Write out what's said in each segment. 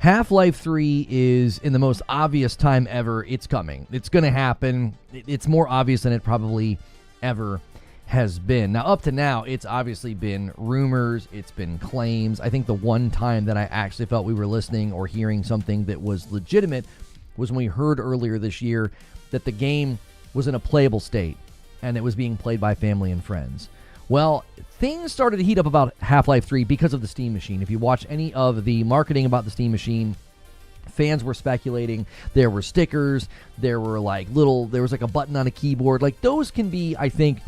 Half-Life 3 is in the most obvious time ever. It's coming. It's going to happen. It's more obvious than it probably ever has been. Now, up to now, it's obviously been rumors. It's been claims. I think the one time that I actually felt we were listening or hearing something that was legitimate was when we heard earlier this year that the game was in a playable state and it was being played by family and friends. Well, things started to heat up about Half-Life 3 because of the Steam Machine. If you watch any of the marketing about the Steam Machine, fans were speculating. There were stickers. There was like a button on a keyboard. Like, those can be, I think,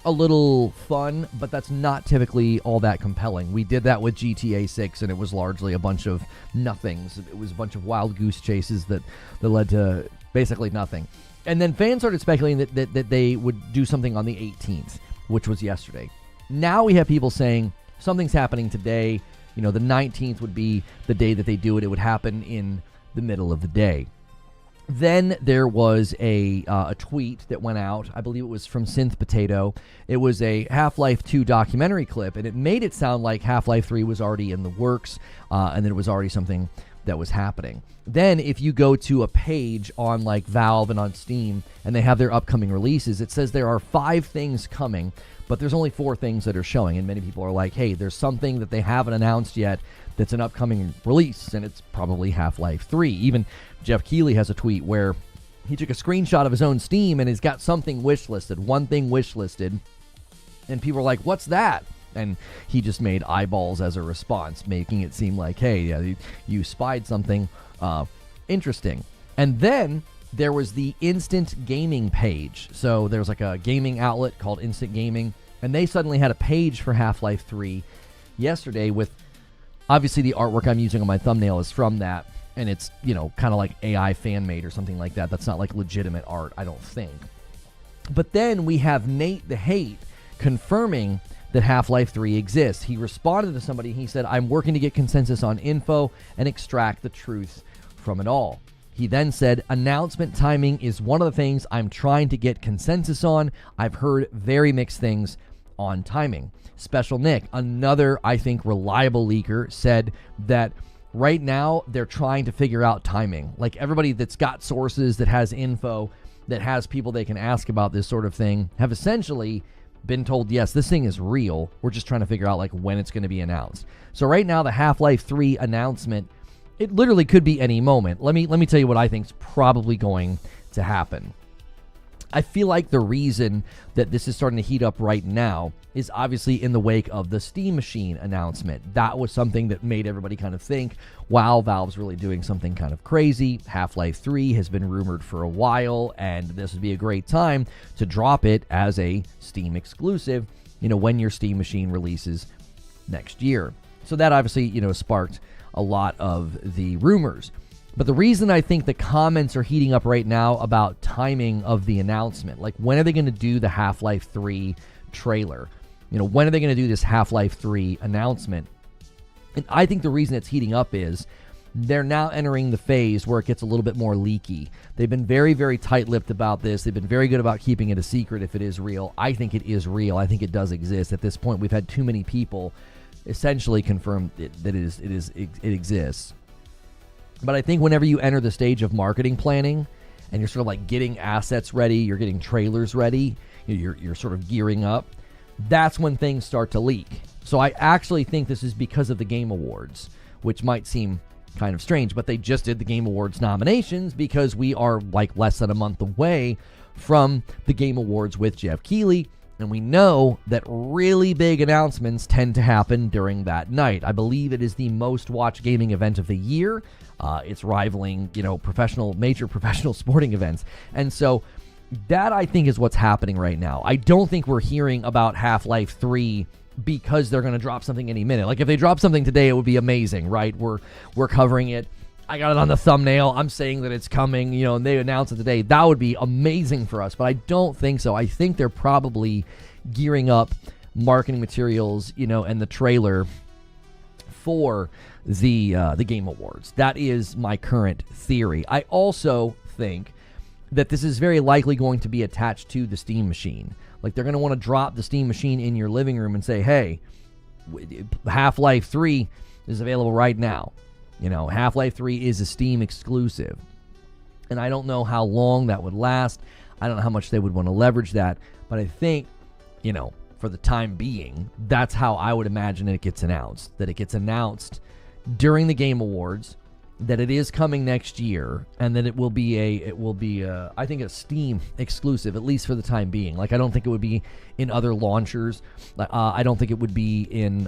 a little fun, but that's not typically all that compelling. We did that with GTA 6, and it was largely a bunch of nothings. It was a bunch of wild goose chases that led to basically nothing. And then fans started speculating that they would do something on the 18th, which was yesterday. Now we have people saying something's happening today. You know, the 19th would be the day that they do it. It would happen in the middle of the day. Then there was a tweet that went out. I believe it was from Synth Potato. It was a Half-Life 2 documentary clip, and it made it sound like Half-Life 3 was already in the works, and that it was already something that was happening. Then if you go to a page on like Valve and on Steam, and they have their upcoming releases, it says there are 5 things coming, but there's only 4 things that are showing, and many people are like, hey, there's something that they haven't announced yet that's an upcoming release, and it's probably Half-Life 3. Even Jeff Keighley has a tweet where he took a screenshot of his own Steam and he's got something wishlisted, one thing wishlisted, and people are like, what's that? And he just made eyeballs as a response, making it seem like, hey, yeah, you spied something interesting. And then there was the Instant Gaming page. So there's like a gaming outlet called Instant Gaming, and they suddenly had a page for Half-Life 3 yesterday with, obviously the artwork I'm using on my thumbnail is from that, and it's, you know, kind of like AI fan-made or something like that. That's not like legitimate art, I don't think. But then we have Nate the Hate confirming that Half-Life 3 exists. He responded to somebody, he said, I'm working to get consensus on info and extract the truth from it all. He then said, announcement timing is one of the things I'm trying to get consensus on. I've heard very mixed things on timing. Special Nick, another, I think, reliable leaker, said that right now they're trying to figure out timing. Like, everybody that's got sources, that has info, that has people they can ask about this sort of thing, have essentially been told, yes, this thing is real. We're just trying to figure out like when it's going to be announced. So right now, the Half-Life 3 announcement, it literally could be any moment. Let me tell you what I think is probably going to happen. I feel like the reason that this is starting to heat up right now is obviously in the wake of the Steam Machine announcement. That was something that made everybody kind of think, wow, Valve's really doing something kind of crazy. Half-Life 3 has been rumored for a while, and this would be a great time to drop it as a Steam exclusive, you know, when your Steam Machine releases next year. So that obviously, you know, sparked a lot of the rumors. But the reason I think the comments are heating up right now about timing of the announcement, like when are they going to do the Half-Life 3 trailer? You know, when are they going to do this Half-Life 3 announcement? And I think the reason it's heating up is they're now entering the phase where it gets a little bit more leaky. They've been very, very tight-lipped about this. They've been very good about keeping it a secret if it is real. I think it is real. I think it does exist. At this point, we've had too many people essentially confirm that it exists. But I think whenever you enter the stage of marketing planning and you're sort of like getting assets ready, you're getting trailers ready, you're sort of gearing up, that's when things start to leak. So I actually think this is because of the Game Awards, which might seem kind of strange, but they just did the Game Awards nominations because we are like less than a month away from the Game Awards with Jeff Keighley. And we know that really big announcements tend to happen during that night. I believe it is the most watched gaming event of the year. It's rivaling, you know, major professional sporting events. And so that, I think, is what's happening right now. I don't think we're hearing about Half-Life 3 because they're going to drop something any minute. Like, if they drop something today, it would be amazing, right? We're covering it. I got it on the thumbnail. I'm saying that it's coming, you know, and they announce it today. That would be amazing for us, but I don't think so. I think they're probably gearing up marketing materials, you know, and the trailer for the Game Awards. That is my current theory. I also think that this is very likely going to be attached to the Steam Machine. Like, they're going to want to drop the Steam Machine in your living room and say, hey, Half-Life 3 is available right now. Half-Life 3 is a Steam exclusive. And I don't know how long that would last. I don't know how much they would want to leverage that. But I think, for the time being, that's how I would imagine it gets announced. That it gets announced during the Game Awards, that it is coming next year, and that it will be I think a Steam exclusive, at least for the time being. Like, I don't think it would be in other launchers. I don't think it would be in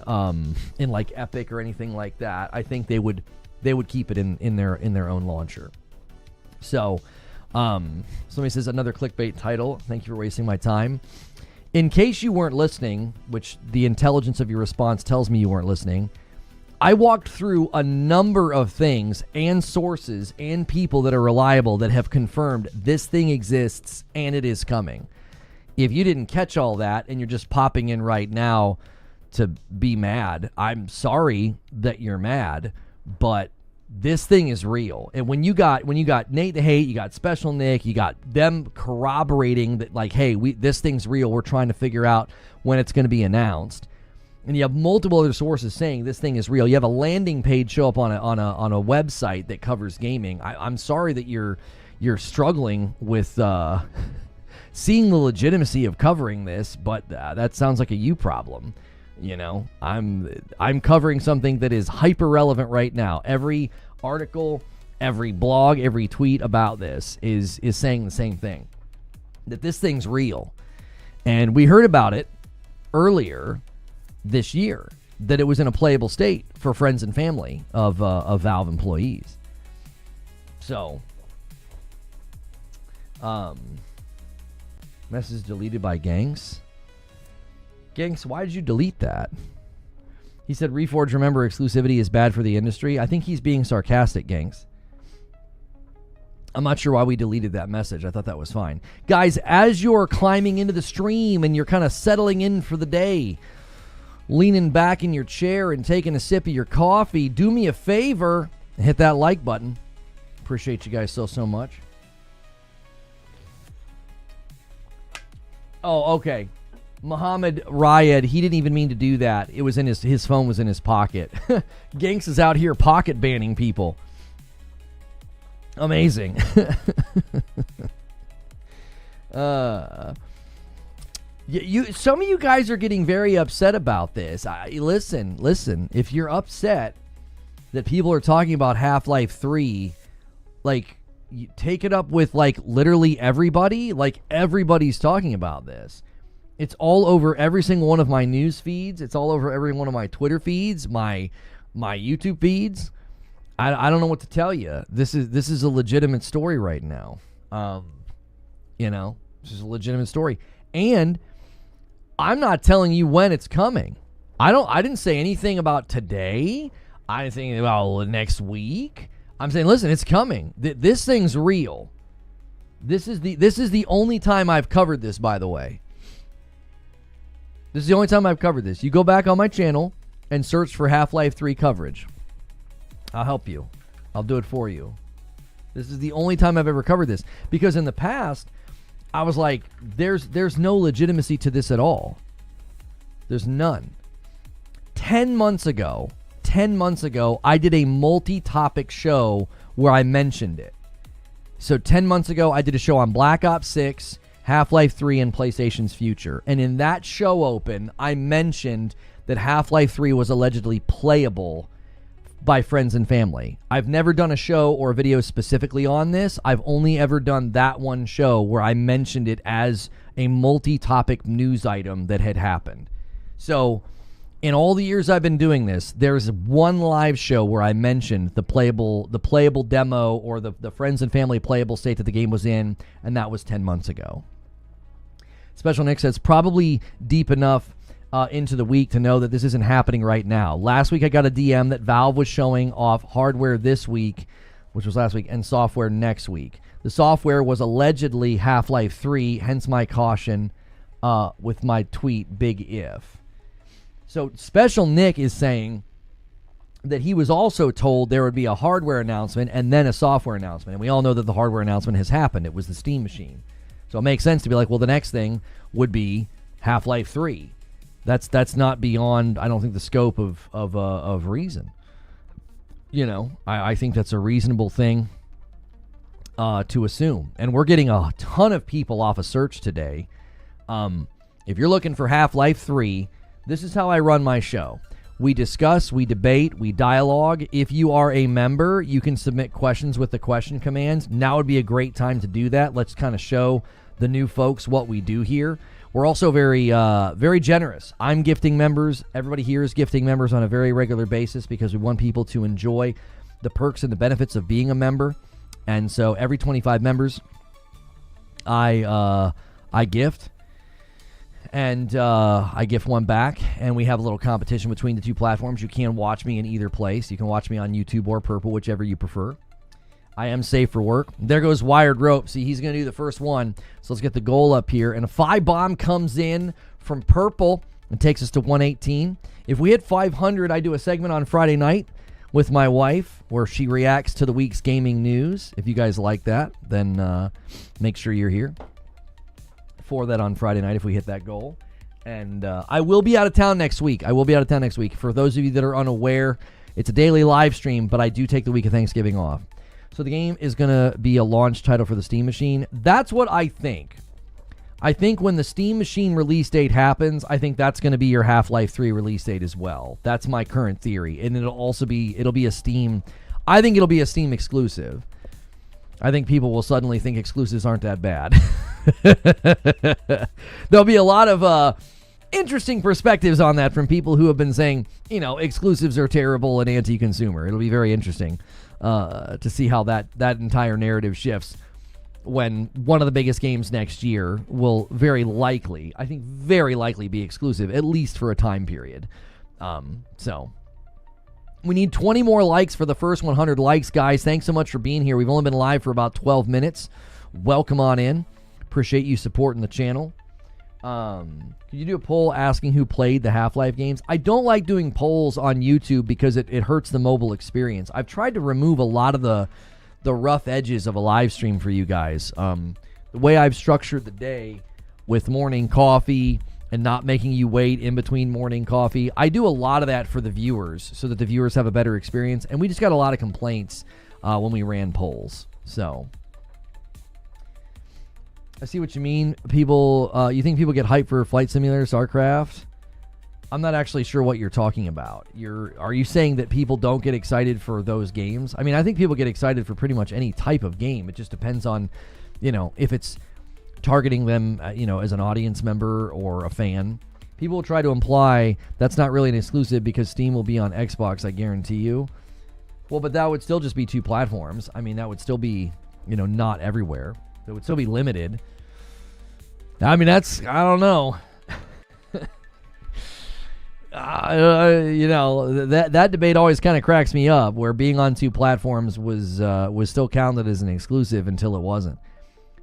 like Epic or anything like that. I think they would keep it in their own launcher. So, somebody says another clickbait title. Thank you for wasting my time. In case you weren't listening, which the intelligence of your response tells me you weren't listening, I walked through a number of things and sources and people that are reliable that have confirmed this thing exists and it is coming. If you didn't catch all that and you're just popping in right now to be mad, I'm sorry that you're mad, but this thing is real. And when you got Nate the Hate, you got Special Nick, you got them corroborating that, like, hey, this thing's real. We're trying to figure out when it's going to be announced. And you have multiple other sources saying this thing is real. You have a landing page show up on a website that covers gaming. I'm sorry that you're struggling with seeing the legitimacy of covering this, but that sounds like a you problem. I'm covering something that is hyper relevant right now. Every article, every blog, every tweet about this is saying the same thing, that this thing's real. And we heard about it earlier this year, that it was in a playable state for friends and family of Valve employees. So, message deleted by Gangs. Gangs, why did you delete that? He said, Reforge, remember, exclusivity is bad for the industry. I think he's being sarcastic, Gangs. I'm not sure why we deleted that message. I thought that was fine. Guys, as you're climbing into the stream and you're kind of settling in for the day, leaning back in your chair and taking a sip of your coffee, do me a favor and hit that like button. Appreciate you guys so much. Oh, okay. Muhammad Rayed, he didn't even mean to do that. It was in his phone was in his pocket. Ganks is out here pocket banning people. Amazing. Some of you guys are getting very upset about this. Listen. If you're upset that people are talking about Half-Life 3, like, you take it up with, like, literally everybody. Like, everybody's talking about this. It's all over every single one of my news feeds. It's all over every one of my Twitter feeds, my YouTube feeds. I don't know what to tell you. This is a legitimate story right now. This is a legitimate story. And I'm not telling you when it's coming. I didn't say anything about today. I didn't say anything about next week. I'm saying, listen, it's coming. This thing's real. This is the only time I've covered this, by the way. This is the only time I've covered this. You go back on my channel and search for Half-Life 3 coverage. I'll help you. I'll do it for you. This is the only time I've ever covered this. Because in the past, I was like, there's no legitimacy to this at all. There's none. 10 months ago, I did a multi-topic show where I mentioned it. So 10 months ago, I did a show on Black Ops 6, Half-Life 3, and PlayStation's future. And in that show open, I mentioned that Half-Life 3 was allegedly playable by friends and family. I've never done a show or a video specifically on this. I've only ever done that one show where I mentioned it as a multi-topic news item that had happened. So in all the years I've been doing this, there's one live show where I mentioned the playable demo or the friends and family playable state that the game was in, and that was 10 months ago. Special Nick says, probably deep enough into the week to know that this isn't happening right now. Last week I got a DM that Valve was showing off hardware this week, which was last week, and software next week. The software was allegedly Half-Life 3, hence my caution with my tweet, big if. So Special Nick is saying that he was also told there would be a hardware announcement and then a software announcement. And we all know that the hardware announcement has happened. It was the Steam machine. So it makes sense to be like, well, the next thing would be Half-Life 3. That's not beyond, I don't think, the scope of reason. I think that's a reasonable thing to assume. And we're getting a ton of people off of search today. If you're looking for Half-Life 3, this is how I run my show. We discuss, we debate, we dialogue. If you are a member, you can submit questions with the question commands. Now would be a great time to do that. Let's kind of show the new folks what we do here. We're also very generous. I'm gifting members. Everybody here is gifting members on a very regular basis because we want people to enjoy the perks and the benefits of being a member. And so every 25 members, I gift. And I gift one back, and we have a little competition between the two platforms. You can watch me in either place. You can watch me on YouTube or Purple, whichever you prefer. I am safe for work. There goes Wired Rope. See, he's going to do the first one. So let's get the goal up here. And a 5-bomb comes in from Purple and takes us to 118. If we hit 500, I do a segment on Friday night with my wife where she reacts to the week's gaming news. If you guys like that, then make sure you're here for that on Friday night if we hit that goal. And I will be out of town next week. For those of you that are unaware, it's a daily live stream, but I do take the week of Thanksgiving off. So the game is going to be a launch title for the Steam Machine. That's what I think. I think when the Steam Machine release date happens, I think that's going to be your Half-Life 3 release date as well. That's my current theory. And it'll be a Steam, I think it'll be a Steam exclusive. I think people will suddenly think exclusives aren't that bad. There'll be a lot of interesting perspectives on that from people who have been saying, exclusives are terrible and anti-consumer. It'll be very interesting to see how that entire narrative shifts when one of the biggest games next year will very likely be exclusive, at least for a time period. So we need 20 more likes for the first 100 likes, guys. Thanks so much for being here. We've only been live for about 12 minutes. Welcome on in. Appreciate you supporting the channel. Can you do a poll asking who played the Half-Life games? I don't like doing polls on YouTube because it hurts the mobile experience. I've tried to remove a lot of the rough edges of a live stream for you guys. The way I've structured the day with morning coffee and not making you wait in between morning coffee, I do a lot of that for the viewers so that the viewers have a better experience. And we just got a lot of complaints when we ran polls. So I see what you mean. People, you think people get hyped for Flight Simulator, StarCraft? I'm not actually sure what you're talking about. Are you saying that people don't get excited for those games? I mean, I think people get excited for pretty much any type of game. It just depends on, if it's targeting them, as an audience member or a fan. People will try to imply that's not really an exclusive because Steam will be on Xbox, I guarantee you. Well, but that would still just be two platforms. I mean, that would still be, not everywhere. It would still be limited. I mean, I don't know. That debate always kind of cracks me up, where being on two platforms was still counted as an exclusive until it wasn't.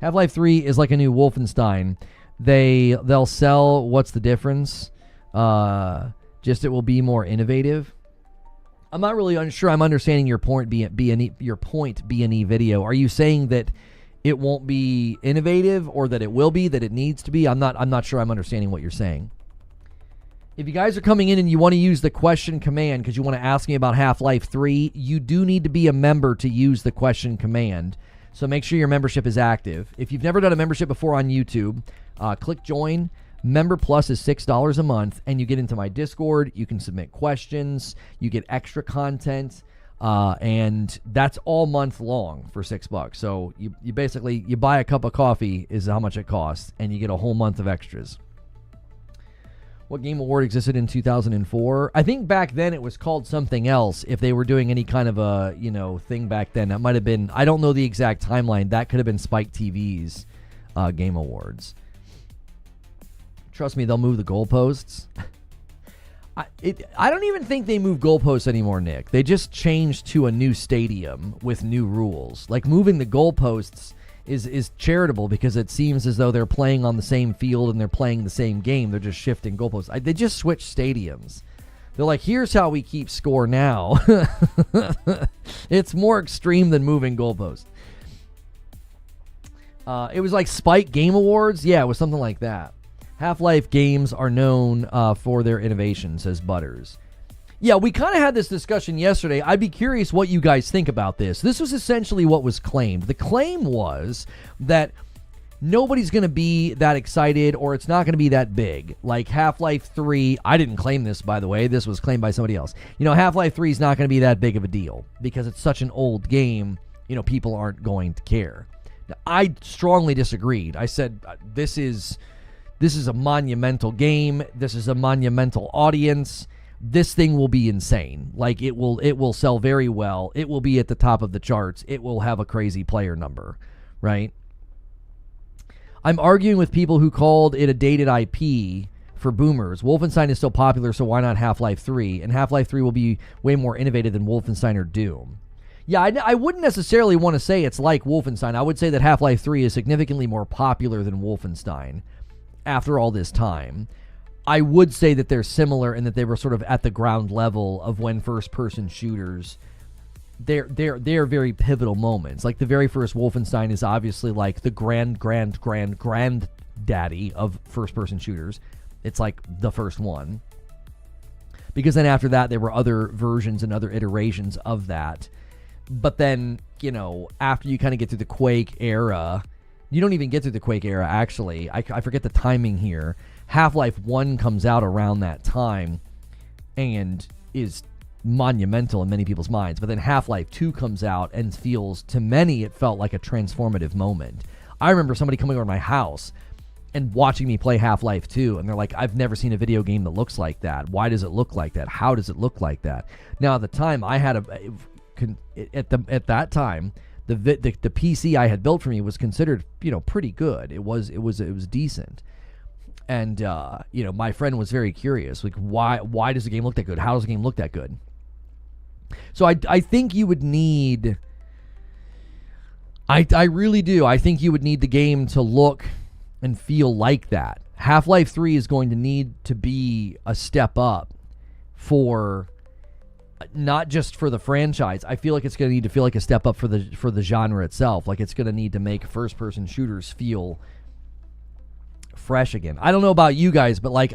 Half-Life 3 is like a new Wolfenstein. They'll sell what's the difference. Just it will be more innovative. I'm not really unsure. I'm understanding your point. Your point B&E video. Are you saying that it won't be innovative, or that it will be, that it needs to be? I'm not sure I'm understanding what you're saying. If you guys are coming in and you want to use the question command because you want to ask me about Half-Life 3, you do need to be a member to use the question command. So make sure your membership is active. If you've never done a membership before on YouTube, click join. Member Plus is $6 a month, and you get into my Discord. You can submit questions. You get extra content. And that's all month long for $6. So you basically, you buy a cup of coffee is how much it costs, and you get a whole month of extras. What game award existed in 2004? I think back then it was called something else. If they were doing any kind of a, thing back then, that might have been, I don't know the exact timeline. That could have been Spike TV's game awards. Trust me, they'll move the goalposts. I don't even think they move goalposts anymore, Nick. They just changed to a new stadium with new rules. Like, moving the goalposts is charitable because it seems as though they're playing on the same field and they're playing the same game. They're just shifting goalposts. They just switched stadiums. They're like, here's how we keep score now. It's more extreme than moving goalposts. It was like Spike Game Awards. Yeah, it was something like that. Half-Life games are known for their innovation, says Butters. Yeah, we kind of had this discussion yesterday. I'd be curious what you guys think about this. This was essentially what was claimed. The claim was that nobody's going to be that excited, or it's not going to be that big. Like Half-Life 3, I didn't claim this, by the way. This was claimed by somebody else. Half-Life 3 is not going to be that big of a deal because it's such an old game, people aren't going to care. Now, I strongly disagreed. I said, this is a monumental game. This is a monumental audience. This thing will be insane. Like, it will sell very well. It will be at the top of the charts. It will have a crazy player number, right? I'm arguing with people who called it a dated IP for boomers. Wolfenstein is still popular, so why not Half-Life 3? And Half-Life 3 will be way more innovative than Wolfenstein or Doom. Yeah, I wouldn't necessarily want to say it's like Wolfenstein. I would say that Half-Life 3 is significantly more popular than Wolfenstein after all this time. I would say that they're similar in that they were sort of at the ground level of when first-person shooters, they're very pivotal moments. Like the very first Wolfenstein is obviously like the granddaddy of first-person shooters. It's like the first one. Because then after that, there were other versions and other iterations of that. But then, after you kind of get through the Quake era, you don't even get through the Quake era, actually. I forget the timing here. Half-Life 1 comes out around that time and is monumental in many people's minds. But then Half-Life 2 comes out and to many, it felt like a transformative moment. I remember somebody coming over to my house and watching me play Half-Life 2, and they're like, I've never seen a video game that looks like that. Why does it look like that? How does it look like that? Now, at the time, I had at that time, the PC I had built for me was considered, pretty good. It was decent. And, my friend was very curious. Like, why does the game look that good? How does the game look that good? So I think you would need... I really do. I think you would need the game to look and feel like that. Half-Life 3 is going to need to be a step up for... not just for the franchise. I feel like it's going to need to feel like a step up for the genre itself. Like, it's going to need to make first-person shooters feel fresh again. I don't know about you guys, but like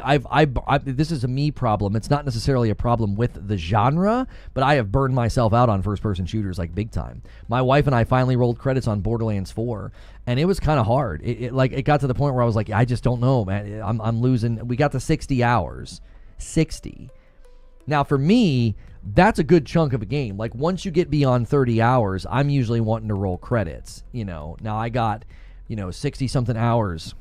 this is a me problem. It's not necessarily a problem with the genre, but I have burned myself out on first-person shooters like big time. My wife and I finally rolled credits on Borderlands 4, and it was kind of hard. It got to the point where I was like, I just don't know, man. I'm losing. We got to 60 hours. 60. Now, for me, that's a good chunk of a game. Like, once you get beyond 30 hours, I'm usually wanting to roll credits, Now, I got, 60-something hours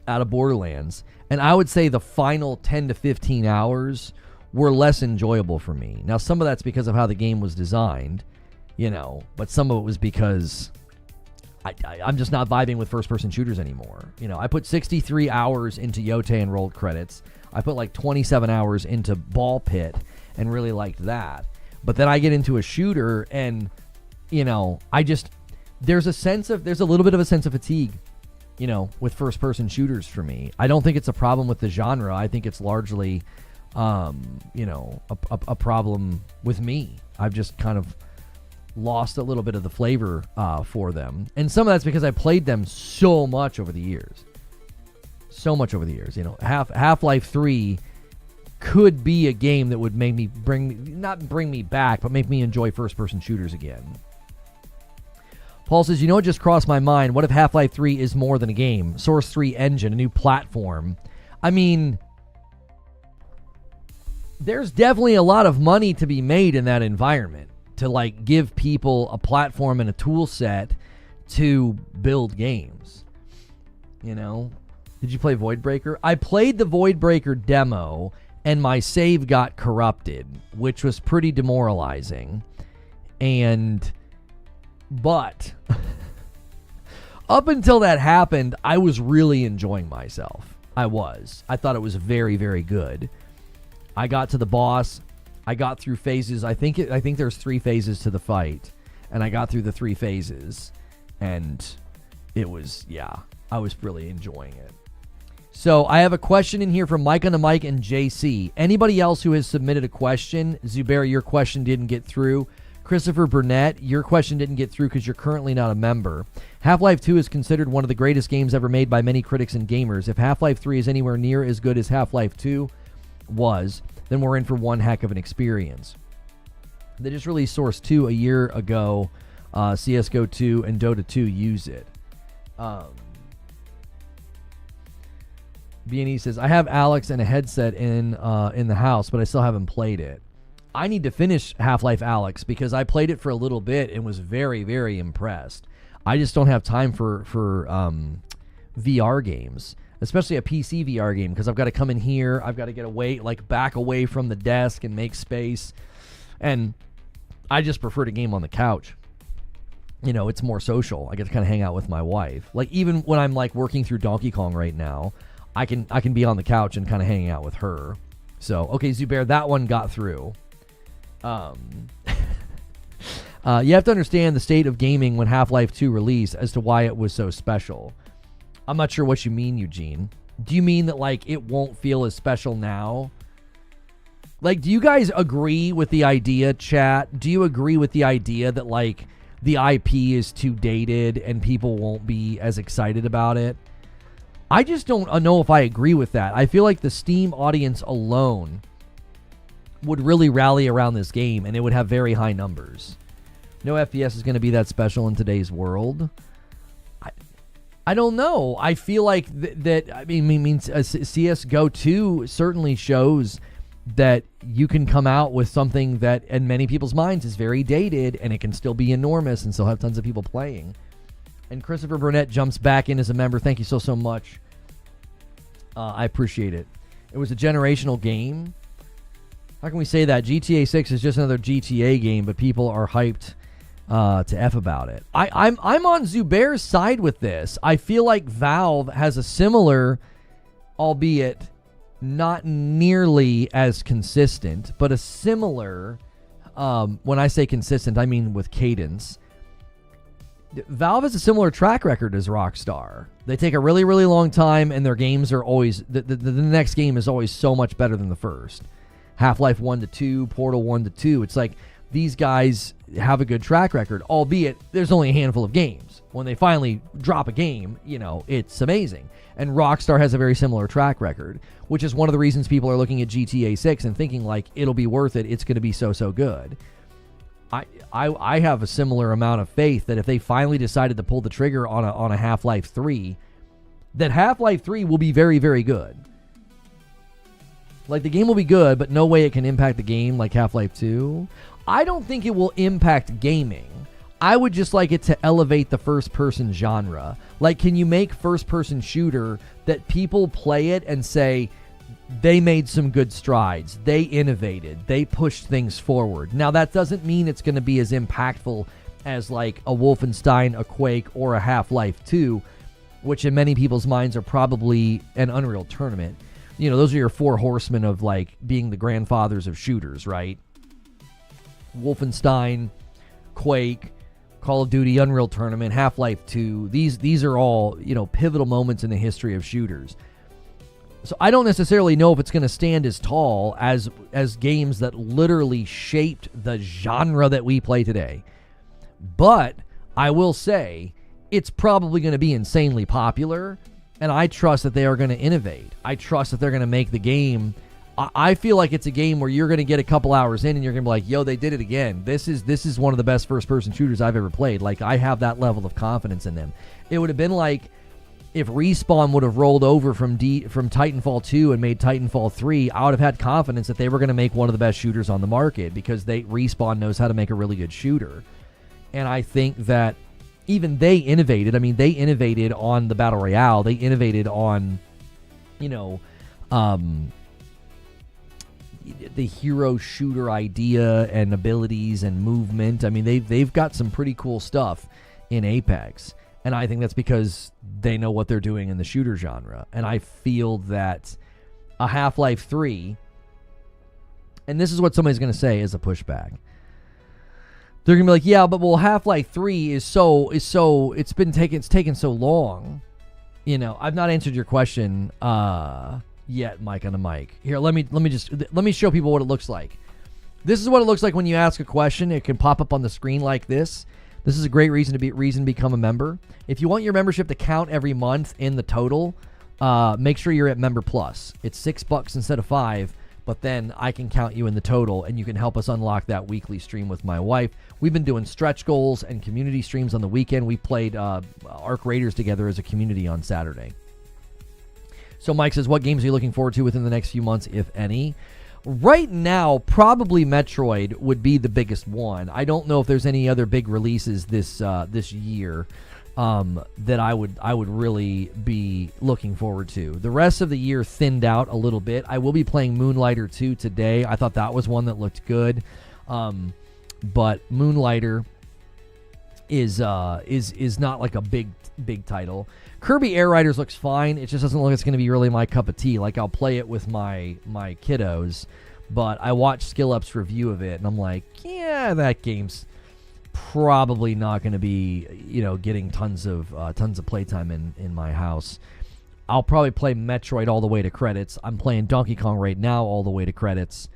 out of Borderlands, and I would say the final 10 to 15 hours were less enjoyable for me. Now, some of that's because of how the game was designed, but some of it was because I'm just not vibing with first-person shooters anymore. I put 63 hours into Yote and rolled credits. I put like 27 hours into Ball Pit and really liked that. But then I get into a shooter and, there's a little bit of a sense of fatigue, with first-person shooters for me. I don't think it's a problem with the genre. I think it's largely, a problem with me. I've just kind of lost a little bit of the flavor for them. And some of that's because I played them so much over the years. Half-Life 3 could be a game that would make me not bring me back, but make me enjoy first-person shooters again. Paul says, what just crossed my mind? What if Half-Life 3 is more than a game? Source 3 engine, a new platform. I mean, there's definitely a lot of money to be made in that environment to, like, give people a platform and a tool set to build games. Did you play Voidbreaker? I played the Voidbreaker demo, and my save got corrupted, which was pretty demoralizing. But up until that happened, I was really enjoying myself. I thought it was very, very good. I got to the boss. I got through phases. I think there's 3 phases to the fight, and I got through the 3 phases, and it was, I was really enjoying it. So I have a question in here from Mike on the Mic and JC. Anybody else who has submitted a question? Zubair, your question didn't get through. Christopher Burnett, your question didn't get through because you're currently not a member. Half-Life 2 is considered one of the greatest games ever made by many critics and gamers. If Half-Life 3 is anywhere near as good as Half-Life 2, was, then we're in for one heck of an experience. They just released Source 2 a year ago. CSGO 2 and Dota 2 use it. B&E says, I have Alex and a headset in the house, but I still haven't played it. I need to finish Half-Life Alex because I played it for a little bit and was very, very impressed. I just don't have time for VR games, especially a PC VR game, because I've got to come in here, I've got to get away, like back away from the desk and make space. And I just prefer to game on the couch. You know, it's more social. I get to kind of hang out with my wife. Like even when I'm like working through Donkey Kong right now, I can be on the couch and kind of hang out with her. So, okay, Zubair, that one got through. You have to understand the state of gaming when Half-Life 2 released as to why it was so special. I'm not sure what you mean, Eugene. Do you mean that, like, it won't feel as special now? Like, do you guys agree with the idea, chat? Do you agree with the idea that, like, the IP is too dated and people won't be as excited about it? I just don't know if I agree with that. I feel like the Steam audience alone would really rally around this game, and it would have very high numbers. No FPS is going to be that special in today's world. I don't know. I feel like CSGO 2 certainly shows that you can come out with something that in many people's minds is very dated, and it can still be enormous and still have tons of people playing. And Christopher Burnett jumps back in as a member. Thank you so much. I appreciate it. It was a generational game. How can we say that? GTA 6 is just another GTA game, but people are hyped to F about it. I'm on Zubair's side with this. I feel like Valve has a similar, albeit not nearly as consistent, but a similar, when I say consistent, I mean with cadence. Valve has a similar track record as Rockstar. They take a really, really long time, and their games are always, the next game is always so much better than the first. Half-Life 1 to 2, Portal 1 to 2. It's like these guys have a good track record, albeit there's only a handful of games. When they finally drop a game, you know, it's amazing. And Rockstar has a very similar track record, which is one of the reasons people are looking at GTA 6 and thinking, like, it'll be worth it. It's going to be so good. I have a similar amount of faith that if they finally decided to pull the trigger on a Half-Life 3, that Half-Life 3 will be very, very good. Like, the game will be good, but no way it can impact the game like Half-Life 2. I don't think it will impact gaming. I would just like it to elevate the first-person genre. Like, can you make first-person shooter that people play it and say, they made some good strides, they innovated, they pushed things forward. Now, that doesn't mean it's going to be as impactful as, like, a Wolfenstein, a Quake, or a Half-Life 2, which in many people's minds are probably an Unreal Tournament. You know, those are your four horsemen of, like, being the grandfathers of shooters, right? Wolfenstein, Quake, Call of Duty, Unreal Tournament, Half-Life 2. These are all, you know, pivotal moments in the history of shooters. So I don't necessarily know if it's going to stand as tall as games that literally shaped the genre that we play today. But I will say it's probably going to be insanely popular, and I trust that they are going to innovate. I trust that they're going to make the game. I feel like it's a game where you're going to get a couple hours in and you're going to be like, yo, they did it again. This is one of the best first-person shooters I've ever played. Like, I have that level of confidence in them. It would have been like if Respawn would have rolled over from Titanfall 2 and made Titanfall 3, I would have had confidence that they were going to make one of the best shooters on the market because Respawn knows how to make a really good shooter. And I think that even they innovated. I mean, they innovated on the Battle Royale. They innovated on, you know, the hero shooter idea and abilities and movement. I mean, they've got some pretty cool stuff in Apex. And I think that's because they know what they're doing in the shooter genre. And I feel that a Half-Life 3, and this is what somebody's going to say as a pushback. They're going to be like, yeah, but well, Half-Life 3 is it's taken so long. You know, I've not answered your question yet, Mike on the mic. Here, let me show people what it looks like. This is what it looks like when you ask a question. It can pop up on the screen like this. This is a great reason to become a member. If you want your membership to count every month in the total, make sure you're at Member Plus. It's $6 instead of $5 but then I can count you in the total, and you can help us unlock that weekly stream with my wife. We've been doing stretch goals and community streams on the weekend. We played Arc Raiders together as a community on Saturday. So Mike says, what games are you looking forward to within the next few months, if any? Right now, probably Metroid would be the biggest one. I don't know if there's any other big releases this year that I would really be looking forward to. The rest of the year thinned out a little bit. I will be playing Moonlighter 2 today. I thought that was one that looked good, but Moonlighter is not like a big title. Kirby Air Riders looks fine. It just doesn't look like it's going to be really my cup of tea. Like, I'll play it with my kiddos, but I watched SkillUp's review of it, and I'm like, yeah, that game's probably not going to be, getting tons of playtime in my house. I'll probably play Metroid all the way to credits. I'm playing Donkey Kong right now all the way to credits.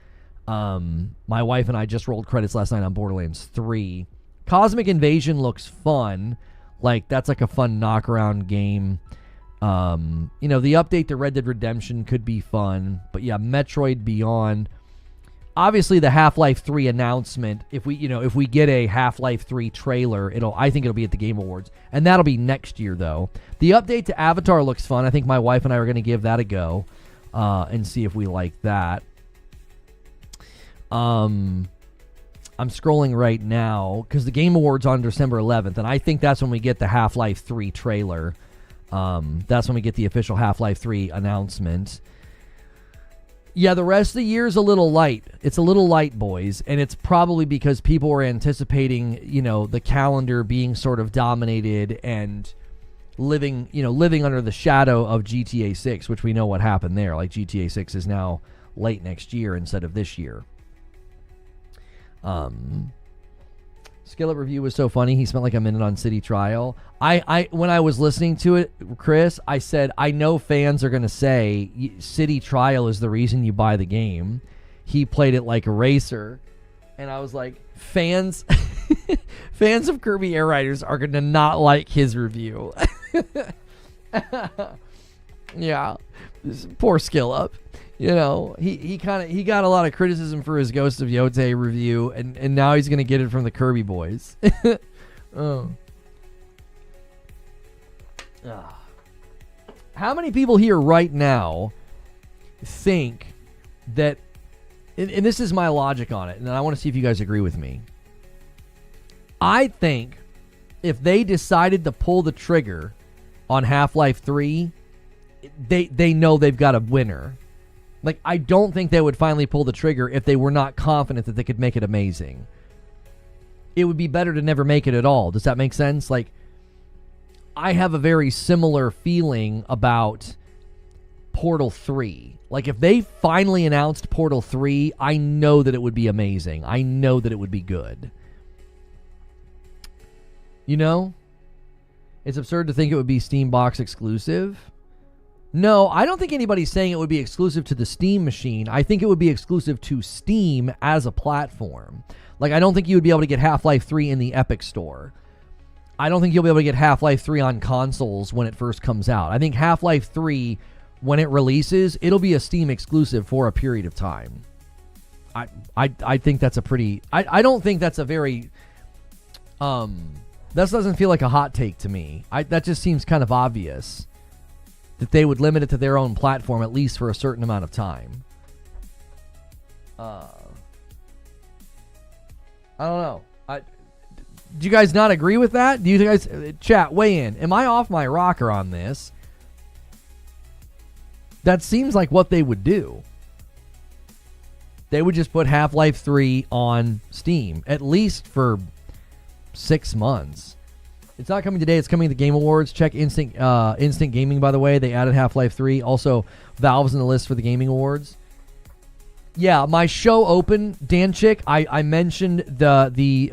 My wife and I just rolled credits last night on Borderlands 3. Cosmic Invasion looks fun. Like, that's like a fun knock-around game. The update to Red Dead Redemption could be fun. But yeah, Metroid Beyond. Obviously, the Half-Life 3 announcement, if we get a Half-Life 3 trailer, I think it'll be at the Game Awards. And that'll be next year, though. The update to Avatar looks fun. I think my wife and I are going to give that a go and see if we like that. I'm scrolling right now because the Game Awards on December 11th, and I think that's when we get the Half-Life 3 trailer. That's when we get the official Half-Life 3 announcement. Yeah, the rest of the year is a little light. It's a little light, boys, and it's probably because people are anticipating, the calendar being sort of dominated and living under the shadow of GTA 6, which we know what happened there. Like, GTA 6 is now late next year instead of this year. Skillet review was so funny. He spent like a minute on City Trial. I when I was listening to it, Chris, I said, I know fans are going to say City Trial is the reason you buy the game. He played it like a racer. And I was like, fans of Kirby Air Riders are going to not like his review. Yeah. Poor Skillet. He got a lot of criticism for his Ghost of Yotei review, and now he's going to get it from the Kirby boys. Oh. How many people here right now think that, and this is my logic on it, and I want to see if you guys agree with me. I think if they decided to pull the trigger on Half-Life 3, they know they've got a winner. Like, I don't think they would finally pull the trigger if they were not confident that they could make it amazing. It would be better to never make it at all. Does that make sense? Like, I have a very similar feeling about Portal 3. Like, if they finally announced Portal 3, I know that it would be amazing. I know that it would be good. It's absurd to think it would be Steam box exclusive. No, I don't think anybody's saying it would be exclusive to the Steam machine. I think it would be exclusive to Steam as a platform. Like, I don't think you would be able to get Half-Life 3 in the Epic Store. I don't think you'll be able to get Half-Life 3 on consoles when it first comes out. I think Half-Life 3, when it releases, it'll be a Steam exclusive for a period of time. I think that's a pretty... I don't think that's a very... that doesn't feel like a hot take to me. That just seems kind of obvious. That they would limit it to their own platform, at least for a certain amount of time. I don't know. Do you guys not agree with that? Do you guys... Chat, weigh in. Am I off my rocker on this? That seems like what they would do. They would just put Half-Life 3 on Steam, at least for 6 months. It's not coming today. It's coming to the Game Awards. Check Instant Gaming, by the way. They added Half-Life 3. Also, Valve's in the list for the Gaming Awards. Yeah, my show open, Danchick, I mentioned the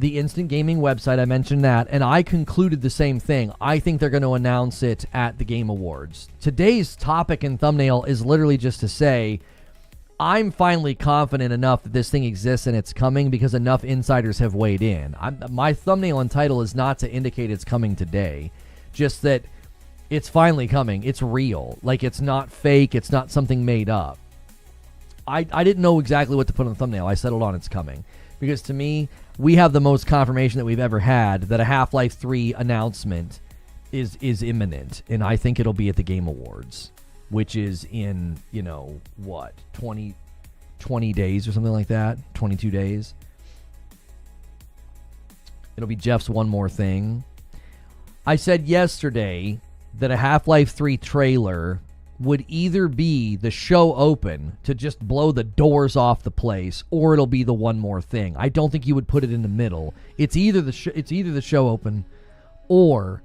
Instant Gaming website. I mentioned that, and I concluded the same thing. I think they're going to announce it at the Game Awards. Today's topic and thumbnail is literally just to say, I'm finally confident enough that this thing exists and it's coming because enough insiders have weighed in. My thumbnail and title is not to indicate it's coming today, just that it's finally coming. It's real. Like, it's not fake. It's not something made up. I didn't know exactly what to put on the thumbnail. I settled on it's coming. Because to me, we have the most confirmation that we've ever had that a Half-Life 3 announcement is imminent. And I think it'll be at the Game Awards, which is in, 20 days or something like that. 22 days. It'll be Jeff's One More Thing. I said yesterday that a Half-Life 3 trailer would either be the show open to just blow the doors off the place, or it'll be the One More Thing. I don't think you would put it in the middle. It's either the show open, or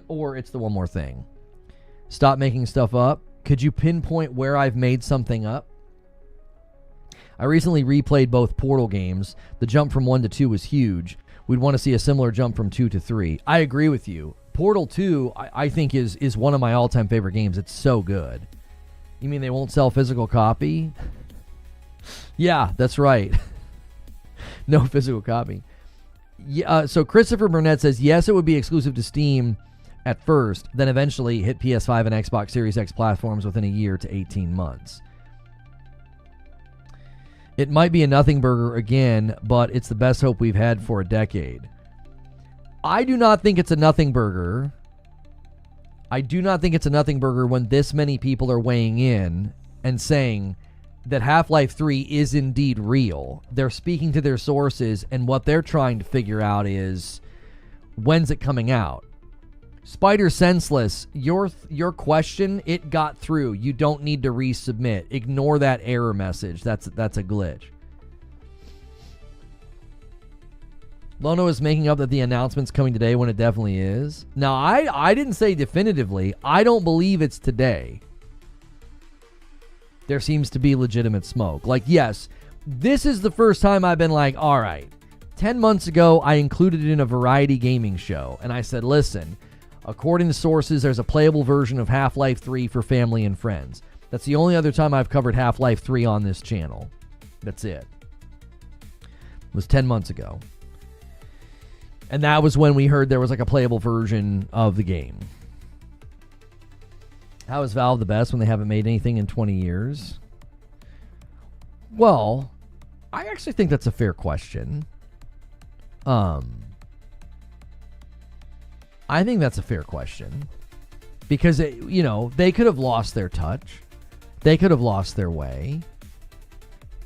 or it's the One More Thing. Stop making stuff up. Could you pinpoint where I've made something up? I recently replayed both Portal games. The jump from 1 to 2 was huge. We'd want to see a similar jump from 2 to 3. I agree with you. Portal 2, I think, is one of my all-time favorite games. It's so good. You mean they won't sell physical copy? Yeah, that's right. No physical copy. Yeah, so Christopher Burnett says, yes, it would be exclusive to Steam at first, then eventually hit PS5 and Xbox Series X platforms within a year to 18 months. It might be a nothing burger again, but it's the best hope we've had for a decade. I do not think it's a nothing burger. I do not think it's a nothing burger when this many people are weighing in and saying that Half-Life 3 is indeed real. They're speaking to their sources, and what they're trying to figure out is, when's it coming out? Spider Senseless, your question, it got through. You don't need to resubmit. Ignore that error message. That's a glitch. Lono is making up that the announcement's coming today when it definitely is. Now, I didn't say definitively. I don't believe it's today. There seems to be legitimate smoke. Like, yes, this is the first time I've been like, all right. 10 months ago, I included it in a variety gaming show. And I said, listen, according to sources, there's a playable version of Half-Life 3 for family and friends. That's the only other time I've covered Half-Life 3 on this channel. That's it. It was 10 months ago. And that was when we heard there was like a playable version of the game. How is Valve the best when they haven't made anything in 20 years? Well, I actually think that's a fair question. I think that's a fair question. Because, they could have lost their touch. They could have lost their way.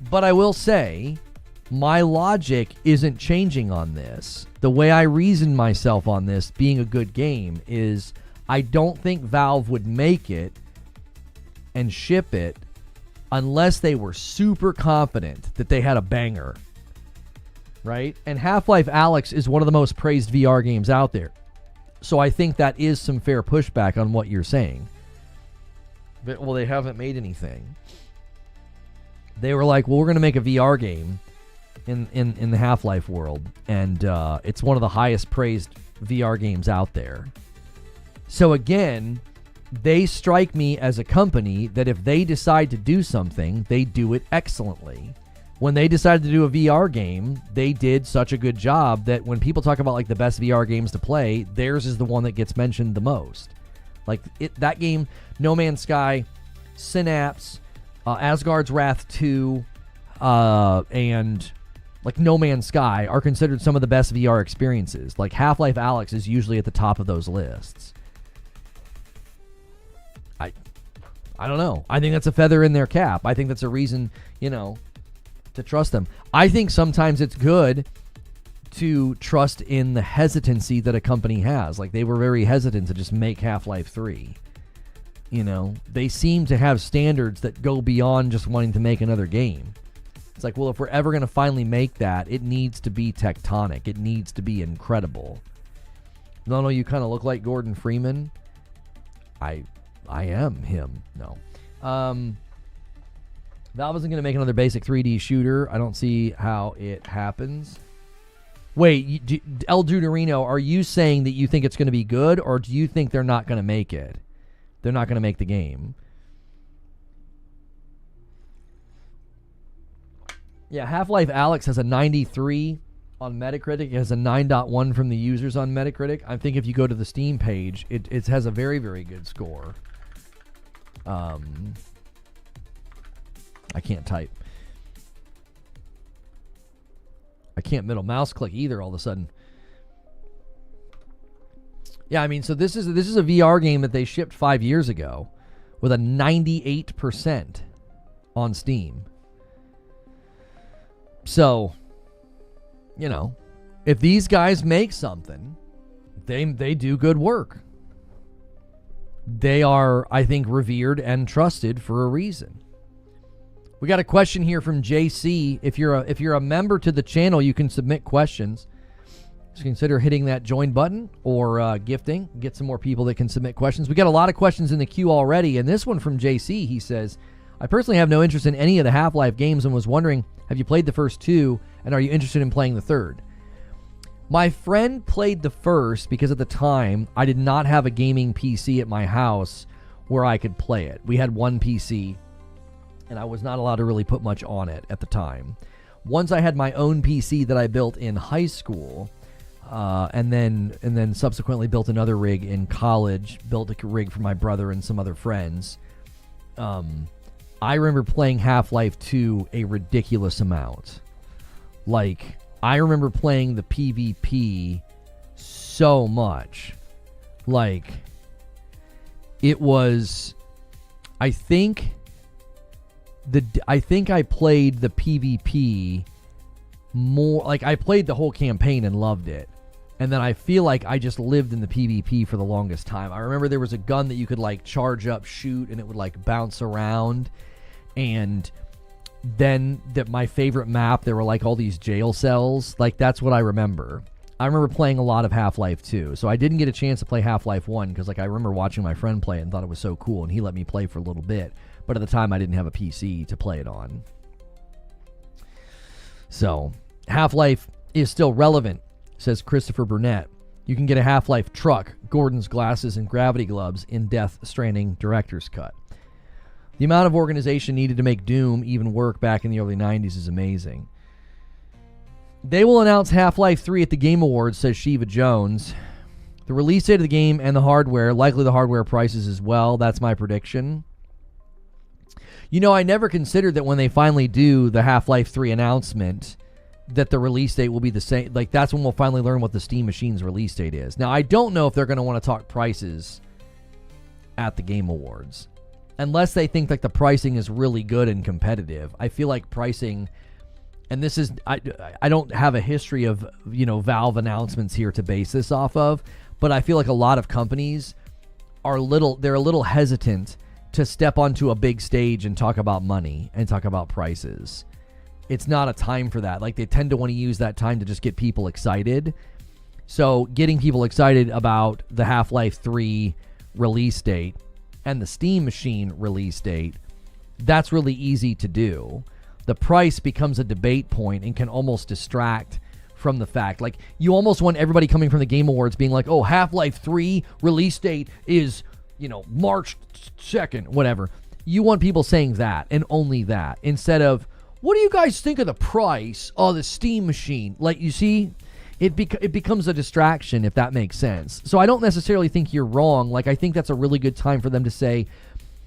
But I will say, my logic isn't changing on this. The way I reason myself on this being a good game is I don't think Valve would make it and ship it unless they were super confident that they had a banger. Right? And Half-Life Alyx is one of the most praised VR games out there. So I think that is some fair pushback on what you're saying. But, well, they haven't made anything. They were like, well, we're going to make a VR game in the Half-Life world, and it's one of the highest praised VR games out there. So again, they strike me as a company that if they decide to do something, they do it excellently. When they decided to do a VR game, they did such a good job that when people talk about like the best VR games to play, theirs is the one that gets mentioned the most. Like that game, No Man's Sky, Synapse, Asgard's Wrath 2, and like No Man's Sky are considered some of the best VR experiences. Like Half-Life Alyx is usually at the top of those lists. I don't know. I think that's a feather in their cap. I think that's a reason, to trust them. I think sometimes it's good to trust in the hesitancy that a company has. Like they were very hesitant to just make Half-Life 3. They seem to have standards that go beyond just wanting to make another game. It's like, well, if we're ever going to finally make that, it needs to be tectonic. It needs to be incredible. No, you kind of look like Gordon Freeman. I am him. No. Valve isn't going to make another basic 3D shooter. I don't see how it happens. Wait, El Duderino, are you saying that you think it's going to be good, or do you think they're not going to make it? They're not going to make the game. Yeah, Half-Life Alyx has a 93 on Metacritic. It has a 9.1 from the users on Metacritic. I think if you go to the Steam page, it has a very, very good score. I can't type. I can't middle mouse click either all of a sudden. Yeah, I mean, so this is a VR game that they shipped 5 years ago with a 98% on Steam. So, you know, if these guys make something, they do good work. They are, I think, revered and trusted for a reason. We got a question here from JC. If you're a member to the channel, you can submit questions. So consider hitting that join button or gifting. Get some more people that can submit questions. We got a lot of questions in the queue already. And this one from JC, he says, I personally have no interest in any of the Half-Life games and was wondering, have you played the first two and are you interested in playing the third? My friend played the first because at the time I did not have a gaming PC at my house where I could play it. We had one PC and I was not allowed to really put much on it at the time. Once I had my own PC that I built in high school, and then subsequently built another rig in college, built a rig for my brother and some other friends. I remember playing Half-Life 2 a ridiculous amount. Like, I remember playing the PvP so much. Like, it was, I think I played the PvP more, like I played the whole campaign and loved it. And then I feel like I just lived in the PvP for the longest time. I remember there was a gun that you could like charge up, shoot, and it would like bounce around. And then my favorite map, there were like all these jail cells. Like that's what I remember. I remember playing a lot of Half-Life 2. So I didn't get a chance to play Half-Life 1 because like I remember watching my friend play it and thought it was so cool. And he let me play for a little bit. But at the time I didn't have a PC to play it on. So Half-Life is still relevant, says Christopher Burnett. You can get a Half-Life truck, Gordon's glasses, and gravity gloves in Death Stranding Director's Cut. The amount of organization needed to make Doom even work back in the early 90s is amazing. They will announce Half-Life 3 at the Game Awards, says Shiva Jones. The release date of the game and the hardware, likely the hardware prices as well. That's my prediction. You know, I never considered that when they finally do the Half-Life 3 announcement, that the release date will be the same. Like, that's when we'll finally learn what the Steam Machine's release date is. Now, I don't know if they're going to want to talk prices at the Game Awards. Unless they think, like, the pricing is really good and competitive. I feel like pricing, and this is, I don't have a history of, you know, Valve announcements here to base this off of, but I feel like a lot of companies they're a little hesitant to step onto a big stage and talk about money and talk about prices. It's not a time for that. Like, they tend to want to use that time to just get people excited. So getting people excited about the Half-Life 3 release date and the Steam Machine release date, that's really easy to do. The price becomes a debate point and can almost distract from the fact. Like, you almost want everybody coming from the Game Awards being like, oh, Half-Life 3 release date is, you know, March 2nd, whatever. You want people saying that and only that instead of, what do you guys think of the price of the Steam Machine? Like, you see, it becomes a distraction, if that makes sense. So I don't necessarily think you're wrong. Like, I think that's a really good time for them to say,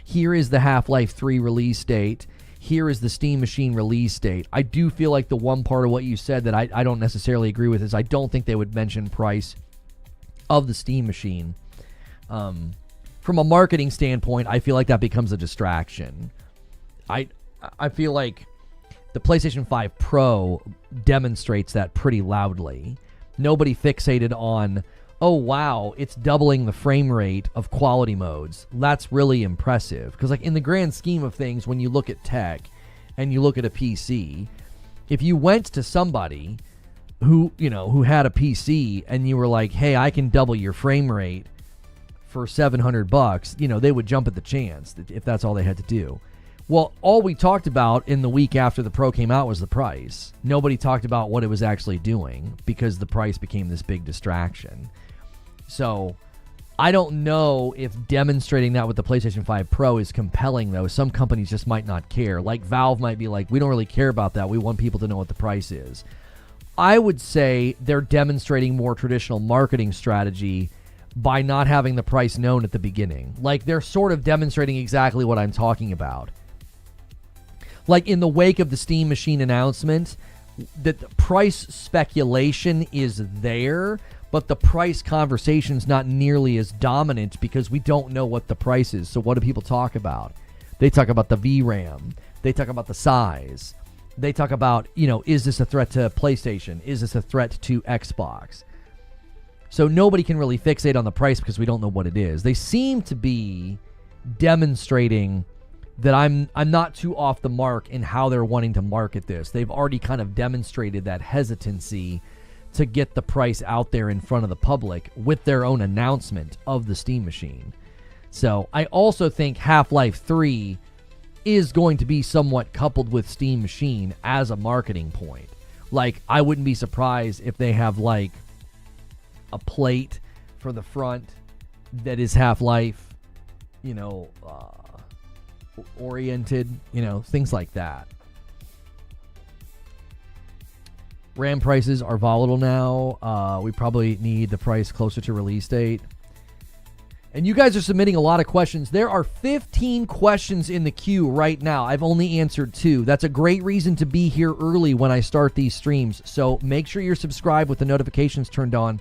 here is the Half-Life 3 release date. Here is the Steam Machine release date. I do feel like the one part of what you said that I don't necessarily agree with is I don't think they would mention price of the Steam Machine. From a marketing standpoint, I feel like that becomes a distraction. I feel like the PlayStation 5 Pro demonstrates that pretty loudly. Nobody fixated on, oh wow, it's doubling the frame rate of quality modes. That's really impressive. Because like in the grand scheme of things, when you look at tech and you look at a PC, if you went to somebody who had a PC and you were like, hey, I can double your frame rate for $700, they would jump at the chance if that's all they had to do. Well, all we talked about in the week after the Pro came out was the price. Nobody talked about what it was actually doing because the price became this big distraction. So I don't know if demonstrating that with the PlayStation 5 Pro is compelling, though. Some companies just might not care. Like Valve might be like, we don't really care about that. We want people to know what the price is. I would say they're demonstrating more traditional marketing strategy by not having the price known at the beginning. Like, they're sort of demonstrating exactly what I'm talking about. like in the wake of the Steam Machine announcement, that the price speculation is there, but the price conversation's not nearly as dominant because we don't know what the price is. So what do people talk about? They talk about the VRAM. They talk about the size. They talk about, is this a threat to PlayStation? Is this a threat to Xbox? So nobody can really fixate on the price because we don't know what it is. They seem to be demonstrating that I'm not too off the mark in how they're wanting to market this. They've already kind of demonstrated that hesitancy to get the price out there in front of the public with their own announcement of the Steam Machine. So I also think Half-Life 3 is going to be somewhat coupled with Steam Machine as a marketing point. Like, I wouldn't be surprised if they have like a plate for the front that is Half-Life, oriented, things like that. RAM prices are volatile now. We probably need the price closer to release date. And you guys are submitting a lot of questions. There are 15 questions in the queue right now. I've only answered 2. That's a great reason to be here early when I start these streams. So make sure you're subscribed with the notifications turned on.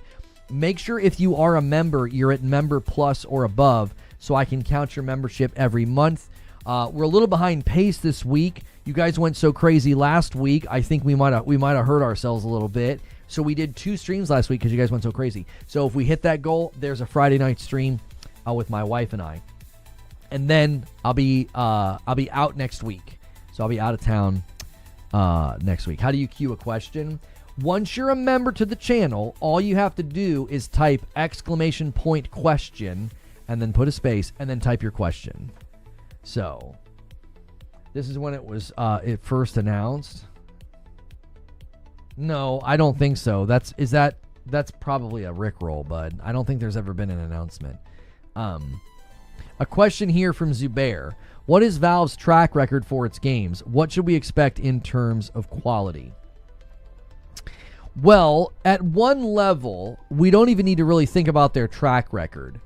Make sure if you are a member, you're at Member Plus or above so I can count your membership every month. We're a little behind pace this week. You guys went so crazy last week. I think we might have hurt ourselves a little bit. So we did 2 streams last week because you guys went so crazy. So if we hit that goal, there's a Friday night stream with my wife and I, and then I'll be out next week. So I'll be out of town next week. How do you queue a question? Once you're a member to the channel, all you have to do is type !question and then put a space and then type your question. So this is when it was it first announced. No, I don't think so. That's probably a Rickroll, bud. I don't think there's ever been an announcement. A question here from Zubair. What is Valve's track record for its games? What should we expect in terms of quality? Well, at one level, we don't even need to really think about their track record.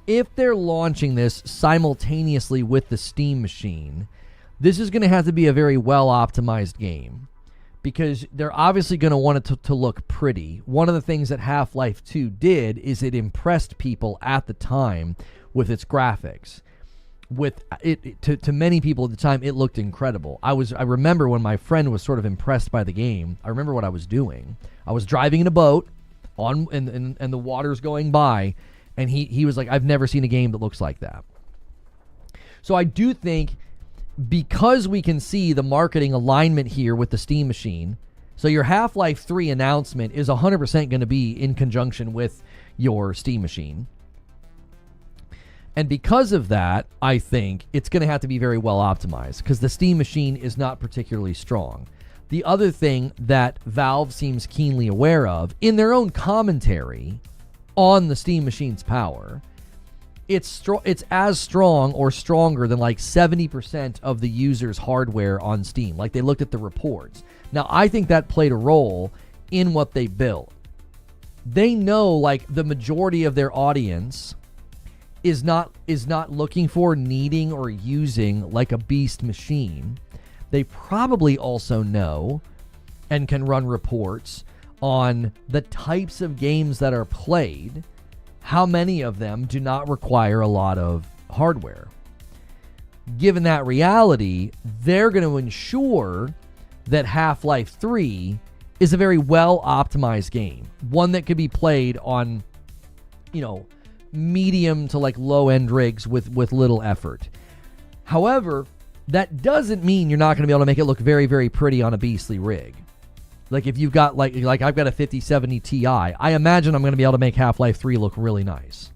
If they're launching this simultaneously with the Steam Machine, this is going to have to be a very well-optimized game because they're obviously going to want it to look pretty. One of the things that Half-Life 2 did is it impressed people at the time with its graphics. With it, to many people at the time, it looked incredible. I remember when my friend was sort of impressed by the game. I remember what I was doing. I was driving in a boat and the water's going by, and he was like, I've never seen a game that looks like that. So I do think because we can see the marketing alignment here with the Steam Machine, so your Half-Life 3 announcement is 100% going to be in conjunction with your Steam Machine. And because of that, I think it's going to have to be very well optimized because the Steam Machine is not particularly strong. The other thing that Valve seems keenly aware of in their own commentary on the Steam Machine's power, it's as strong or stronger than like 70% of the users' hardware on Steam. Like they looked at the reports. Now, I think that played a role in what they built. They know like the majority of their audience is not looking for, needing, or using like a beast machine. They probably also know and can run reports on the types of games that are played, how many of them do not require a lot of hardware. Given that reality, they're going to ensure that Half-Life 3 is a very well-optimized game, one that could be played on, medium to like low-end rigs with little effort. However, that doesn't mean you're not going to be able to make it look very, very pretty on a beastly rig. Like if you've got like I've got a 5070 Ti, I imagine I'm going to be able to make Half-Life 3 look really nice.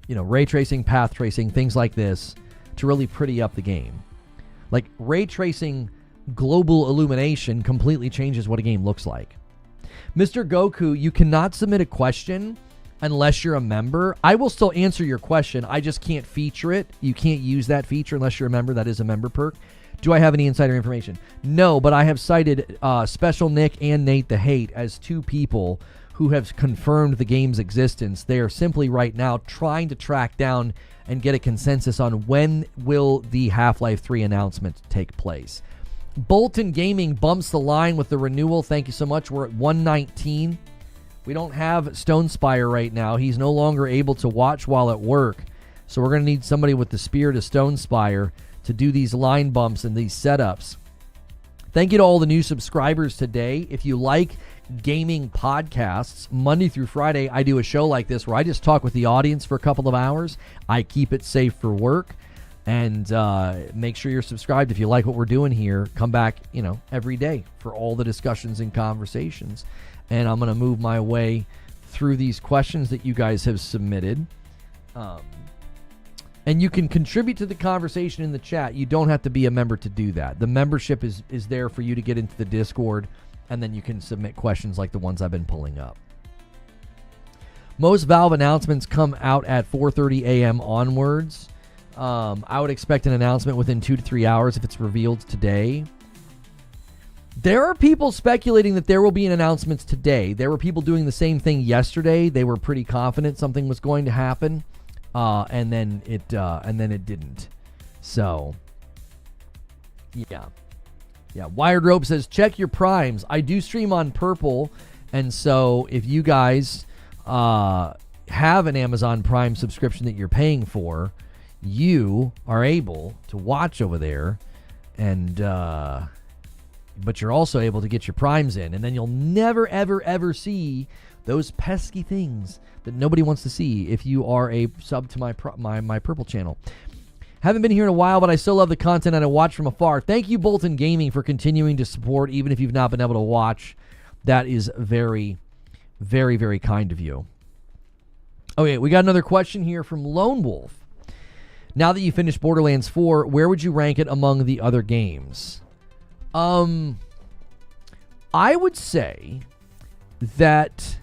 Ray tracing, path tracing, things like this to really pretty up the game. Like ray tracing global illumination completely changes what a game looks like. Mr. Goku, you cannot submit a question unless you're a member. I will still answer your question. I just can't feature it. You can't use that feature unless you're a member. That is a member perk. Do I have any insider information? No, but I have cited Special Nick and Nate the Hate as 2 people who have confirmed the game's existence. They are simply right now trying to track down and get a consensus on when will the Half-Life 3 announcement take place. Bolton Gaming bumps the line with the renewal. Thank you so much. We're at 119. We don't have Stone Spire right now. He's no longer able to watch while at work. So we're going to need somebody with the spirit of Stone Spire to do these line bumps and these setups. Thank you to all the new subscribers today. If you like gaming podcasts, Monday through Friday, I do a show like this where I just talk with the audience for a couple of hours. I keep it safe for work. And make sure you're subscribed. If you like what we're doing here, come back, every day for all the discussions and conversations. And I'm going to move my way through these questions that you guys have submitted. And you can contribute to the conversation in the chat. You don't have to be a member to do that. The membership is there for you to get into the Discord, and then you can submit questions like the ones I've been pulling up. Most Valve announcements come out at 4:30 a.m. onwards. I would expect an announcement within 2 to 3 hours if it's revealed today. There are people speculating that there will be an announcement today. There were people doing the same thing yesterday. They were pretty confident something was going to happen, and then it didn't. So, yeah. Wired Rope says, check your primes. I do stream on Purple, and so if you guys have an Amazon Prime subscription that you're paying for, you are able to watch over there, and but you're also able to get your primes in, and then you'll never, ever, ever see those pesky things that nobody wants to see if you are a sub to my Purple channel. Haven't been here in a while, but I still love the content and I watch from afar. Thank you, Bolton Gaming, for continuing to support, even if you've not been able to watch. That is very, very, very kind of you. Okay, we got another question here from Lone Wolf. Now that you finished Borderlands 4, where would you rank it among the other games? I would say that,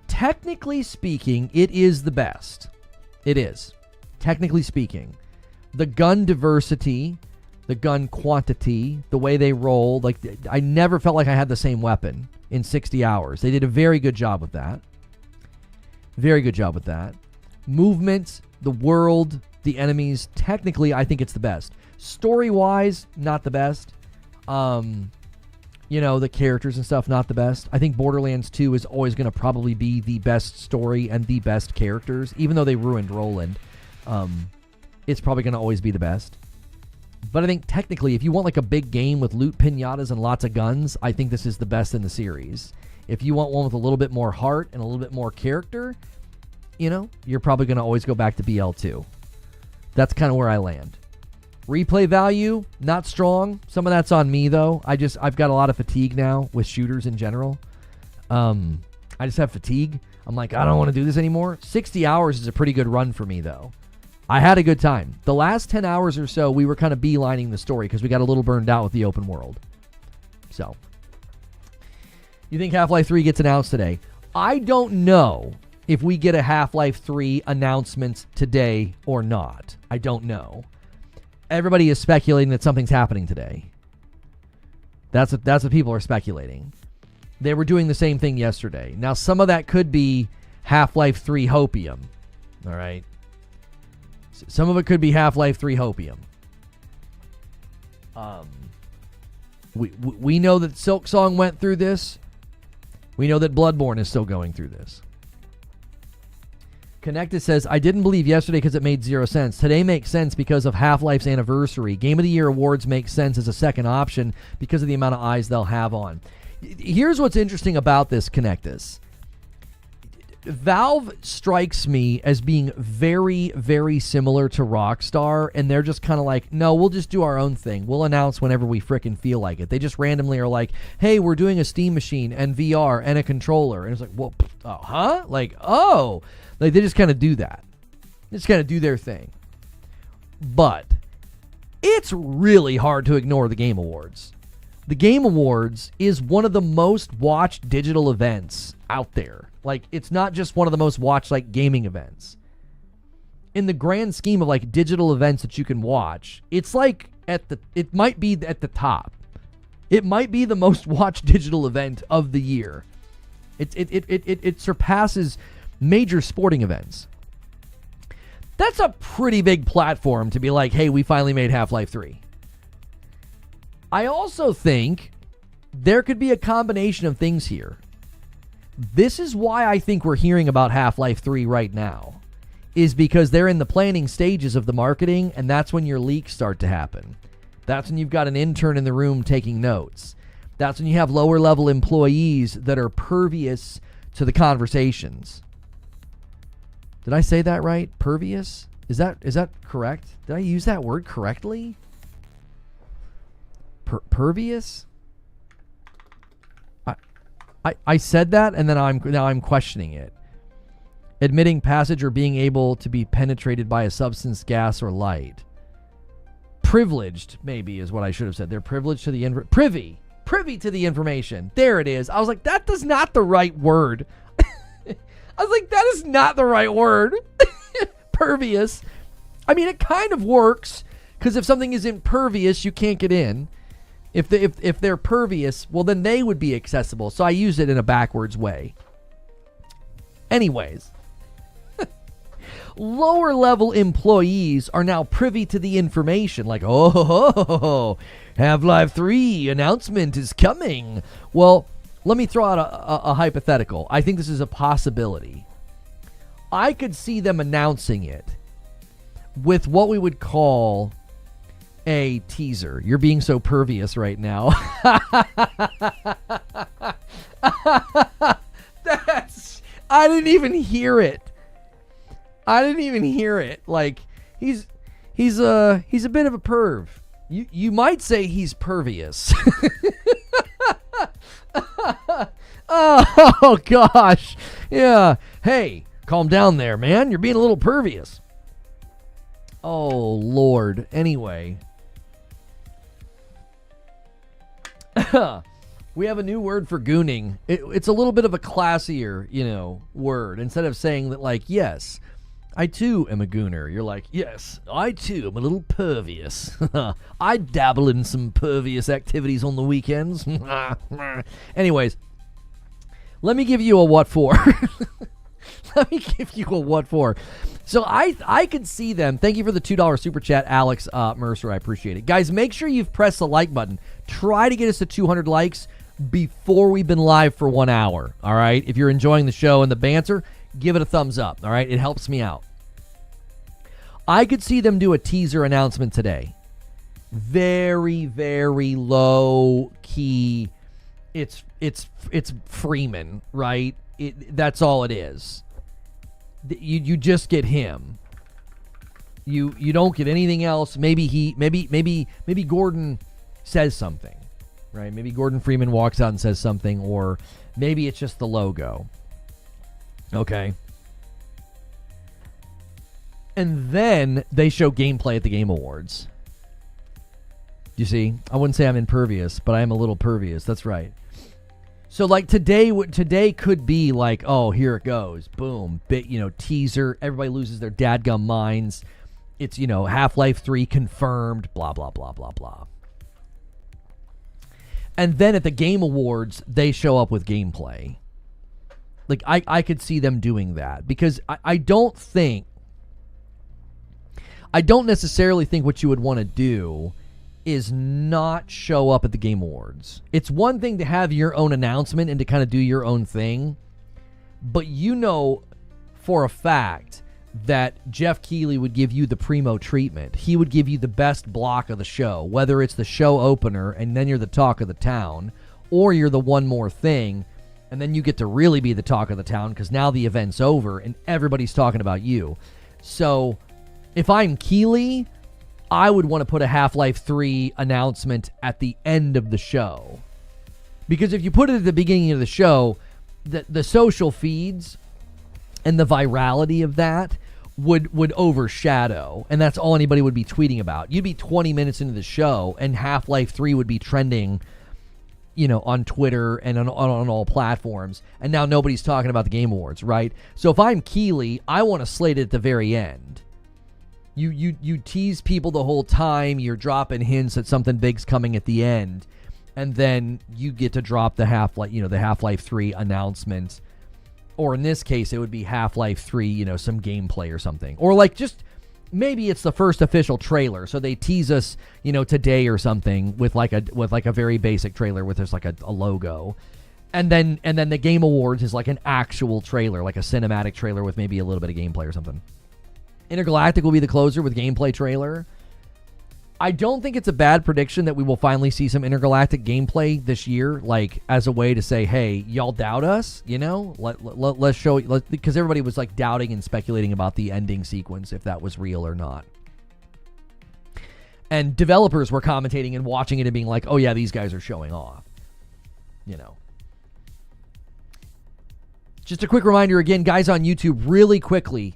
technically speaking, it is the best. It is. Technically speaking. The gun diversity, the gun quantity, the way they roll, I never felt like I had the same weapon in 60 hours. They did a very good job with that. Very good job with that. Movement, the world, the enemies, technically, I think it's the best. Story-wise, not the best. The characters and stuff, not the best. I think Borderlands 2 is always going to probably be the best story and the best characters. Even though they ruined Roland, it's probably going to always be the best. But I think technically, if you want a big game with loot pinatas and lots of guns, I think this is the best in the series. If you want one with a little bit more heart and a little bit more character, you're probably going to always go back to BL2. That's kind of where I land. Replay value, not strong. Some of that's on me, though. I've got a lot of fatigue now with shooters in general. I just have fatigue. I'm like, I don't want to do this anymore. 60 hours is a pretty good run for me, though. I had a good time. The last 10 hours or so, we were kind of beelining the story because we got a little burned out with the open world. So, you think Half-Life 3 gets announced today? I don't know if we get a Half-Life 3 announcement today or not. I don't know. Everybody is speculating that something's happening today. That's what people are speculating. They were doing the same thing yesterday. Now, some of that could be Half-Life 3 Hopium. All right? Some of it could be Half-Life 3 Hopium. We know that Silksong went through this. We know that Bloodborne is still going through this. Connected says, I didn't believe yesterday because it made 0 sense. Today makes sense because of Half-Life's anniversary. Game of the Year awards make sense as a second option because of the amount of eyes they'll have on. Here's what's interesting about this, Connectus. Valve strikes me as being very, very similar to Rockstar, and they're just kind of like, no, we'll just do our own thing. We'll announce whenever we frickin' feel like it. They just randomly are like, hey, we're doing a Steam machine and VR and a controller. And it's like, well, huh? They just kind of do that. They just kind of do their thing. But it's really hard to ignore the Game Awards. The Game Awards is one of the most watched digital events out there. It's not just one of the most watched, gaming events. In the grand scheme of, digital events that you can watch, it's it might be at the top. It might be the most watched digital event of the year. It surpasses major sporting events. That's a pretty big platform to be like, hey, we finally made Half-Life 3. I also think there could be a combination of things here. This is why I think we're hearing about Half-Life 3 right now, is because they're in the planning stages of the marketing, and that's when your leaks start to happen. That's when you've got an intern in the room taking notes. That's when you have lower level employees that are pervious to the conversations. Did I say that right? Pervious? Is that correct? Did I use that word correctly? Pervious? I said that, and then now I'm questioning it. Admitting passage or being able to be penetrated by a substance, gas, or light. Privileged, maybe, is what I should have said. They're privileged to the privy to the information. There it is. I was like, that is not the right word. I was like, that is not the right word. Pervious. I mean, it kind of works, because if something is impervious, you can't get in. If they're pervious, well, then they would be accessible. So I use it in a backwards way. Anyways. Lower level employees are now privy to the information, like, oh, Half-Life 3 announcement is coming. Well, let me throw out a hypothetical. I think this is a possibility. I could see them announcing it with what we would call a teaser. You're being so pervious right now. I didn't even hear it. Like, he's a bit of a perv. You might say he's pervious. Oh gosh. Yeah. Hey, calm down there, man. You're being a little pervious. Oh Lord. Anyway. We have a new word for gooning. It's a little bit of a classier, word. Instead of saying that, like, yes, I too am a gooner. You're like, yes, I too am a little pervious. I dabble in some pervious activities on the weekends. Anyways, let me give you a what for. So I could see them. Thank you for the $2 super chat, Alex Mercer. I appreciate it. Guys, make sure you've pressed the like button. Try to get us to 200 likes before we've been live for 1 hour. All right. If you're enjoying the show and the banter, give it a thumbs up. All right. It helps me out. I could see them do a teaser announcement today. Very, very low key. It's Freeman, right? That's all it is. You just get him. You don't get anything else. Maybe Gordon says something, right? Maybe Gordon Freeman walks out and says something, or maybe it's just the logo. Okay. And then they show gameplay at the Game Awards. You see, I wouldn't say I'm impervious, but I am a little pervious. That's right. So like today could be like, oh, here it goes. Boom. Teaser. Everybody loses their dadgum minds. It's, Half-Life 3 confirmed, blah, blah, blah, blah, blah. And then at the Game Awards, they show up with gameplay. Like, I could see them doing that, because I don't necessarily think what you would want to do is not show up at the Game Awards. It's one thing to have your own announcement and to kind of do your own thing, but for a fact that Jeff Keighley would give you the primo treatment. He would give you the best block of the show, whether it's the show opener and then you're the talk of the town, or you're the one more thing, and then you get to really be the talk of the town because now the event's over and everybody's talking about you. So if I'm Keighley, I would want to put a Half-Life 3 announcement at the end of the show. Because if you put it at the beginning of the show, the social feeds and the virality of that would overshadow. And that's all anybody would be tweeting about. You'd be 20 minutes into the show and Half-Life 3 would be trending, on Twitter and on all platforms. And now nobody's talking about the Game Awards, right? So if I'm Keighley, I want to slate it at the very end. You tease people the whole time. You're dropping hints that something big's coming at the end. and then you get to drop the Half-Life 3 announcement, or in this case, it would be Half-Life 3, some gameplay or something, or like just maybe it's the first official trailer, so they tease us, today or something with like a very basic trailer with just like a logo, and then the Game Awards is like an actual trailer, like a cinematic trailer with maybe a little bit of gameplay or something. Intergalactic will be the closer with gameplay trailer. I don't think it's a bad prediction that we will finally see some Intergalactic gameplay this year, like as a way to say, hey, y'all doubt us, let's show, because everybody was like doubting and speculating about the ending sequence, if that was real or not. And developers were commentating and watching it and being like, oh yeah, these guys are showing off, Just a quick reminder again, guys on YouTube, really quickly,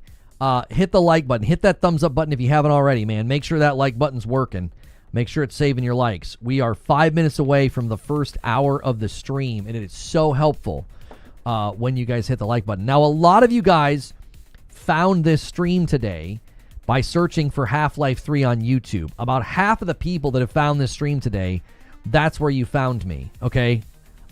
hit the like button. Hit that thumbs up button if you haven't already, man. Make sure that like button's working. Make sure it's saving your likes. We are 5 minutes away from the first hour of the stream, and it is so helpful when you guys hit the like button. Now, a lot of you guys found this stream today by searching for Half-Life 3 on YouTube. About half of the people that have found this stream today, that's where you found me, okay?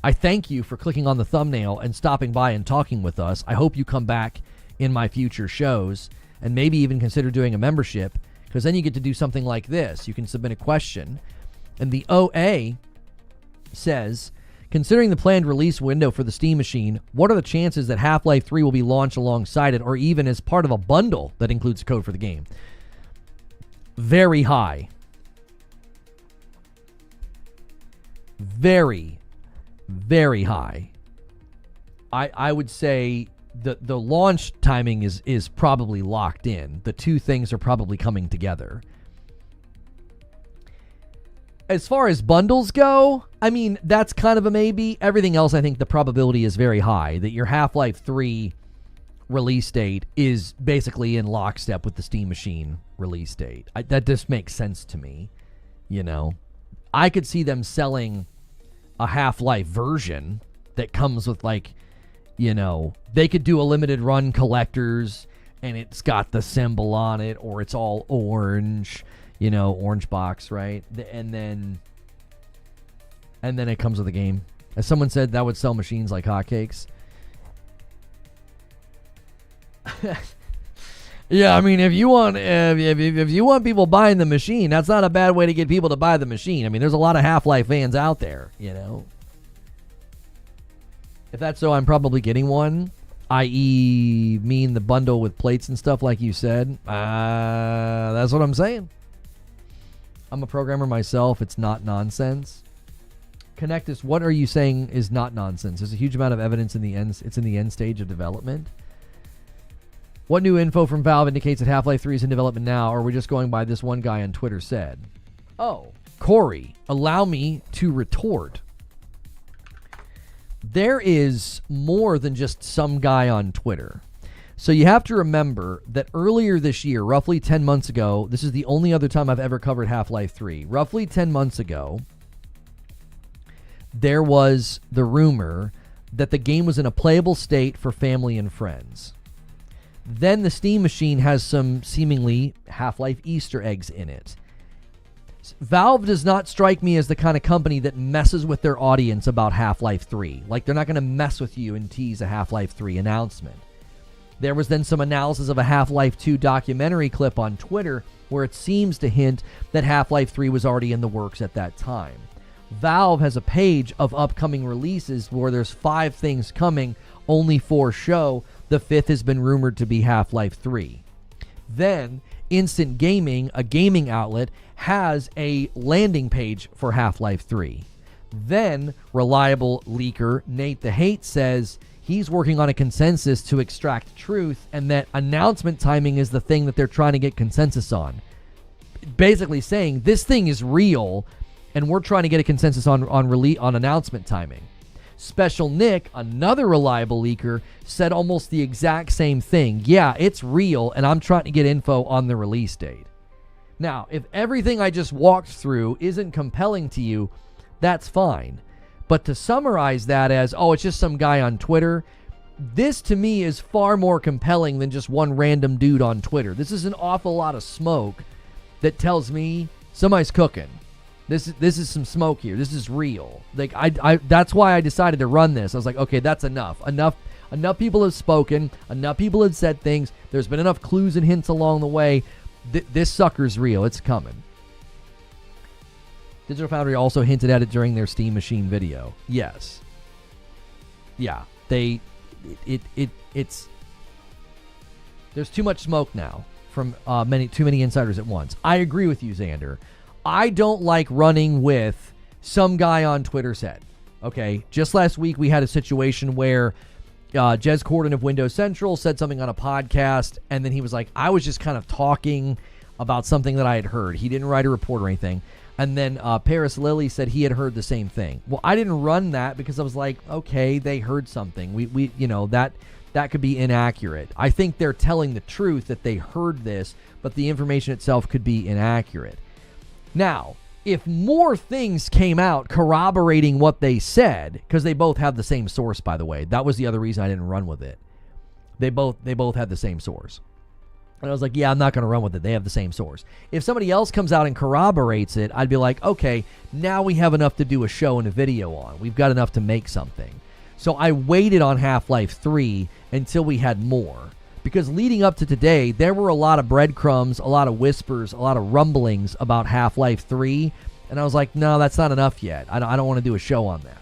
I thank you for clicking on the thumbnail and stopping by and talking with us. I hope you come back in my future shows, and maybe even consider doing a membership, because then you get to do something like this. You can submit a question, and the OA says, considering the planned release window for the Steam machine, what are the chances that Half-Life 3 will be launched alongside it, or even as part of a bundle that includes code for the game? Very high. Very, very high. I would say the launch timing is probably locked in. The two things are probably coming together. As far as bundles go, I mean, that's kind of a maybe. Everything else, I think the probability is very high that your Half-Life 3 release date is basically in lockstep with the Steam machine release date. That just makes sense to me, I could see them selling a Half-Life version that comes with like, they could do a limited run collectors and it's got the symbol on it, or it's all orange, orange box, right? And then it comes with the game. As someone said, that would sell machines like hotcakes. Yeah, I mean, if you want people buying the machine, that's not a bad way to get people to buy the machine. I mean, there's a lot of Half-Life fans out there, If that's so, I'm probably getting one, i.e. mean the bundle with plates and stuff like you said. That's what I'm saying. I'm a programmer myself. It's not nonsense. Connectus, what are you saying is not nonsense? There's a huge amount of evidence in the end. It's in the end stage of development. What new info from Valve indicates that Half-Life 3 is in development now, or are we just going by this one guy on Twitter said? Oh, Corey, allow me to retort. There is more than just some guy on Twitter. So you have to remember that earlier this year, roughly 10 months ago, this is the only other time I've ever covered Half-Life 3. Roughly 10 months ago, there was the rumor that the game was in a playable state for family and friends. Then the Steam machine has some seemingly Half-Life Easter eggs in it. Valve does not strike me as the kind of company that messes with their audience about Half-Life 3. Like, they're not going to mess with you and tease a Half-Life 3 announcement. There was then some analysis of a Half-Life 2 documentary clip on Twitter where it seems to hint that Half-Life 3 was already in the works at that time. Valve has a page of upcoming releases where there's 5 things coming, only 4 show. The 5th has been rumored to be Half-Life 3. Then, Instant Gaming, a gaming outlet, has a landing page for Half-Life 3. Then, reliable leaker Nate the Hate says he's working on a consensus to extract truth, and that announcement timing is the thing that they're trying to get consensus on. Basically saying, this thing is real, and we're trying to get a consensus on announcement timing. Special Nick, another reliable leaker, said almost the exact same thing. Yeah, it's real, and I'm trying to get info on the release date. Now, if everything I just walked through isn't compelling to you, that's fine. But to summarize that as, oh, it's just some guy on Twitter, this to me is far more compelling than just one random dude on Twitter. This is an awful lot of smoke that tells me somebody's cooking. This is some smoke here. This is real. Like I that's why I decided to run this. I was like, okay, that's enough. Enough people have spoken. Enough people have said things. There's been enough clues and hints along the way. This sucker's real. It's coming. Digital Foundry also hinted at it during their Steam Machine video. Yes. Yeah. It's there's too much smoke now from too many insiders at once. I agree with you, Xander. I don't like running with some guy on Twitter said. Okay, just last week we had a situation where Jez Corden of Windows Central said something on a podcast, and then he was like, I was just kind of talking about something that I had heard. He didn't write a report or anything. And then Paris Lilly said he had heard the same thing. Well, I didn't run that because I was like, okay, they heard something. We that could be inaccurate. I think they're telling the truth that they heard this, but the information itself could be inaccurate. Now, if more things came out corroborating what they said, because they both have the same source, by the way. That was the other reason I didn't run with it. They both had the same source. And I was like, yeah, I'm not going to run with it. They have the same source. If somebody else comes out and corroborates it, I'd be like, okay, now we have enough to do a show and a video on. We've got enough to make something. So I waited on Half-Life 3 until we had more. Because leading up to today, there were a lot of breadcrumbs, a lot of whispers, a lot of rumblings about Half-Life 3. And I was like, no, that's not enough yet. I don't want to do a show on that.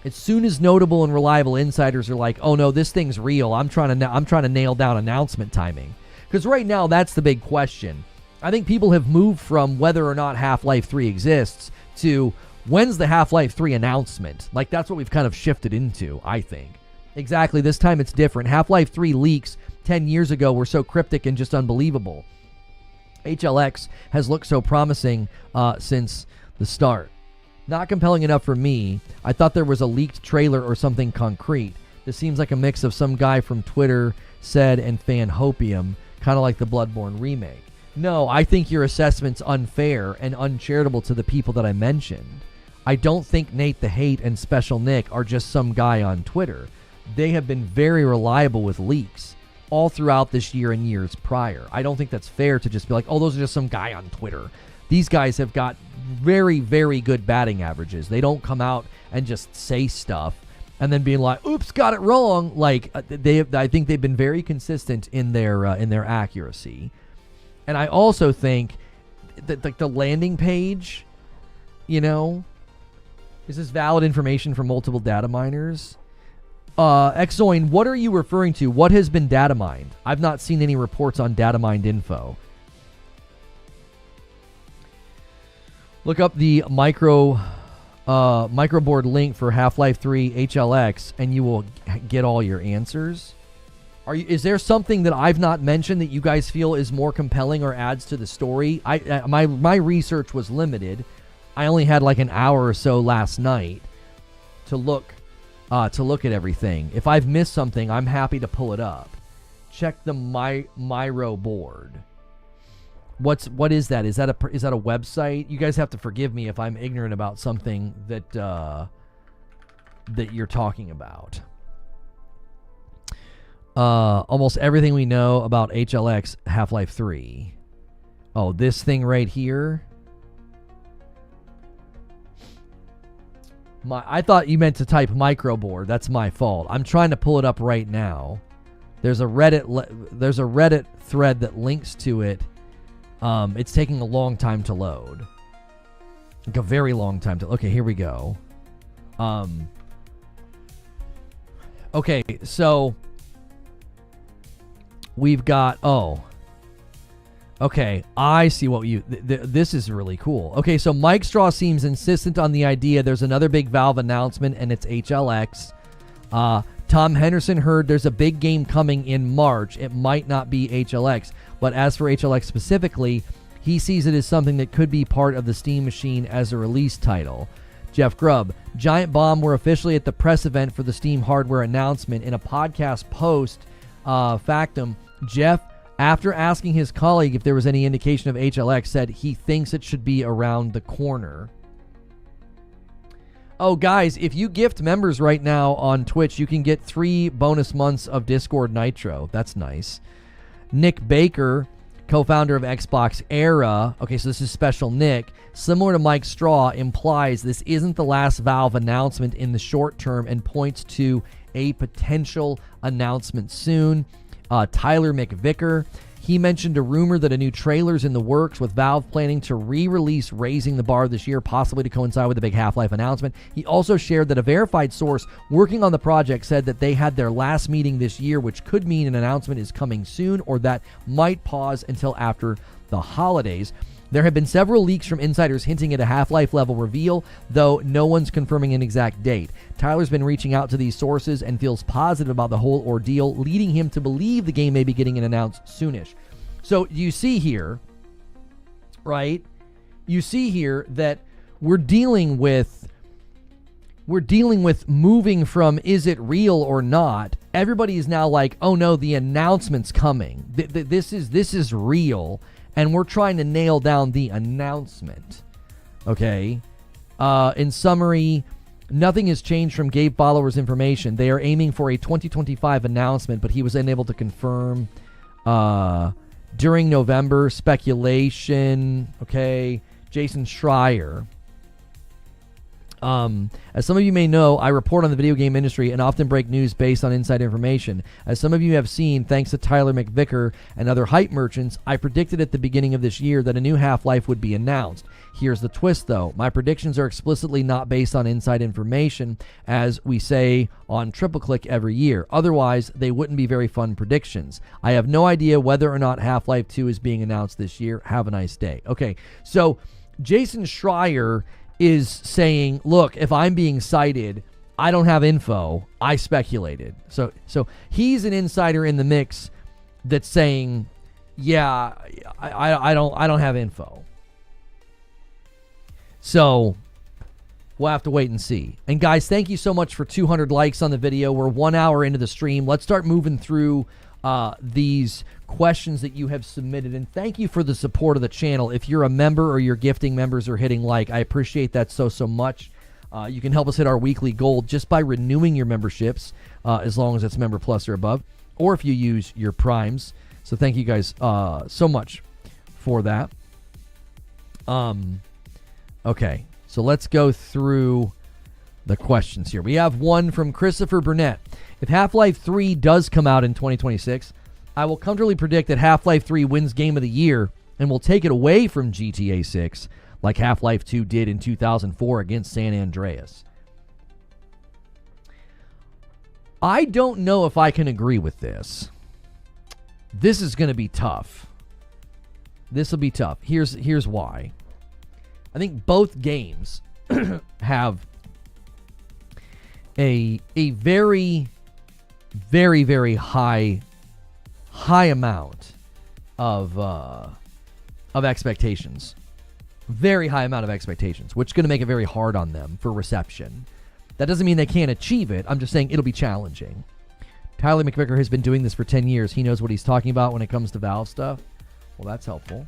As soon as notable and reliable insiders are like, oh no, this thing's real, I'm trying to nail down announcement timing. Because right now, that's the big question. I think people have moved from whether or not Half-Life 3 exists to when's the Half-Life 3 announcement? Like, that's what we've kind of shifted into, I think. Exactly, this time it's different. Half-Life 3 leaks 10 years ago were so cryptic and just unbelievable. HLX has looked so promising since the start. Not compelling enough for me. I thought there was a leaked trailer or something concrete. This seems like a mix of some guy from Twitter said and fan hopium, kind of like the Bloodborne remake. No, I think your assessment's unfair and uncharitable to the people that I mentioned. I don't think Nate the Hate and Special Nick are just some guy on Twitter. They have been very reliable with leaks all throughout this year and years prior. I don't think that's fair to just be like, oh, those are just some guy on Twitter. These guys have got very, very good batting averages. They don't come out and just say stuff and then being like, oops, got it wrong. Like, I think they've been very consistent in their accuracy. And I also think that like the landing page, is this valid information from multiple data miners? Exoin, what are you referring to? What has been data mined? I've not seen any reports on data mined info. Look up the microboard link for Half-Life 3 HLX, and you will get all your answers. Is there something that I've not mentioned that you guys feel is more compelling or adds to the story? My research was limited. I only had like an hour or so last night to look at everything. If I've missed something, I'm happy to pull it up. Check the Myro board. What is that? Is that a website? You guys have to forgive me if I'm ignorant about something that you're talking about. Almost everything we know about HLX Half-Life 3. Oh, this thing right here. I thought you meant to type microboard. That's my fault. I'm trying to pull it up right now. There's a Reddit thread that links to it. It's taking a long time to load. Like a very long time to... Okay, here we go. Okay, so... We've got... Oh. Okay, I see what you... this is really cool. Okay, so Mike Straw seems insistent on the idea there's another big Valve announcement, and it's HLX. Tom Henderson heard there's a big game coming in March. It might not be HLX, but as for HLX specifically, he sees it as something that could be part of the Steam Machine as a release title. Jeff Grubb, Giant Bomb were officially at the press event for the Steam hardware announcement. In a podcast post factum, Jeff, after asking his colleague if there was any indication of HLX, said he thinks it should be around the corner. Oh, guys, if you gift members right now on Twitch, you can get 3 bonus months of Discord Nitro. That's nice. Nick Baker, co-founder of Xbox Era, okay, so this is Special Nick, similar to Mike Straw, implies this isn't the last Valve announcement in the short term and points to a potential announcement soon. Tyler McVicker, he mentioned a rumor that a new trailer's in the works, with Valve planning to re-release Raising the Bar this year, possibly to coincide with the big Half-Life announcement. He also shared that a verified source working on the project said that they had their last meeting this year, which could mean an announcement is coming soon, or that might pause until after the holidays. There have been several leaks from insiders hinting at a Half-Life level reveal, though no one's confirming an exact date. Tyler's been reaching out to these sources and feels positive about the whole ordeal, leading him to believe the game may be getting announced soonish. So you see here, right? You see here that we're dealing with moving from is it real or not. Everybody is now like, oh no, the announcement's coming. This is real. And we're trying to nail down the announcement, okay? In summary, nothing has changed from Gabe Follower's information. They are aiming for a 2025 announcement, but he was unable to confirm during November. Speculation, okay? Jason Schreier. As some of you may know, I report on the video game industry and often break news based on inside information. As some of you have seen, thanks to Tyler McVicker and other hype merchants, I predicted at the beginning of this year that a new Half-Life would be announced. Here's the twist, though. My predictions are explicitly not based on inside information, as we say on Triple Click every year. Otherwise, they wouldn't be very fun predictions. I have no idea whether or not Half-Life 2 is being announced this year. Have a nice day. Okay, so Jason Schreier is saying, look, if I'm being cited, I don't have info. I speculated. So he's an insider in the mix that's saying, yeah, I don't have info. So we'll have to wait and see. And guys, thank you so much for 200 likes on the video. We're 1 hour into the stream. Let's start moving through these questions that you have submitted, and thank you for the support of the channel. If you're a member or your gifting members are hitting like, I appreciate that so much. You can help us hit our weekly goal just by renewing your memberships, as long as it's Member Plus or above, or if you use your primes. So thank you guys so much for that. Okay, so let's go through the questions here. We have one from Christopher Burnett. If Half-Life 3 does come out in 2026, I will comfortably predict that Half-Life 3 wins Game of the Year and will take it away from GTA 6 like Half-Life 2 did in 2004 against San Andreas. I don't know if I can agree with this. This is going to be tough. This will be tough. Here's why. I think both games have a very, very, very high amount of expectations. Very high amount of expectations, which is going to make it very hard on them for reception. That doesn't mean they can't achieve it. I'm just saying it'll be challenging. Tyler McVicker has been doing this for 10 years. He knows what he's talking about when it comes to Valve stuff. Well, that's helpful.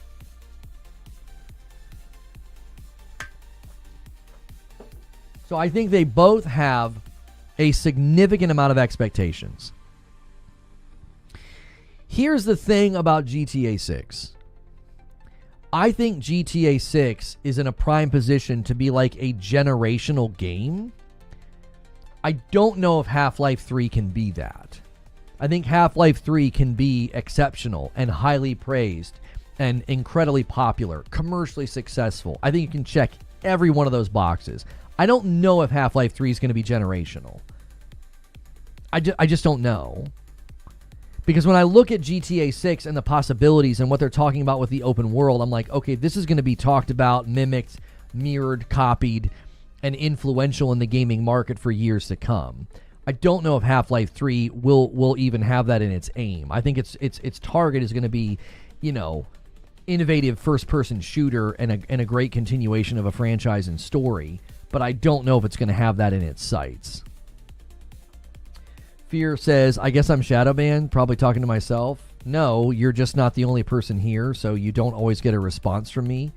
So I think they both have a significant amount of expectations. Here's the thing about GTA 6. I think GTA 6 is in a prime position to be like a generational game. I don't know if Half-Life 3 can be that. I think Half-Life 3 can be exceptional and highly praised and incredibly popular, commercially successful. I think you can check every one of those boxes. I don't know if Half-Life 3 is going to be generational. I just don't know. Because when I look at GTA 6 and the possibilities and what they're talking about with the open world, I'm like, okay, this is going to be talked about, mimicked, mirrored, copied, and influential in the gaming market for years to come. I don't know if Half-Life 3 will even have that in its aim. I think its target is going to be, innovative first-person shooter and a great continuation of a franchise and story. But I don't know if it's going to have that in its sights. Fear says, I guess I'm shadow banned, probably talking to myself. No, you're just not the only person here, so you don't always get a response from me.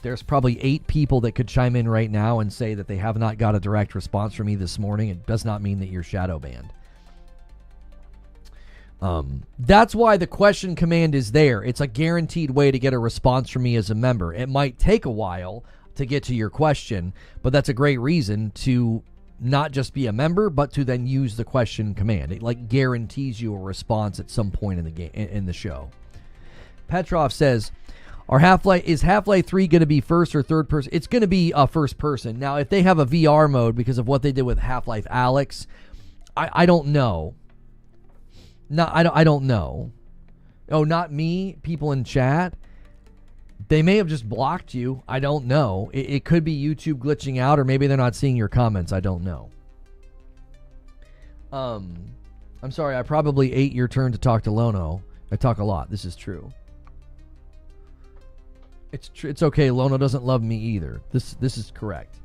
There's probably 8 people that could chime in right now and say that they have not got a direct response from me this morning. It does not mean that you're shadow banned. That's why the question command is there. It's a guaranteed way to get a response from me as a member. It might take a while to get to your question, but that's a great reason to not just be a member, but to then use the question command. It like guarantees you a response at some point in the game, in the show. Petrov says, is Half-Life 3 going to be first or third person? It's going to be first person. Now, if they have a VR mode because of what they did with Half-Life Alyx, I don't know. No, I don't know. Oh, not me. People in chat. They may have just blocked you. I don't know. It could be YouTube glitching out, or maybe they're not seeing your comments. I don't know. I'm sorry. I probably ate your turn to talk to Lono. I talk a lot. This is true. It's okay. Lono doesn't love me either. This is correct.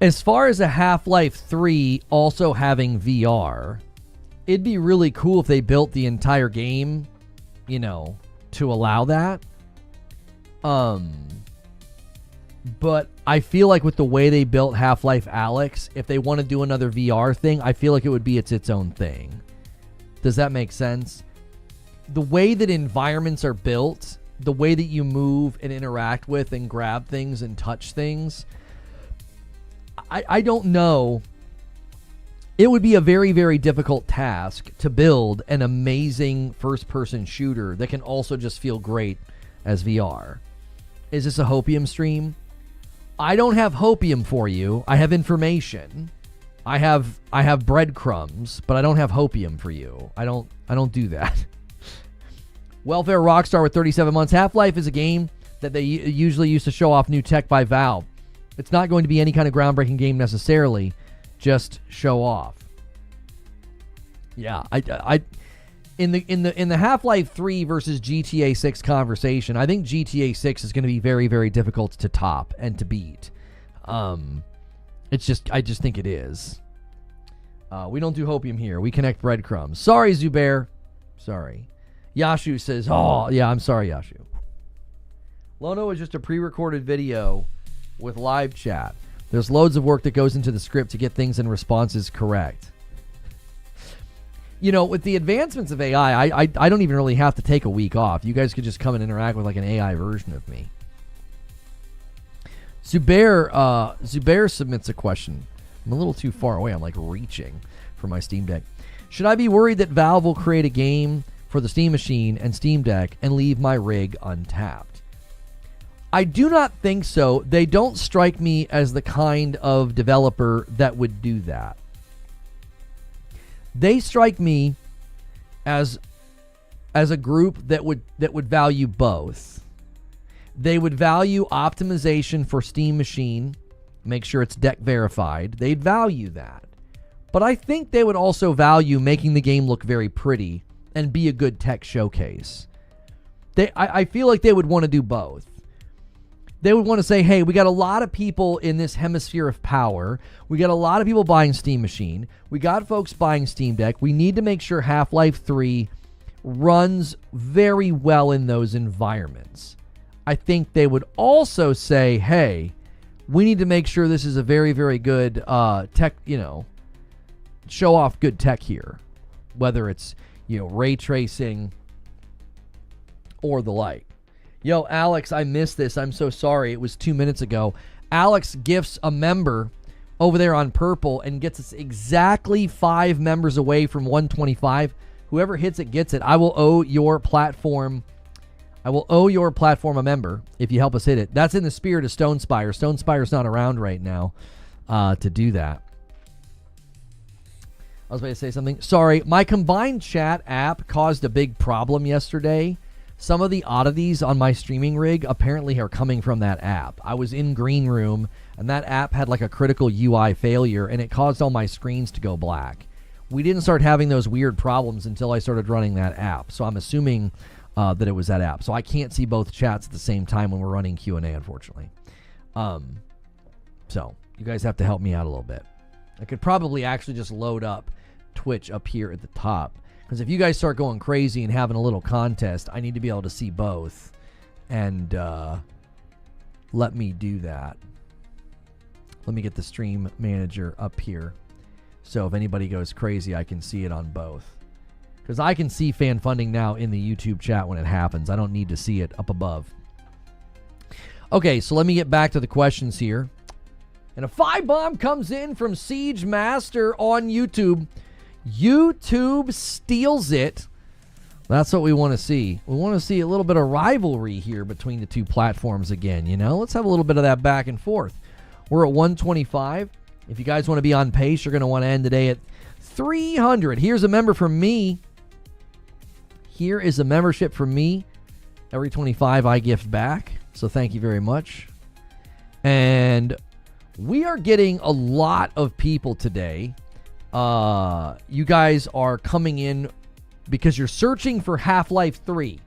As far as a Half-Life 3 also having VR, it'd be really cool if they built the entire game, to allow that. But I feel like with the way they built Half-Life Alyx, if they want to do another VR thing, I feel like it would be its own thing. Does that make sense? The way that environments are built, the way that you move and interact with and grab things and touch things, I don't know. It would be a very, very difficult task to build an amazing first-person shooter that can also just feel great as VR. Is this a Hopium stream? I don't have Hopium for you. I have information. I have breadcrumbs, but I don't have Hopium for you. I don't do that. Welfare Rockstar with 37 months. Half-Life is a game that they usually used to show off new tech by Valve. It's not going to be any kind of groundbreaking game necessarily, just show off. Yeah, in the Half-Life 3 versus GTA 6 conversation, I think GTA 6 is going to be very, very difficult to top and to beat. I just think it is. We don't do Hopium here. We connect breadcrumbs. Sorry, Zubair. Sorry. Yashu says, oh, yeah, I'm sorry, Yashu. Lono is just a pre-recorded video with live chat. There's loads of work that goes into the script to get things and responses correct. With the advancements of AI, I don't even really have to take a week off. You guys could just come and interact with like an AI version of me. Zubair submits a question. I'm a little too far away. I'm like reaching for my Steam Deck. Should I be worried that Valve will create a game for the Steam Machine and Steam Deck and leave my rig untapped? I do not think so. They don't strike me as the kind of developer that would do that. They strike me as a group that would value both. They would value optimization for Steam Machine, make sure it's deck verified. They'd value that. But I think they would also value making the game look very pretty and be a good tech showcase. I feel like they would want to do both. They would want to say, hey, we got a lot of people in this hemisphere of power. We got a lot of people buying Steam Machine. We got folks buying Steam Deck. We need to make sure Half-Life 3 runs very well in those environments. I think they would also say, hey, we need to make sure this is a very, very good tech, show off good tech here. Whether it's, ray tracing or the like. Yo, Alex, I missed this. I'm so sorry. It was 2 minutes ago. Alex gifts a member over there on Purple and gets us exactly 5 members away from 125. Whoever hits it gets it. I will owe your platform a member if you help us hit it. That's in the spirit of Stone Spire. Stone Spire's not around right now to do that. I was about to say something. Sorry, my combined chat app caused a big problem yesterday. Some of the oddities on my streaming rig apparently are coming from that app. I was in Green Room, and that app had like a critical UI failure, and it caused all my screens to go black. We didn't start having those weird problems until I started running that app, so I'm assuming that it was that app. So I can't see both chats at the same time when we're running Q&A, unfortunately. So you guys have to help me out a little bit. I could probably actually just load up Twitch up here at the top. Because if you guys start going crazy and having a little contest, I need to be able to see both. And let me do that. Let me get the stream manager up here. So if anybody goes crazy, I can see it on both. Because I can see fan funding now in the YouTube chat when it happens. I don't need to see it up above. Okay, so let me get back to the questions here. And a 5-bomb comes in from Siege Master on YouTube. YouTube steals it. That's what we want to see. We want to see a little bit of rivalry here between the two platforms again, you know? Let's have a little bit of that back and forth. We're at 125. If you guys want to be on pace, you're going to want to end the day at 300. Here's a member from me. Here is a membership from me. Every 25 I gift back. So thank you very much. And we are getting a lot of people today. You guys are coming in because you're searching for Half-Life 3.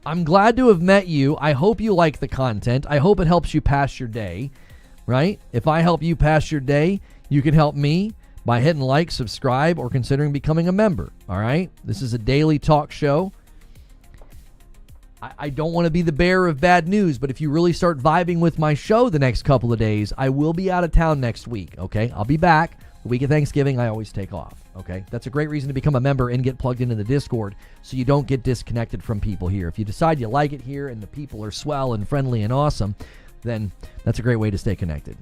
I'm glad to have met you. I hope you like the content. I hope it helps you pass your day, right? If I help you pass your day, you can help me by hitting like, subscribe, or considering becoming a member, all right? This is a daily talk show. I don't want to be the bearer of bad news, but if you really start vibing with my show the next couple of days, I will be out of town next week, okay? I'll be back. The week of Thanksgiving, I always take off, okay? That's a great reason to become a member and get plugged into the Discord so you don't get disconnected from people here. If you decide you like it here and the people are swell and friendly and awesome, then that's a great way to stay connected.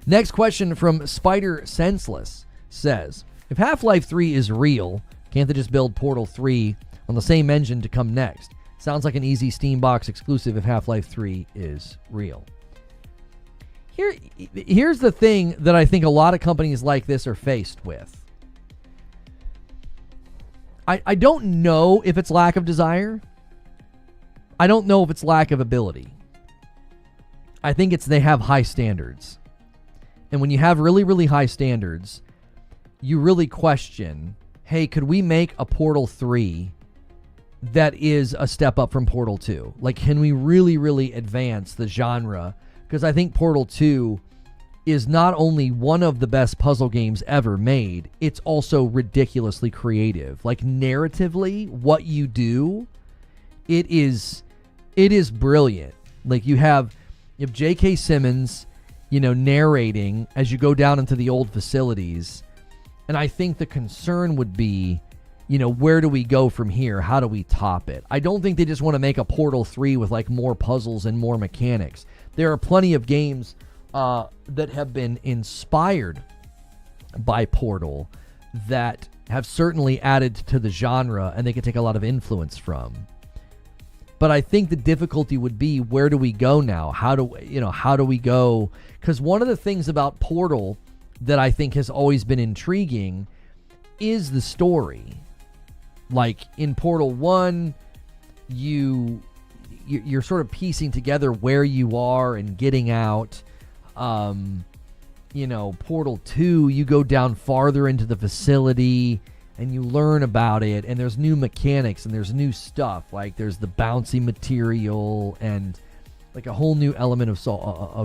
Next question from Spider Senseless says, if Half-Life 3 is real, can't they just build Portal 3 on the same engine to come next? Sounds like an easy Steambox exclusive if Half-Life 3 is real. Here's the thing that I think a lot of companies like this are faced with. I don't know if it's lack of desire. I don't know if it's lack of ability. I think it's they have high standards. And when you have really, really high standards, you really question, hey, could we make a Portal 3 that is a step up from Portal 2? Like, can we really, really advance the genre? Because I think Portal 2 is not only one of the best puzzle games ever made, it's also ridiculously creative. Like, narratively, what you do, it is brilliant. Like, you have J.K. Simmons, you know, narrating as you go down into the old facilities. And I think the concern would be, you know, where do we go from here? How do we top it? I don't think they just want to make a Portal 3 with like more puzzles and more mechanics. There are plenty of games that have been inspired by Portal that have certainly added to the genre and they can take a lot of influence from. But I think the difficulty would be, where do we go now? How do we go? Because one of the things about Portal that I think has always been intriguing is the story. Like in Portal 1, you're sort of piecing together where you are and getting out. Portal 2, you go down farther into the facility and you learn about it, and there's new mechanics and there's new stuff. Like there's the bouncy material and like a whole new element of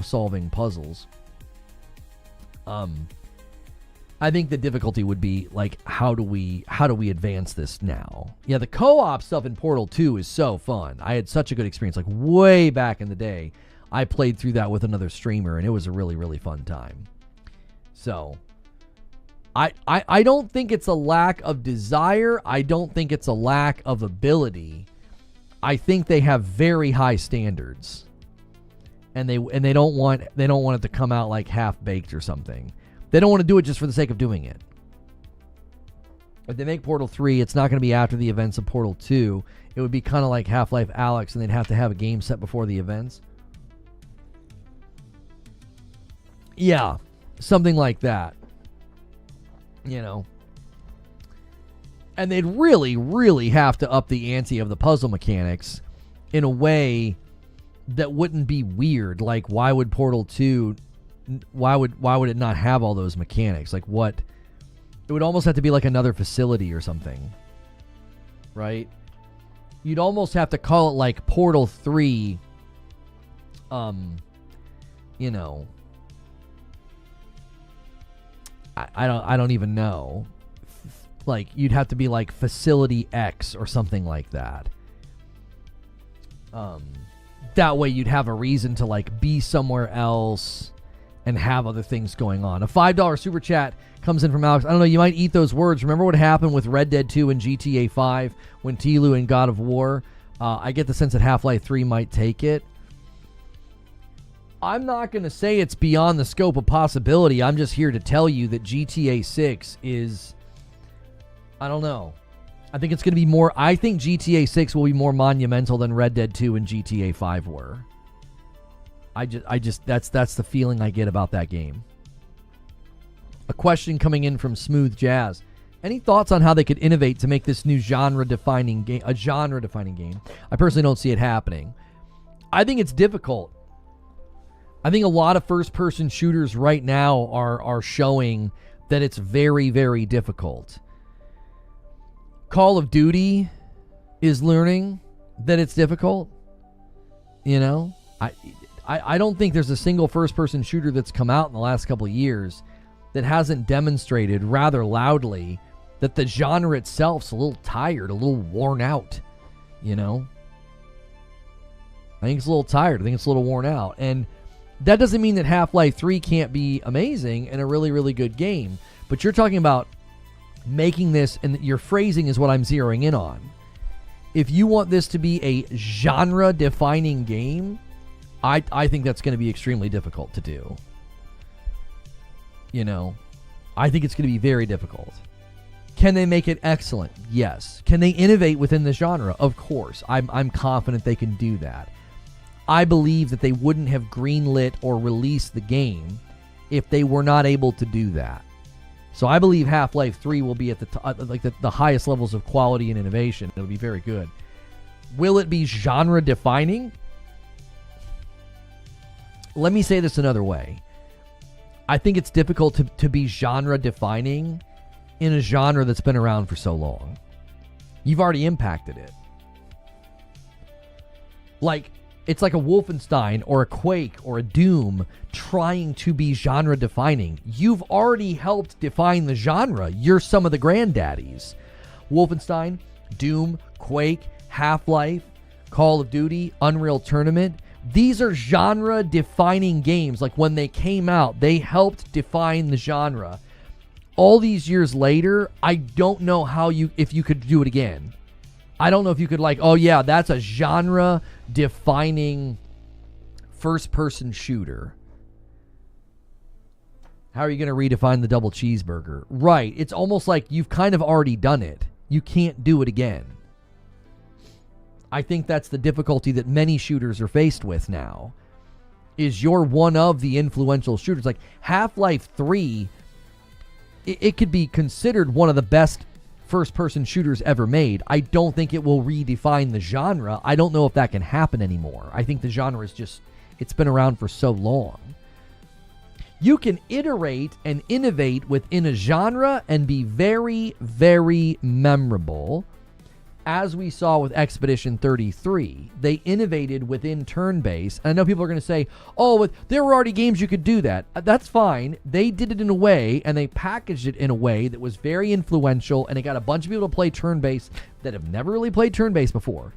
solving puzzles. I think the difficulty would be like, how do we advance this now? Yeah, the co-op stuff in Portal 2 is so fun. I had such a good experience. Like way back in the day, I played through that with another streamer, and it was a really, really fun time. So I don't think it's a lack of desire. I don't think it's a lack of ability. I think they have very high standards, and they don't want it to come out like half baked or something. They don't want to do it just for the sake of doing it. If they make Portal 3, it's not going to be after the events of Portal 2. It would be kind of like Half-Life Alyx, and they'd have to have a game set before the events. Yeah, something like that. You know. And they'd really, really have to up the ante of the puzzle mechanics in a way that wouldn't be weird. Like, why would Portal 2... Why would it not have all those mechanics? Like what? It would almost have to be like another facility or something, right? You'd almost have to call it like Portal 3. I don't even know. Like you'd have to be like Facility X or something like that. That way you'd have a reason to like be somewhere else. and have other things going on. A $5 super chat comes in from Alex. I don't know, you might eat those words. Remember what happened with Red Dead 2 and GTA 5 when Tlu and God of War? I get the sense that Half-Life 3 might take it. I'm not going to say it's beyond the scope of possibility. I'm just here to tell you that GTA 6 is, I don't know. I think it's going to be more, I think GTA 6 will be more monumental than Red Dead 2 and GTA 5 were. I just that's the feeling I get about that game. A question coming in from Smooth Jazz. Any thoughts on how they could innovate to make this new genre-defining game a genre-defining game? I personally don't see it happening. I think it's difficult. I think a lot of first-person shooters right now are showing that it's very, very difficult. Call of Duty is learning that it's difficult. You know? I don't think there's a single first-person shooter that's come out in the last couple of years that hasn't demonstrated rather loudly that the genre itself's a little tired, a little worn out, you know? I think it's a little tired. I think it's a little worn out. And that doesn't mean that Half-Life 3 can't be amazing and a really, really good game. But you're talking about making this, and your phrasing is what I'm zeroing in on. If you want this to be a genre-defining game, I think that's going to be extremely difficult to do. You know, I think it's going to be very difficult. Can they make it excellent? Yes. Can they innovate within the genre? Of course. I'm confident they can do that. I believe that they wouldn't have greenlit or released the game if they were not able to do that. So I believe Half-Life 3 will be at the highest levels of quality and innovation. It'll be very good. Will it be genre defining? Let me say this another way. I think it's difficult to be genre defining in a genre that's been around for so long. You've already impacted it. Like, it's like a Wolfenstein or a Quake or a Doom trying to be genre defining. You've already helped define the genre. You're some of the granddaddies. Wolfenstein, Doom, Quake, Half-Life, Call of Duty, Unreal Tournament. These are genre defining games. Like, when they came out, they helped define the genre. All these years later, I don't know if you could do it again. I don't know if you could oh yeah, that's a genre defining first person shooter. How are you going to redefine the double cheeseburger? Right. It's almost like you've kind of already done it. You can't do it again. I think that's the difficulty that many shooters are faced with now. Is you're one of the influential shooters. Like Half-Life 3, it could be considered one of the best first-person shooters ever made. I don't think it will redefine the genre. I don't know if that can happen anymore. I think the genre is just, it's been around for so long. You can iterate and innovate within a genre and be very, very memorable. As we saw with Expedition 33, they innovated within turn-based. And I know people are going to say, oh, but there were already games you could do that. That's fine. They did it in a way, and they packaged it in a way that was very influential, and it got a bunch of people to play turn-based that have never really played turn-based before.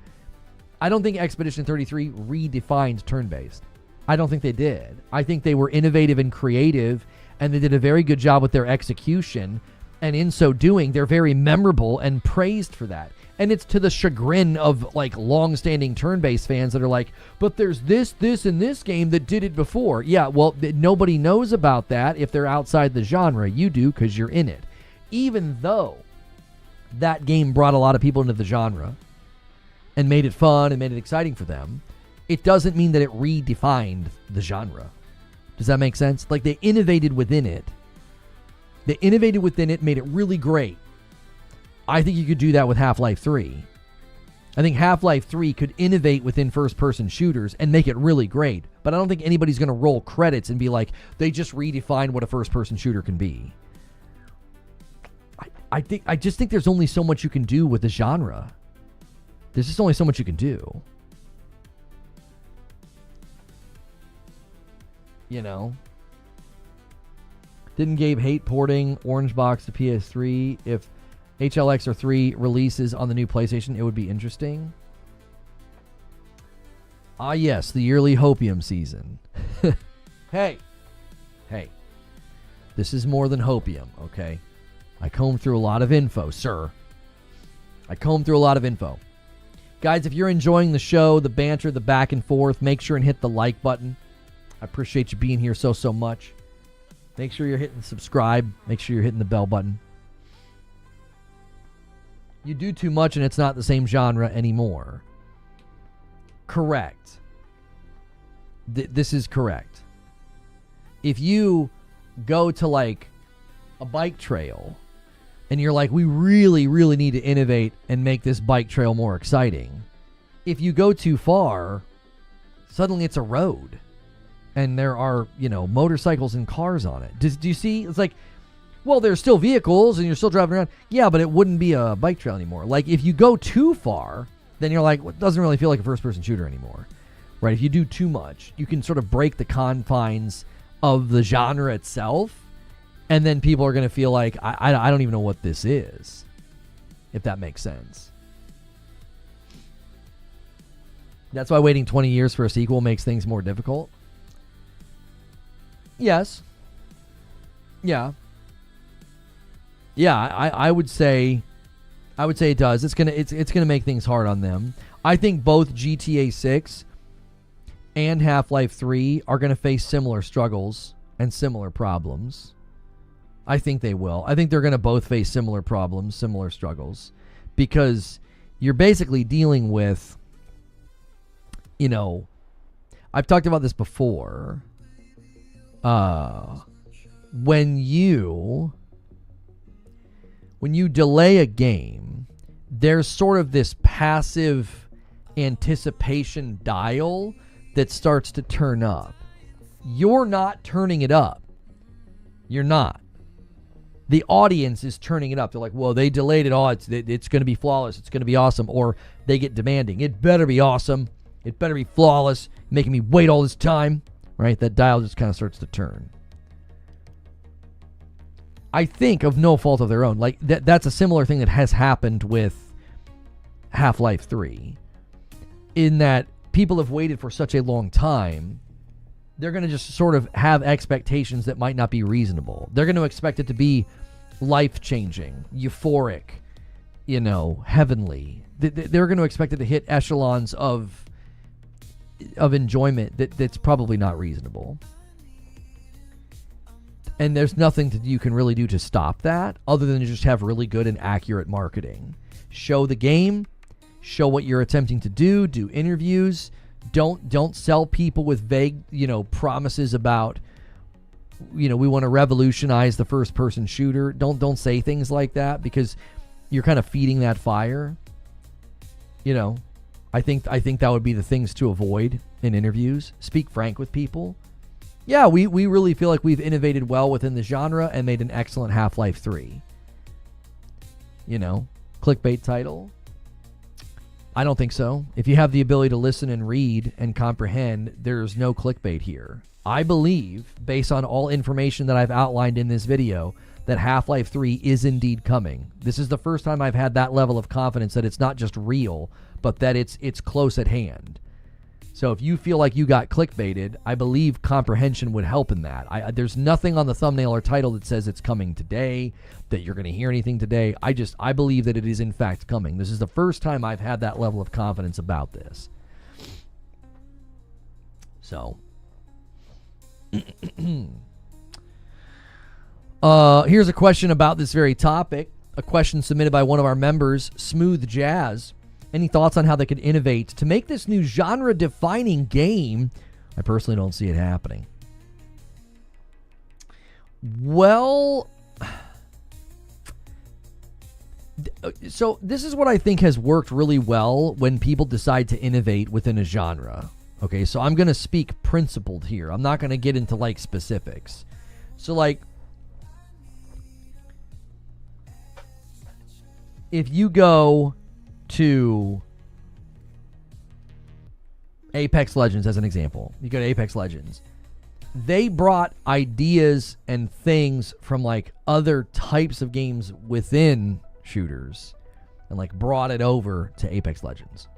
I don't think Expedition 33 redefined turn-based. I don't think they did. I think they were innovative and creative, and they did a very good job with their execution. And in so doing, they're very memorable and praised for that. And it's to the chagrin of long-standing turn-based fans that are like, but there's this, and this game that did it before. Yeah, well, nobody knows about that if they're outside the genre. You do because you're in it. Even though that game brought a lot of people into the genre and made it fun and made it exciting for them, it doesn't mean that it redefined the genre. Does that make sense? Like, they innovated within it. They innovated within it, made it really great. I think you could do that with Half-Life 3. I think Half-Life 3 could innovate within first-person shooters and make it really great. But I don't think anybody's going to roll credits and be like, they just redefined what a first-person shooter can be. I just think there's only so much you can do with the genre. There's just only so much you can do. You know? Didn't Gabe hate porting Orange Box to PS3? If HLX or 3 releases on the new PlayStation, it would be interesting. Ah, yes, the yearly hopium season. Hey, Hey, this is more than hopium, okay? I comb through a lot of info, sir. I comb through a lot of info. Guys, if you're enjoying the show, the banter, the back and forth, make sure and hit the like button. I appreciate you being here so much. Make sure you're hitting subscribe. Make sure you're hitting the bell button. You do too much and it's not the same genre anymore. Correct. This is correct. If you go to like a bike trail and you're like, we really need to innovate and make this bike trail more exciting. If you go too far, suddenly it's a road and there are, motorcycles and cars on it. Do you see? It's like, well, there's still vehicles and you're still driving around. Yeah, but it wouldn't be a bike trail anymore. Like if you go too far, then you're like, well, it doesn't really feel like a first-person shooter anymore. Right? If you do too much, you can sort of break the confines of the genre itself, and then people are going to feel like, I don't even know what this is, if that makes sense. That's why waiting 20 years for a sequel makes things more difficult. Yes. Yeah. Yeah, I would say it does. It's gonna make things hard on them. I think both GTA 6 and Half-Life 3 are going to face similar struggles and similar problems. I think they will. I think they're going to both face similar problems, similar struggles, because you're basically dealing with, I've talked about this before. When you delay a game, there's sort of this passive anticipation dial that starts to turn up. You're not turning it up. You're not. The audience is turning it up. They're like, well, they delayed it. Oh, it's going to be flawless. It's going to be awesome. Or they get demanding. It better be awesome. It better be flawless. Making me wait all this time. Right? That dial just kind of starts to turn. I think of no fault of their own. Like that's a similar thing that has happened with Half-Life 3. In that people have waited for such a long time, they're going to just sort of have expectations that might not be reasonable. They're going to expect it to be life-changing, euphoric, heavenly. They're going to expect it to hit echelons of enjoyment that's probably not reasonable. And there's nothing that you can really do to stop that other than just have really good and accurate marketing. Show the game. Show what you're attempting to do. Do interviews. Don't sell people with vague, promises about, we want to revolutionize the first-person shooter. Don't say things like that because you're kind of feeding that fire. I think that would be the things to avoid in interviews. Speak frank with people. Yeah, we really feel like we've innovated well within the genre and made an excellent Half-Life 3. Clickbait title. I don't think so. If you have the ability to listen and read and comprehend, there's no clickbait here. I believe, based on all information that I've outlined in this video, that Half-Life 3 is indeed coming. This is the first time I've had that level of confidence that it's not just real, but that it's close at hand. So if you feel like you got clickbaited, I believe comprehension would help in that. There's nothing on the thumbnail or title that says it's coming today, that you're going to hear anything today. I believe that it is in fact coming. This is the first time I've had that level of confidence about this. So, here's a question about this very topic. A question submitted by one of our members, Smooth Jazz. Any thoughts on how they could innovate to make this new genre-defining game? I personally don't see it happening. Well, so this is what I think has worked really well when people decide to innovate within a genre. Okay, so I'm going to speak principled here. I'm not going to get into like specifics. So like, if you go to Apex Legends as an example, you go to Apex Legends, they brought ideas and things from like other types of games within shooters and like brought it over to Apex Legends.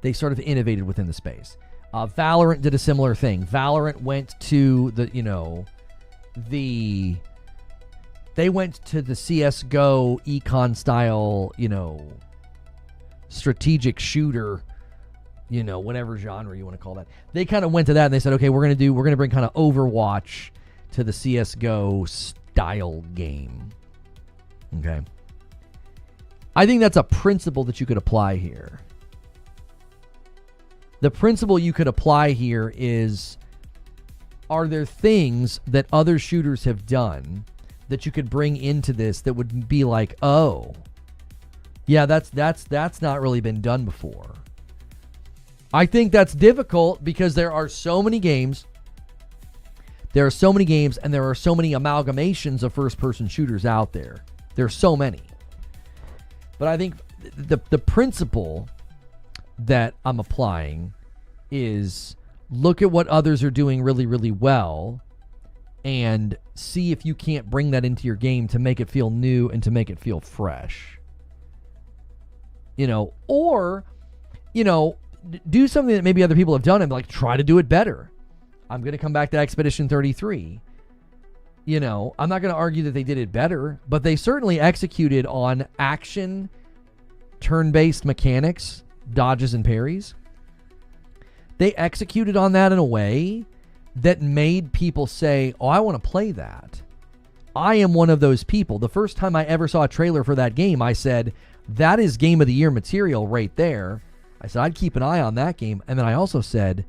They sort of innovated within the space. Valorant did a similar thing. Valorant went to they went to the CS:GO econ style, strategic shooter, whatever genre you want to call that. They kind of went to that and they said, okay, we're going to bring kind of Overwatch to the CS:GO style game. Okay. I think that's a principle that you could apply here. The principle you could apply here is, are there things that other shooters have done that you could bring into this that would be like, oh, yeah, that's not really been done before. I think that's difficult because there are so many games. There are so many games and there are so many amalgamations of first-person shooters out there. There's so many. But I think the principle that I'm applying is look at what others are doing really, really well and see if you can't bring that into your game to make it feel new and to make it feel fresh. Or, do something that maybe other people have done and like try to do it better. I'm going to come back to Expedition 33. I'm not going to argue that they did it better, but they certainly executed on action, turn-based mechanics, dodges and parries. They executed on that in a way that made people say, oh, I want to play that. I am one of those people. The first time I ever saw a trailer for that game, I said, that is Game of the Year material right there. I said, I'd keep an eye on that game. And then I also said,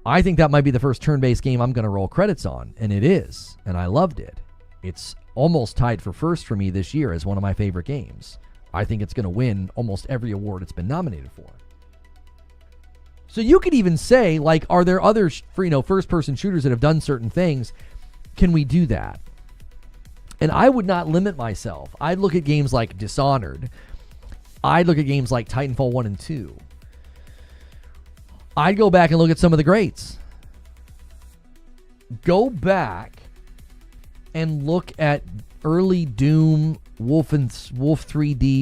I think that might be the first turn-based game I'm going to roll credits on. And it is. And I loved it. It's almost tied for first for me this year as one of my favorite games. I think it's going to win almost every award it's been nominated for. So you could even say, like, are there other first-person shooters that have done certain things? Can we do that? And I would not limit myself. I'd look at games like Dishonored. I'd look at games like Titanfall 1 and 2. I'd go back and look at some of the greats. Go back and look at early Doom, Wolfenstein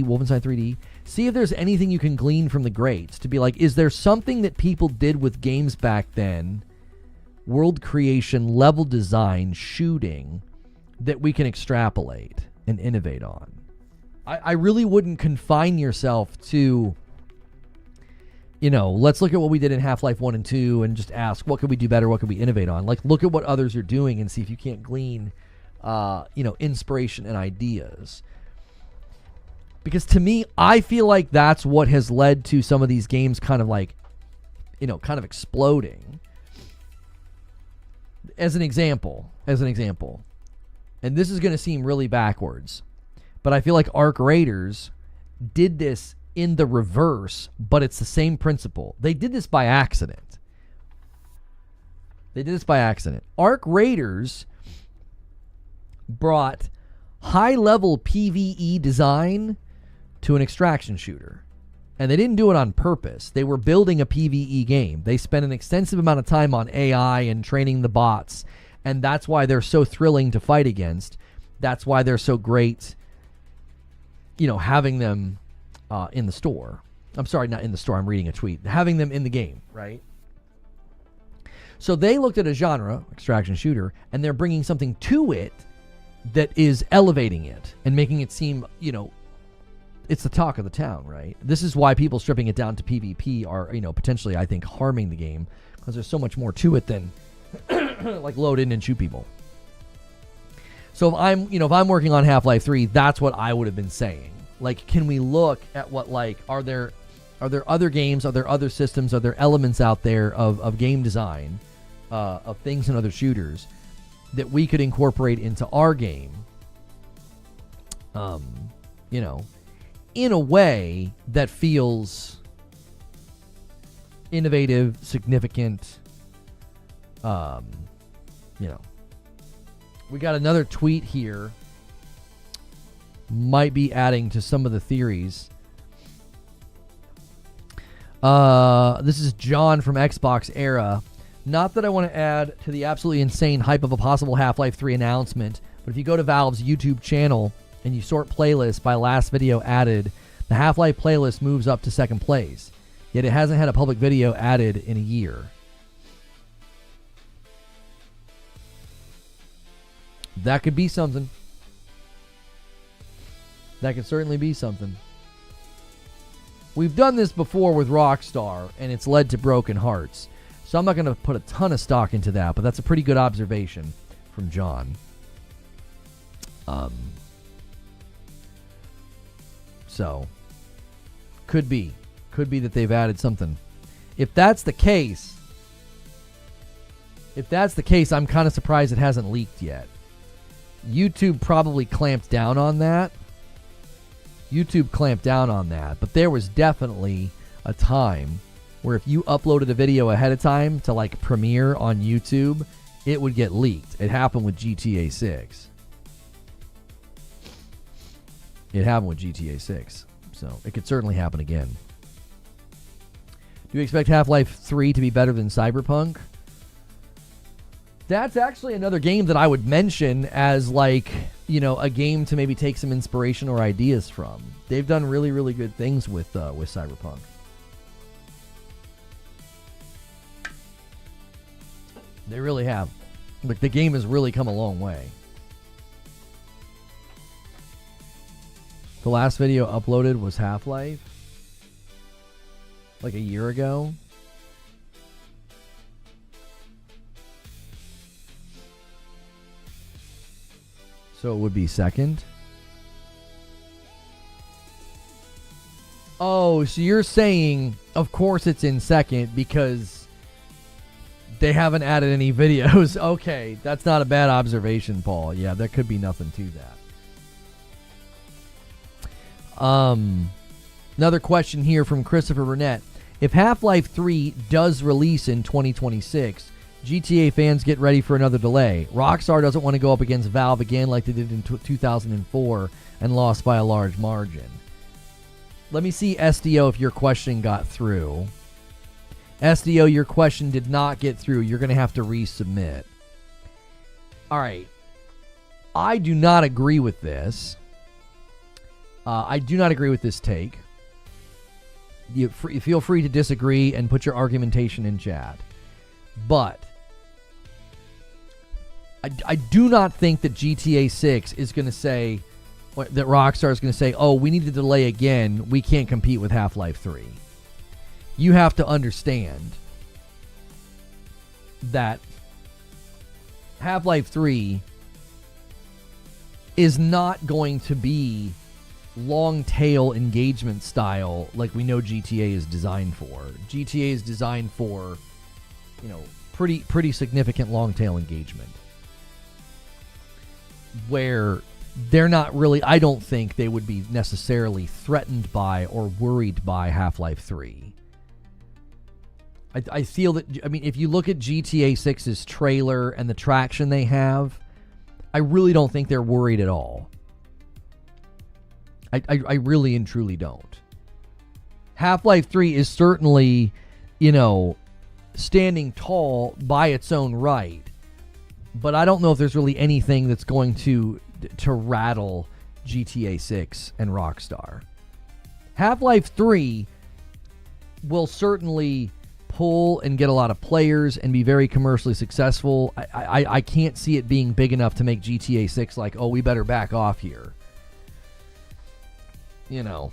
3D. See if there's anything you can glean from the greats to be like, is there something that people did with games back then, world creation, level design, shooting, that we can extrapolate and innovate on? I really wouldn't confine yourself to, let's look at what we did in Half-Life 1 and 2 and just ask, what could we do better? What could we innovate on? Like, look at what others are doing and see if you can't glean, inspiration and ideas. Because to me, I feel like that's what has led to some of these games kind of like, kind of exploding. As an example, and this is going to seem really backwards, but I feel like Arc Raiders did this in the reverse, but it's the same principle. They did this by accident. Arc Raiders brought high-level PvE design to an extraction shooter. And they didn't do it on purpose. They were building a PvE game. They spent an extensive amount of time on AI and training the bots. And that's why they're so thrilling to fight against. That's why they're so great, having them in the store. I'm sorry, not in the store. I'm reading a tweet. Having them in the game, right? So they looked at a genre, extraction shooter, and they're bringing something to it that is elevating it and making it seem, it's the talk of the town, right? This is why people stripping it down to PvP are, potentially, I think, harming the game, because there's so much more to it than like load in and shoot people. So if I'm working on Half-Life 3, that's what I would have been saying. Like, can we look at what, like, are there other games, are there other systems, are there elements out there of game design, of things in other shooters that we could incorporate into our game, in a way that feels innovative, significant. We got another tweet here. Might be adding to some of the theories. This is John from Xbox Era. Not that I want to add to the absolutely insane hype of a possible Half-Life 3 announcement, but if you go to Valve's YouTube channel and you sort playlists by last video added, the Half-Life playlist moves up to second place. yet it hasn't had a public video added in a year. That could be something. That could certainly be something. We've done this before with Rockstar, and it's led to broken hearts. So I'm not going to put a ton of stock into that, but that's a pretty good observation from John. So, could be that they've added something. If that's the case, I'm kind of surprised it hasn't leaked yet. YouTube probably clamped down on that. But there was definitely a time where if you uploaded a video ahead of time to like premiere on YouTube, it would get leaked. It happened with GTA 6. So it could certainly happen again. Do you expect Half-Life 3 to be better than Cyberpunk? That's actually another game that I would mention as like, you know, a game to maybe take some inspiration or ideas from. They've done really, really good things with Cyberpunk. They really have. Like, the game has really come a long way. The last video uploaded was Half-Life. Like a year ago. So it would be second. Oh, so you're saying, of course it's in second because they haven't added any videos. Okay, that's not a bad observation, Paul. Yeah, there could be nothing to that. Another question here from Christopher Burnett. If Half-Life 3 does release in 2026, GTA fans get ready for another delay. Rockstar doesn't want to go up against Valve again like they did in 2004 and lost by a large margin. Let me see, SDO, if your question got through. SDO, your question did not get through. You're going to have to resubmit. All right. I do not agree with this. I do not agree with this take. You feel free to disagree and put your argumentation in chat. But I do not think that GTA 6 is going to say, that Rockstar is going to say, oh, we need to delay again. We can't compete with Half-Life 3. You have to understand that Half-Life 3 is not going to be long tail engagement style like we know GTA is designed for. GTA is designed for, you know, pretty significant long tail engagement. Where they're not really, I don't think they would be necessarily threatened by or worried by Half-Life 3. I feel that, I mean, if you look at GTA 6's trailer and the traction they have, I really don't think they're worried at all. I really and truly don't. Half-Life 3 is certainly, you know, standing tall by its own right. But I don't know if there's really anything that's going to rattle GTA 6 and Rockstar. Half-Life 3 will certainly pull and get a lot of players and be very commercially successful. I can't see it being big enough to make GTA 6 like, oh, we better back off here. You know,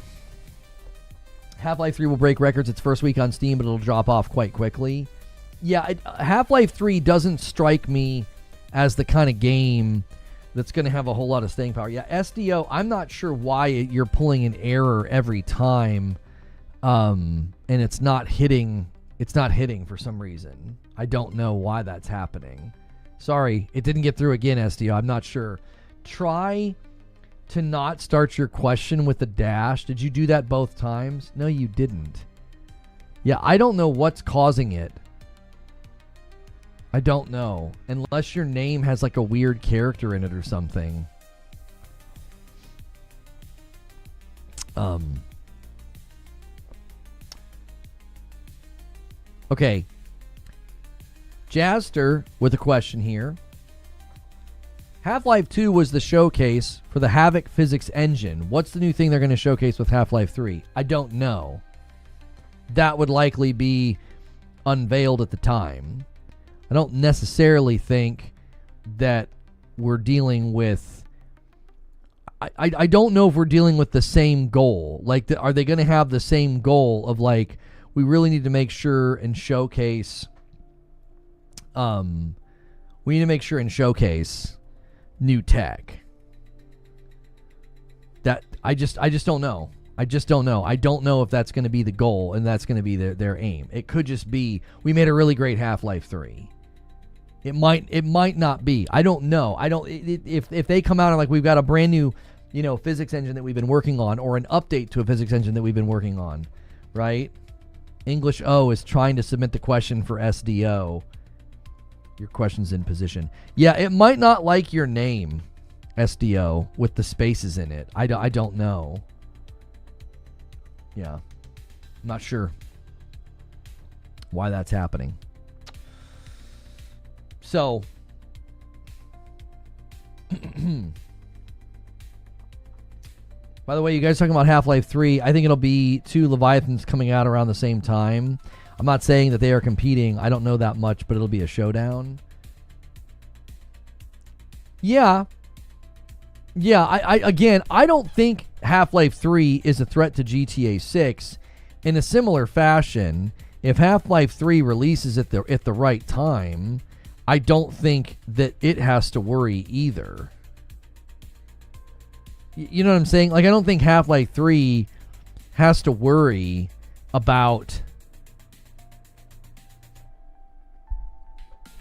Half-Life 3 will break records its first week on Steam, but it'll drop off quite quickly. Yeah, Half-Life 3 doesn't strike me as the kind of game that's going to have a whole lot of staying power. Yeah, SDO, I'm not sure why you're pulling an error every time, and it's not hitting for some reason. I don't know why that's happening. Sorry, it didn't get through again, SDO. I'm not sure. Try to not start your question with a dash. Did you do that both times? No, you didn't. Yeah, I don't know what's causing it. I don't know. Unless your name has like a weird character in it or something. Okay. Jaster with a question here. Half-Life 2 was the showcase for the Havoc physics engine. What's the new thing they're going to showcase with Half-Life 3? I don't know. that would likely be unveiled at the time. I don't necessarily think that we're dealing with... I don't know if we're dealing with the same goal. Like, are they going to have the same goal of, like, we really need to make sure and showcase... we need to make sure and showcase new tech. That I just don't know. I just don't know. I don't know if that's going to be the goal and that's going to be their aim. It could just be, we made a really great Half-Life 3. It might not be. I don't know. If they come out and like, we've got a brand new, physics engine that we've been working on, or an update to a physics engine that we've been working on, right? English O is trying to submit the question for SDO. Your question's in position. Yeah, it might not like your name, SDO, with the spaces in it. I don't know. Yeah. I'm not sure why that's happening. So, by the way, you guys talking about Half-Life 3, I think it'll be 2 Leviathans coming out around the same time. I'm not saying that they are competing. I don't know that much, but it'll be a showdown. Yeah. Yeah, I don't think Half-Life 3 is a threat to GTA 6. In a similar fashion, if Half-Life 3 releases at the right time, I don't think that it has to worry either. You know what I'm saying? Like, I don't think Half-Life 3 has to worry about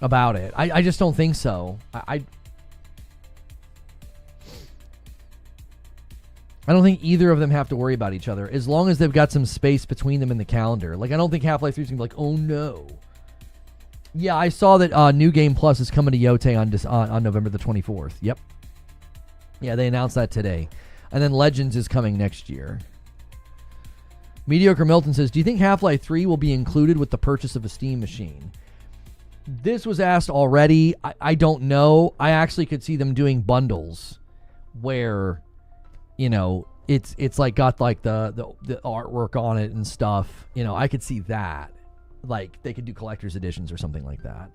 it. I just don't think so. I don't think either of them have to worry about each other, as long as they've got some space between them in the calendar. Like, I don't think Half-Life 3 is going to be like, oh no. Yeah, I saw that New Game Plus is coming to Yote on November the 24th. Yep. Yeah, they announced that today. And then Legends is coming next year. Mediocre Milton says, do you think Half-Life 3 will be included with the purchase of a Steam machine? This was asked already. I don't know. I actually could see them doing bundles where, it's like got like the artwork on it and stuff. I could see that. Like, they could do collector's editions or something like that.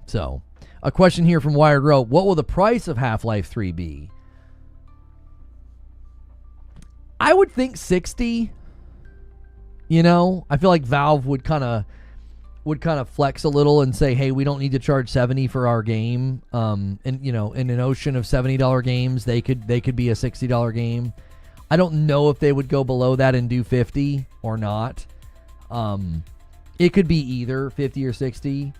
So, a question here from Wired Rope. What will the price of Half-Life 3 be? I would think 60. I feel like Valve would kind of flex a little and say, hey, we don't need to charge 70 for our game. And in an ocean of $70 games, they could be a $60 game. I don't know if they would go below that and do 50 or not. It could be either 50 or 60.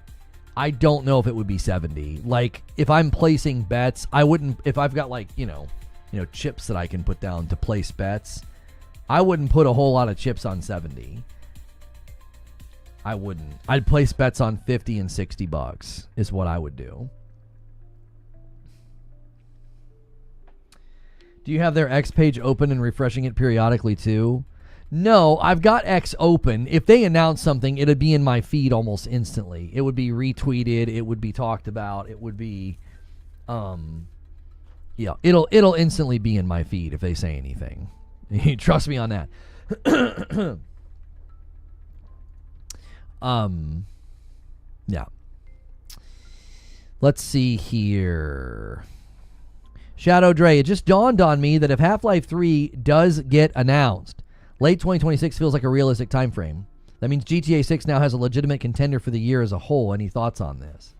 I don't know if it would be 70. Like, if I'm placing bets, I wouldn't, if I've got like, chips that I can put down to place bets, I wouldn't put a whole lot of chips on 70. I wouldn't. I'd place bets on 50 and $60 is what I would do. Do you have their X page open and refreshing it periodically too? No, I've got X open. If they announce something, it'd be in my feed almost instantly. It would be retweeted. It would be talked about. It would be, it'll instantly be in my feed if they say anything. Trust me on that. Yeah. Let's see here. Shadow Dre, it just dawned on me that if Half-Life 3 does get announced, late 2026 feels like a realistic time frame. That means GTA 6 now has a legitimate contender for the year as a whole. Any thoughts on this?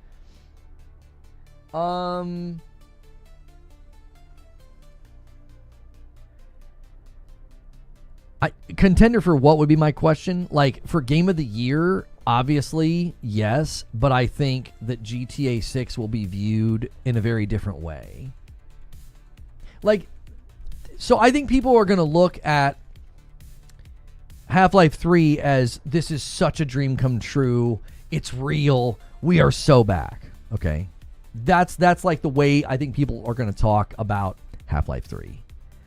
Contender for what would be my question? Like, for Game of the Year, obviously, yes, but I think that GTA 6 will be viewed in a very different way. Like, so I think people are going to look at Half-Life 3 as, this is such a dream come true. It's real. We are so back. Okay. That's like the way I think people are going to talk about Half-Life 3.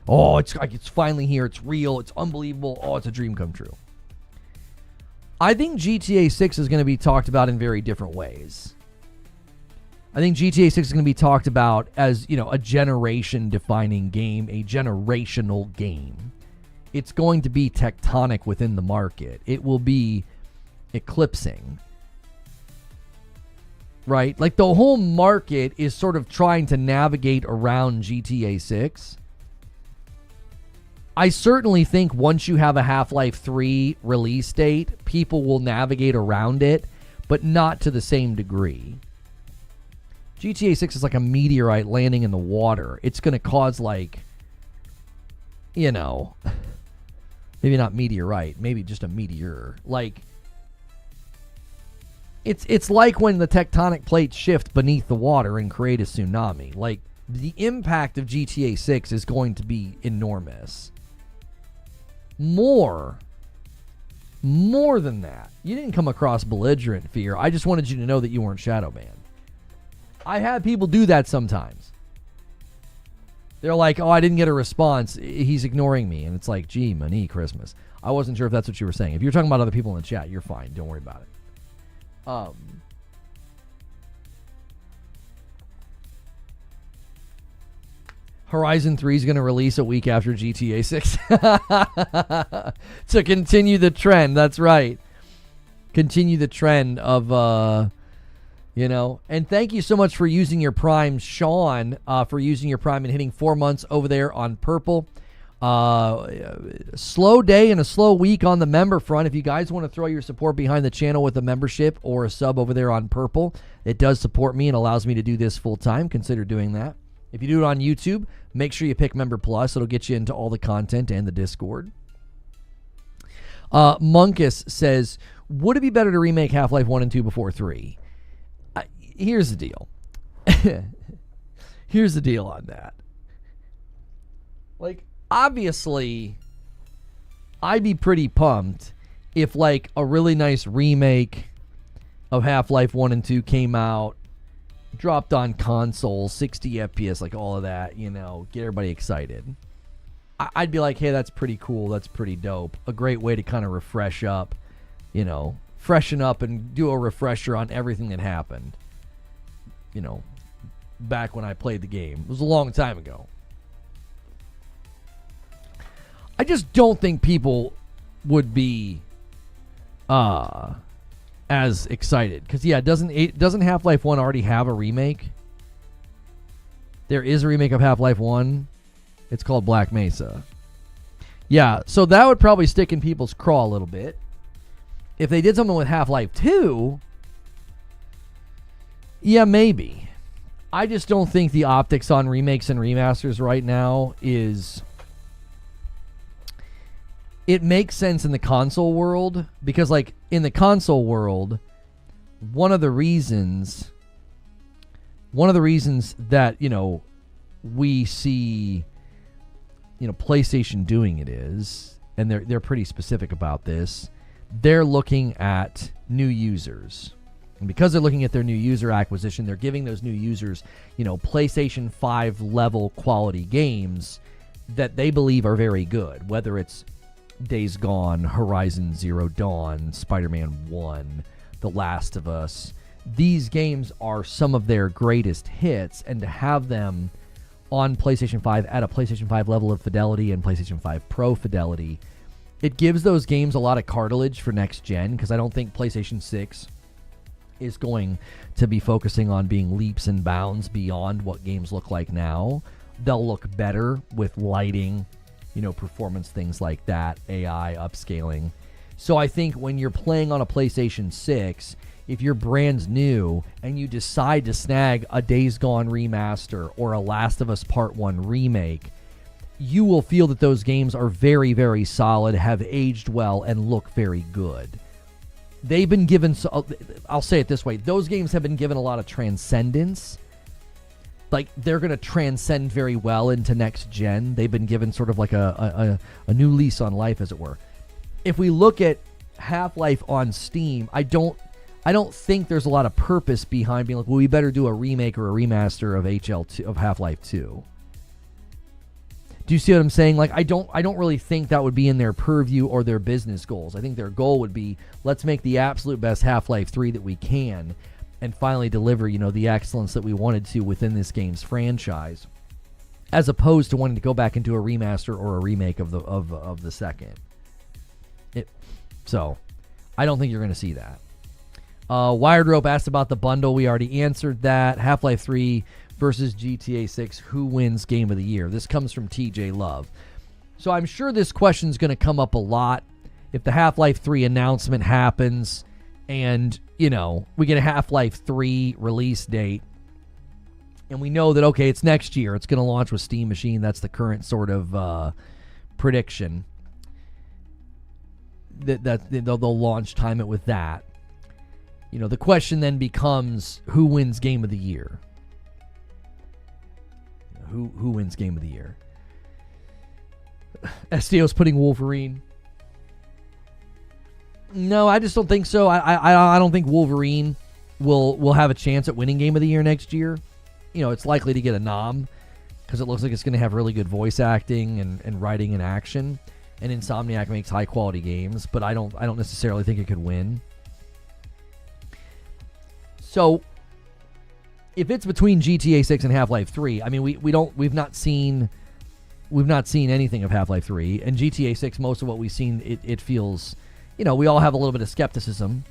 Oh, it's finally here. It's real. It's unbelievable. Oh, it's a dream come true. I think GTA 6 is going to be talked about in very different ways. I think GTA 6 is going to be talked about as, a generation-defining game, a generational game. It's going to be tectonic within the market. It will be eclipsing. Right? Like, the whole market is sort of trying to navigate around GTA 6. I certainly think once you have a Half-Life 3 release date, people will navigate around it, but not to the same degree. GTA 6 is like a meteorite landing in the water. It's going to cause, like, maybe not meteorite, maybe just a meteor. Like, it's like when the tectonic plates shift beneath the water and create a tsunami. Like, the impact of GTA 6 is going to be enormous. More than that. You didn't come across belligerent fear. I just wanted you to know that you weren't shadow banned. I have people do that sometimes. They're like, oh, I didn't get a response. He's ignoring me. And it's like, gee, money, Christmas. I wasn't sure if that's what you were saying. If you're talking about other people in the chat, you're fine. Don't worry about it. Horizon 3 is going to release a week after GTA 6 to continue the trend. That's right. Continue the trend of, and thank you so much for using your Prime, Sean, for using your Prime and hitting 4 months over there on Purple. Slow day and a slow week on the member front. If you guys want to throw your support behind the channel with a membership or a sub over there on Purple, it does support me and allows me to do this full time. Consider doing that. If you do it on YouTube, make sure you pick Member Plus. It'll get you into all the content and the Discord. Munkus says, would it be better to remake Half-Life 1 and 2 before 3? Here's the deal. Here's the deal on that. Like, obviously, I'd be pretty pumped if, like, a really nice remake of Half-Life 1 and 2 came out, dropped on console, 60 FPS, like all of that, get everybody excited. I'd be like, hey, that's pretty cool. That's pretty dope. A great way to kind of refresh up, freshen up and do a refresher on everything that happened. Back when I played the game. It was a long time ago. I just don't think people would be as excited. Because, yeah, doesn't Half-Life 1 already have a remake? There is a remake of Half-Life 1. It's called Black Mesa. Yeah, so that would probably stick in people's craw a little bit. If they did something with Half-Life 2, yeah, maybe. I just don't think the optics on remakes and remasters right now is... It makes sense in the console world because, like, in the console world, one of the reasons that, we see, PlayStation doing it is, and they're pretty specific about this, they're looking at new users. And because they're looking at their new user acquisition, they're giving those new users, PlayStation 5 level quality games that they believe are very good, whether it's Days Gone, Horizon Zero Dawn, Spider-Man 1, The Last of Us. These games are some of their greatest hits, and to have them on PlayStation 5 at a PlayStation 5 level of fidelity and PlayStation 5 Pro fidelity, it gives those games a lot of cartilage for next gen, because I don't think PlayStation 6 is going to be focusing on being leaps and bounds beyond what games look like now. They'll look better with lighting, performance, things like that, AI, upscaling. So I think when you're playing on a PlayStation 6, if you're brand new and you decide to snag a Days Gone remaster or a Last of Us Part 1 remake, you will feel that those games are very, very solid, have aged well, and look very good. They've been given, I'll say it this way, those games have been given a lot of transcendence. Like, they're going to transcend very well into next gen. They've been given sort of like a new lease on life, as it were. If we look at Half-Life on Steam, I don't think there's a lot of purpose behind being like, well, we better do a remake or a remaster of Half-Life 2. Do you see what I'm saying? Like, I don't really think that would be in their purview or their business goals. I think their goal would be, let's make the absolute best Half-Life 3 that we can. and finally deliver, the excellence that we wanted to within this game's franchise, as opposed to wanting to go back into a remaster or a remake of the second. So, I don't think you're going to see that. Wired Rope asked about the bundle. We already answered that. Half-Life 3 versus GTA 6. Who wins Game of the Year? This comes from TJ Love. So I'm sure this question's going to come up a lot if the Half-Life 3 announcement happens and, we get a Half-Life 3 release date. And we know that, okay, it's next year. It's going to launch with Steam Machine. That's the current sort of prediction. That they'll launch time it with that. The question then becomes, who wins Game of the Year? Who wins Game of the Year? Estio's putting Wolverine. No, I just don't think so. I don't think Wolverine will have a chance at winning Game of the Year next year. It's likely to get a nom because it looks like it's going to have really good voice acting and writing and action. And Insomniac makes high quality games, but I don't necessarily think it could win. So if it's between GTA 6 and Half-Life 3, I mean we've not seen anything of Half-Life 3, and GTA 6, most of what we've seen, it feels, we all have a little bit of skepticism.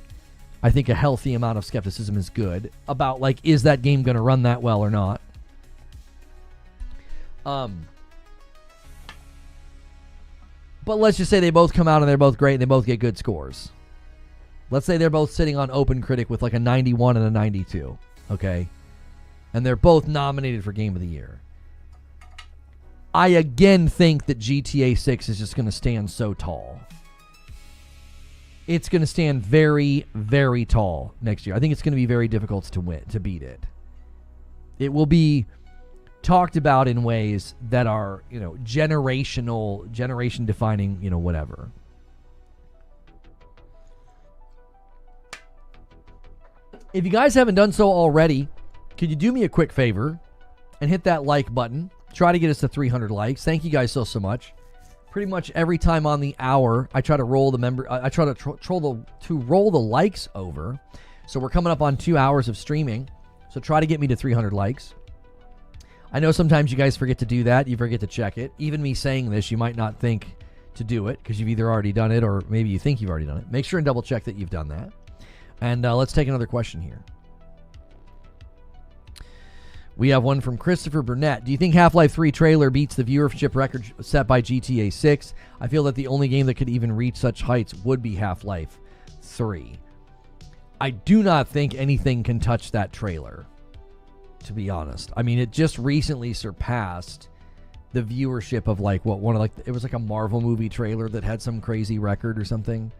I think a healthy amount of skepticism is good about, is that game going to run that well or not? But let's just say they both come out and they're both great and they both get good scores. Let's say they're both sitting on OpenCritic with a 91 and a 92, okay? And they're both nominated for Game of the Year. I again think that GTA 6 is just going to stand so tall. It's going to stand very, very tall next year. I think it's going to be very difficult to beat it. It will be talked about in ways that are, generation defining, whatever. If you guys haven't done so already, could you do me a quick favor and hit that like button? Try to get us to 300 likes. Thank you guys so much. Pretty much every time on the hour, I try to roll the I try to roll the likes over. So we're coming up on 2 hours of streaming. So try to get me to 300 likes. I know sometimes you guys forget to do that. You forget to check it. Even me saying this, you might not think to do it because you've either already done it or maybe you think you've already done it. Make sure and double check that you've done that. And let's take another question here. We have one from Christopher Burnett. Do you think Half-Life 3 trailer beats the viewership record set by GTA 6? I feel that the only game that could even reach such heights would be Half-Life 3. I do not think anything can touch that trailer, to be honest. I mean, it just recently surpassed the viewership of it was like a Marvel movie trailer that had some crazy record or something.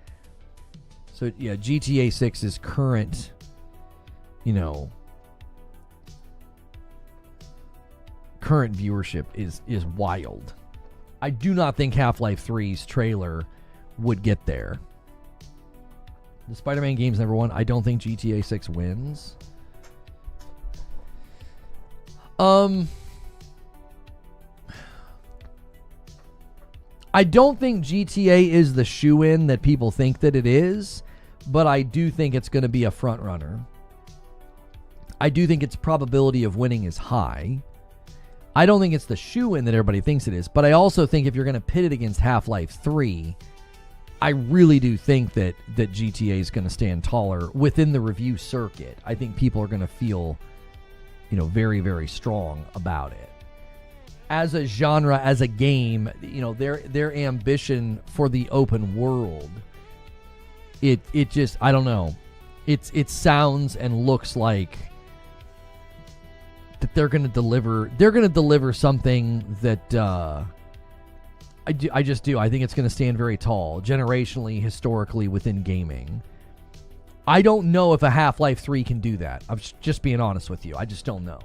So yeah, GTA 6's current, current viewership is wild. I do not think Half-Life 3's trailer would get there. The Spider-Man game's number one. I don't think GTA 6 wins. I don't think GTA is the shoe-in that people think that it is, but I do think it's going to be a front runner. I do think its probability of winning is high. I don't think it's the shoe-in that everybody thinks it is, but I also think if you're going to pit it against Half-Life 3, I really do think that GTA is going to stand taller within the review circuit. I think people are going to feel, very, very strong about it. As a genre, as a game, their ambition for the open world, it just, I don't know. It sounds and looks like that they're going to deliver something that I just do. I think it's going to stand very tall, generationally, historically, within gaming. I don't know if a Half-Life 3 can do that. I'm just being honest with you. I just don't know.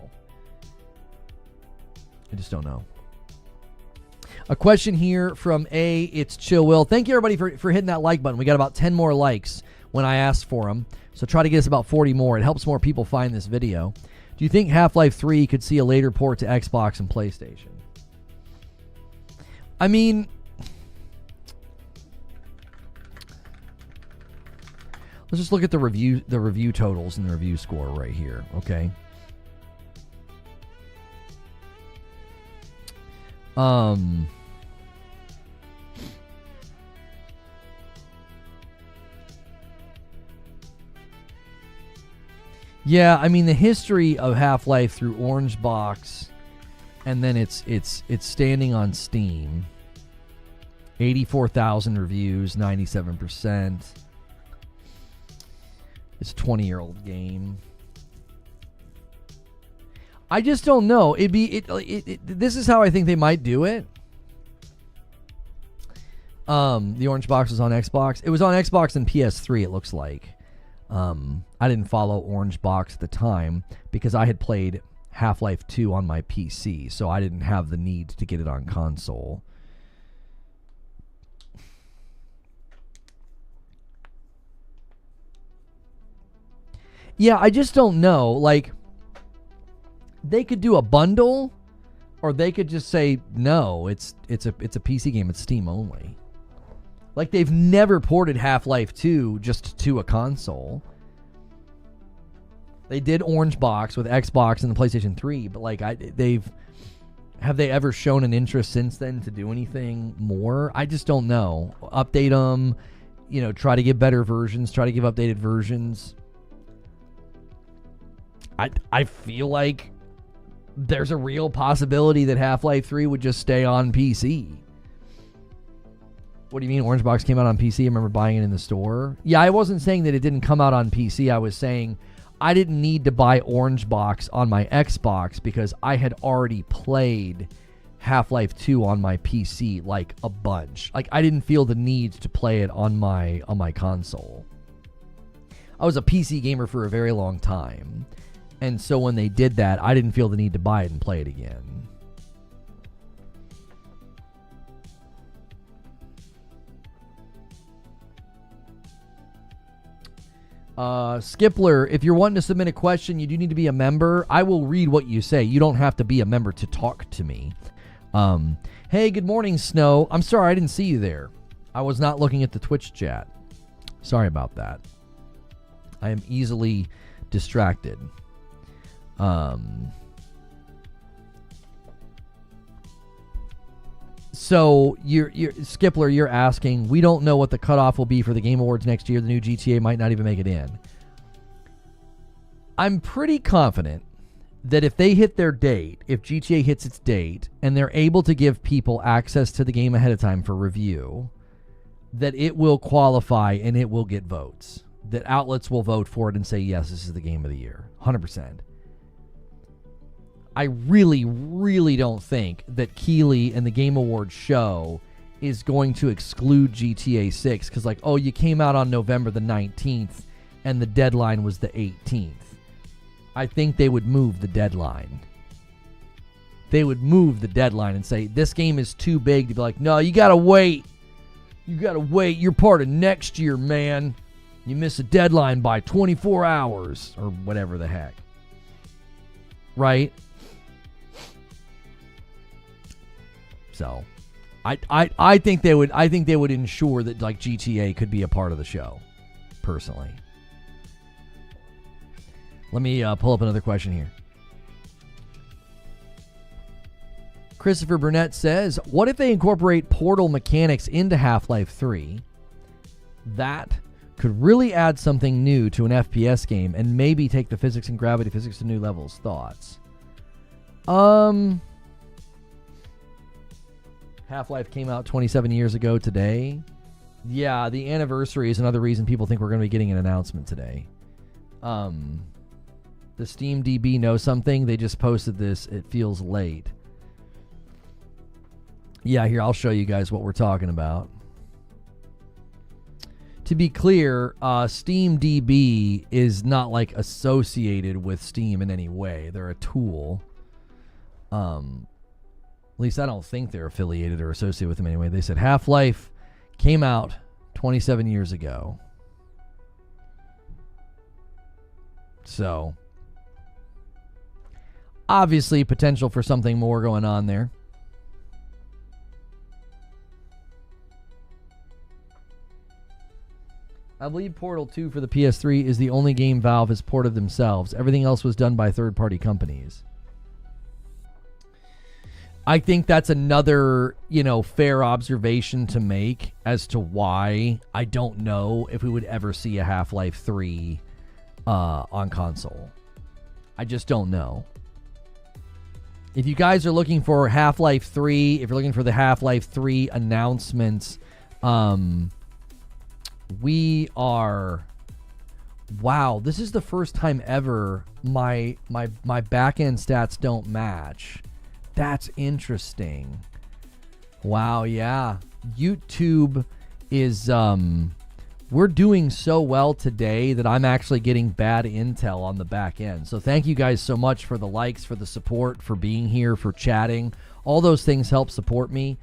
A question here from It's Chill Will. Thank you, everybody, for hitting that like button. We got about 10 more likes when I asked for them. So try to get us about 40 more. It helps more people find this video. Do you think Half-Life 3 could see a later port to Xbox and PlayStation? I mean, Let's just look at the review totals and the review score right here, okay? Yeah, I mean the history of Half-Life through Orange Box, and then it's standing on Steam. 84,000 reviews, 97%. It's a 20-year-old game. I just don't know. This is how I think they might do it. The Orange Box was on Xbox. It was on Xbox and PS3, it looks like. I didn't follow Orange Box at the time because I had played Half-Life 2 on my PC, so I didn't have the need to get it on console. Yeah, I just don't know. Like, they could do a bundle, or they could just say no. It's a PC game. It's Steam only. Like, they've never ported Half-Life 2 just to a console. They did Orange Box with Xbox and the PlayStation 3, but like have they ever shown an interest since then to do anything more? I just don't know. Update them, try to give better versions, try to give updated versions. I feel like there's a real possibility that Half-Life 3 would just stay on PC. What do you mean Orange Box came out on PC? I remember buying it in the store. Yeah, I wasn't saying that it didn't come out on PC. I was saying I didn't need to buy Orange Box on my Xbox because I had already played Half-Life 2 on my PC like a bunch. Like, I didn't feel the need to play it on my console. I was a PC gamer for a very long time. And so when they did that, I didn't feel the need to buy it and play it again. Skipler, if you're wanting to submit a question, you do need to be a member. I will read what you say. You don't have to be a member to talk to me. Hey, good morning, Snow. I'm sorry I didn't see you there. I was not looking at the Twitch chat. Sorry about that. I am easily distracted. So you're Skipler, you're asking, we don't know what the cutoff will be for the Game Awards next year. The new GTA might not even make it in. I'm pretty confident that if they hit their date, if GTA hits its date, and they're able to give people access to the game ahead of time for review, that it will qualify and it will get votes. That outlets will vote for it and say, yes, this is the game of the year. 100%. I really, really don't think that Keighley and the Game Awards show is going to exclude GTA 6 because, like, oh, you came out on November the 19th and the deadline was the 18th. I think they would move the deadline. They would move the deadline and say, this game is too big to be like, no, you got to wait. You got to wait. You're part of next year, man. You miss a deadline by 24 hours or whatever the heck. Right? So, I think they would ensure that like GTA could be a part of the show, personally. Let me pull up another question here. Christopher Burnett says, what if they incorporate portal mechanics into Half-Life 3? That could really add something new to an FPS game and maybe take the physics and gravity physics to new levels. Thoughts? Half-Life came out 27 years ago today. Yeah, the anniversary is another reason people think we're going to be getting an announcement today. The Steam DB knows something. They just posted this. It feels late. Yeah, here, I'll show you guys what we're talking about. To be clear, Steam DB is not like associated with Steam in any way. They're a tool. At least I don't think they're affiliated or associated with them anyway. They said Half-Life came out 27 years ago. So, obviously potential for something more going on there. I believe Portal 2 for the PS3 is the only game Valve has ported themselves. Everything else was done by third-party companies. I think that's another, fair observation to make as to why I don't know if we would ever see a Half-Life 3 on console. I just don't know. If you guys are looking for Half-Life 3, if you're looking for the Half-Life 3 announcements, we are... Wow, this is the first time ever my back-end stats don't match. That's interesting. Wow, yeah. YouTube is... we're doing so well today that I'm actually getting bad intel on the back end. So thank you guys so much for the likes, for the support, for being here, for chatting. All those things help support me.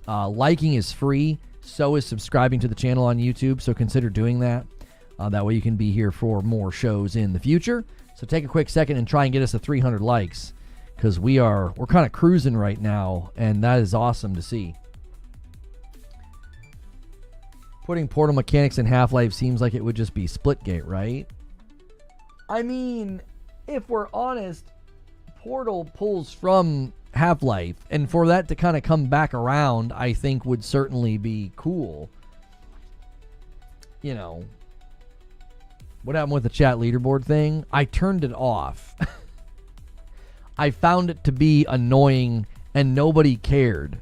Liking is free. So is subscribing to the channel on YouTube. So consider doing that. That way you can be here for more shows in the future. So take a quick second and try and get us to 300 likes, because we're kind of cruising right now, and that is awesome to see. Putting Portal mechanics in Half-Life seems like it would just be Splitgate, right? I mean, if we're honest, Portal pulls from Half-Life, and for that to kind of come back around, I think would certainly be cool. What happened with the chat leaderboard thing? I turned it off. I found it to be annoying, and nobody cared.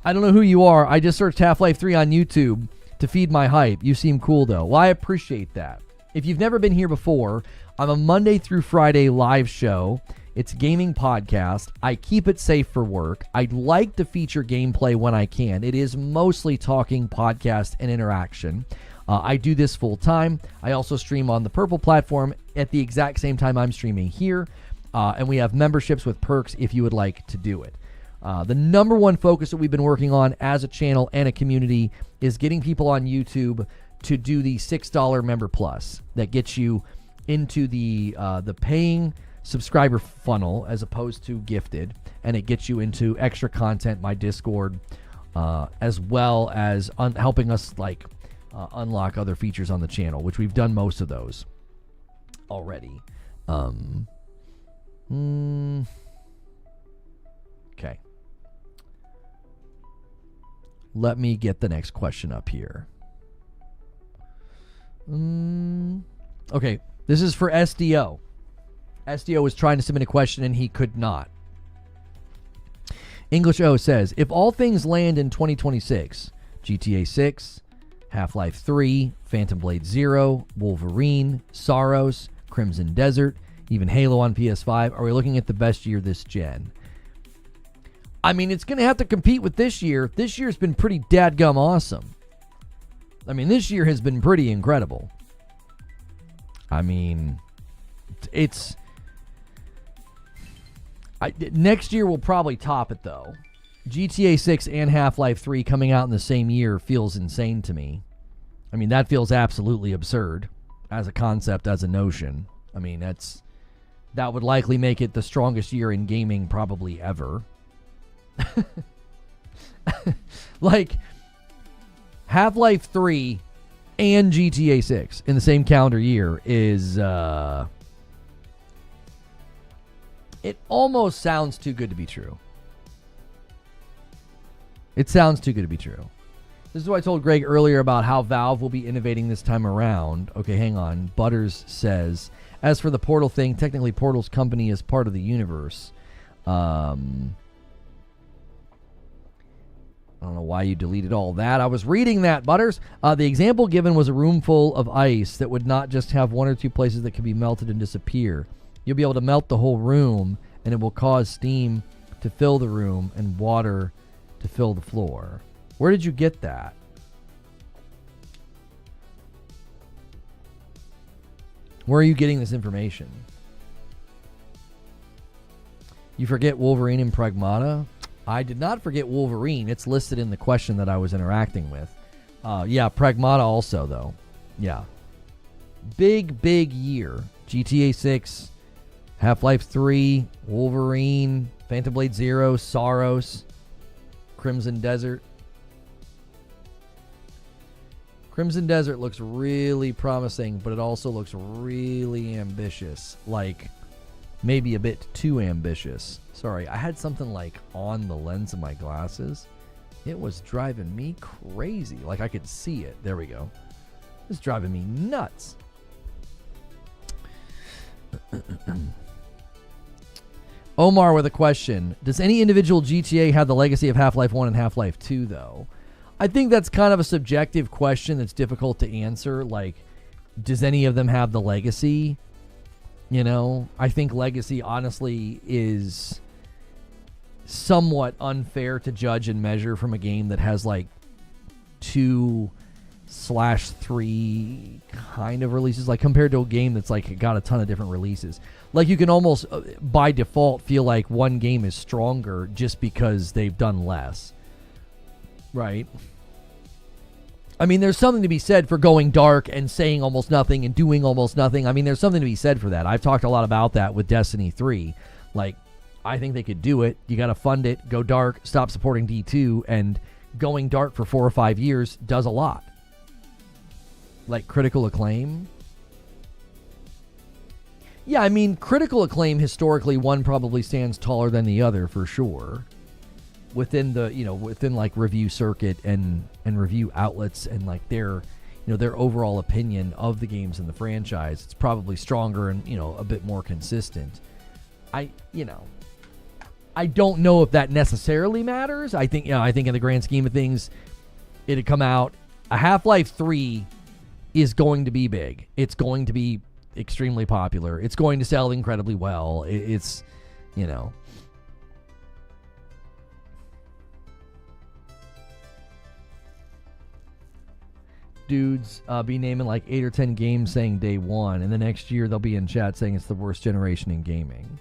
I don't know who you are. I just searched Half-Life 3 on YouTube to feed my hype. You seem cool, though. Well, I appreciate that. If you've never been here before, I'm a Monday through Friday live show. It's a gaming podcast. I keep it safe for work. I'd like to feature gameplay when I can. It is mostly talking, podcast, and interaction. I do this full time. I also stream on the Purple platform at the exact same time I'm streaming here. And we have memberships with perks if you would like to do it. The number one focus that we've been working on as a channel and a community is getting people on YouTube to do the $6 member plus. That gets you into the paying subscriber funnel as opposed to gifted, and it gets you into extra content, my Discord, as well as helping us unlock other features on the channel, which we've done most of those already. Okay. Let me get the next question up here. Okay, this is for SDO. SDO was trying to submit a question and he could not. English O says, if all things land in 2026, GTA 6, Half-Life 3, Phantom Blade 0, Wolverine, Sorrows, Crimson Desert, even Halo on PS5, are we looking at the best year this gen? I mean, it's going to have to compete with this year. This year's been pretty dadgum awesome. I mean, this year has been pretty incredible. I mean, next year will probably top it, though. GTA 6 and Half-Life 3 coming out in the same year feels insane to me. I mean, that feels absolutely absurd as a concept, as a notion. I mean, that would likely make it the strongest year in gaming probably ever. Half-Life 3 and GTA 6 in the same calendar year is it almost sounds too good to be true. It sounds too good to be true. This is what I told Greg earlier about how Valve will be innovating this time around. Okay, hang on. Butters says, as for the Portal thing, technically Portal's company is part of the universe. I don't know why you deleted all that. I was reading that, Butters. The example given was a room full of ice that would not just have one or two places that could be melted and disappear. You'll be able to melt the whole room, and it will cause steam to fill the room and water to fill the floor. Where did you get that? Where are you getting this information? You forget Wolverine and Pragmata? I did not forget Wolverine. It's listed in the question that I was interacting with. Yeah, Pragmata also, though. Yeah. Big year. GTA 6, Half-Life 3, Wolverine, Phantom Blade 0, Sorrows, Crimson Desert. Crimson Desert looks really promising, but it also looks really ambitious. Like, maybe a bit too ambitious. Sorry, I had something like on the lens of my glasses. It was driving me crazy. Like, I could see it. There we go. It's driving me nuts. Omar with a question. Does any individual GTA have the legacy of Half-Life 1 and Half-Life 2, though? I think that's kind of a subjective question that's difficult to answer. Like, does any of them have the legacy? You know, I think legacy, honestly, is somewhat unfair to judge and measure from a game that has, like, 2/3 kind of releases, like, compared to a game that's, like, got a ton of different releases. Like, you can almost, by default, feel like one game is stronger just because they've done less. Right? I mean, there's something to be said for going dark and saying almost nothing and doing almost nothing. I mean, there's something to be said for that. I've talked a lot about that with Destiny 3. Like, I think they could do it. You got to fund it, go dark, stop supporting D2, and going dark for 4 or 5 years does a lot. Like critical acclaim. Yeah, I mean, critical acclaim, historically, one probably stands taller than the other for sure. Within the, within like review circuit and review outlets and like their overall opinion of the games in the franchise, it's probably stronger and, a bit more consistent. I don't know if that necessarily matters. I think in the grand scheme of things, it'd come out. A Half-Life 3 is going to be big. It's going to be extremely popular. It's going to sell incredibly well. It's. Dudes be naming like 8 or 10 games saying day one, and the next year they'll be in chat saying it's the worst generation in gaming.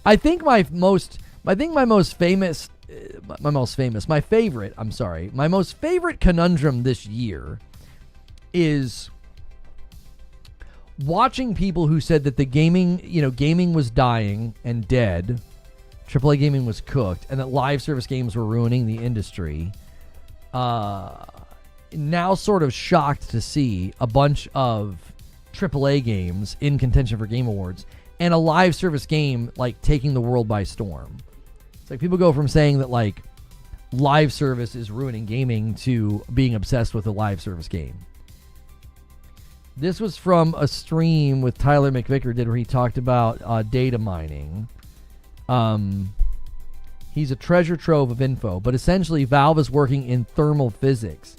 My favorite conundrum this year is watching people who said that the gaming was dying and dead, AAA gaming was cooked, and that live service games were ruining the industry. Now sort of shocked to see a bunch of AAA games in contention for Game Awards and a live service game like taking the world by storm. It's like people go from saying that like live service is ruining gaming to being obsessed with a live service game. This was from a stream with Tyler McVicker did where he talked about data mining. He's a treasure trove of info, but essentially Valve is working in thermal physics,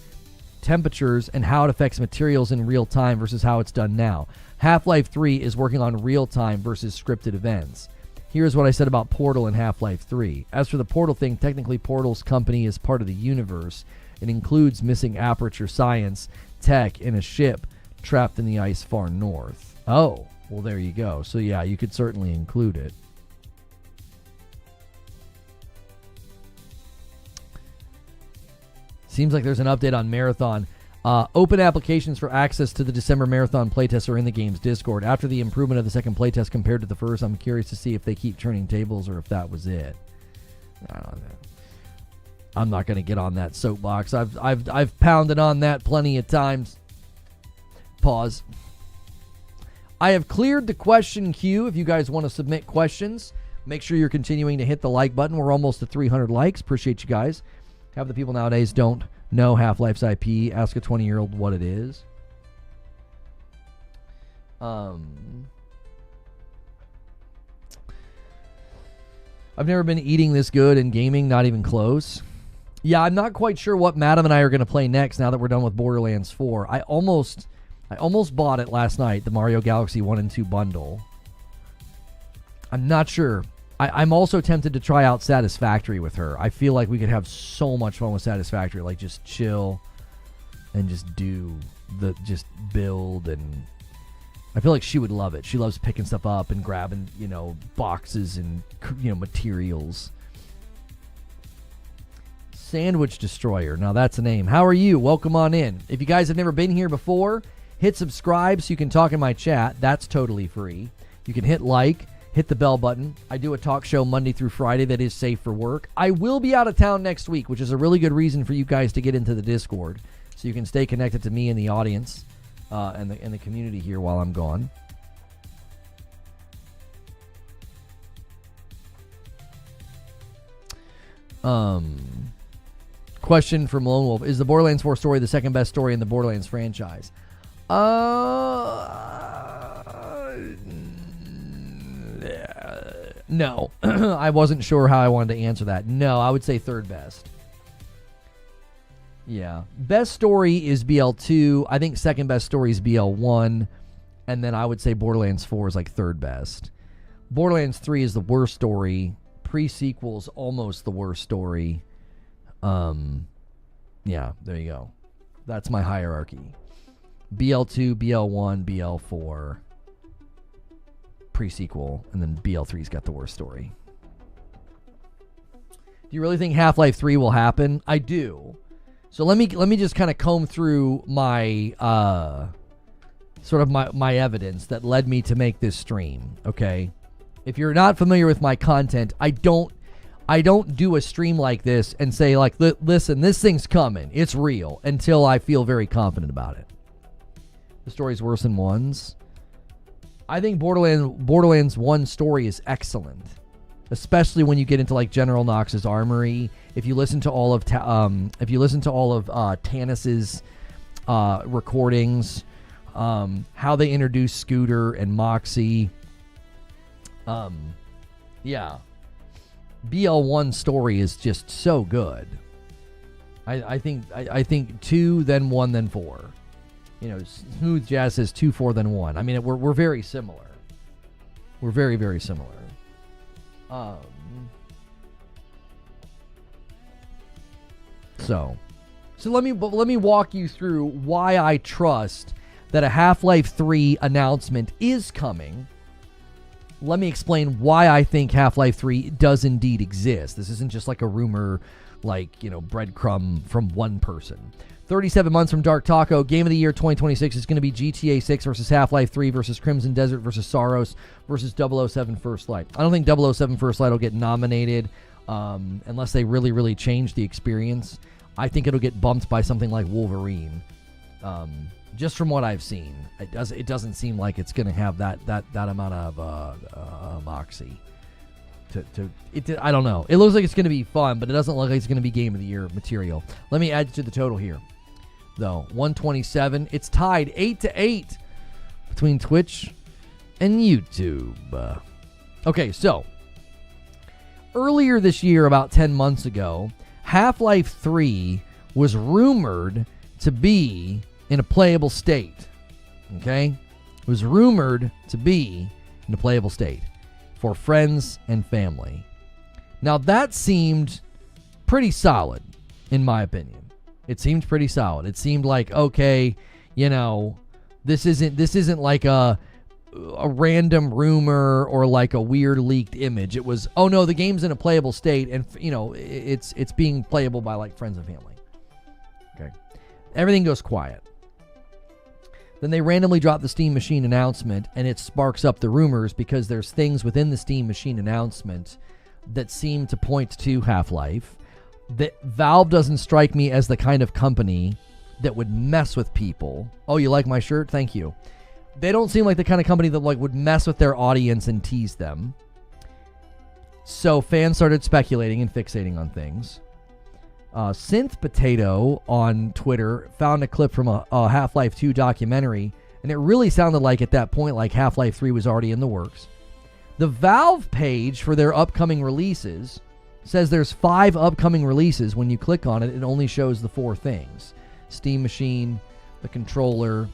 temperatures, and how it affects materials in real time versus how it's done now. Half-Life 3 is working on real time versus scripted events. Here's what I said about Portal and Half-Life 3. As for the Portal thing, technically Portal's company is part of the universe. It includes missing aperture science tech in a ship trapped in the ice far north. Oh, well there you go. So yeah, you could certainly include it. Seems like there's an update on Marathon. Open applications for access to the December Marathon playtests are in the game's Discord. After the improvement of the second playtest compared to the first, I'm curious to see if they keep turning tables or if that was it. I don't know. I'm not going to get on that soapbox. I've pounded on that plenty of times. Pause. I have cleared the question queue. If you guys want to submit questions, make sure you're continuing to hit the like button. We're almost to 300 likes. Appreciate you guys. Half the people nowadays don't know Half-Life's IP. Ask a 20-year-old what it is. I've never been eating this good in gaming, not even close. Yeah, I'm not quite sure what Madam and I are going to play next now that we're done with Borderlands 4. I almost bought it last night, the Mario Galaxy 1 and 2 bundle. I'm not sure. I'm also tempted to try out Satisfactory with her. I feel like we could have so much fun with Satisfactory, like just chill and just build, and I feel like she would love it. She loves picking stuff up and grabbing, boxes and, materials. Sandwich Destroyer. Now that's a name. How are you? Welcome on in. If you guys have never been here before, hit subscribe so you can talk in my chat. That's totally free. You can hit like. hit the bell button. I do a talk show Monday through Friday that is safe for work. I will be out of town next week, which is a really good reason for you guys to get into the Discord so you can stay connected to me and the audience and the community here while I'm gone. Question from Lone Wolf. Is the Borderlands 4 story the second best story in the Borderlands franchise? No. I wasn't sure how I wanted to answer that. No, I would say third best. Yeah. Best story is BL2. I think second best story is BL1. And then I would say Borderlands 4 is like third best. Borderlands 3 is the worst story. Pre-sequel's almost the worst story. Yeah, there you go. That's my hierarchy. BL2, BL1, BL4, pre-sequel, and then BL3's got the worst story. Do you really think Half-Life 3 will happen? I do. So let me just kind of comb through my sort of my evidence that led me to make this stream, okay? If you're not familiar with my content, I don't do a stream like this and say, like, listen, this thing's coming. It's real, until I feel very confident about it. The story's worse than 1's. I think Borderlands 1 story is excellent, especially when you get into like General Knox's armory. If you listen to all of Tannis's recordings, how they introduce Scooter and Moxie. Yeah. BL1 story is just so good. I think 2, then 1, then 4. You know, Smooth Jazz says 2, 4, then 1. I mean, we're very similar. We're very, very similar. So let me walk you through why I trust that a Half-Life 3 announcement is coming. Let me explain why I think Half-Life 3 does indeed exist. This isn't just like a rumor, like, you know, breadcrumb from one person. 37 months from Dark Taco. Game of the Year 2026 is going to be GTA 6 versus Half-Life 3 versus Crimson Desert versus Saros versus 007 First Light. I don't think 007 First Light will get nominated unless they really, really change the experience. I think it'll get bumped by something like Wolverine. Just from what I've seen, it doesn't seem like it's going to have that amount of moxie. I don't know. It looks like it's going to be fun, but it doesn't look like it's going to be Game of the Year material. Let me add to the total here, though. 127. It's tied 8-8 between Twitch and YouTube. Okay, so earlier this year, about 10 months ago, Half-Life 3 was rumored to be in a playable state. Okay? It was rumored to be in a playable state for friends and family. Now that seemed pretty solid, in my opinion. It seemed pretty solid. It seemed like, okay, you know, this isn't like a random rumor or like a weird leaked image. It was, oh no, the game's in a playable state, and you know, it's being playable by like friends and family. Okay. Everything goes quiet. Then they randomly drop the Steam Machine announcement, and it sparks up the rumors because there's things within the Steam Machine announcement that seem to point to Half-Life. That Valve doesn't strike me as the kind of company that would mess with people. Oh, you like my shirt? Thank you. They don't seem like the kind of company that like would mess with their audience and tease them. So fans started speculating and fixating on things. Synth Potato on Twitter found a clip from a Half-Life 2 documentary, and it really sounded like at that point like Half-Life 3 was already in the works. The Valve page for their upcoming releases says there's 5 upcoming releases. When you click on it, it only shows the 4 things: Steam Machine, the controller,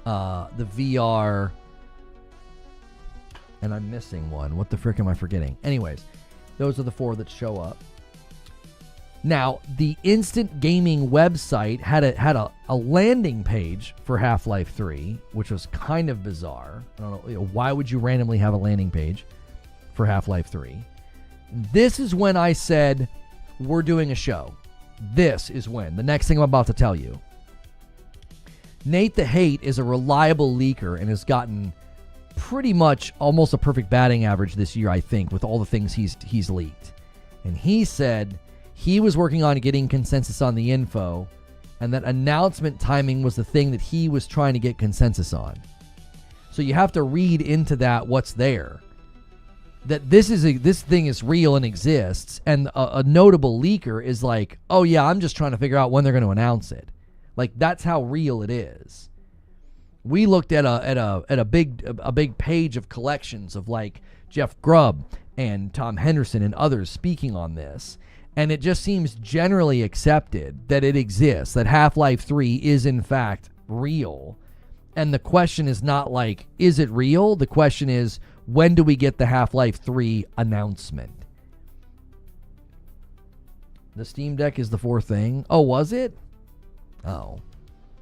the VR, and I'm missing one. What the frick am I forgetting? Anyways, those are the 4 that show up. Now, the Instant Gaming website had a landing page for Half-Life 3, which was kind of bizarre. I don't know, why would you randomly have a landing page for Half-Life 3? This is when I said, we're doing a show. This is when. The next thing I'm about to tell you. Nate the Hate is a reliable leaker and has gotten pretty much almost a perfect batting average this year, I think, with all the things he's leaked. And he said he was working on getting consensus on the info, and that announcement timing was the thing that he was trying to get consensus on. So you have to read into that what's there. That this thing is real and exists, and a notable leaker is like, oh yeah, I'm just trying to figure out when they're going to announce it. Like, that's how real it is. We looked at a big page of collections of like Jeff Grubb and Tom Henderson and others speaking on this, and it just seems generally accepted that it exists, that Half-Life 3 is in fact real. And the question is not like, is it real? The question is, when do we get the Half-Life 3 announcement? The Steam Deck is the fourth thing. Oh, was it? Oh.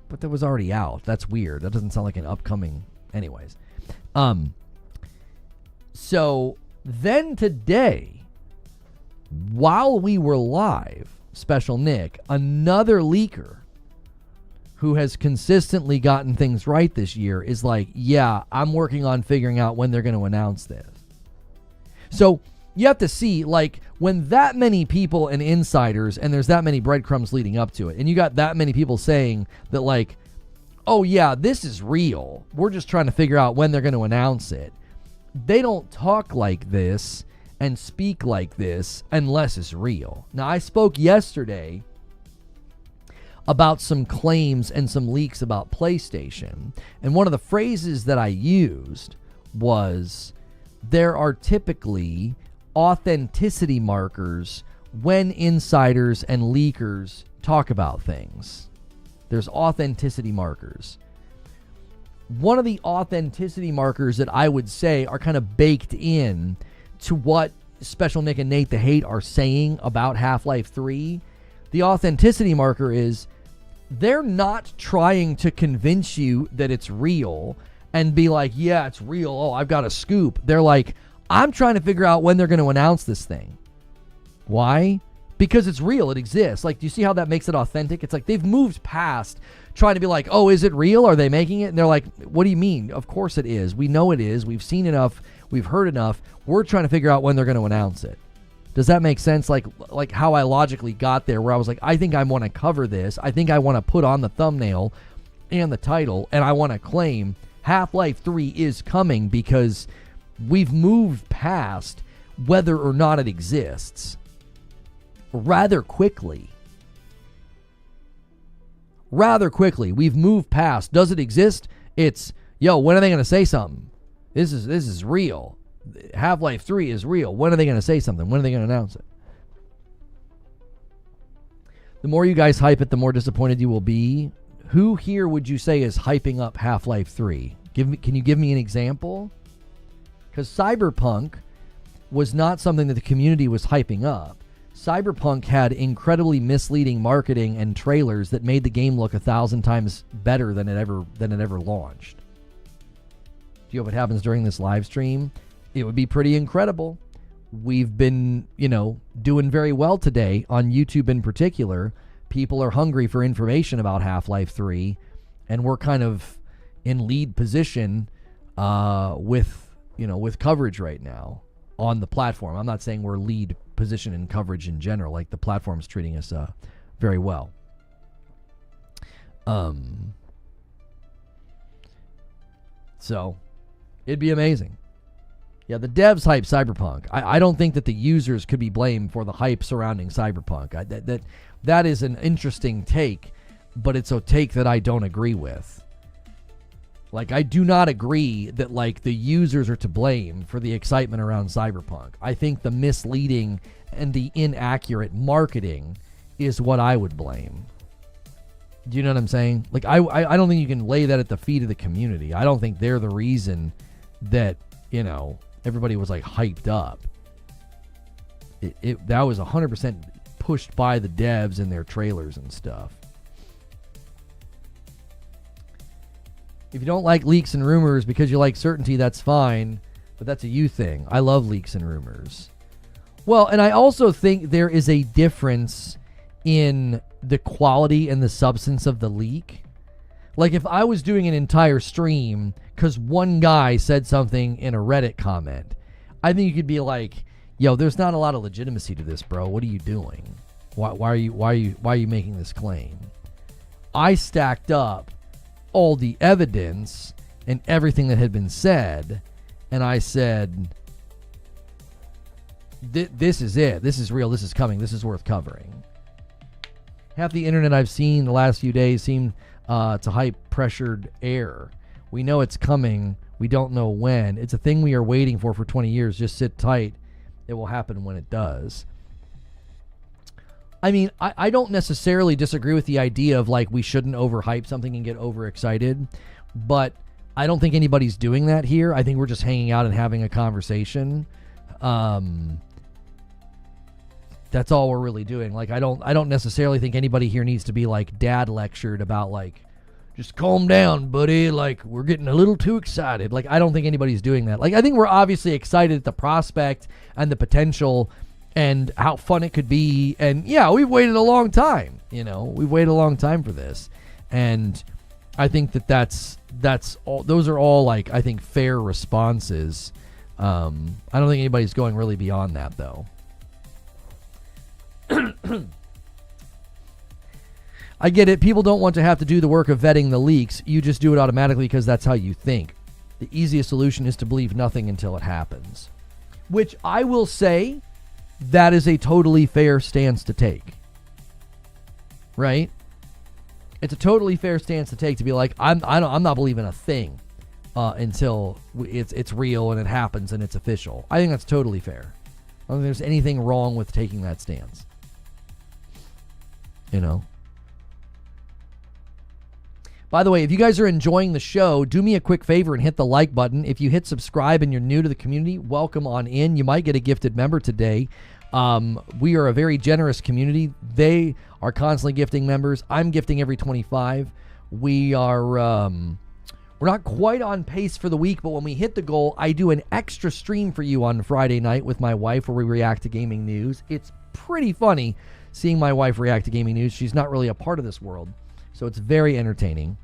But that was already out. That's weird. That doesn't sound like an upcoming... Anyways. So, then today, while we were live, Special Nick, another leaker who has consistently gotten things right this year is like, yeah, I'm working on figuring out when they're going to announce this. So you have to see, like, when that many people and insiders, and there's that many breadcrumbs leading up to it, and you got that many people saying that, like, oh yeah, this is real, we're just trying to figure out when they're going to announce it. They don't talk like this and speak like this unless it's real. Now, I spoke yesterday about some claims and some leaks about PlayStation. And one of the phrases that I used was, there are typically authenticity markers when insiders and leakers talk about things. There's authenticity markers. One of the authenticity markers that I would say are kind of baked in to what Special Nick and Nate the Hate are saying about Half-Life 3, the authenticity marker is, they're not trying to convince you that it's real and be like, yeah, it's real. Oh, I've got a scoop. They're like, I'm trying to figure out when they're going to announce this thing. Why? Because it's real. It exists. Like, do you see how that makes it authentic? It's like they've moved past trying to be like, oh, is it real? Are they making it? And they're like, what do you mean? Of course it is. We know it is. We've seen enough. We've heard enough. We're trying to figure out when they're going to announce it. Does that make sense? Like how I logically got there, where I was like, I think I want to cover this. I think I want to put on the thumbnail and the title, and I want to claim Half-Life 3 is coming because we've moved past whether or not it exists rather quickly. We've moved past, does it exist? It's, yo, when are they going to say something? This is real. Half-Life 3 is real. When are they going to say something? When are they going to announce it? The more you guys hype it, the more disappointed you will be. Who here would you say is hyping up Half-Life 3? Can you give me an example? Because Cyberpunk was not something that the community was hyping up. Cyberpunk had incredibly misleading marketing and trailers that made the game look 1,000 times better than it ever launched. Do you know what happens during this live stream? It would be pretty incredible. We've been, doing very well today on YouTube in particular. People are hungry for information about Half-Life 3, and we're kind of in lead position with coverage right now on the platform. I'm not saying we're lead position in coverage in general. Like, the platform's treating us very well. So it'd be amazing. Yeah, the devs hype Cyberpunk. I don't think that the users could be blamed for the hype surrounding Cyberpunk. That is an interesting take, but it's a take that I don't agree with. Like, I do not agree that, like, the users are to blame for the excitement around Cyberpunk. I think the misleading and the inaccurate marketing is what I would blame. Do you know what I'm saying? Like, I don't think you can lay that at the feet of the community. I don't think they're the reason that, everybody was, like, hyped up. That was 100% pushed by the devs and their trailers and stuff. If you don't like leaks and rumors because you like certainty, that's fine, but that's a you thing. I love leaks and rumors. Well, and I also think there is a difference in the quality and the substance of the leak. Like if I was doing an entire stream because one guy said something in a Reddit comment, I think you could be like, yo, there's not a lot of legitimacy to this, bro. What are you doing? Why are you making this claim? I stacked up all the evidence and everything that had been said, and I said, this is it. This is real. This is coming. This is worth covering. Half the internet I've seen the last few days seem to hype pressured air. We know it's coming. We don't know when. It's a thing we are waiting for 20 years. Just sit tight. It will happen when it does. I mean, I don't necessarily disagree with the idea of like we shouldn't overhype something and get overexcited, but I don't think anybody's doing that here. I think we're just hanging out and having a conversation. That's all we're really doing. Like I don't necessarily think anybody here needs to be like dad lectured about like, just calm down, buddy. Like we're getting a little too excited. Like I don't think anybody's doing that. Like I think we're obviously excited at the prospect and the potential and how fun it could be. And yeah, we've waited a long time. We've waited a long time for this, and I think that's all. Those are all like I think fair responses. I don't think anybody's going really beyond that though. I get it. People don't want to have to do the work of vetting the leaks. You just do it automatically because that's how you think. The easiest solution is to believe nothing until it happens. Which I will say, that is a totally fair stance to take. Right? It's a totally fair stance to take to be like, I'm not believing a thing until it's real and it happens and it's official. I think that's totally fair. I don't think there's anything wrong with taking that stance. By the way, if you guys are enjoying the show, do me a quick favor and hit the like button. If you hit subscribe and you're new to the community, welcome on in. You might get a gifted member today. We are a very generous community. They are constantly gifting members. I'm gifting every 25. We are we're not quite on pace for the week, but when we hit the goal, I do an extra stream for you on Friday night with my wife where we react to gaming news. It's pretty funny seeing my wife react to gaming news. She's not really a part of this world, so it's very entertaining.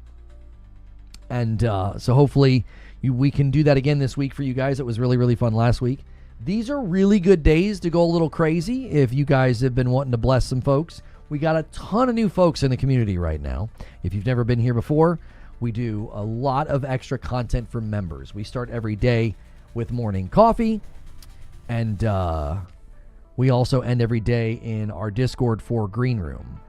And so hopefully we can do that again this week for you guys. It was really, really fun last week. These are really good days to go a little crazy if you guys have been wanting to bless some folks. We got a ton of new folks in the community right now. If you've never been here before, we do a lot of extra content for members. We start every day with morning coffee, and we also end every day in our Discord for Green Room.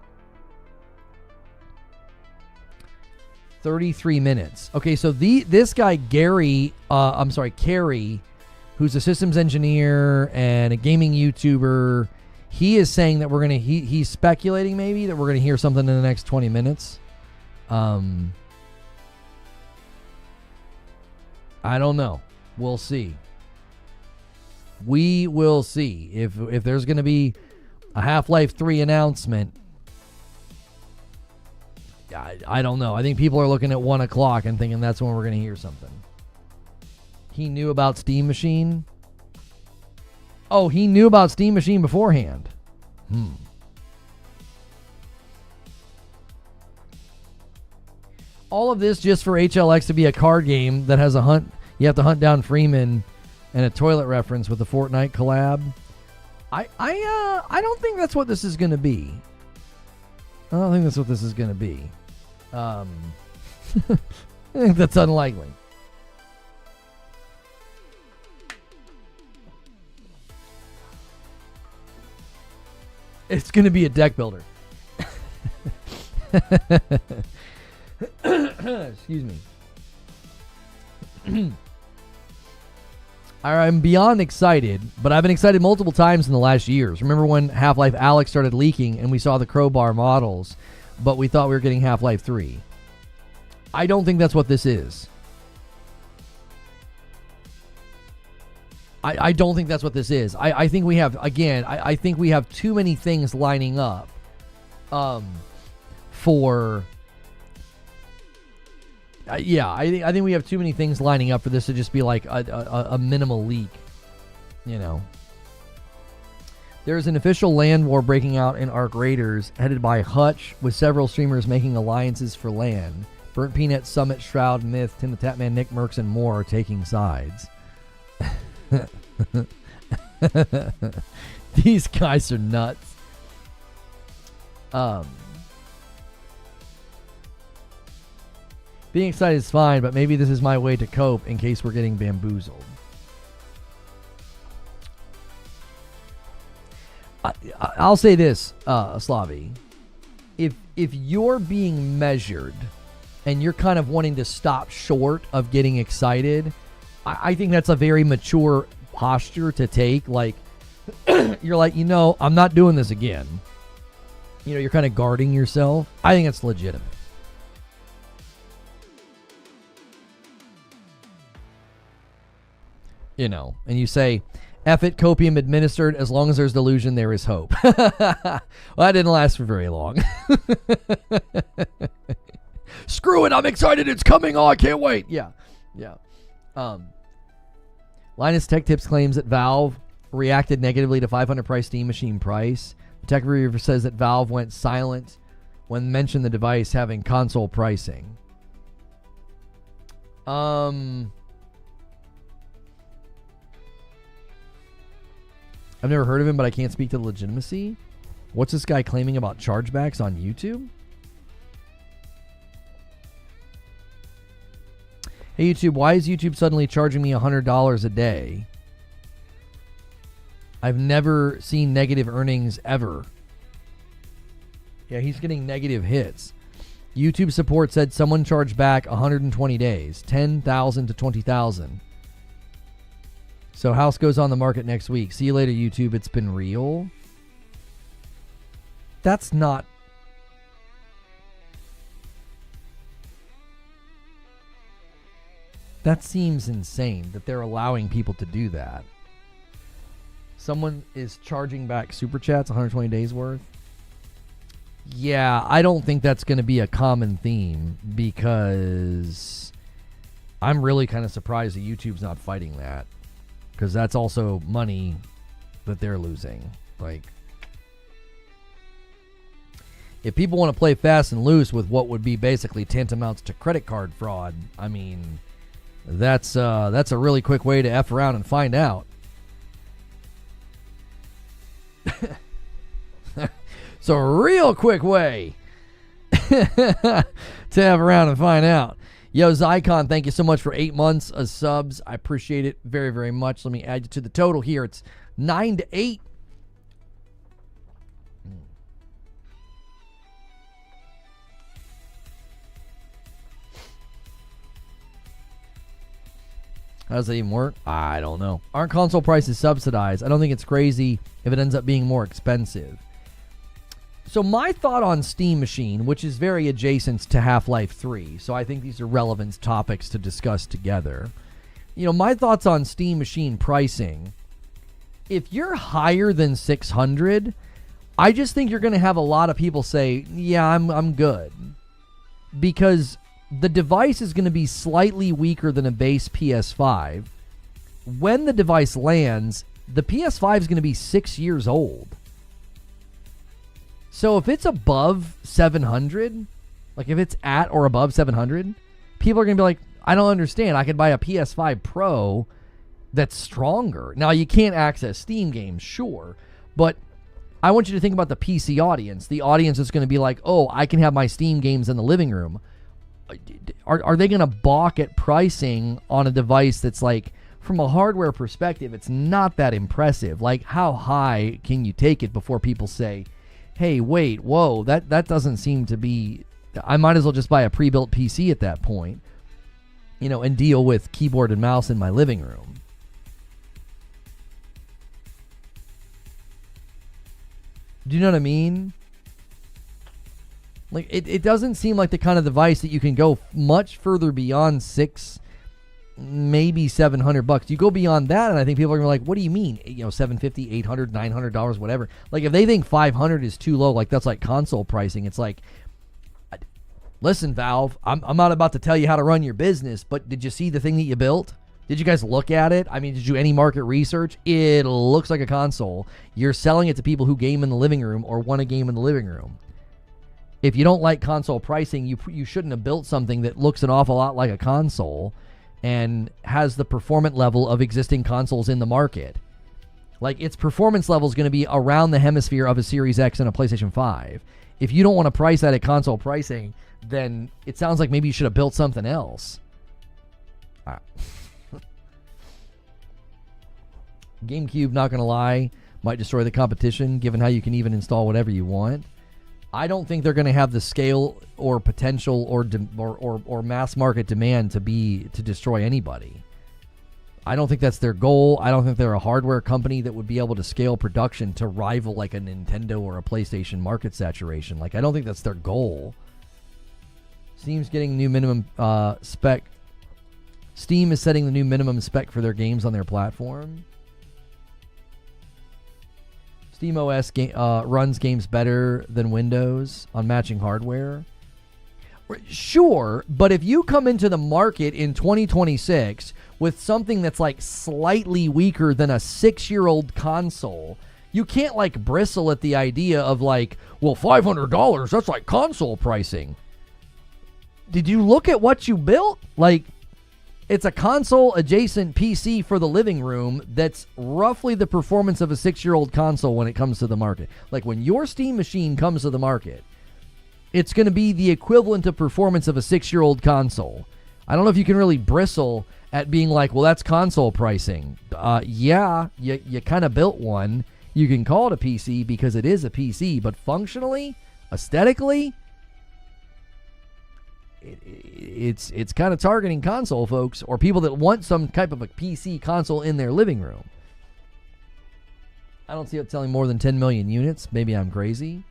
33 minutes. Okay, so this guy, Carrie, who's a systems engineer and a gaming YouTuber, he is saying that he's speculating maybe that we're going to hear something in the next 20 minutes. I don't know. We'll see. We will see. If there's going to be a Half-Life 3 announcement, I don't know. I think people are looking at 1 o'clock and thinking that's when we're going to hear something. He knew about Steam Machine? Oh, he knew about Steam Machine beforehand. All of this just for HLX to be a card game that has a hunt. You have to hunt down Freeman and a toilet reference with a Fortnite collab. I don't think that's what this is going to be. I don't think that's what this is going to be. I think that's unlikely. It's going to be a deck builder. Excuse me. I'm beyond excited, but I've been excited multiple times in the last years. Remember when Half-Life Alyx started leaking and we saw the crowbar models, but we thought we were getting Half-Life 3. I don't think that's what this is. I don't think that's what this is. I think we have, again, I think we have too many things lining up for... I think we have too many things lining up for this to just be like a minimal leak, There's an official land war breaking out in Arc Raiders, headed by Hutch, with several streamers making alliances for land. Burnt Peanut, Summit, Shroud, Myth, Tim the Tatman, Nick Merckx, and more are taking sides. These guys are nuts. Being excited is fine, but maybe this is my way to cope in case we're getting bamboozled. I'll say this, Slavi. If you're being measured and you're kind of wanting to stop short of getting excited, I think that's a very mature posture to take. Like, you're like, I'm not doing this again. You're kind of guarding yourself. I think it's legitimate. And you say, F it, copium administered. As long as there's delusion, there is hope. Well, that didn't last for very long. Screw it, I'm excited, it's coming. Oh, I can't wait. Yeah. Linus Tech Tips claims that Valve reacted negatively to $500 price Steam Machine price. The Tech Reviewer says that Valve went silent when mentioned the device having console pricing. I've never heard of him, but I can't speak to the legitimacy. What's this guy claiming about chargebacks on YouTube? Hey, YouTube, why is YouTube suddenly charging me $100 a day? I've never seen negative earnings ever. Yeah, he's getting negative hits. YouTube support said someone charged back 120 days, 10,000 to 20,000. So house goes on the market next week. See you later, YouTube. It's been real. That's not... That seems insane that they're allowing people to do that. Someone is charging back super chats 120 days worth. Yeah, I don't think that's going to be a common theme because I'm really kind of surprised that YouTube's not fighting that. Because that's also money that they're losing. Like, if people want to play fast and loose with what would be basically tantamount to credit card fraud, I mean, that's a really quick way to F around and find out. So a real quick way to F around and find out. Yo, Zycon, thank you so much for 8 months of subs. I appreciate it very, very much. Let me add you to the total here. It's 9 to 8. How does that even work? I don't know. Aren't console prices subsidized? I don't think it's crazy if it ends up being more expensive. So my thought on Steam Machine, which is very adjacent to Half-Life 3, so I think these are relevant topics to discuss together. My thoughts on Steam Machine pricing, if you're higher than 600, I just think you're going to have a lot of people say, yeah, I'm good. Because the device is going to be slightly weaker than a base PS5. When the device lands, the PS5 is going to be 6 years old. So if it's above 700, like if it's at or above 700, people are going to be like, I don't understand. I could buy a PS5 Pro that's stronger. Now, you can't access Steam games, sure, but I want you to think about the PC audience. The audience is going to be like, oh, I can have my Steam games in the living room. Are they going to balk at pricing on a device that's like, from a hardware perspective, it's not that impressive? Like, how high can you take it before people say, hey, wait, whoa, that doesn't seem to be... I might as well just buy a pre-built PC at that point, and deal with keyboard and mouse in my living room. Do you know what I mean? Like, it doesn't seem like the kind of device that you can go much further beyond $600, maybe $700. You go beyond that, and I think people are gonna be like, what do you mean? $750, $800, $900, whatever. Like, if they think 500 is too low, like that's like console pricing, it's like, listen, Valve, I'm not about to tell you how to run your business, but did you see the thing that you built? Did you guys look at it? I mean, did you do any market research? It looks like a console. You're selling it to people who game in the living room or want a game in the living room. If you don't like console pricing, you shouldn't have built something that looks an awful lot like a console and has the performance level of existing consoles in the market. Like, its performance level is going to be around the hemisphere of a Series X and a PlayStation 5. If you don't want to price that at console pricing, then it sounds like maybe you should have built something else. GameCube, not going to lie, might destroy the competition, given how you can even install whatever you want. I don't think they're going to have the scale or potential or mass market demand to destroy anybody. I don't think that's their goal. I don't think they're a hardware company that would be able to scale production to rival like a Nintendo or a PlayStation market saturation. Like, I don't think that's their goal. Steam's getting new minimum spec. Steam is setting the new minimum spec for their games on their platform. SteamOS runs games better than Windows on matching hardware. Sure, but if you come into the market in 2026 with something that's like slightly weaker than a 6-year-old console, you can't like bristle at the idea of like, well, $500, that's like console pricing. Did you look at what you built? Like, it's a console adjacent PC for the living room that's roughly the performance of a 6-year-old console when it comes to the market. Like, when your Steam machine comes to the market, it's going to be the equivalent of performance of a 6-year-old console. I don't know if you can really bristle at being like, well, that's console pricing. Yeah, you kind of built one. You can call it a PC because it is a PC, but functionally, aesthetically, it's kind of targeting console folks or people that want some type of a PC console in their living room. I don't see it selling more than 10 million units. Maybe I'm crazy.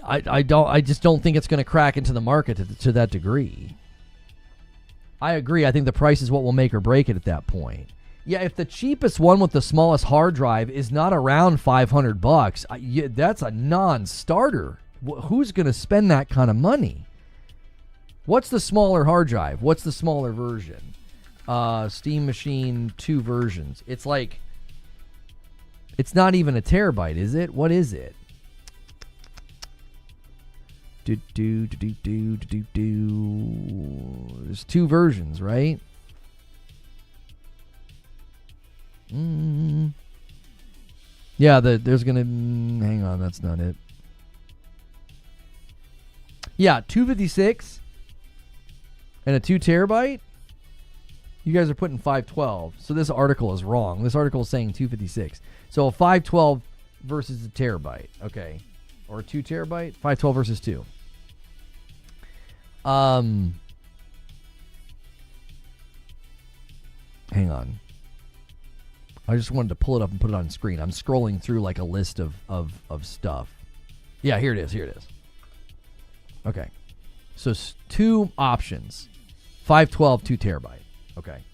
I just don't think it's going to crack into the market to that degree. I agree. I think the price is what will make or break it at that point. Yeah, if the cheapest one with the smallest hard drive is not around $500, that's a non-starter. Who's going to spend that kind of money? What's the smaller hard drive? What's the smaller version? Steam Machine 2 versions. It's like, it's not even a terabyte, is it? What is it? There's 2 versions, right? Yeah, there's going to... hang on, that's not it. Yeah, 256 and a 2 terabyte. You guys are putting 512. So this article is wrong. This article is saying 256. So a 512 versus a terabyte. Okay. Or a 2 terabyte. 512 versus 2. Hang on. I just wanted to pull it up and put it on screen. I'm scrolling through like a list of stuff. Yeah, here it is. Here it is. Okay, so 2 options, 512, 2 terabyte. Okay,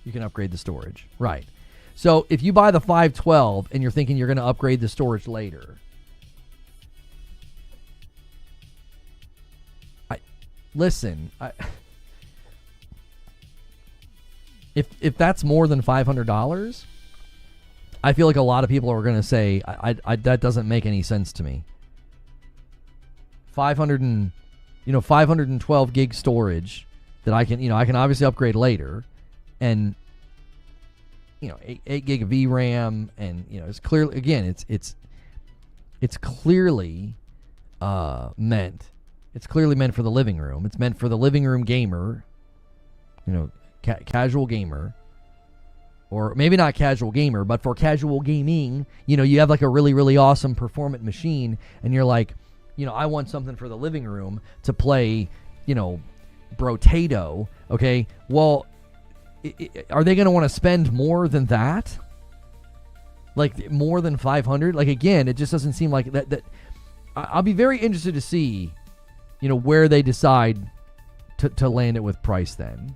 you can upgrade the storage. Right. So if you buy the 512 and you're thinking you're going to upgrade the storage later, if that's more than $500, I feel like a lot of people are going to say, that doesn't make any sense to me. 512 gig storage that I can obviously upgrade later, and 8 gig of VRAM, and it's clearly, again, it's clearly meant for the living room. It's meant for the living room gamer, casual gamer, or maybe not casual gamer, but for casual gaming. You have like a really, really awesome performant machine, and you're like, I want something for the living room to play, Brotato. Okay, well, are they going to want to spend more than that? Like more than 500? Like, again, it just doesn't seem like that. I'll be very interested to see, where they decide to land it with price then.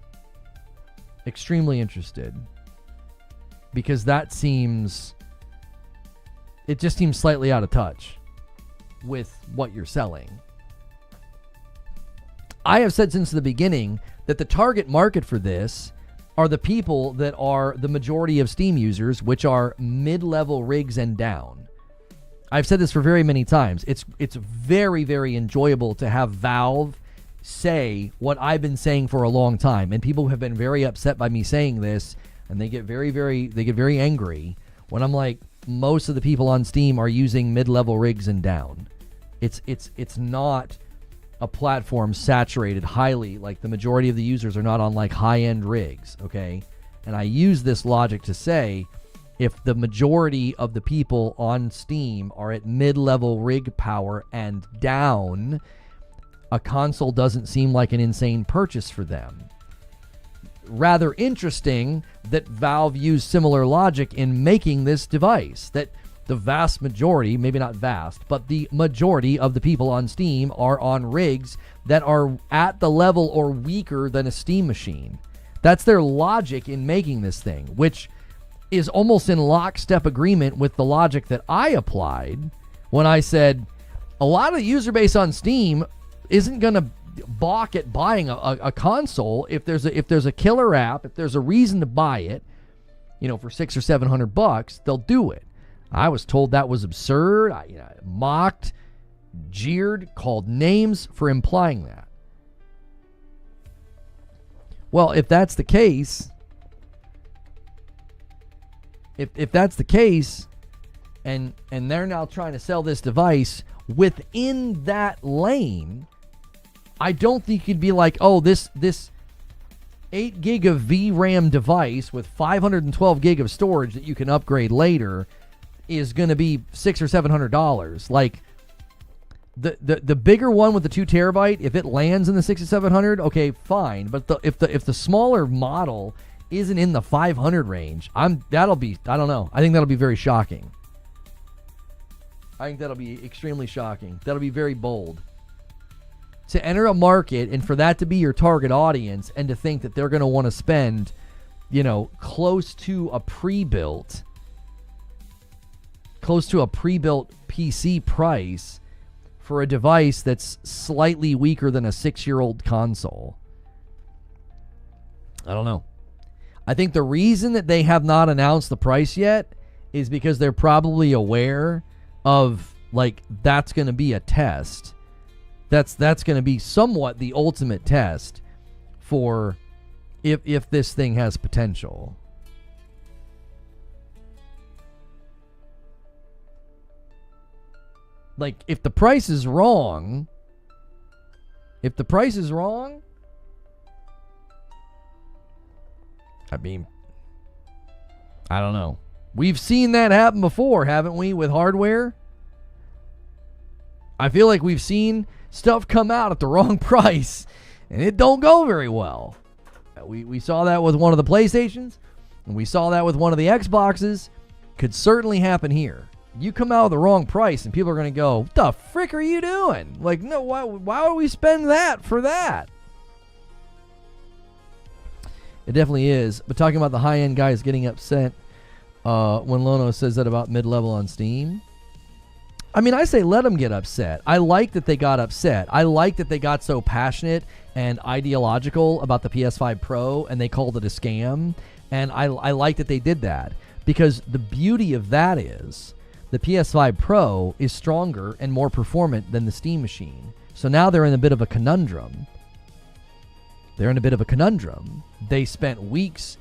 Extremely interested. Because it just seems slightly out of touch with what you're selling. I have said since the beginning that the target market for this are the people that are the majority of Steam users, which are mid-level rigs and down. I've said this for very many times. It's very, very enjoyable to have Valve say what I've been saying for a long time, and people have been very upset by me saying this, and they get very angry when I'm like, most of the people on Steam are using mid-level rigs and down. It's not a platform saturated highly, like the majority of the users are not on like high-end rigs, okay? And I use this logic to say, if the majority of the people on Steam are at mid-level rig power and down, a console doesn't seem like an insane purchase for them. Rather interesting that Valve used similar logic in making this device, that the vast majority, maybe not vast, but the majority of the people on Steam are on rigs that are at the level or weaker than a Steam machine. That's their logic in making this thing, which is almost in lockstep agreement with the logic that I applied when I said a lot of the user base on Steam isn't going to balk at buying a console if there's a killer app, if there's a reason to buy it, for $600 or $700, they'll do it. I was told that was absurd. I mocked, jeered, called names for implying that. Well, if that's the case, if that's the case, and they're now trying to sell this device within that lane, I don't think you'd be like, oh, this 8 gig of VRAM device with 512 gig of storage that you can upgrade later is going to be $600 or $700. Like the bigger one with the 2 terabyte, if it lands in the 600 or 700, okay, fine. But if the smaller model isn't in the 500 range, I don't know. I think that'll be very shocking. I think that'll be extremely shocking. That'll be very bold. To enter a market and for that to be your target audience, and to think that they're going to want to spend, close to a pre-built PC price for a device that's slightly weaker than a 6-year-old console. I don't know. I think the reason that they have not announced the price yet is because they're probably aware of, like, that's going to be a test. That's going to be somewhat the ultimate test for if this thing has potential. Like, if the price is wrong, I mean, I don't know. We've seen that happen before, haven't we, with hardware? I feel like we've seen stuff come out at the wrong price, and it don't go very well. We saw that with one of the PlayStations, and we saw that with one of the Xboxes. Could certainly happen here. You come out with the wrong price, and people are going to go, what the frick are you doing? Like, no, why would we spend that for that? It definitely is. But talking about the high-end guys getting upset when Lono says that about mid-level on Steam, I mean, I say let them get upset. I like that they got upset. I like that they got so passionate and ideological about the PS5 Pro, and they called it a scam. And I like that they did that, because the beauty of that is the PS5 Pro is stronger and more performant than the Steam machine. So now they're in a bit of a conundrum. They spent weeks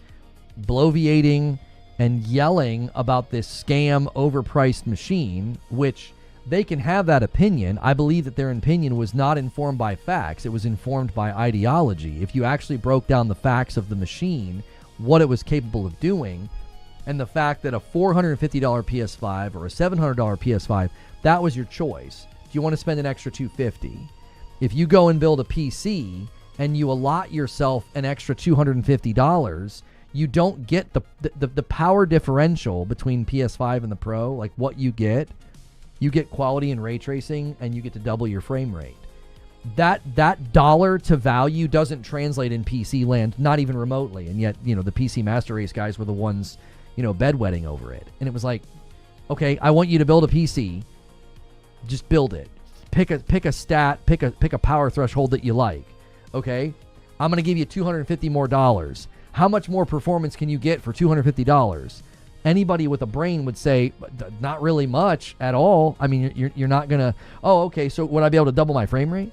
bloviating and yelling about this scam overpriced machine, which they can have that opinion. I believe that their opinion was not informed by facts. It was informed by ideology. If you actually broke down the facts of the machine, what it was capable of doing, and the fact that a $450 PS5 or a $700 PS5, that was your choice. Do you want to spend an extra $250? If you go and build a PC and you allot yourself an extra $250, you don't get the power differential between PS5 and the Pro, like what you get. You get quality and ray tracing, and you get to double your frame rate. That dollar to value doesn't translate in PC land, not even remotely. And yet, the PC Master Race guys were the ones, bedwetting over it. And it was like, okay, I want you to build a PC. Just build it. Pick a stat, pick a power threshold that you like. Okay? I'm going to give you $250 more. How much more performance can you get for $250? Anybody with a brain would say, not really much at all. I mean, you're not going to, oh, okay, so would I be able to double my frame rate?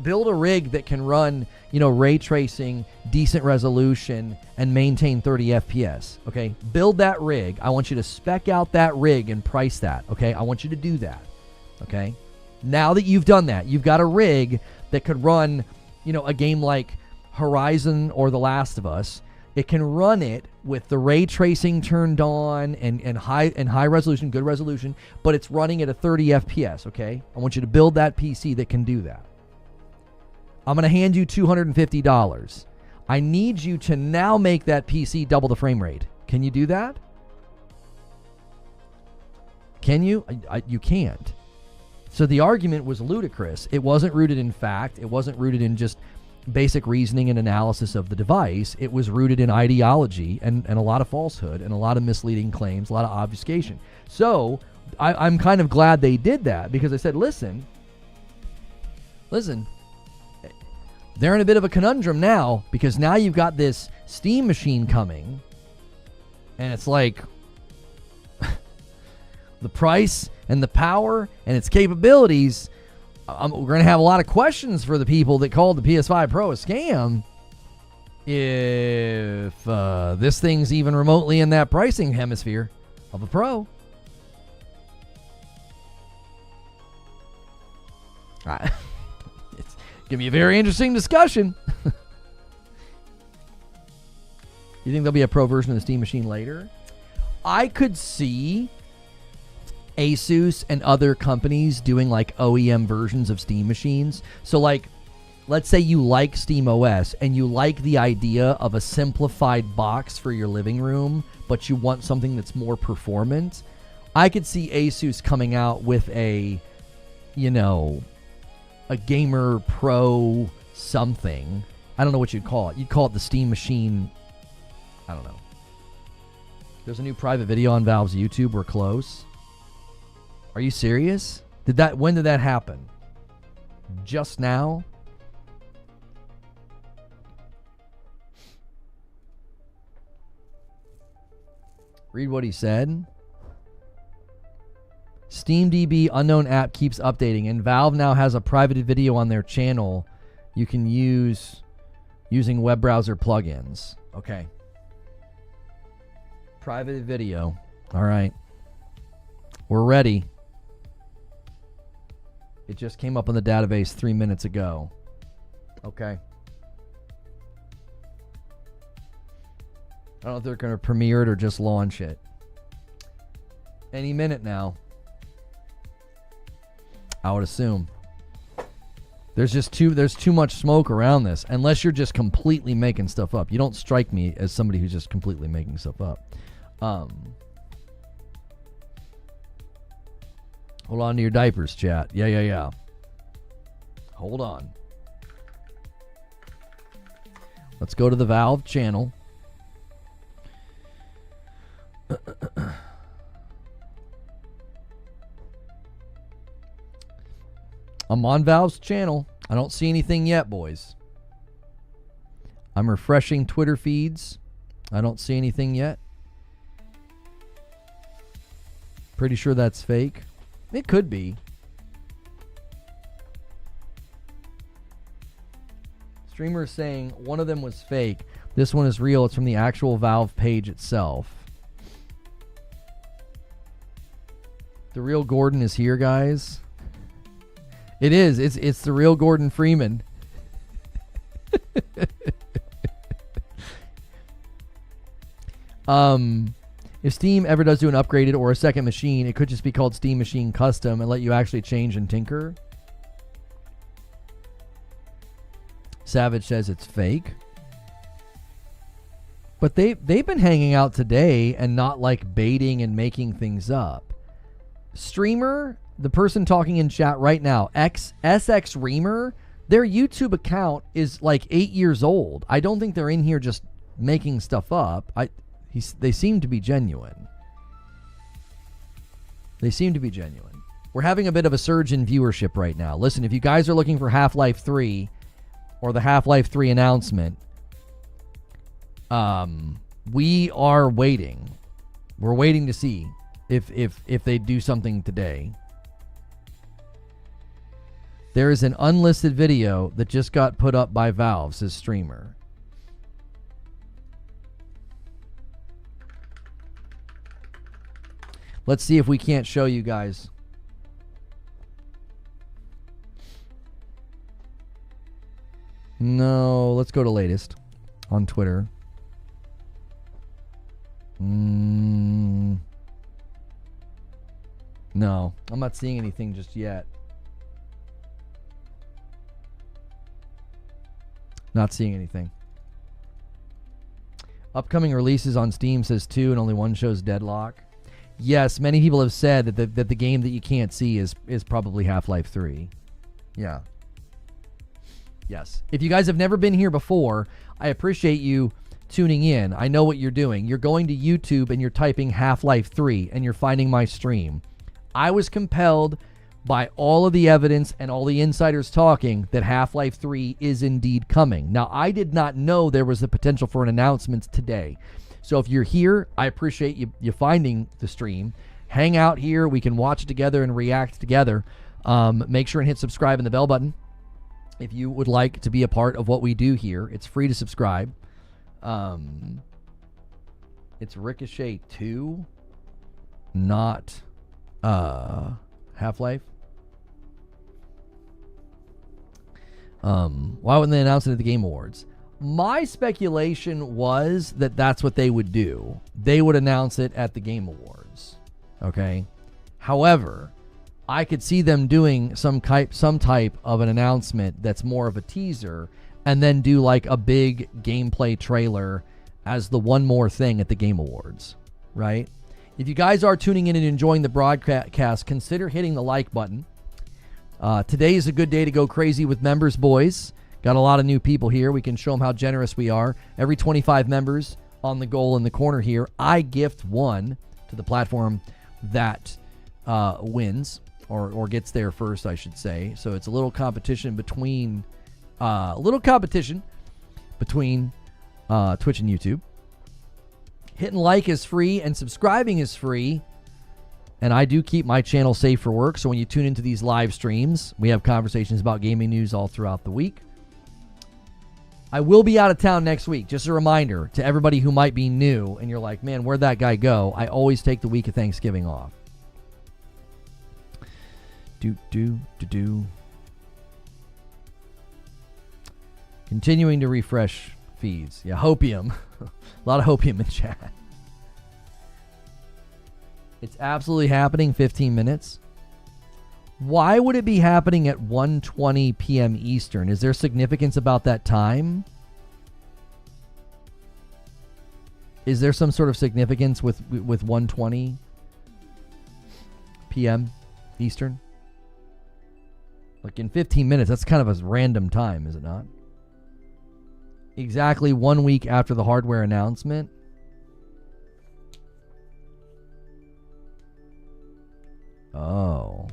Build a rig that can run, ray tracing, decent resolution, and maintain 30 FPS, okay? Build that rig. I want you to spec out that rig and price that, okay? I want you to do that, okay? Now that you've done that, you've got a rig that could run, a game like Horizon or The Last of Us. It can run it with the ray tracing turned on and high resolution, good resolution, but it's running at a 30 FPS, okay? I want you to build that PC that can do that. I'm going to hand you $250. I need you to now make that PC double the frame rate. Can you do that? Can you? You can't. So the argument was ludicrous. It wasn't rooted in fact. It wasn't rooted in just basic reasoning and analysis of the device. It was rooted in ideology and a lot of falsehood and a lot of misleading claims, a lot of obfuscation. So I'm kind of glad they did that, because I said, listen, they're in a bit of a conundrum now, because now you've got this Steam machine coming, and it's like the price and the power and its capabilities. We're going to have a lot of questions for the people that called the PS5 Pro a scam if this thing's even remotely in that pricing hemisphere of a Pro. It's going to be a very interesting discussion. You think there'll be a Pro version of the Steam machine later? I could see Asus and other companies doing like OEM versions of Steam machines. So like, let's say you like Steam OS and you like the idea of a simplified box for your living room, but you want something that's more performant. I could see Asus coming out with a Gamer Pro something. I don't know what you'd call it. You'd call it the Steam machine. I don't know. There's a new private video on Valve's YouTube. We're close. Are you serious? When did that happen? Just now? Read what he said. SteamDB unknown app keeps updating, and Valve now has a private video on their channel you can use using web browser plugins. Okay. Private video. All right. We're ready. It just came up on the database 3 minutes ago. Okay. I don't know if they're going to premiere it or just launch it. Any minute now. I would assume. There's too much smoke around this, unless you're just completely making stuff up. You don't strike me as somebody who's just completely making stuff up. Hold on to your diapers, chat. Yeah. Hold on. Let's go to the Valve channel. I'm on Valve's channel. I don't see anything yet, boys. I'm refreshing Twitter feeds. I don't see anything yet. Pretty sure that's fake. It could be. Streamer is saying one of them was fake. This one is real. It's from the actual Valve page itself. The real Gordon is here, guys. It is. It's the real Gordon Freeman. If Steam ever does do an upgraded or a second machine, it could just be called Steam Machine Custom and let you actually change and tinker. Savage says it's fake. But they've been hanging out today and not like baiting and making things up. Streamer, the person talking in chat right now, SX Reamer, their YouTube account is like 8 years old. I don't think they're in here just making stuff up. They seem to be genuine. They seem to be genuine. We're having a bit of a surge in viewership right now. Listen, if you guys are looking for Half-Life 3 or the Half-Life 3 announcement, We are waiting. We're waiting to see if they do something today. There is an unlisted video that just got put up by Valve, says streamer. Let's see if we can't show you guys. No, let's go to latest on Twitter. No, I'm not seeing anything just yet. Not seeing anything. Upcoming releases on Steam says 2 and only 1 shows Deadlock. Yes, many people have said that the game that you can't see is probably Half-Life 3. Yeah. Yes. If you guys have never been here before, I appreciate you tuning in. I know what you're doing. You're going to YouTube and you're typing Half-Life 3 and you're finding my stream. I was compelled by all of the evidence and all the insiders talking that Half-Life 3 is indeed coming. Now, I did not know there was the potential for an announcement today. So if you're here, I appreciate you finding the stream. Hang out here. We can watch it together and react together. Make sure and hit subscribe and the bell button if you would like to be a part of what we do here. It's free to subscribe. It's Ricochet 2, not Half-Life. Why wouldn't they announce it at the Game Awards? My speculation was that that's what they would do. They would announce it at the Game Awards. Okay. However, I could see them doing some type of an announcement that's more of a teaser and then do like a big gameplay trailer as the one more thing at the Game Awards, right? If you guys are tuning in and enjoying the broadcast, consider hitting the like button. Today is a good day to go crazy with members, boys. Got a lot of new people here. We can show them how generous we are. Every 25 members on the goal in the corner here, I gift one to the platform that wins or gets there first, I should say. So it's a little competition between Twitch and YouTube. Hitting like is free and subscribing is free. And I do keep my channel safe for work. So when you tune into these live streams, we have conversations about gaming news all throughout the week. I will be out of town next week. Just a reminder to everybody who might be new and you're like, man, where'd that guy go? I always take the week of Thanksgiving off. Continuing to refresh feeds. Yeah, hopium. A lot of hopium in chat. It's absolutely happening. 15 minutes. Why would it be happening at 1:20 p.m. Eastern? Is there significance about that time? Is there some sort of significance with 1:20 p.m. Eastern? Like in 15 minutes, that's kind of a random time, is it not? Exactly 1 week after the hardware announcement. Oh.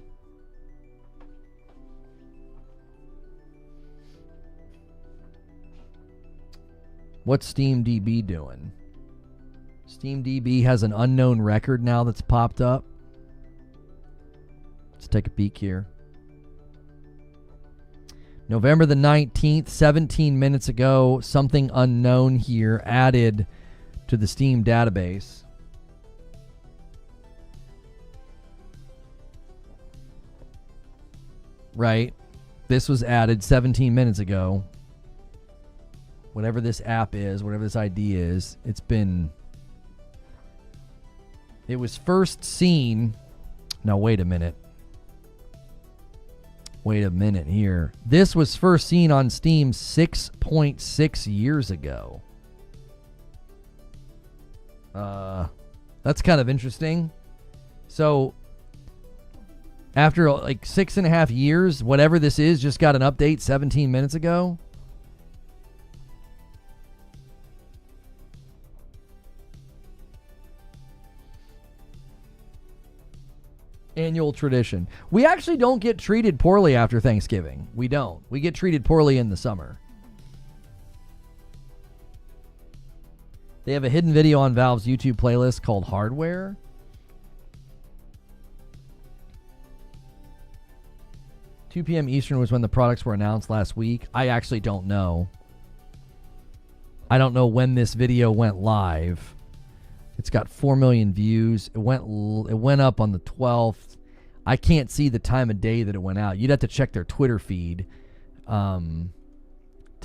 What's SteamDB doing? SteamDB has an unknown record now that's popped up. Let's take a peek here. November the 19th, 17 minutes ago, something unknown here added to the Steam database. Right? This was added 17 minutes ago. Whatever this app is, whatever this ID is, it was first seen. Now, wait a minute. Wait a minute here. This was first seen on Steam 6.6 years ago. That's kind of interesting. So, after like 6.5 years, whatever this is just got an update 17 minutes ago. Annual tradition. We actually don't get treated poorly after Thanksgiving. We don't. We get treated poorly in the summer. They have a hidden video on Valve's YouTube playlist called Hardware. $2 p.m. Eastern was when the products were announced last week. I actually don't know. I don't know when this video went live. It's got 4 million views. It went up on the 12th. I can't see the time of day that it went out. You'd have to check their Twitter feed to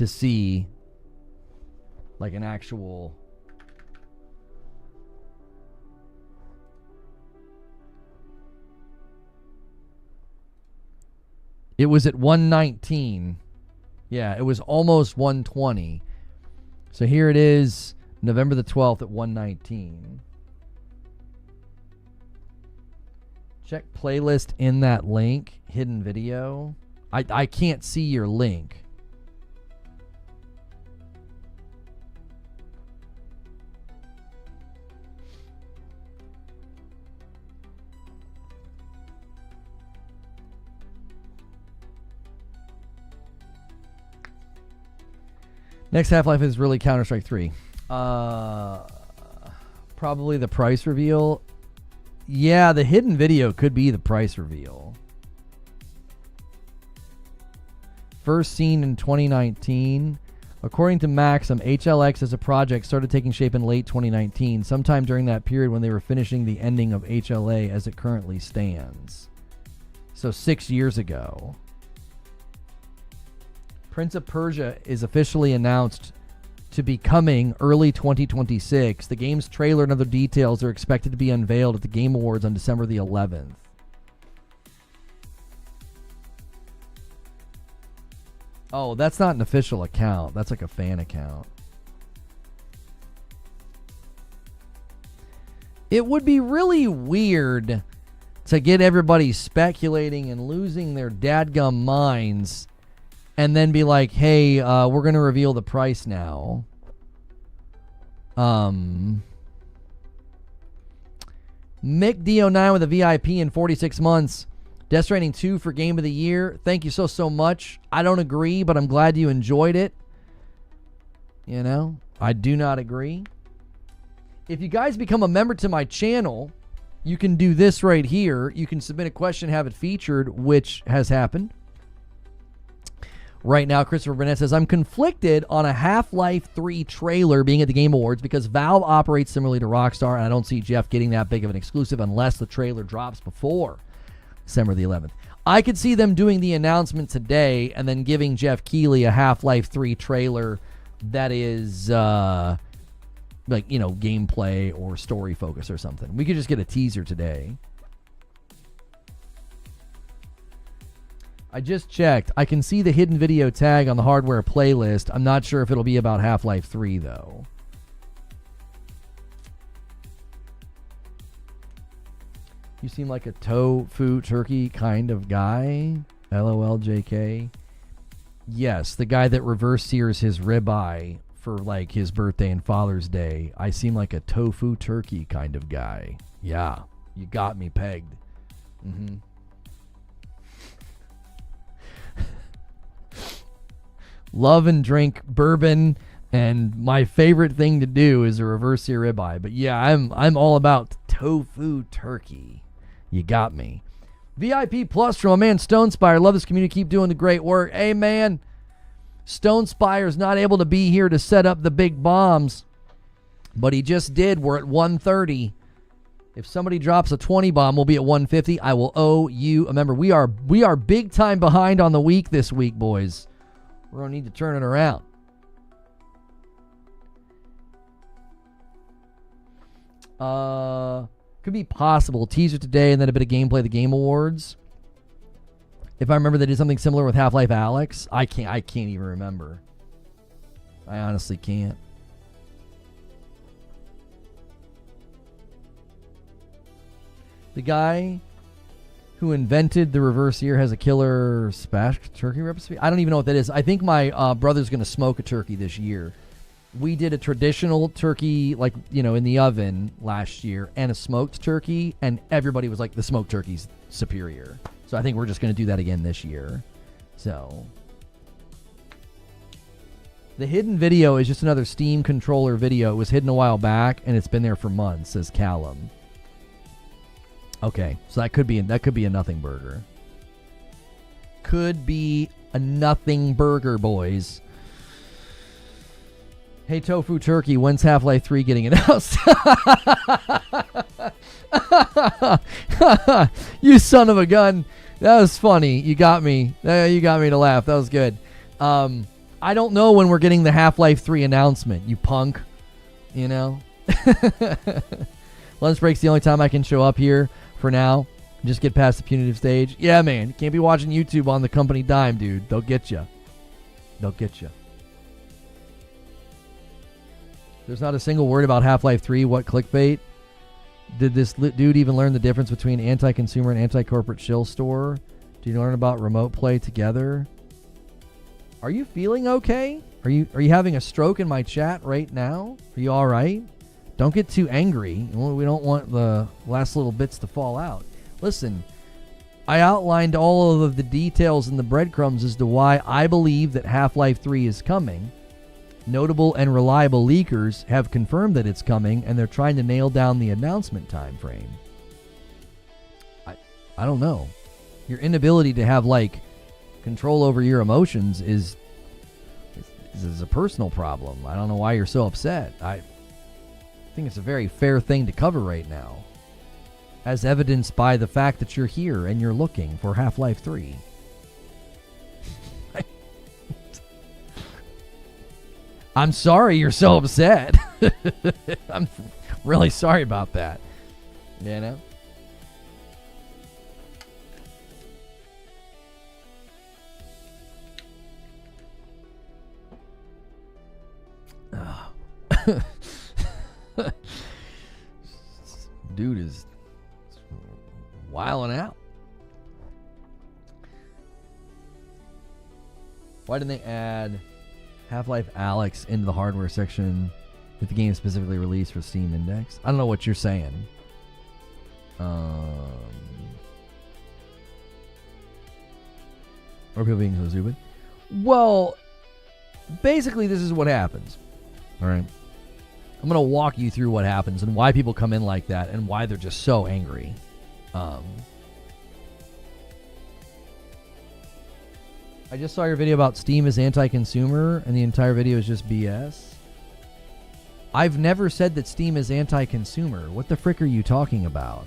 see like an actual... It was at 119. Yeah, it was almost 120. So here it is, November the 12th at 119. Check playlist in that link, hidden video. I can't see your link. Next Half-Life is really Counter-Strike 3. Probably the price reveal. Yeah, the hidden video could be the price reveal. First seen in 2019. According to Maxim, HLX as a project started taking shape in late 2019, sometime during that period when they were finishing the ending of HLA as it currently stands. So 6 years ago. Prince of Persia is officially announced to be coming early 2026. The game's trailer and other details are expected to be unveiled at the Game Awards on December the 11th. Oh, that's not an official account. That's like a fan account. It would be really weird to get everybody speculating and losing their dadgum minds and then be like, hey, we're going to reveal the price now. Mick D09 with a VIP in 46 months. Death Stranding 2 for Game of the Year. Thank you so much. I don't agree, but I'm glad you enjoyed it. You know, I do not agree. If you guys become a member to my channel, you can do this right here. You can submit a question, have it featured, which has happened. Right now, Christopher Burnett says, I'm conflicted on a Half-Life 3 trailer being at the Game Awards because Valve operates similarly to Rockstar, and I don't see Jeff getting that big of an exclusive unless the trailer drops before December the 11th. I could see them doing the announcement today and then giving Jeff Keighley a Half-Life 3 trailer that is, like, you know, gameplay or story focus or something. We could just get a teaser today. I just checked. I can see the hidden video tag on the hardware playlist. I'm not sure if it'll be about Half-Life 3, though. You seem like a tofu turkey kind of guy. LOL JK. Yes, the guy that reverse sears his ribeye for like his birthday and Father's Day. I seem like a tofu turkey kind of guy. Yeah, you got me pegged. Mm-hmm. Love and drink bourbon, and my favorite thing to do is a reverse sear ribeye. But yeah, I'm all about tofu turkey. You got me. VIP Plus from my man Stonespire. Love this community. Keep doing the great work. Hey, man. Stonespire's not able to be here to set up the big bombs, but he just did. We're at 130. If somebody drops a 20 bomb, we'll be at 150. I will owe you a member. We are big time behind on the week this week, boys. We're going to need to turn it around. Could be possible. Teaser today and then a bit of gameplay at the Game Awards. If I remember, they did something similar with Half-Life Alyx. I can't even remember. I honestly can't. The guy who invented the reverse sear has a killer spash turkey recipe. I don't even know what that is. I think my brother's going to smoke a turkey this year. We did a traditional turkey, like, you know, in the oven last year, and a smoked turkey, and everybody was like, the smoked turkey's superior. So I think we're just going to do that again this year. So The hidden video is just another Steam controller video. It was hidden a while back, and it's been there for months, says Callum. Okay, so that could be a nothing burger. Could be a nothing burger, boys. Hey, Tofu Turkey, when's Half-Life 3 getting announced? You son of a gun. That was funny. You got me. You got me to laugh. That was good. I don't know when we're getting the Half-Life 3 announcement, you punk. You know? Lunch break's the only time I can show up here for now. Just get past the punitive stage. Yeah, man. You can't be watching YouTube on the company dime, dude. They'll get you. They'll get you. There's not a single word about Half-Life 3. What clickbait? Did this dude even learn the difference between anti-consumer and anti-corporate shill store? Do you learn about remote play together? Are you feeling okay? Are you having a stroke in my chat right now? Are you all right? Don't get too angry. We don't want the last little bits to fall out. Listen, I outlined all of the details and the breadcrumbs as to why I believe that Half-Life 3 is coming. Notable and reliable leakers have confirmed that it's coming, and they're trying to nail down the announcement time frame. I don't know. Your inability to have, control over your emotions is a personal problem. I don't know why you're so upset. I think it's a very fair thing to cover right now, as evidenced by the fact that you're here and you're looking for Half-Life 3. I'm sorry you're so upset. I'm really sorry about that. You know? Dude is wilding out. Why didn't they add Half-Life Alyx into the hardware section if the game is specifically released for Steam Index? I don't know what you're saying. Or people being so stupid. Well, basically this is what happens. All right. I'm going to walk you through what happens and why people come in like that and why they're just so angry. I just saw your video about Steam is anti-consumer, and the entire video is just BS. I've never said that Steam is anti-consumer. What the frick are you talking about?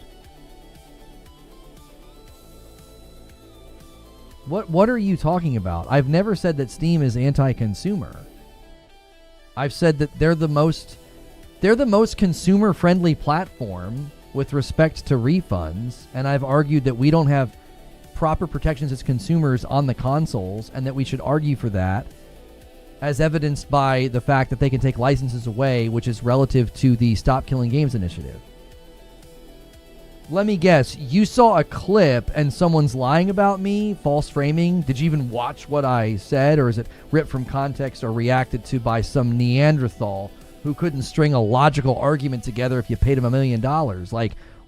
What are you talking about? I've never said that Steam is anti-consumer. I've said that they're the most consumer-friendly platform with respect to refunds, and I've argued that we don't have proper protections as consumers on the consoles, and that we should argue for that, as evidenced by the fact that they can take licenses away, which is relative to the Stop Killing Games initiative. Let me guess, you saw a clip and someone's lying about me, false framing. Did you even watch what I said, or is it ripped from context or reacted to by some Neanderthal who couldn't string a logical argument together if you paid him $1 million?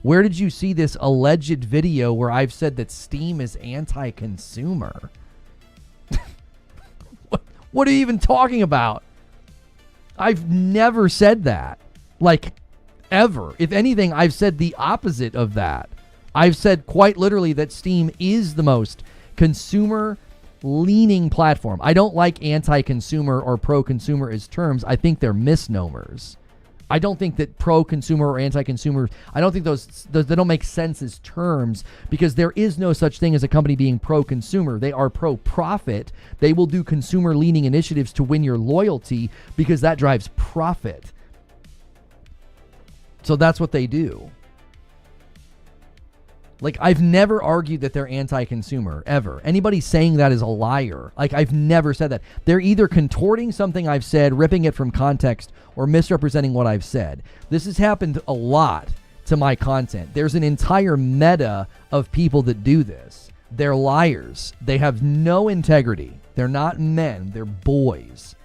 Where did you see this alleged video where I've said that Steam is anti-consumer? What are you even talking about? I've never said that. Ever. If anything, I've said the opposite of that. I've said quite literally that Steam is the most consumer-leaning platform. I don't like anti-consumer or pro-consumer as terms. I think they're misnomers. I don't think that pro-consumer or anti-consumer, I don't think those they don't make sense as terms, because there is no such thing as a company being pro-consumer. They are pro-profit. They will do consumer-leaning initiatives to win your loyalty because that drives profit. So that's what they do. I've never argued that they're anti-consumer, ever. Anybody saying that is a liar. I've never said that. They're either contorting something I've said, ripping it from context, or misrepresenting what I've said. This has happened a lot to my content. There's an entire meta of people that do this. They're liars. They have no integrity. They're not men. They're boys.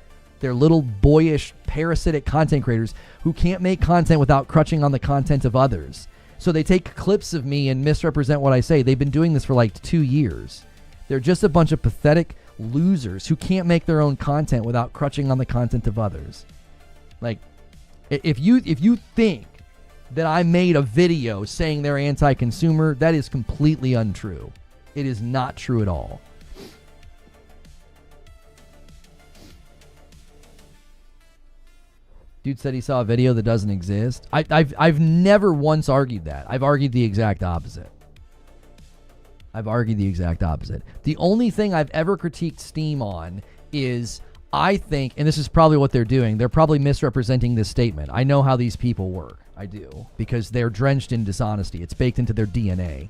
They're little boyish, parasitic content creators who can't make content without crutching on the content of others. So they take clips of me and misrepresent what I say. They've been doing this for 2 years. They're just a bunch of pathetic losers who can't make their own content without crutching on the content of others. Like, if you think that I made a video saying they're anti-consumer, that is completely untrue. It is not true at all. Dude said he saw a video that doesn't exist. I've never once argued that. I've argued the exact opposite. The only thing I've ever critiqued Steam on is, I think, and this is probably what they're doing, they're probably misrepresenting this statement. I know how these people work. I do. Because they're drenched in dishonesty. It's baked into their DNA.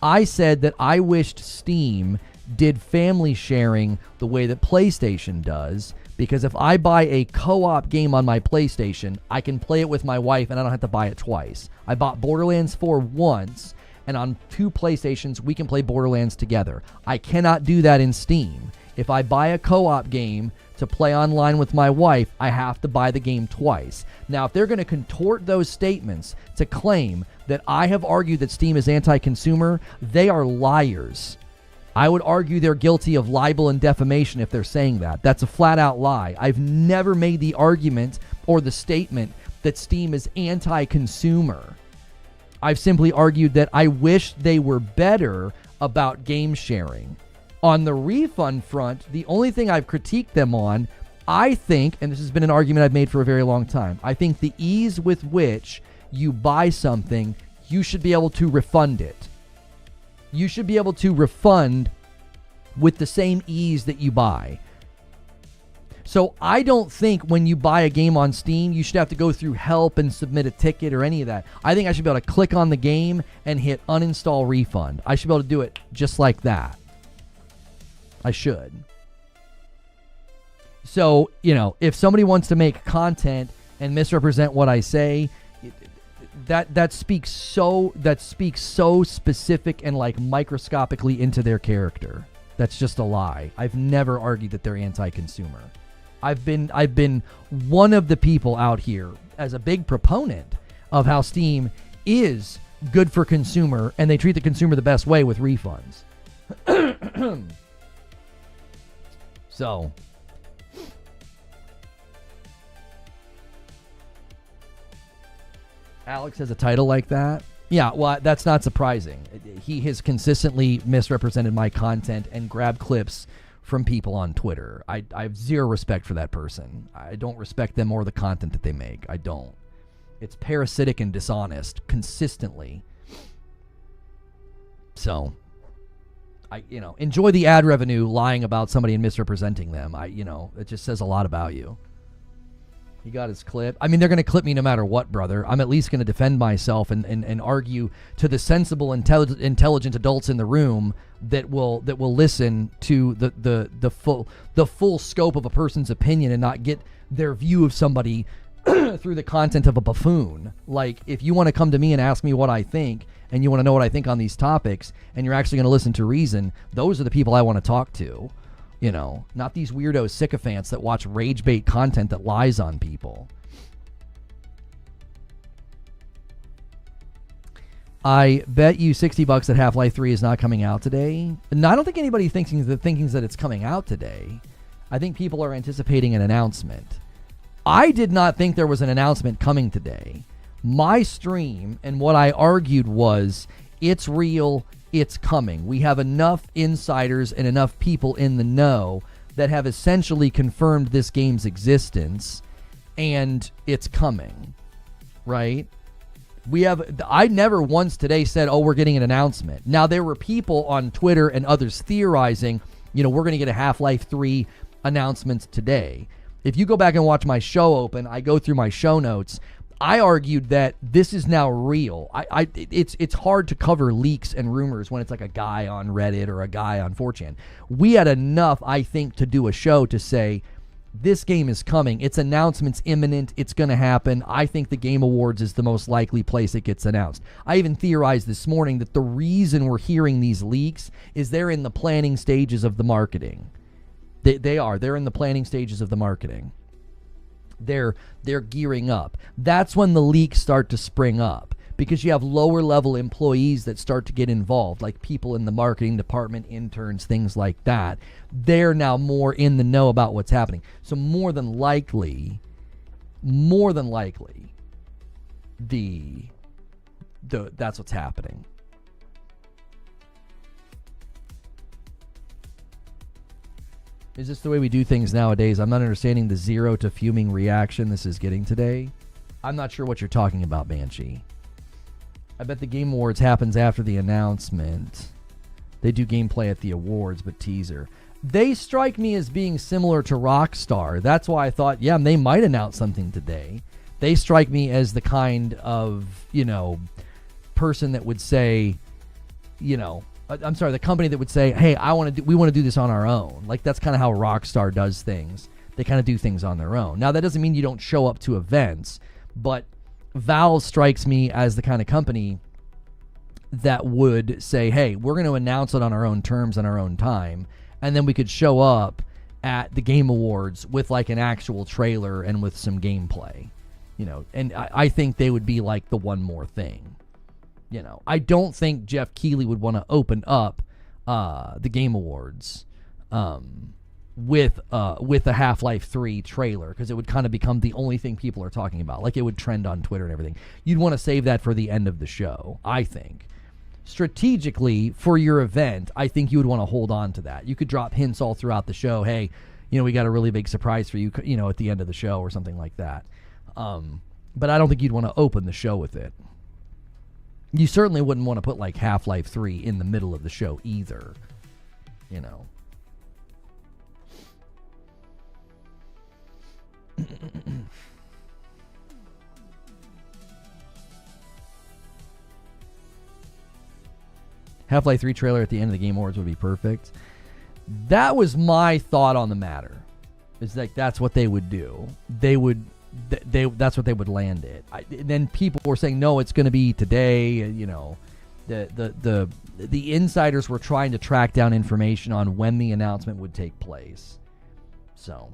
I said that I wished Steam did family sharing the way that PlayStation does, because if I buy a co-op game on my PlayStation, I can play it with my wife and I don't have to buy it twice. I bought Borderlands 4 once, and on 2 PlayStations, we can play Borderlands together. I cannot do that in Steam. If I buy a co-op game to play online with my wife, I have to buy the game twice. Now, if they're going to contort those statements to claim that I have argued that Steam is anti-consumer, they are liars. I would argue they're guilty of libel and defamation if they're saying that. That's a flat-out lie. I've never made the argument or the statement that Steam is anti-consumer. I've simply argued that I wish they were better about game sharing. On the refund front, the only thing I've critiqued them on, I think, and this has been an argument I've made for a very long time, I think the ease with which you buy something, you should be able to refund it. You should be able to refund with the same ease that you buy. So I don't think when you buy a game on Steam, you should have to go through help and submit a ticket or any of that. I think I should be able to click on the game and hit uninstall refund. I should be able to do it just like that. I should. So, if somebody wants to make content and misrepresent what I say, that speaks so specific and like microscopically into their character. That's just a lie. I've never argued that they're anti-consumer. I've been one of the people out here as a big proponent of how Steam is good for consumer and they treat the consumer the best way with refunds. So, Alex has a title like that. Yeah, well, that's not surprising. He has consistently misrepresented my content and grabbed clips from people on Twitter. I have zero respect for that person. I don't respect them or the content that they make. I don't. It's parasitic and dishonest consistently. So, enjoy the ad revenue lying about somebody and misrepresenting them. It just says a lot about you. He got his clip. I mean, they're going to clip me no matter what, brother. I'm at least going to defend myself and argue to the sensible, intelligent adults in the room that will listen to the full scope of a person's opinion and not get their view of somebody through the content of a buffoon. Like, if you want to come to me and ask me what I think, and you want to know what I think on these topics, and you're actually going to listen to reason, those are the people I want to talk to. Not these weirdo sycophants that watch rage bait content that lies on people. I bet you $60 that Half-Life 3 is not coming out today. No, I don't think anybody thinking that it's coming out today. I think people are anticipating an announcement. I did not think there was an announcement coming today. My stream and what I argued was, it's real, it's coming. We have enough insiders and enough people in the know that have essentially confirmed this game's existence, and it's coming, right? I never once today said, oh, we're getting an announcement. Now, there were people on Twitter and others theorizing, we're going to get a Half-Life 3 announcement today. If you go back and watch my show open, I go through my show notes. I argued that this is now real. It's hard to cover leaks and rumors when it's like a guy on Reddit or a guy on 4chan. We had enough, I think, to do a show to say, this game is coming. Its announcement's imminent. It's going to happen. I think the Game Awards is the most likely place it gets announced. I even theorized this morning that the reason we're hearing these leaks is they're in the planning stages of the marketing. They are. They're in the planning stages of the marketing. They're gearing up. That's when the leaks start to spring up, because you have lower level employees that start to get involved, like people in the marketing department, interns, things like that. They're now more in the know about what's happening. So more than likely, that's what's happening. Is this the way we do things nowadays? I'm not understanding the zero to fuming reaction this is getting today. I'm not sure what you're talking about, Banshee. I bet the Game Awards happens after the announcement. They do gameplay at the awards, but teaser. They strike me as being similar to Rockstar. That's why I thought, yeah, they might announce something today. They strike me as the kind of, person that would say, I'm sorry, the company that would say, hey, we want to do this on our own. Like, that's kind of how Rockstar does things. They kind of do things on their own. Now, that doesn't mean you don't show up to events, but Valve strikes me as the kind of company that would say, hey, we're going to announce it on our own terms and our own time, and then we could show up at the Game Awards with like an actual trailer and with some gameplay, and I think they would be like the one more thing. I don't think Jeff Keighley would want to open up the Game Awards with a Half-Life 3 trailer, because it would kind of become the only thing people are talking about. Like, it would trend on Twitter and everything. You'd want to save that for the end of the show, I think. Strategically, for your event, I think you would want to hold on to that. You could drop hints all throughout the show. Hey, we got a really big surprise for you, at the end of the show or something like that. But I don't think you'd want to open the show with it. You certainly wouldn't want to put like Half-Life 3 in the middle of the show either. Half-Life 3 trailer at the end of the Game Awards would be perfect. That was my thought on the matter. It's like that's what they would do. That's what they would land it. Then people were saying, no, it's going to be today. The insiders were trying to track down information on when the announcement would take place. So.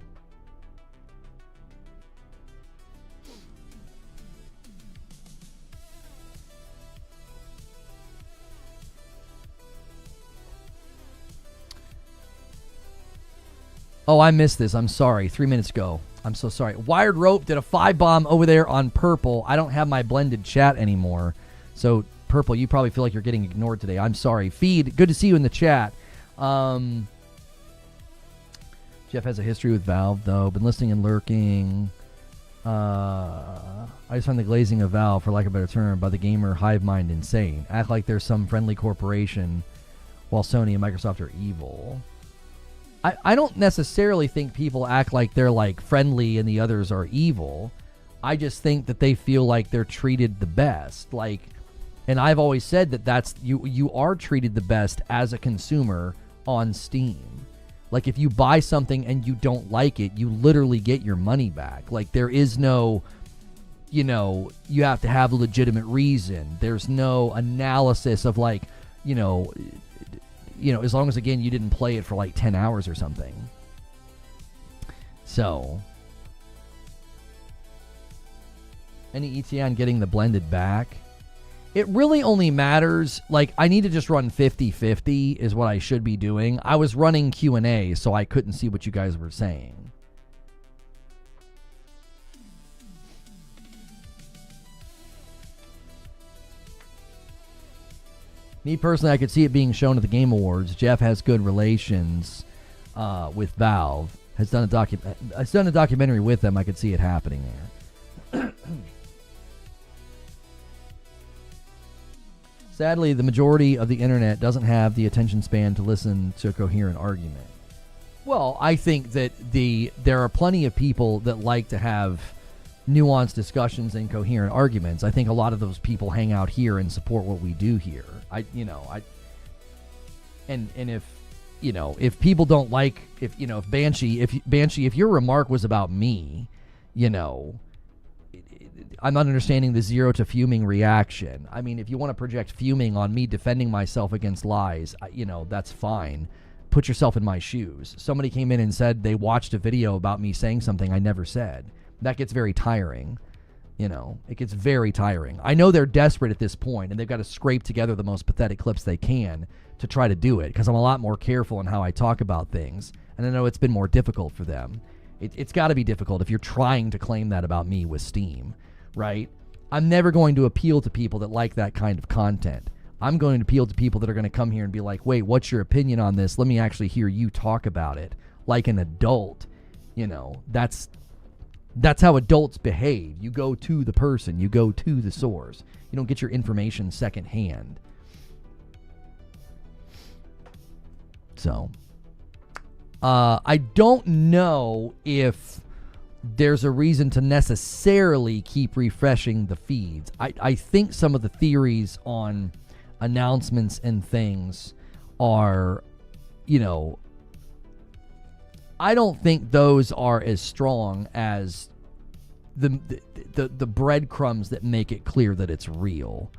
Oh, I missed this. I'm sorry. 3 minutes ago. I'm so sorry. Wired Rope did a 5-bomb over there on Purple. I don't have my blended chat anymore. So, Purple, you probably feel like you're getting ignored today. I'm sorry. Feed, good to see you in the chat. Jeff has a history with Valve, though. Been listening and lurking. I just find the glazing of Valve, for lack of a better term, by the gamer hive mind insane. Act like there's some friendly corporation while Sony and Microsoft are evil. I don't necessarily think people act like they're like friendly and the others are evil. I just think that they feel like they're treated the best. Like, and I've always said that that's you are treated the best as a consumer on Steam. Like, if you buy something and you don't like it, you literally get your money back. Like, there is no, you have to have a legitimate reason. There's no analysis of like, as long as, again, you didn't play it for like 10 hours or something. So, any ETA on getting the blended back? It really only matters, like, I need to just run 50-50 is what I should be doing. I was running Q&A, so I couldn't see what you guys were saying. Me personally, I could see it being shown at the Game Awards. Jeff has good relations with Valve. Has done a documentary with them. I could see it happening there. Sadly, the majority of the internet doesn't have the attention span to listen to a coherent argument. Well, I think that there are plenty of people that like to have nuanced discussions and coherent arguments. I think a lot of those people hang out here and support what we do here. If people don't like, if Banshee, if your remark was about me, I'm not understanding the zero to fuming reaction. I mean, if you want to project fuming on me defending myself against lies, that's fine. Put yourself in my shoes. Somebody came in and said they watched a video about me saying something I never said. That gets very tiring. You know, it gets very tiring. I know they're desperate at this point, and they've got to scrape together the most pathetic clips they can to try to do it, because I'm a lot more careful in how I talk about things, and I know it's been more difficult for them. It's got to be difficult if you're trying to claim that about me with Steam, right? I'm never going to appeal to people that like that kind of content. I'm going to appeal to people that are going to come here and be like, wait, what's your opinion on this? Let me actually hear you talk about it like an adult. You know, that's how adults behave. You go to the person. You go to the source. You don't get your information secondhand. So, I don't know if there's a reason to necessarily keep refreshing the feeds. I think some of the theories on announcements and things are, you know, I don't think those are as strong as the breadcrumbs that make it clear that it's real.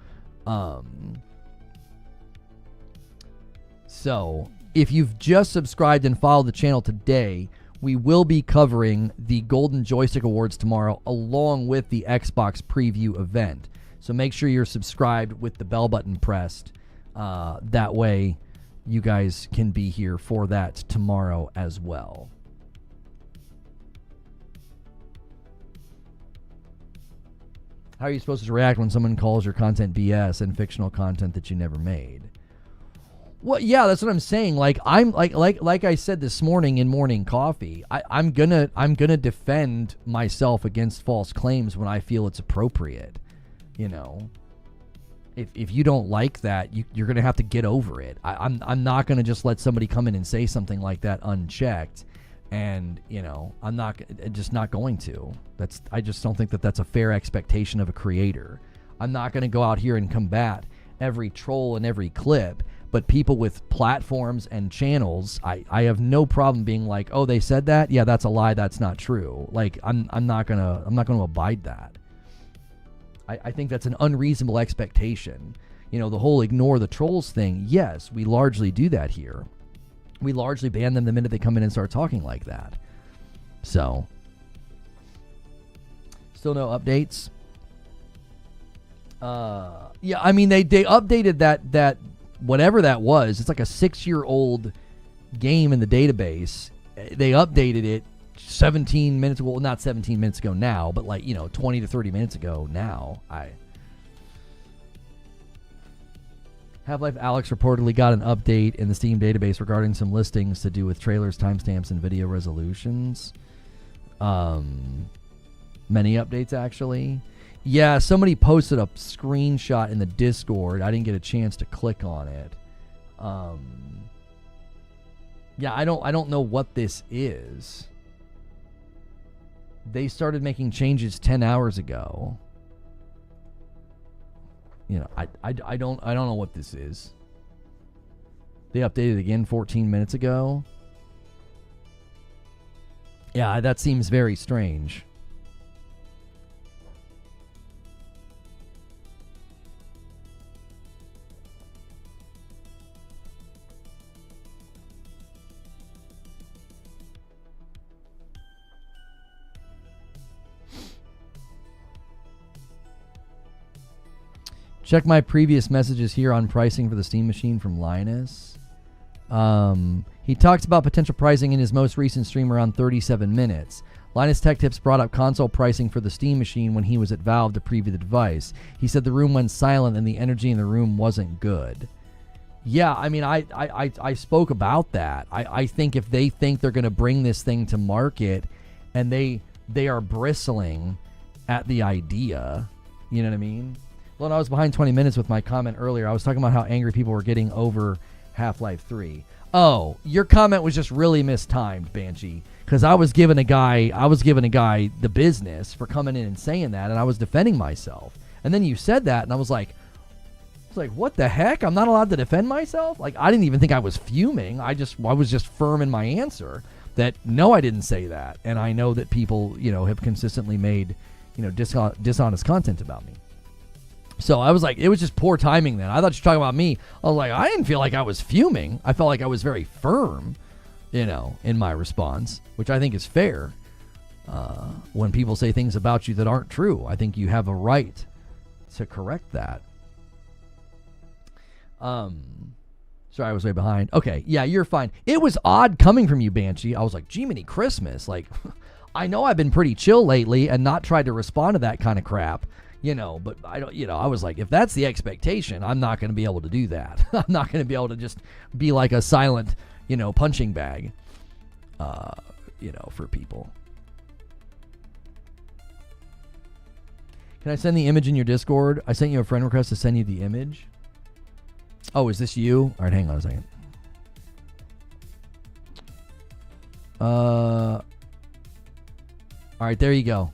So if you've just subscribed and followed the channel today, we will be covering the Golden Joystick Awards tomorrow along with the Xbox preview event. So make sure you're subscribed with the bell button pressed. That way you guys can be here for that tomorrow as well. How are you supposed to react when someone calls your content BS and fictional content that you never made? Well, yeah, that's what I'm saying. Like I'm like I said this morning in Morning Coffee, I'm gonna defend myself against false claims when I feel it's appropriate. You know, if you don't like that, you're gonna have to get over it. I'm not gonna just let somebody come in and say something like that unchecked, and you know, I'm just not going to. I just don't think that that's a fair expectation of a creator. I'm not gonna go out here and combat every troll and every clip. But people with platforms and channels, I have no problem being like, oh, they said that? Yeah, that's a lie. That's not true. Like, I'm not gonna abide that. I think that's an unreasonable expectation. You know, the whole ignore the trolls thing. Yes, we largely do that here. We largely ban them the minute they come in and start talking like that. So, still no updates. Yeah, I mean they updated that. Whatever that was, it's like a 6-year-old game in the database. They updated it 17 minutes ago. Well, not 17 minutes ago now, but like, you know, 20 to 30 minutes ago now. Half-Life Alyx reportedly got an update in the Steam database regarding some listings to do with trailers, timestamps, and video resolutions. Many updates, actually. Yeah, somebody posted a screenshot in the Discord. I didn't get a chance to click on it. Yeah, I don't know what this is. They started making changes 10 hours ago. You know, I don't know what this is. They updated again 14 minutes ago. Yeah, that seems very strange. Check my previous messages here on pricing for the Steam machine from Linus. He talks about potential pricing in his most recent stream around 37 minutes. Linus Tech Tips brought up console pricing for the Steam machine when he was at Valve to preview the device. He said the room went silent and the energy in the room wasn't good. Yeah, I mean, I spoke about that. I think if they think they're going to bring this thing to market and they are bristling at the idea, you know what I mean? Well, I was behind 20 minutes with my comment earlier. I was talking about how angry people were getting over Half-Life 3. Oh, your comment was just really mistimed, Banshee, because I was giving a guy the business for coming in and saying that, and I was defending myself. And then you said that, and I was like, what the heck? I'm not allowed to defend myself? Like, I didn't even think I was fuming. I was just firm in my answer that no, I didn't say that. And I know that people, you know, have consistently made, you know, dishonest content about me. So I was like, it was just poor timing then. I thought you were talking about me. I was like, I didn't feel like I was fuming. I felt like I was very firm, you know, in my response, which I think is fair. when people say things about you that aren't true. I think you have a right to correct that. Sorry, I was way behind. Okay, yeah, you're fine. It was odd coming from you, Banshee. I was like, Jiminy Christmas. Like, I know I've been pretty chill lately and not tried to respond to that kind of crap, but I don't, I was like, if that's the expectation, I'm not going to be able to do that. I'm not going to be able to just be like a silent, punching bag, for people. Can I send the image in your Discord? I sent you a friend request to send you the image. Oh, is this you? All right, hang on a second. All right, there you go.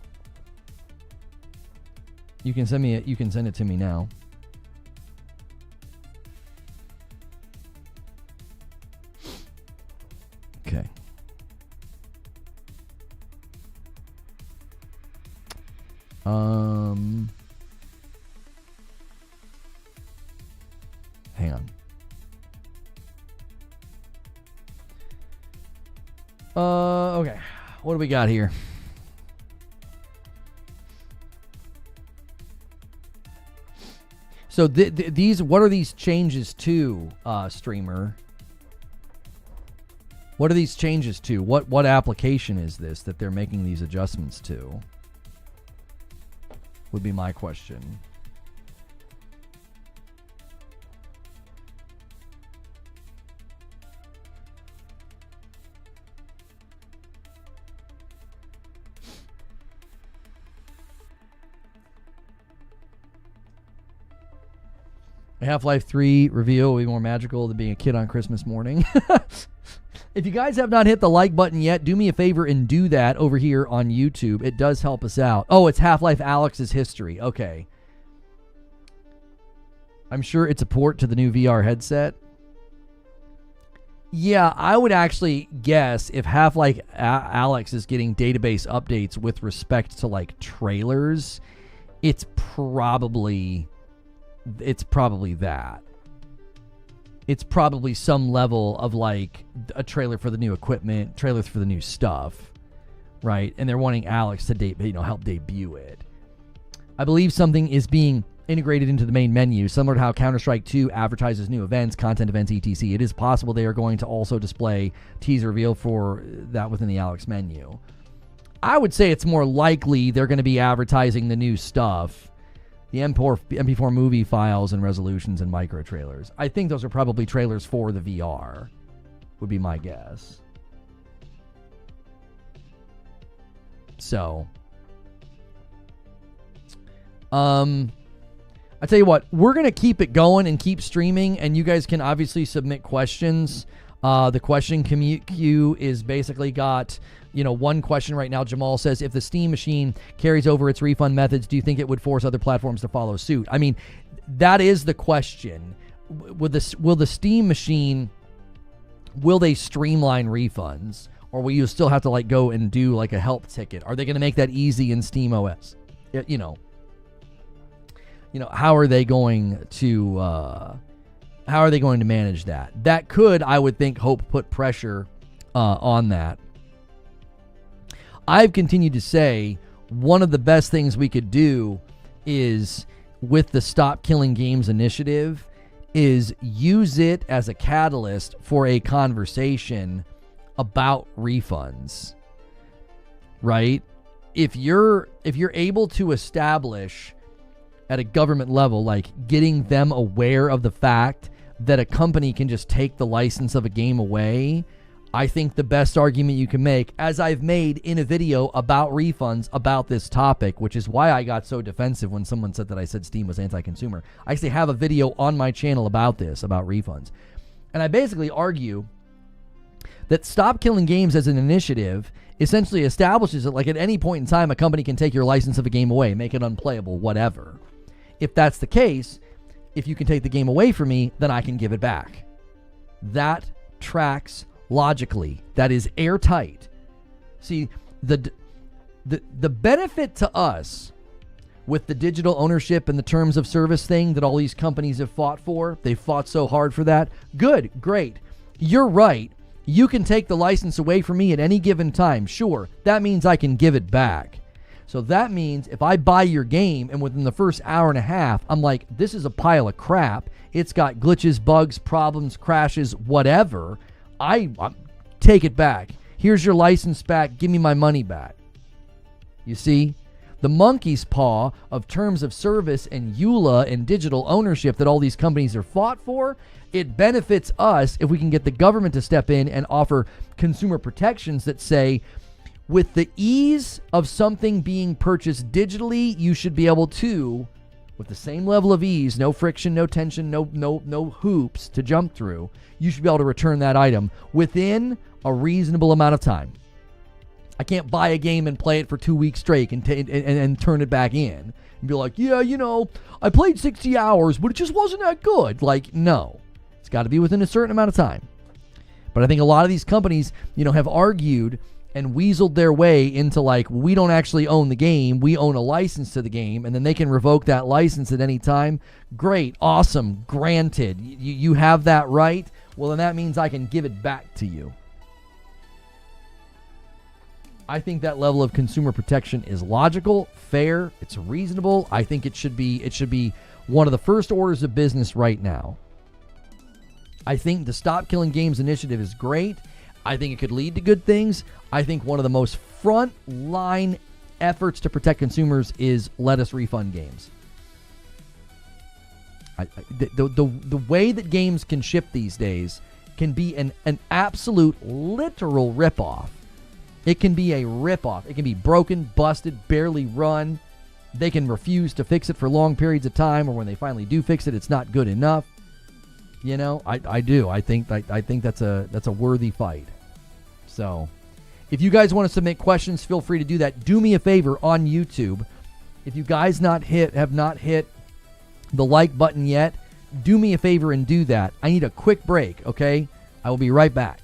You can send me. You can send it to me now. Okay. Hang on. Okay. What do we got here? So these, what are these changes to, streamer? What are these changes to? What application is this that they're making these adjustments to? Would be my question. Half-Life 3 reveal will be more magical than being a kid on Christmas morning. If you guys have not hit the like button yet, do me a favor and do that over here on YouTube. It does help us out. Oh, it's Half-Life Alyx's history. Okay. I'm sure it's a port to the new VR headset. Yeah, I would actually guess if Half-Life Alyx is getting database updates with respect to like trailers, it's probably that. It's probably some level of like a trailer for the new equipment, trailers for the new stuff, right? And they're wanting Alyx to help debut it. I believe something is being integrated into the main menu, similar to how Counter-Strike 2 advertises new events, content events, etc. It is possible they are going to also display teaser reveal for that within the Alyx menu. I would say it's more likely they're going to be advertising the new stuff. The MP4 movie files and resolutions and micro trailers. I think those are probably trailers for the VR, would be my guess. So, I tell you what, we're going to keep it going and keep streaming, and you guys can obviously submit questions. The question queue is basically got, one question right now. Jamal says, if the Steam machine carries over its refund methods, do you think it would force other platforms to follow suit? I mean, that is the question. Will the Steam machine, will they streamline refunds? Or will you still have to like go and do like a help ticket? Are they going to make that easy in Steam OS? How are they going to manage that? That could, I would think, put pressure on that. I've continued to say one of the best things we could do is, with the Stop Killing Games initiative, is use it as a catalyst for a conversation about refunds, right? If you're able to establish at a government level, like getting them aware of the fact that a company can just take the license of a game away, I think the best argument you can make, as I've made in a video about refunds about this topic, which is why I got so defensive when someone said that I said Steam was anti-consumer. I actually have a video on my channel about this, about refunds. And I basically argue that Stop Killing Games as an initiative essentially establishes that, like, at any point in time, a company can take your license of a game away, make it unplayable, whatever. If that's the case, if you can take the game away from me, then I can give it back. That tracks logically. That is airtight. See, the benefit to us with the digital ownership and the terms of service thing that all these companies have fought for, they fought so hard for that. Good, great. You're right. You can take the license away from me at any given time. Sure, that means I can give it back. So that means if I buy your game and within the first hour and a half, I'm like, this is a pile of crap. It's got glitches, bugs, problems, crashes, whatever. I take it back. Here's your license back. Give me my money back. You see? The monkey's paw of terms of service and EULA and digital ownership that all these companies are fought for, it benefits us if we can get the government to step in and offer consumer protections that say, with the ease of something being purchased digitally, you should be able to, with the same level of ease, no friction, no tension, no hoops to jump through, you should be able to return that item within a reasonable amount of time. I can't buy a game and play it for 2 weeks straight and turn it back in and be like, yeah, I played 60 hours, but it just wasn't that good. Like, no. It's got to be within a certain amount of time. But I think a lot of these companies, have argued and weaseled their way into like, we don't actually own the game, we own a license to the game, and then they can revoke that license at any time. Great, awesome, granted. You have that right. Well, then that means I can give it back to you. I think that level of consumer protection is logical, fair, it's reasonable. I think it should be one of the first orders of business right now. I think the Stop Killing Games initiative is great. I think it could lead to good things. I think one of the most front-line efforts to protect consumers is let us refund games. The way that games can ship these days can be an absolute literal ripoff. It can be a ripoff. It can be broken, busted, barely run. They can refuse to fix it for long periods of time, or when they finally do fix it, it's not good enough. I do. I think that's a worthy fight. So, if you guys want to submit questions, feel free to do that. Do me a favor on YouTube. If you guys have not hit the like button yet, do me a favor and do that. I need a quick break, okay? I will be right back.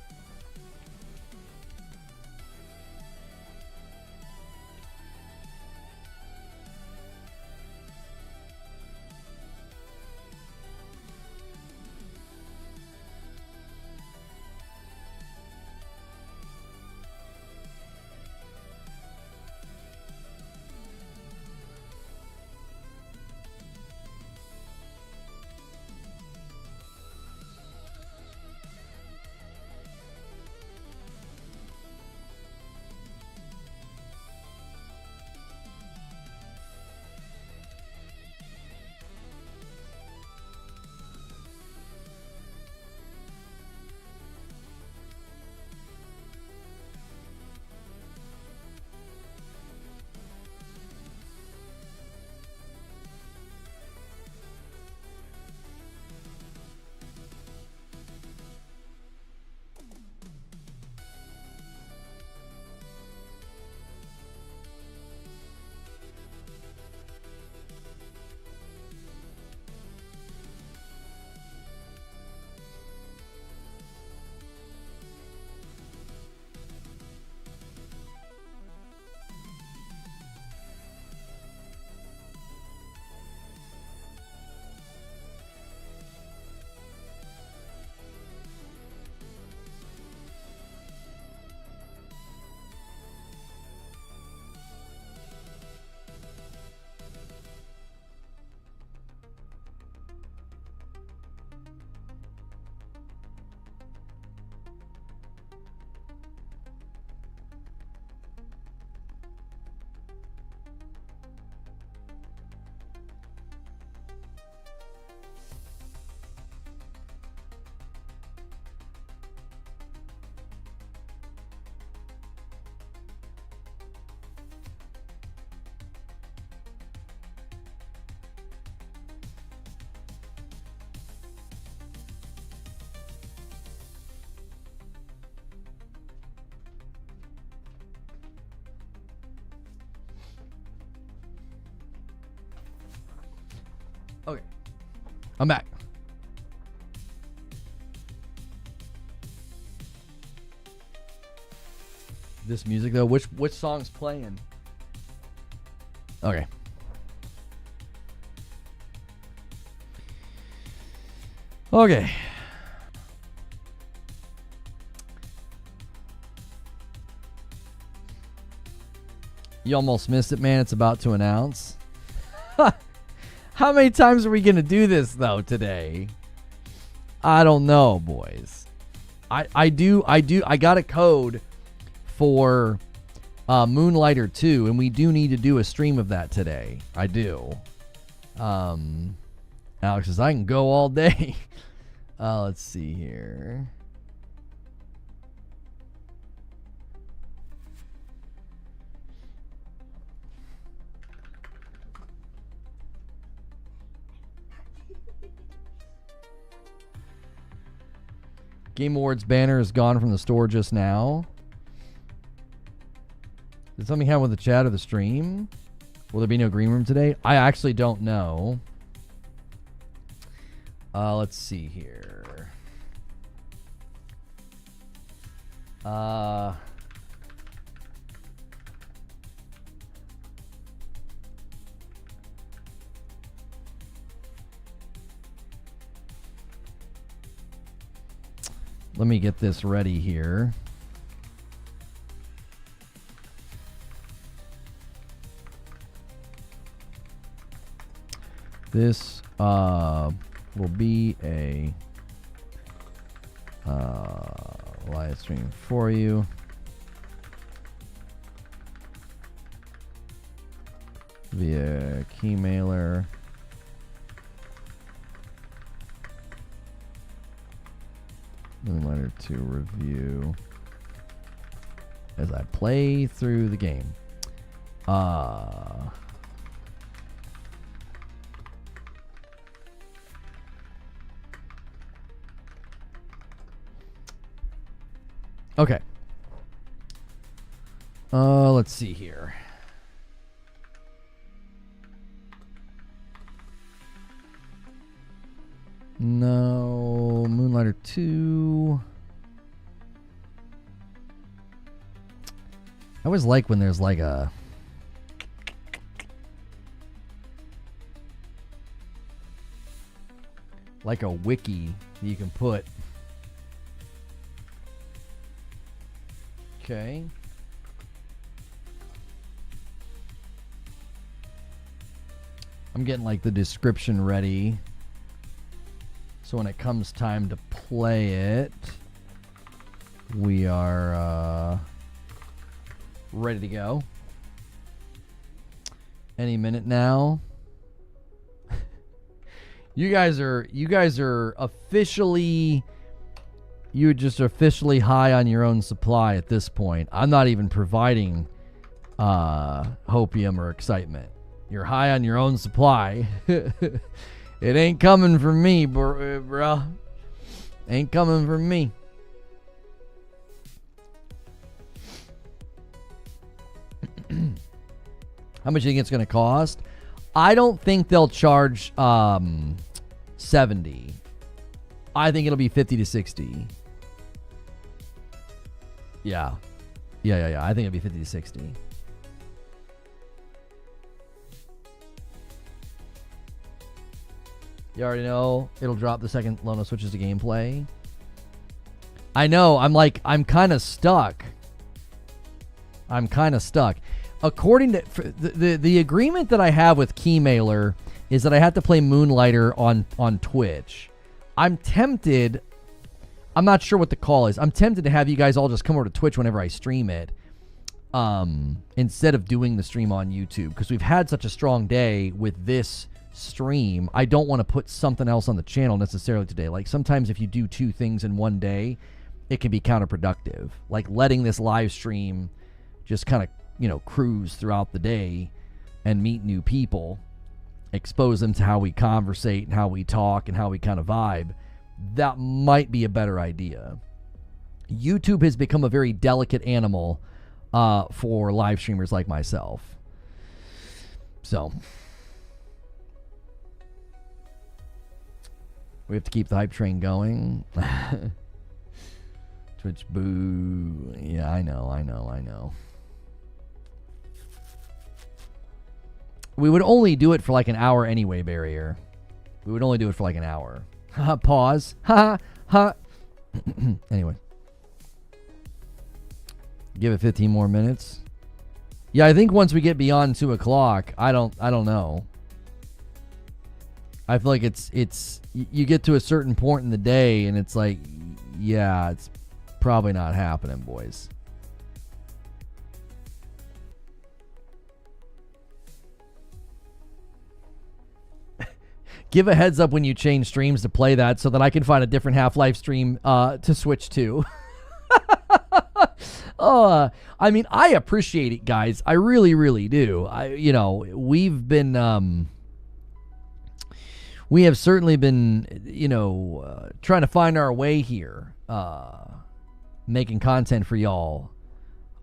Okay. I'm back. This music though, which song's playing? Okay. Okay. You almost missed it, man. It's about to announce. How many times are we going to do this, though, today? I don't know, boys. I got a code for Moonlighter 2, and we do need to do a stream of that today. I do. Alex says, I can go all day. Let's see here. Game Awards banner is gone from the store just now. Did something happen with the chat or the stream? Will there be no green room today? I actually don't know. Let's see here. Let me get this ready here. This will be a live stream for you. Via key mailer. Moonlighter 2 review as I play through the game. Okay. Let's see here. No, Moonlighter 2. I always like when there's like a wiki that you can put. Okay. I'm getting like the description ready. So when it comes time to play it, we are ready to go. Any minute now. You guys are officially, you're just officially high on your own supply at this point. I'm not even providing hopium or excitement. You're high on your own supply. It ain't coming from me, bro. Ain't coming from me. How much do you think it's going to cost? I don't think they'll charge 70. I think it'll be 50 to 60. Yeah. I think it'll be 50 to 60. You already know it'll drop the second Lono switches to gameplay. I know. I'm kind of stuck. According to the agreement that I have with Keymailer is that I have to play Moonlighter on Twitch. I'm tempted. I'm not sure what the call is. I'm tempted to have you guys all just come over to Twitch whenever I stream it, instead of doing the stream on YouTube, because we've had such a strong day with this stream. I don't want to put something else on the channel necessarily today. Like sometimes if you do two things in one day, it can be counterproductive. Like letting this live stream just kind of, cruise throughout the day and meet new people, expose them to how we conversate and how we talk and how we kind of vibe. That might be a better idea. YouTube has become a very delicate animal for live streamers like myself. So we have to keep the hype train going. Twitch boo. Yeah, I know. We would only do it for like an hour anyway, Barrier. We would only do it for like an hour. Pause. Anyway. Give it 15 more minutes. Yeah, I think once we get beyond 2 o'clock, I don't know. I feel like it's you get to a certain point in the day and it's like, yeah, it's probably not happening, boys. Give a heads up when you change streams to play that so that I can find a different Half-Life stream to switch to. I mean, I appreciate it, guys. I really, really do. We've been, we have certainly been, trying to find our way here, making content for y'all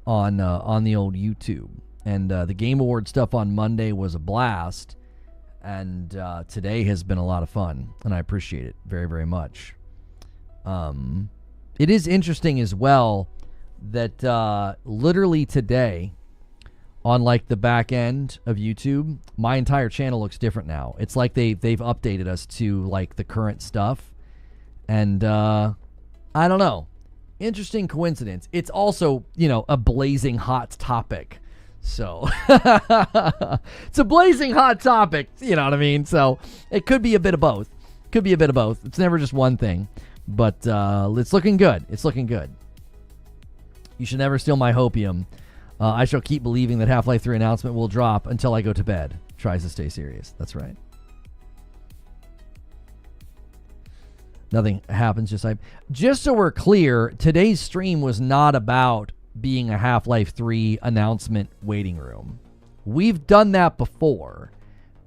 on the old YouTube. And the Game Award stuff on Monday was a blast. And today has been a lot of fun, and I appreciate it very, very much. It is interesting as well that literally today, on like the back end of YouTube, my entire channel looks different now. It's like they've updated us to like the current stuff, and I don't know. Interesting coincidence. It's also a blazing hot topic. So it's a blazing hot topic, you know what I mean? So it could be a bit of both. It's never just one thing, but it's looking good. It's looking good. You should never steal my hopium. I shall keep believing that Half-Life 3 announcement will drop until I go to bed. Tries to stay serious. That's right. Nothing happens, just so we're clear, today's stream was not about being a Half-Life 3 announcement waiting room. We've done that before.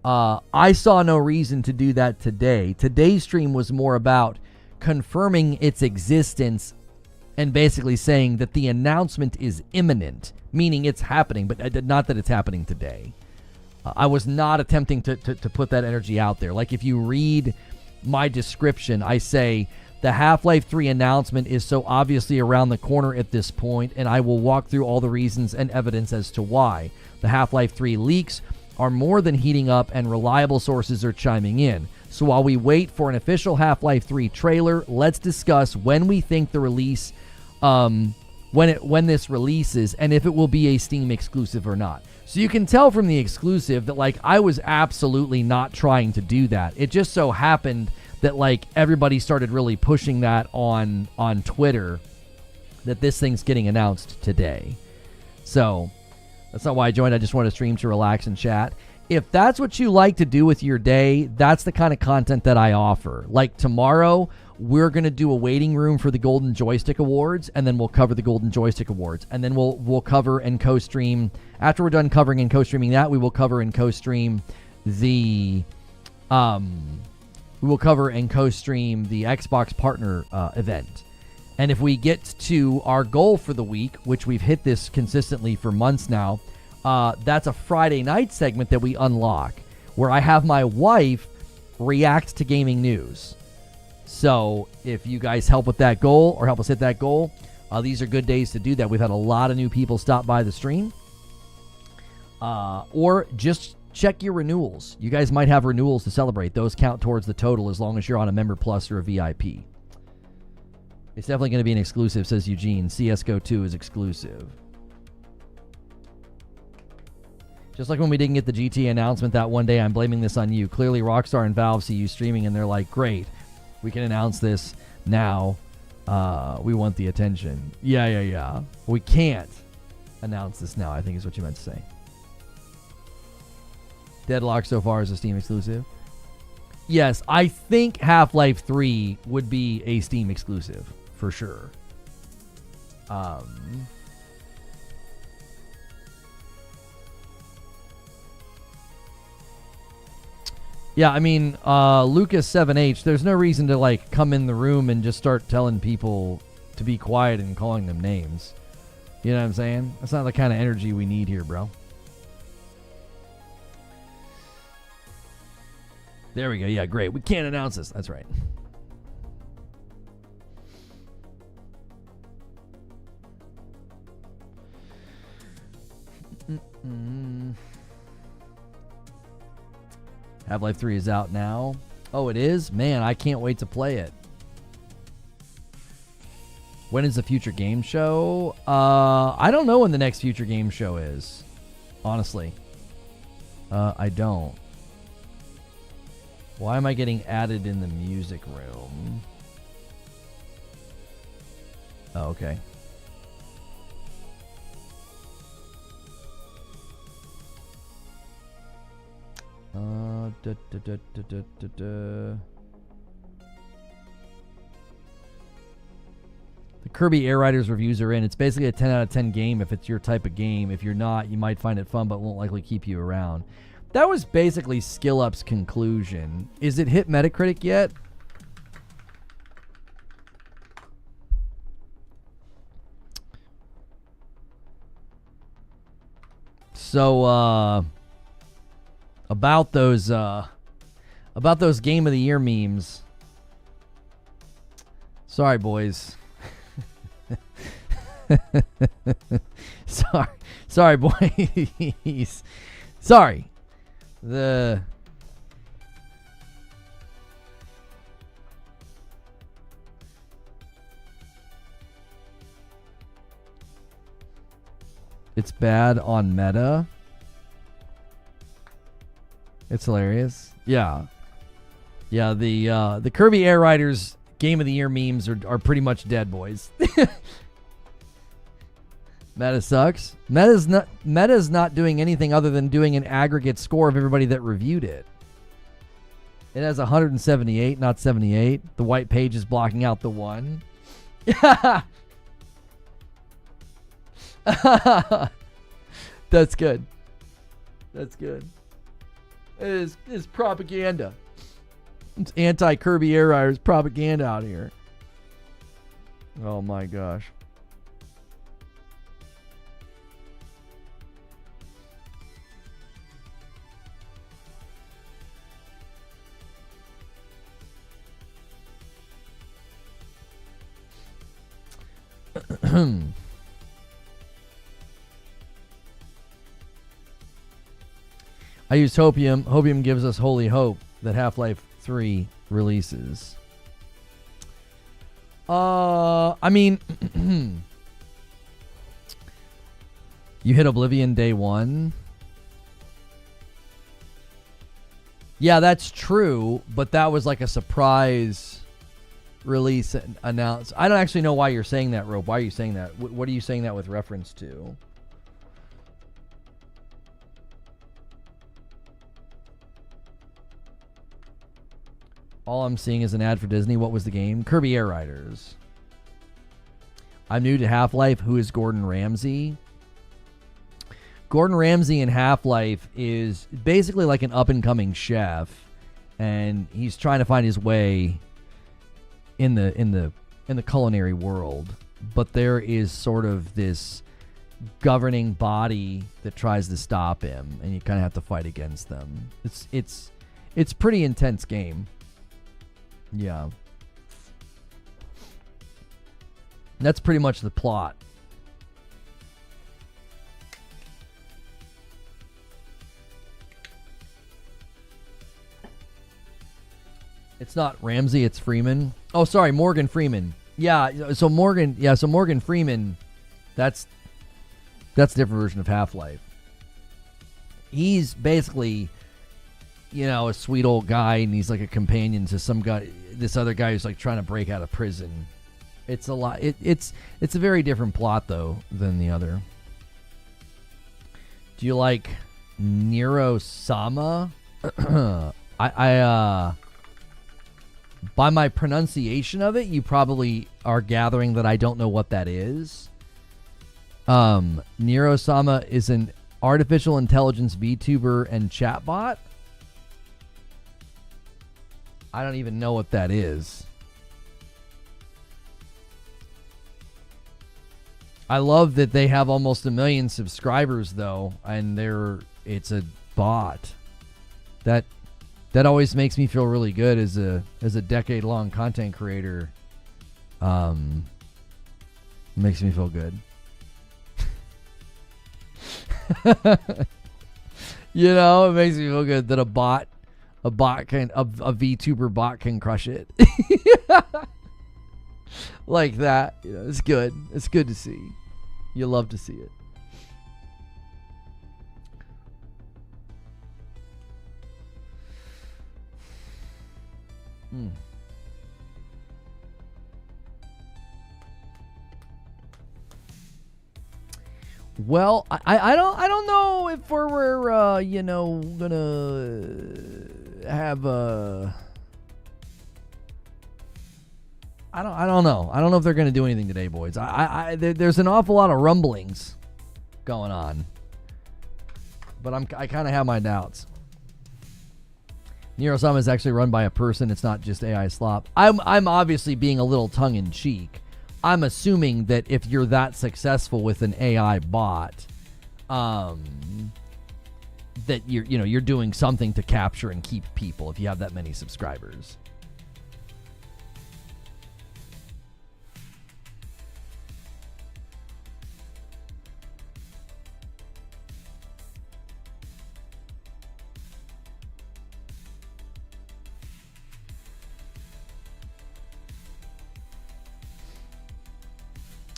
I saw no reason to do that today. Today's stream was more about confirming its existence and basically saying that the announcement is imminent, meaning it's happening, but not that it's happening today. I was not attempting to put that energy out there. Like if you read my description, I say the Half-Life 3 announcement is so obviously around the corner at this point, and I will walk through all the reasons and evidence as to why. The Half-Life 3 leaks are more than heating up, and reliable sources are chiming in. So while we wait for an official Half-Life 3 trailer, let's discuss when we think the release, when this releases, and if it will be a Steam exclusive or not. So you can tell from the exclusive that like I was absolutely not trying to do that. It just so happened that like everybody started really pushing that on Twitter, that this thing's getting announced today. So that's not why I joined. I just want to stream to relax and chat. If that's what you like to do with your day, that's the kind of content that I offer. Like tomorrow, we're going to do a waiting room for the Golden Joystick Awards, and then we'll cover the Golden Joystick Awards. And then we'll cover and co-stream. After we're done covering and co-streaming that, we will cover and co-stream the Xbox partner event. And if we get to our goal for the week, which we've hit this consistently for months now, that's a Friday night segment that we unlock, where I have my wife react to gaming news. So if you guys help with that goal or help us hit that goal, these are good days to do that. We've had a lot of new people stop by the stream. Or just check your renewals. You guys might have renewals to celebrate. Those count towards the total as long as you're on a Member Plus or a VIP. It's definitely going to be an exclusive, says Eugene. CSGO 2 is exclusive. Just like when we didn't get the GTA announcement that one day, I'm blaming this on you. Clearly, Rockstar and Valve see you streaming, and they're like, great, we can announce this now. We want the attention. Yeah. We can't announce this now, I think is what you meant to say. Deadlock so far is a Steam exclusive. Yes, I think Half-Life 3 would be a Steam exclusive, for sure. Yeah, I mean, Lucas7H, there's no reason to, like, come in the room and just start telling people to be quiet and calling them names. You know what I'm saying? That's not the kind of energy we need here, bro. There we go. Yeah, great. We can't announce this. That's right. Half-Life 3 is out now. Oh, it is? Man, I can't wait to play it. When is the future game show? I don't know when the next future game show is. honestly. I don't. Why am I getting added in the music room? Oh, okay. The Kirby Air Riders reviews are in. It's basically a 10 out of 10 game if it's your type of game. If you're not, you might find it fun, but won't likely keep you around. That was basically Skill Up's conclusion. Is it hit Metacritic yet? So, about those Game of the Year memes. Sorry, boys. Sorry, boys. Sorry. It's bad on meta. It's hilarious. Yeah. Yeah, the Kirby Air Riders Game of the Year memes are pretty much dead, boys. Meta sucks. Meta's not doing anything other than doing an aggregate score of everybody that reviewed it. It has 178, not 78. The white page is blocking out the 1. That's good. That's good. It's propaganda. It's anti-Kirby Air Riders propaganda out here. Oh my gosh. I used Hopium. Hopium gives us holy hope that Half-Life 3 releases. I mean, you hit Oblivion day 1. Yeah, that's true, but that was like a surprise release announced. I don't actually know why you're saying that, Rope. Why are you saying that? What are you saying that with reference to? All I'm seeing is an ad for Disney. What was the game? Kirby Air Riders. I'm new to Half-Life. Who is Gordon Ramsay? Gordon Ramsay in Half-Life is basically like an up-and-coming chef, and he's trying to find his way in the culinary world. But there is sort of this governing body that tries to stop him, and you kind of have to fight against them. It's pretty intense game. Yeah. That's pretty much the plot. It's not Ramsey, it's Freeman. Oh, sorry, Morgan Freeman. So Morgan Freeman, that's a different version of Half-Life. He's basically, a sweet old guy, and he's like a companion to some guy, this other guy who's like trying to break out of prison. It's a lot. It's a very different plot though than the other. Do you like Nero Sama? I by my pronunciation of it, you probably are gathering that I don't know what that is. Nero Sama is an artificial intelligence VTuber and chatbot. I don't even know what that is. I love that they have almost 1 million subscribers though, and it's a bot. That always makes me feel really good as a decade-long content creator. Makes me feel good. It makes me feel good that a VTuber bot can crush it. Like that. It's good. It's good to see. You love to see it. Well, I don't know if we're gonna have a. I don't know. I don't know if they're gonna do anything today, boys. There's an awful lot of rumblings going on, but I kind of have my doubts. Neurosama is actually run by a person. It's not just AI slop. I'm obviously being a little tongue in cheek. I'm assuming that if you're that successful with an AI bot, that you're doing something to capture and keep people if you have that many subscribers.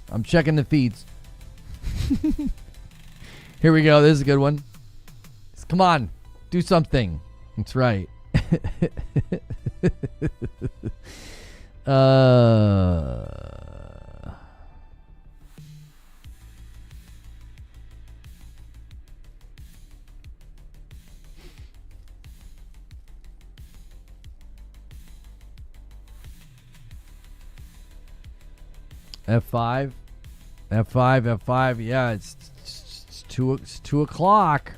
I'm checking the feeds. Here we go. This is a good one. Come on. Do something. That's right. F5. F5. Yeah, it's 2 o'clock.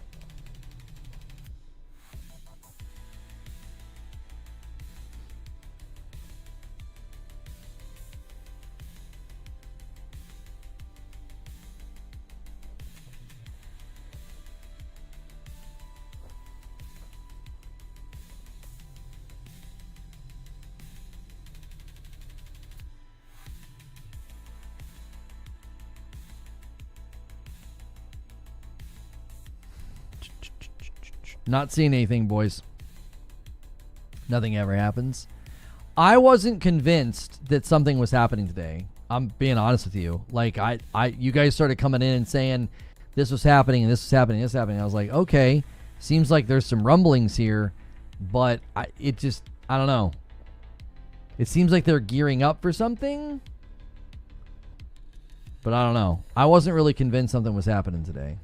Not seeing anything, boys. Nothing ever happens. I wasn't convinced that something was happening today. I'm being honest with you. Like, you guys started coming in and saying this was happening and this was happening, this was happening. I was like, okay, seems like there's some rumblings here, but I don't know. It seems like they're gearing up for something, but I don't know. I wasn't really convinced something was happening today.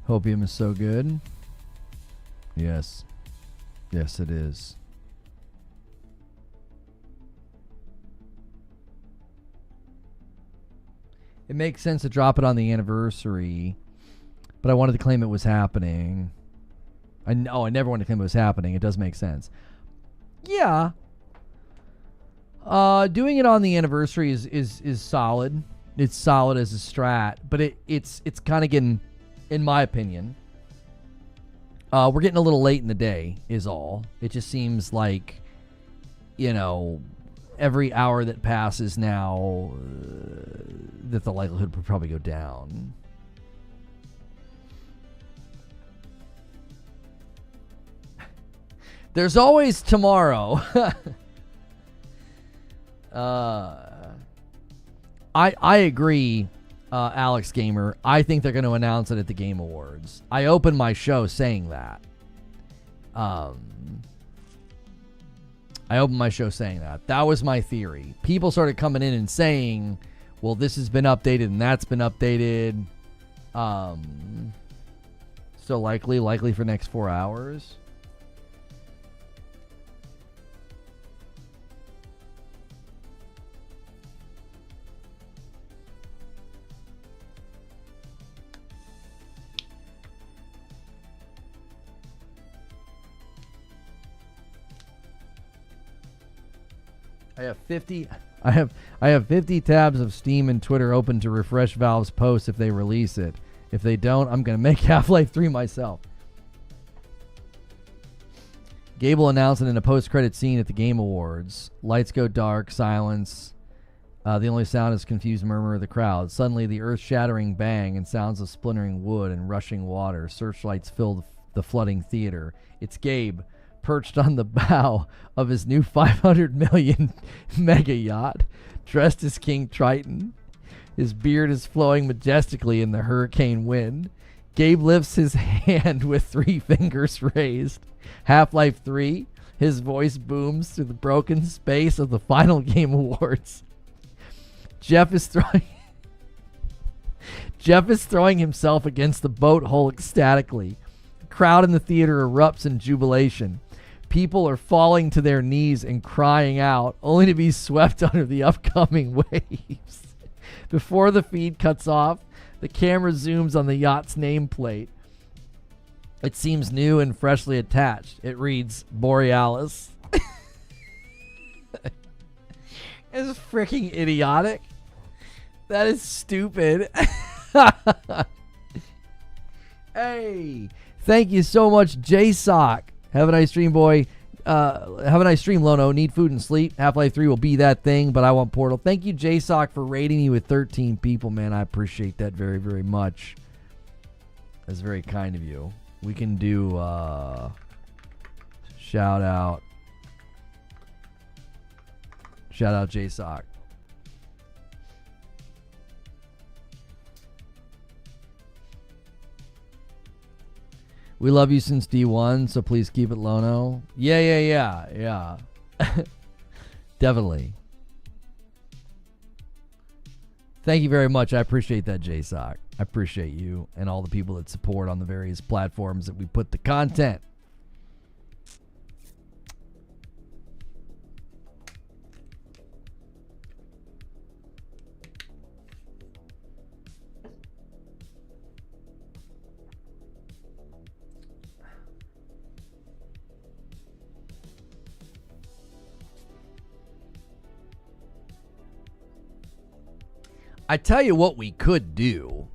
Hopium is so good. Yes. Yes, it is. It makes sense to drop it on the anniversary, but I wanted to claim it was happening. I never wanted to claim it was happening. It does make sense. Yeah. Doing it on the anniversary is solid. It's solid as a strat, but it's kind of getting, in my opinion, we're getting a little late in the day is all. It just seems like, every hour that passes now, that the likelihood would probably go down. There's always tomorrow. I agree, Alex Gamer. I think they're going to announce it at the Game Awards. I opened my show saying that. That was my theory. People started coming in and saying, well, this has been updated and that's been updated. So likely for next 4 hours. I have 50. I have 50 tabs of Steam and Twitter open to refresh Valve's post if they release it. If they don't, I'm gonna make Half-Life 3 myself. Gable announced it in a post-credit scene at the Game Awards. Lights go dark, silence. The only sound is confused murmur of the crowd. Suddenly, the earth-shattering bang and sounds of splintering wood and rushing water. Searchlights fill the flooding theater. It's Gabe, perched on the bow of his new 500 million mega yacht, dressed as King Triton. His beard is flowing majestically in the hurricane wind. Gabe lifts his hand with 3 fingers raised. Half-Life 3, his voice booms through the broken space of the final Game Awards. Jeff is throwing himself against the boat hull ecstatically. The crowd in the theater erupts in jubilation. People are falling to their knees and crying out, only to be swept under the upcoming waves. Before the feed cuts off, the camera zooms on the yacht's nameplate. It seems new and freshly attached. It reads, Borealis. It's freaking idiotic. That is stupid. Hey, thank you so much, JSock. Have a nice stream, boy. Have a nice stream, Lono. Need food and sleep. Half-Life 3 will be that thing, but I want Portal. Thank you, JSock, for rating me with 13 people, man. I appreciate that very, very much. That's very kind of you. We can do shout out. Shout out, JSock. We love you since D1, so please keep it Lono. Yeah. Definitely. Thank you very much. I appreciate that, JSock. I appreciate you and all the people that support on the various platforms that we put the content. I tell you what we could do.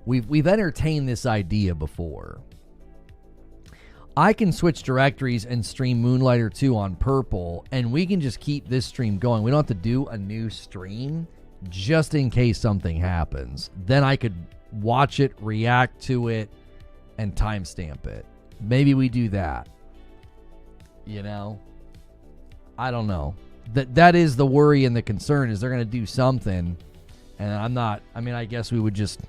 We've entertained this idea before. I can switch directories and stream Moonlighter 2 on Purple, and we can just keep this stream going. We don't have to do a new stream just in case something happens. Then I could watch it, react to it, and timestamp it. Maybe we do that. You know? I don't know. That is the worry and the concern, is they're going to do something, and I guess we would just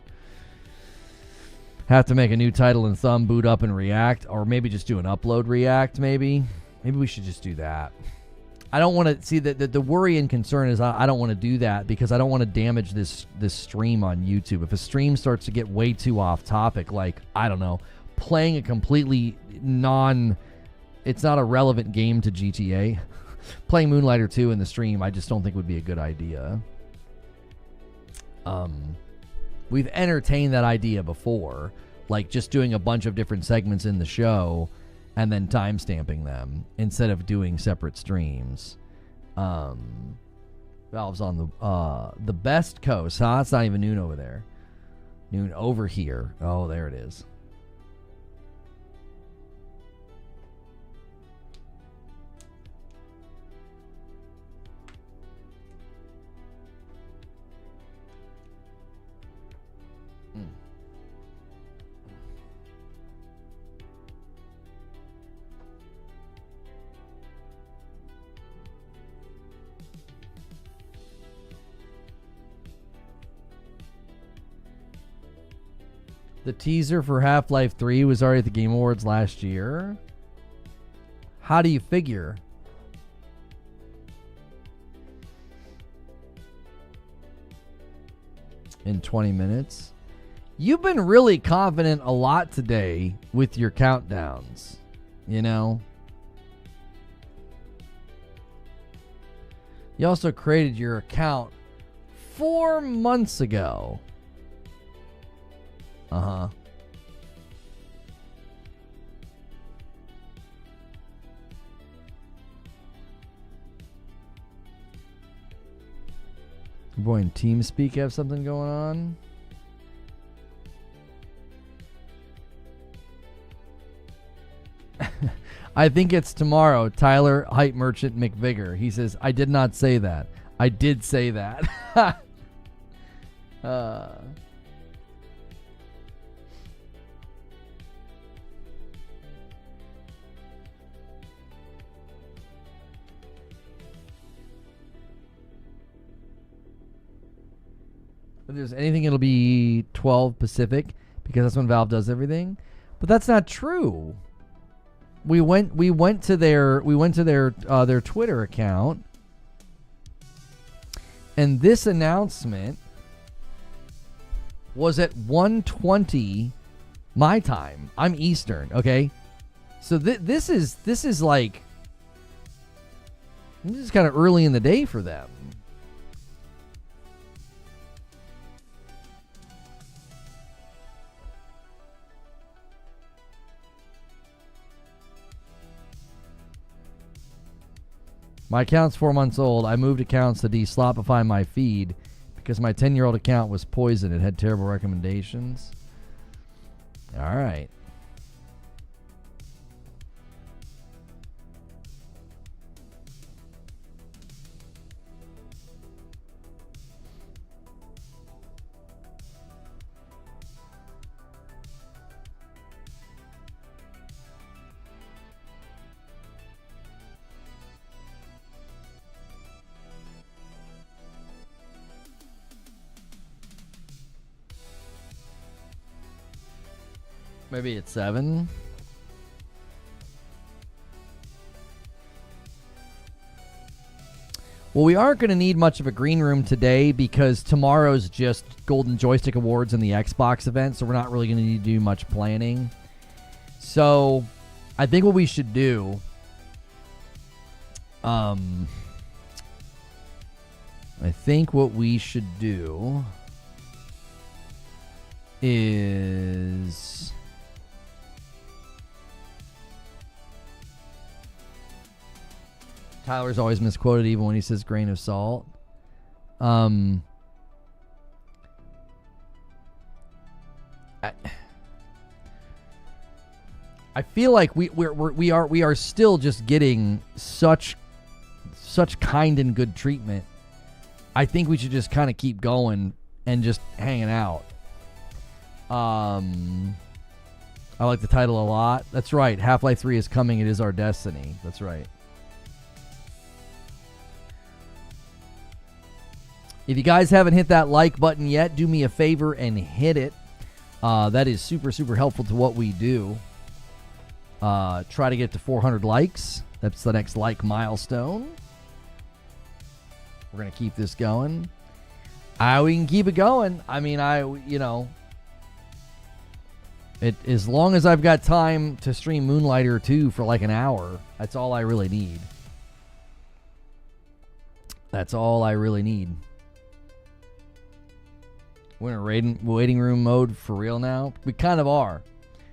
have to make a new title and thumb, boot up and react, or maybe just do an upload react. Maybe we should just do that. I don't want to see that. The worry and concern is I don't want to do that because I don't want to damage this stream on YouTube. If a stream starts to get way too off topic, like, I don't know, playing a completely it's not a relevant game to GTA. Playing Moonlighter 2 in the stream, I just don't think would be a good idea. We've entertained that idea before, like just doing a bunch of different segments in the show and then timestamping them instead of doing separate streams. Valve's on the best coast, huh? It's not even noon over there. Noon over here. Oh, there it is. The teaser for Half-Life 3 was already at the Game Awards last year. How do you figure? In 20 minutes? You've been really confident a lot today with your countdowns, you know? You also created your account 4 months ago. Uh-huh. Your boy in TeamSpeak have something going on. I think it's tomorrow. Tyler Hype Merchant McVigor. He says, I did not say that. I did say that. If there's anything, it'll be 12 Pacific because that's when Valve does everything. But that's not true. We went to their Twitter account, and this announcement was at 1:20 my time. I'm Eastern, okay? So this is like, this is kind of early in the day for them. My account's 4 months old. I moved accounts to de-slopify my feed because my 10-year-old account was poisoned. It had terrible recommendations. All right. Maybe it's 7. Well, we aren't going to need much of a green room today because tomorrow's just Golden Joystick Awards and the Xbox event, so we're not really going to need to do much planning. So, I think what we should do, is Tyler's always misquoted even when he says grain of salt. I feel like we are still just getting such kind and good treatment. I think we should just kind of keep going and just hanging out. I like the title a lot. That's right. Half-Life 3 is coming. It is our destiny. That's right. If you guys haven't hit that like button yet, do me a favor and hit it. That is super, super helpful to what we do. Try to get to 400 likes. That's the next like milestone. We're going to keep this going. We can keep it going. I mean, as long as I've got time to stream Moonlighter 2 for like an hour, that's all I really need. That's all I really need. We're in waiting room mode for real now. We kind of are.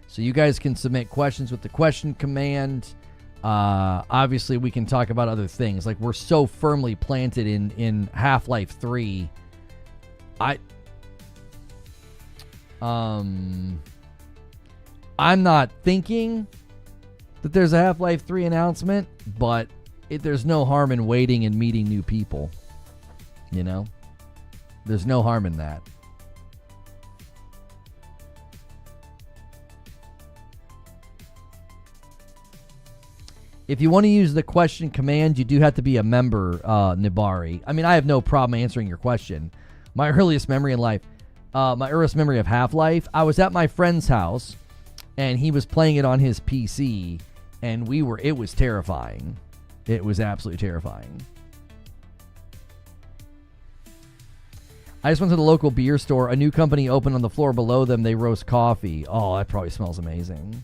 So you guys can submit questions with the question command. Obviously, we can talk about other things. Like, we're so firmly planted in Half-Life 3. I'm not thinking that there's a Half-Life 3 announcement, but there's no harm in waiting and meeting new people. You know? There's no harm in that. If you want to use the question command, you do have to be a member, Nibari. I mean, I have no problem answering your question. My earliest memory in life, my earliest memory of Half-Life, I was at my friend's house, and he was playing it on his PC, and it was terrifying. It was absolutely terrifying. I just went to the local beer store. A new company opened on the floor below them. They roast coffee. Oh, that probably smells amazing.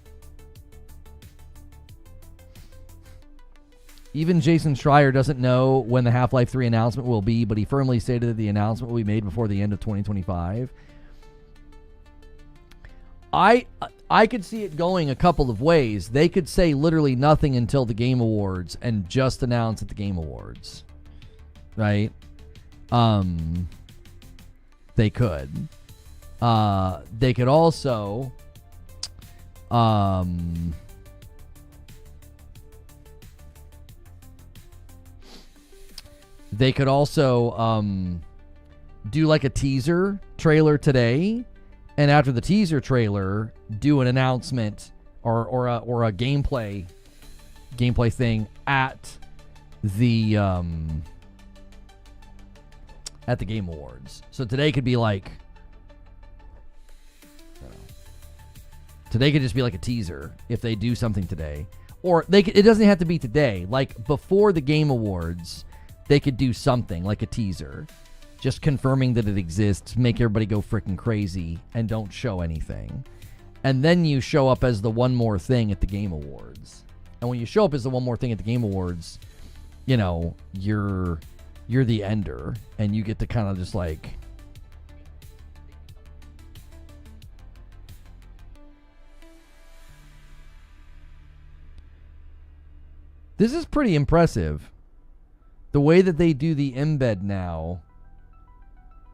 Even Jason Schreier doesn't know when the Half-Life 3 announcement will be, but he firmly stated that the announcement will be made before the end of 2025. I could see it going a couple of ways. They could say literally nothing until the Game Awards and just announce at the Game Awards. Right? They could. They could also do like a teaser trailer today, and after the teaser trailer, do an announcement or a gameplay thing at the Game Awards. So today could be like, today could just be like a teaser if they do something today, or it doesn't have to be today. Like before the Game Awards, they could do something like a teaser, just confirming that it exists, make everybody go freaking crazy, and don't show anything. And then you show up as the one more thing at the Game Awards. And when you show up as the one more thing at the Game Awards, you know, you're the ender, and you get to kind of just like, this is pretty impressive. The way that they do the embed now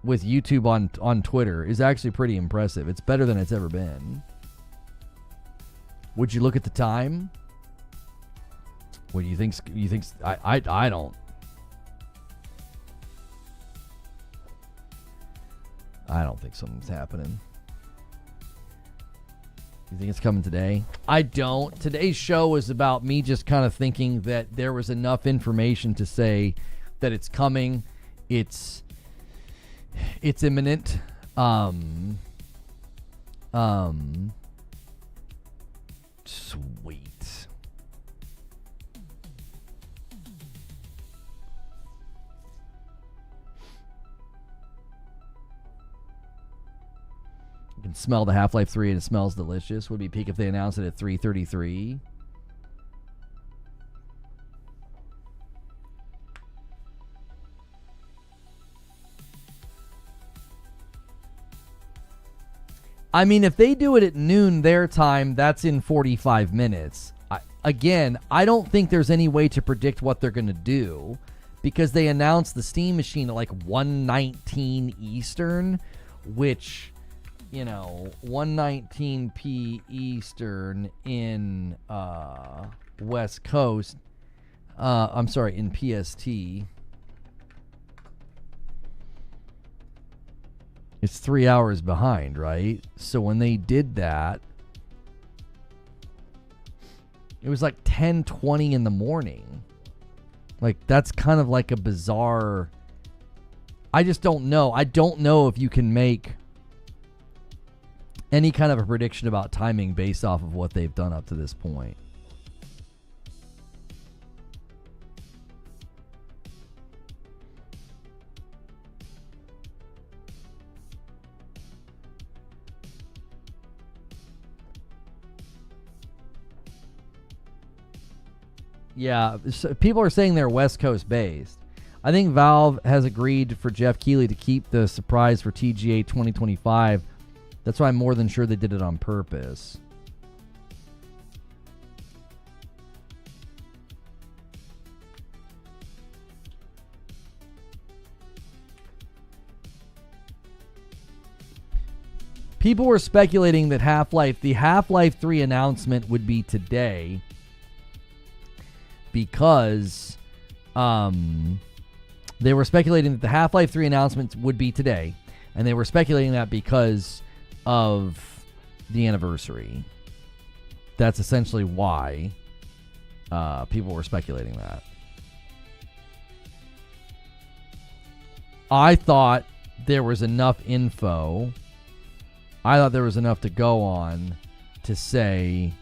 with YouTube on Twitter is actually pretty impressive. It's better than it's ever been. Would you look at the time? What do you think? I don't. I don't think something's happening. You think it's coming today? I don't. Today's show was about me just kind of thinking that there was enough information to say that it's coming. It's imminent. Sweet. You can smell the Half-Life 3 and it smells delicious. Would be peak if they announced it at 3:33. I mean, if they do it at noon their time, that's in 45 minutes. I don't think there's any way to predict what they're going to do, because they announced the Steam Machine at like 1:19 Eastern, which, you know, 1:19 p Eastern in West Coast. I'm sorry, in PST. It's 3 hours behind, right? So when they did that, it was like 10:20 in the morning. Like, that's kind of like a bizarre... I just don't know. I don't know if you can make any kind of a prediction about timing based off of what they've done up to this point. Yeah, so people are saying they're West Coast based. I think Valve has agreed for Jeff Keighley to keep the surprise for TGA 2025. That's why I'm more than sure they did it on purpose. People were speculating that the Half-Life 3 announcement would be today, because they were speculating that the Half-Life 3 announcement would be today, and they were speculating that because of the anniversary. That's essentially why people were speculating that. I thought there was enough info. I thought there was enough to go on to say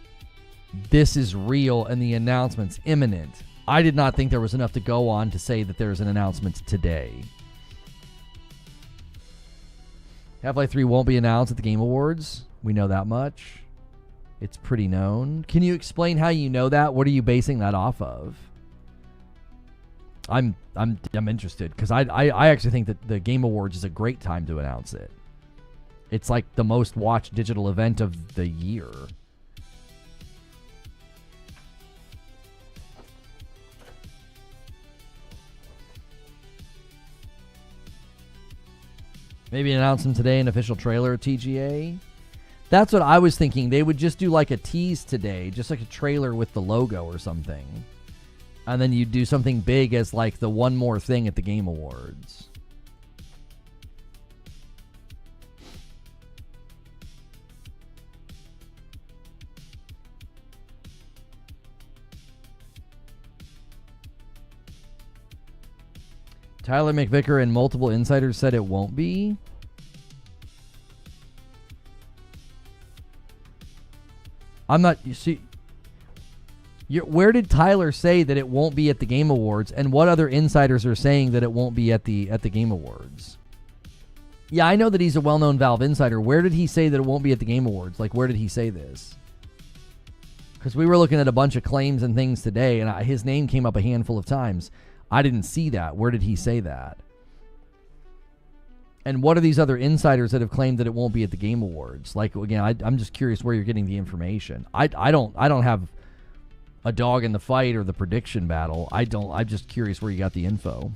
this is real and the announcement's imminent. I did not think there was enough to go on to say that there's an announcement today. Half-Life 3 won't be announced at the Game Awards. We know that much. It's pretty known. Can you explain how you know that? What are you basing that off of? I'm interested, because I actually think that the Game Awards is a great time to announce it. It's like the most watched digital event of the year. Maybe announce them today, an official trailer at TGA. That's what I was thinking. They would just do like a tease today, just like a trailer with the logo or something. And then you do something big as like the one more thing at the Game Awards. Tyler McVicker and multiple insiders said it won't be. I'm not, you see, where did Tyler say that it won't be at the Game Awards, and what other insiders are saying that it won't be at the Game Awards? Yeah, I know that he's a well-known Valve insider. Where did he say that it won't be at the Game Awards? Like, where did he say this? Because we were looking at a bunch of claims and things today, and his name came up a handful of times. I didn't see that. Where did he say that? And what are these other insiders that have claimed that it won't be at the Game Awards? Like, again, I'm just curious where you're getting the information. I don't have a dog in the fight or the prediction battle. I'm just curious where you got the info.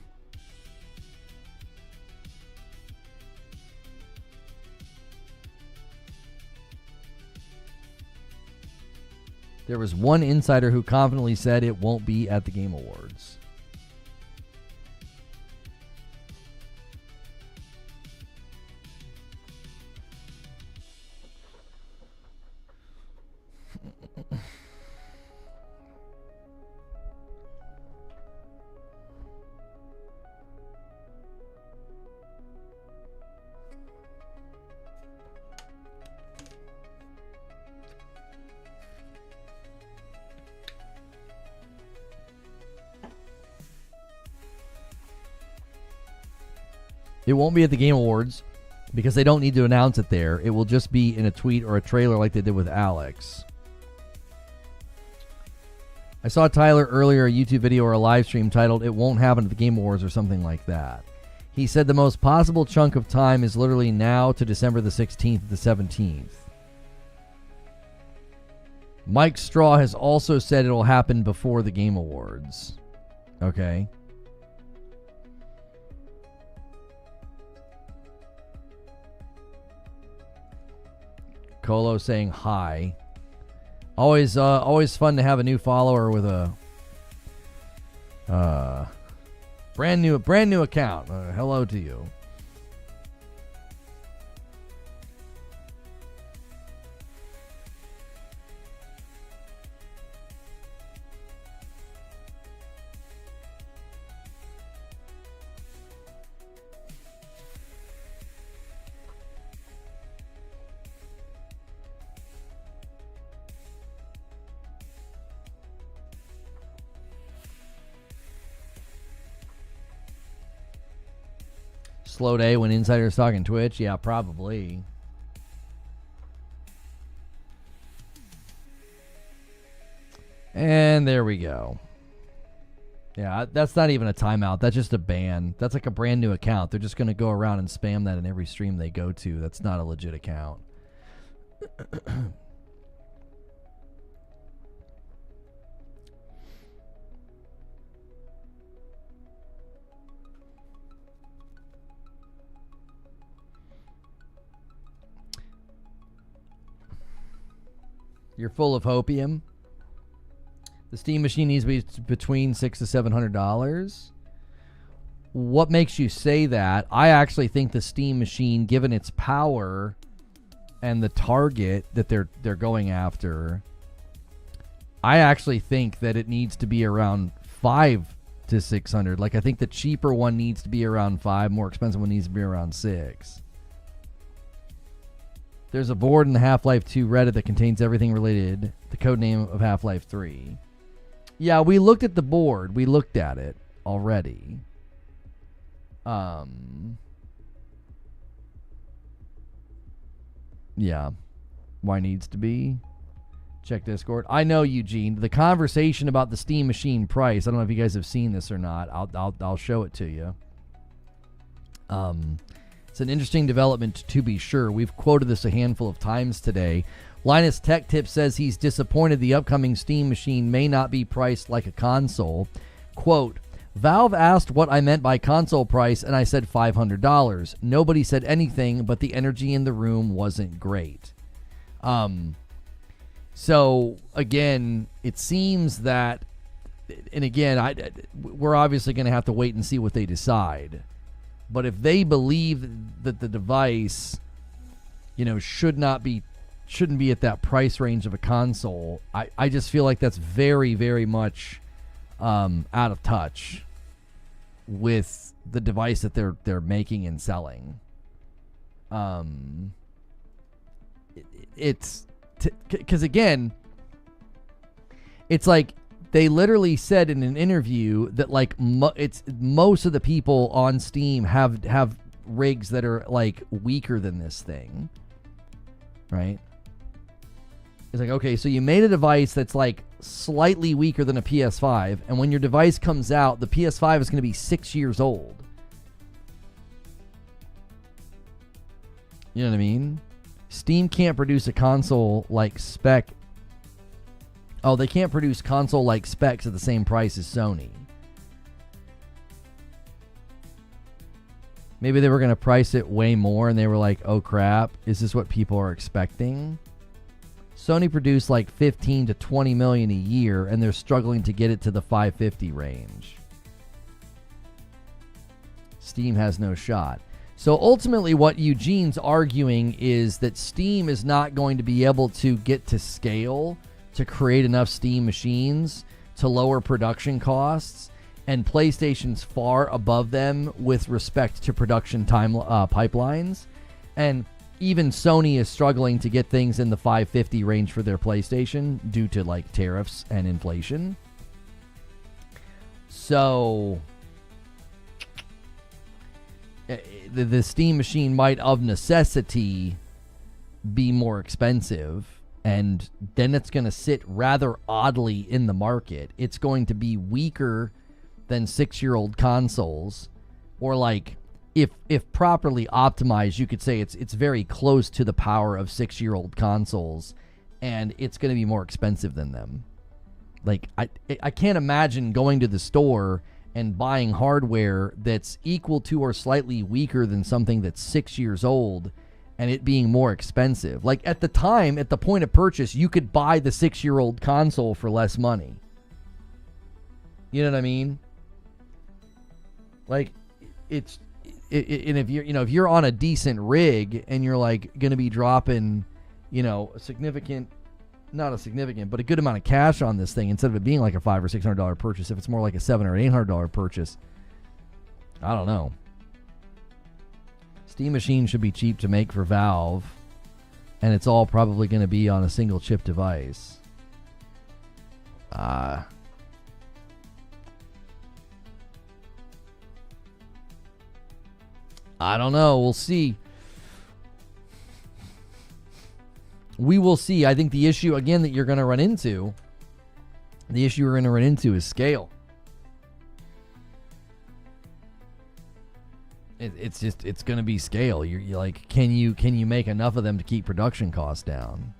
There was one insider who confidently said it won't be at the Game Awards. It won't be at the Game Awards because they don't need to announce it there. It will just be in a tweet or a trailer like they did with Alex. I saw Tyler earlier a YouTube video or a live stream titled "It Won't Happen at the Game Awards" or something like that. He said the most possible chunk of time is literally now to December the 16th to the 17th. Mike Straw has also said it'll happen before the Game Awards. Okay. Colo saying hi. Always fun to have a new follower with a brand new account. Hello to you. Slow day when insiders talking Twitch? Yeah, probably. And there we go. Yeah, that's not even a timeout. That's just a ban. That's like a brand new account. They're just going to go around and spam that in every stream they go to. That's not a legit account. You're full of hopium. The Steam machine needs to be between $600 to $700. What makes you say that? I actually think the Steam machine, given its power and the target that they're going after, I actually think that it needs to be around $500 to $600. Like, I think the cheaper one needs to be around $500, more expensive one needs to be around $600. There's a board in the Half-Life 2 Reddit that contains everything related, the codename of Half-Life 3. Yeah, we looked at the board. We looked at it already. Yeah. Why needs to be? Check Discord. I know, Eugene. The conversation about the Steam machine price, I don't know if you guys have seen this or not. I'll show it to you. It's an interesting development, to be sure. We've quoted this a handful of times today. Linus Tech Tip says he's disappointed the upcoming Steam machine may not be priced like a console. Quote, Valve asked what I meant by console price, and I said $500. Nobody said anything, but the energy in the room wasn't great. So, again, it seems that, and again, we're obviously going to have to wait and see what they decide. But if they believe that the device, shouldn't be at that price range of a console, I just feel like that's very, very much out of touch with the device that they're making and selling. It's because again, it's like they literally said in an interview that like most of the people on Steam have rigs that are like weaker than this thing, right? It's like, okay, so you made a device that's like slightly weaker than a PS5, and when your device comes out, the PS5 is going to be 6 years old. You know what I mean? Steam can't produce a console like spec. Oh, they can't produce console like specs at the same price as Sony. Maybe they were going to price it way more and they were like, oh crap, is this what people are expecting? Sony produced like 15 to 20 million a year and they're struggling to get it to the 550 range. Steam has no shot. So ultimately what Eugene's arguing is that Steam is not going to be able to get to scale to create enough Steam machines to lower production costs, and PlayStation's far above them with respect to production time pipelines, and even Sony is struggling to get things in the 550 range for their PlayStation due to like tariffs and inflation. So the Steam machine might of necessity be more expensive, and then it's going to sit rather oddly in the market. It's going to be weaker than 6-year-old consoles, or like if properly optimized, you could say it's very close to the power of 6-year-old consoles, and it's going to be more expensive than them. Like I can't imagine going to the store and buying hardware that's equal to or slightly weaker than something that's 6 years old and it being more expensive. Like at the time, at the point of purchase, you could buy the 6-year-old console for less money. You know what I mean? Like and if you're on a decent rig and you're like going to be dropping, not a significant, but a good amount of cash on this thing, instead of it being like a $500 or $600 purchase, if it's more like a $700 or $800 purchase, I don't know. Steam machine should be cheap to make for Valve, and it's all probably going to be on a single chip device. I don't know. We'll see. We will see. I think the issue, again, that you're going to run into, is scale. It's going to be scale. You're like, can you make enough of them to keep production costs down?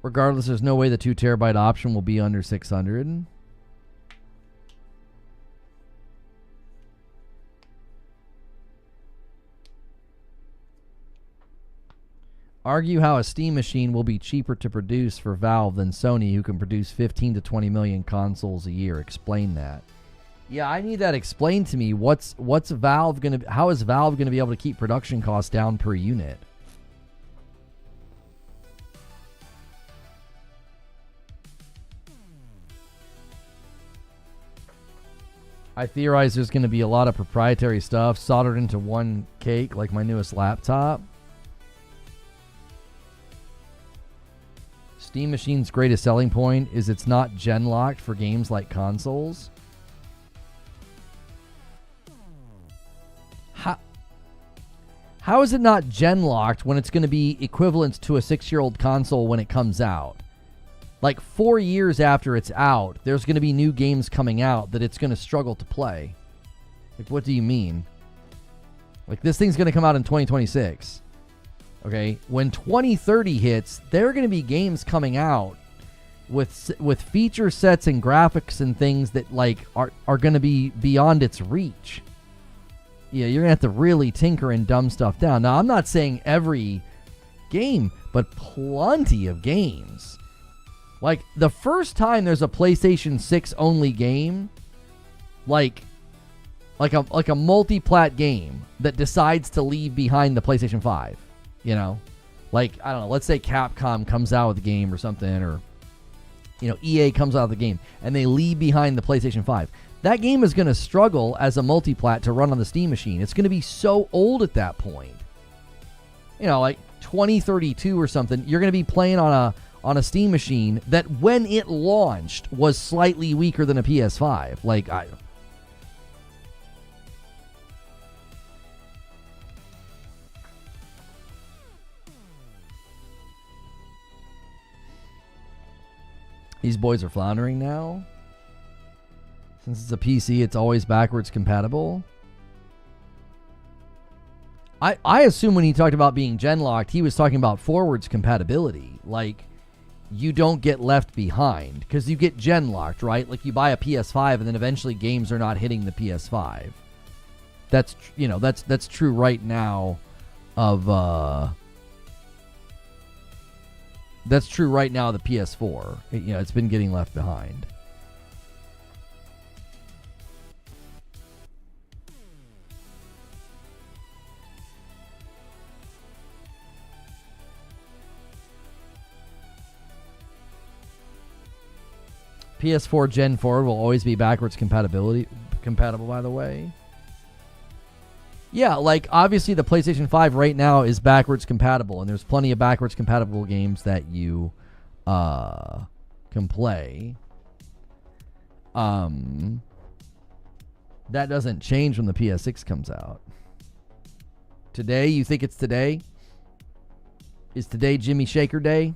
Regardless, there's no way the 2 terabyte option will be under 600. Argue how a Steam machine will be cheaper to produce for Valve than Sony, who can produce 15 to 20 million consoles a year. Explain that. Yeah, I need that explained to me. How is Valve going to be able to keep production costs down per unit? I theorize there's going to be a lot of proprietary stuff soldered into one cake, like my newest laptop. Steam Machine's greatest selling point is it's not gen-locked for games like consoles. How is it not gen-locked when it's going to be equivalent to a 6-year-old console when it comes out? Like 4 years after it's out, there's going to be new games coming out that it's going to struggle to play. Like, what do you mean? Like, this thing's going to come out in 2026. Okay? When 2030 hits, there are going to be games coming out with feature sets and graphics and things that, like, are going to be beyond its reach. Yeah, you're going to have to really tinker and dumb stuff down. Now, I'm not saying every game, but plenty of games. Like, the first time there's a PlayStation 6 only game, like a multi-plat game that decides to leave behind the PlayStation 5, you know? Like, I don't know, let's say Capcom comes out with a game or something, or, you know, EA comes out with a game, and they leave behind the PlayStation 5. That game is going to struggle as a multi-plat to run on the Steam machine. It's going to be so old at that point. You know, like 2032 or something, you're going to be playing on a Steam machine that when it launched was slightly weaker than a PS5. Like, these boys are floundering now. Since it's a PC, it's always backwards compatible. I assume when he talked about being gen-locked, he was talking about forwards compatibility. Like, you don't get left behind because you get gen-locked, right? Like, you buy a PS5 and then eventually games are not hitting the PS5. That's, you know, that's true right now of that's true right now of the PS4. You know, it's been getting left behind. PS4 Gen 4 will always be backwards compatible, by the way. Yeah, like, obviously the PlayStation 5 right now is backwards compatible, and there's plenty of backwards compatible games that you can play. That doesn't change when the PS6 comes out. Today, you think it's today? Is today Jimmy Shaker Day?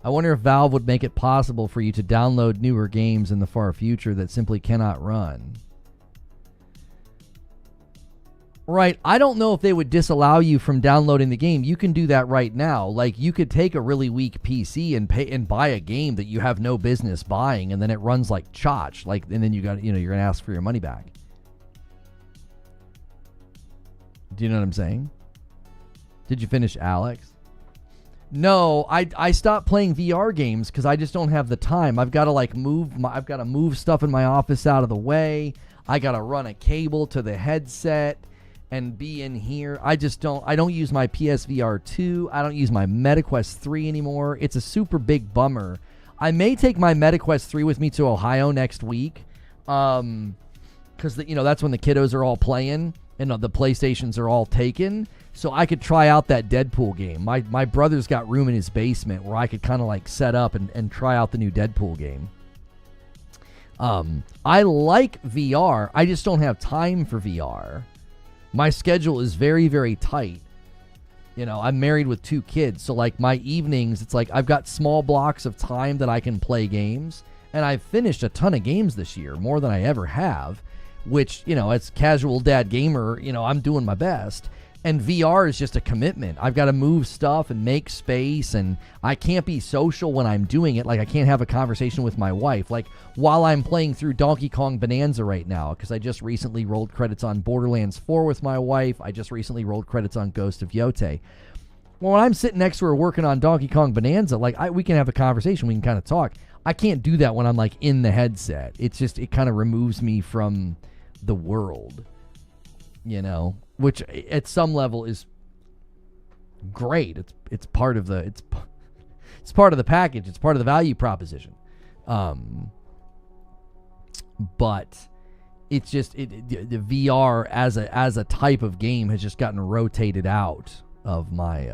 I wonder if Valve would make it possible for you to download newer games in the far future that simply cannot run. Right. I don't know if they would disallow you from downloading the game. You can do that right now. Like, you could take a really weak PC and buy a game that you have no business buying, and then it runs like chotch. Like, and then you're gonna ask for your money back. Do you know what I'm saying? Did you finish Alex? No, I stopped playing VR games because I just don't have the time. I've got to move stuff in my office out of the way. I got to run a cable to the headset and be in here. I don't use my PSVR 2. I don't use my MetaQuest 3 anymore. It's a super big bummer. I may take my MetaQuest 3 with me to Ohio next week. Because that's when the kiddos are all playing and the PlayStations are all taken. So I could try out that Deadpool game. My brother's got room in his basement where I could kind of like set up and try out the new Deadpool game. I like VR. I just don't have time for VR. My schedule is very, very tight. You know, I'm married with 2 kids. So like my evenings, it's like I've got small blocks of time that I can play games. And I've finished a ton of games this year, more than I ever have. Which, as casual dad gamer, I'm doing my best. And VR is just a commitment. I've got to move stuff and make space, and I can't be social when I'm doing it. Like, I can't have a conversation with my wife. Like, while I'm playing through Donkey Kong Bonanza right now, because I just recently rolled credits on Borderlands 4 with my wife. I just recently rolled credits on Ghost of Yote. Well, when I'm sitting next to her working on Donkey Kong Bonanza, we can have a conversation. We can kind of talk. I can't do that when I'm, like, in the headset. It's just, it kind of removes me from the world, which at some level is great. It's part of the it's part of the package. It's part of the value proposition. But it's just the VR as a type of game has just gotten rotated out of my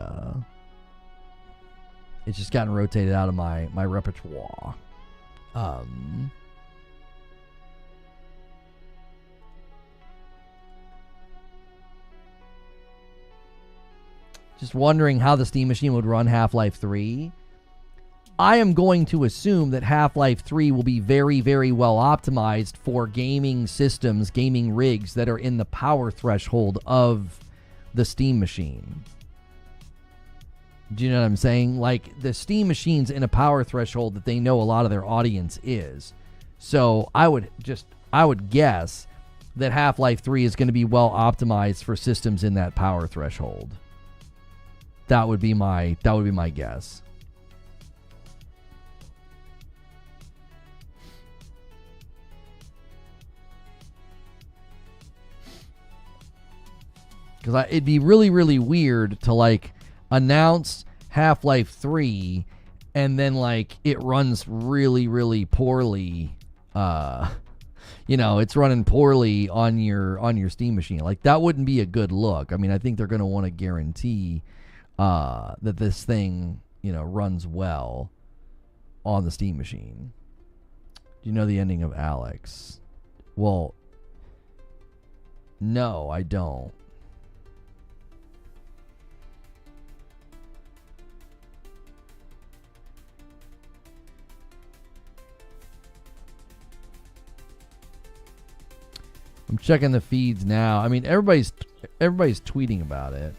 it's just gotten rotated out of my repertoire. Just wondering how the Steam Machine would run Half-Life 3. I am going to assume that Half-Life 3 will be very, very well optimized for gaming systems, gaming rigs that are in the power threshold of the Steam Machine. Do you know what I'm saying? Like, the Steam Machine's in a power threshold that they know a lot of their audience is. So I would guess that Half-Life 3 is going to be well optimized for systems in that power threshold. That would be my guess. Because it'd be really, really weird to, like, announce Half-Life 3 and then, like, it runs really, really poorly. It's running poorly on your Steam Machine. Like, that wouldn't be a good look. I mean, I think they're going to want to guarantee that this thing, runs well on the Steam Machine. Do you know the ending of Alex? Well, no, I don't. I'm checking the feeds now. I mean, everybody's tweeting about it.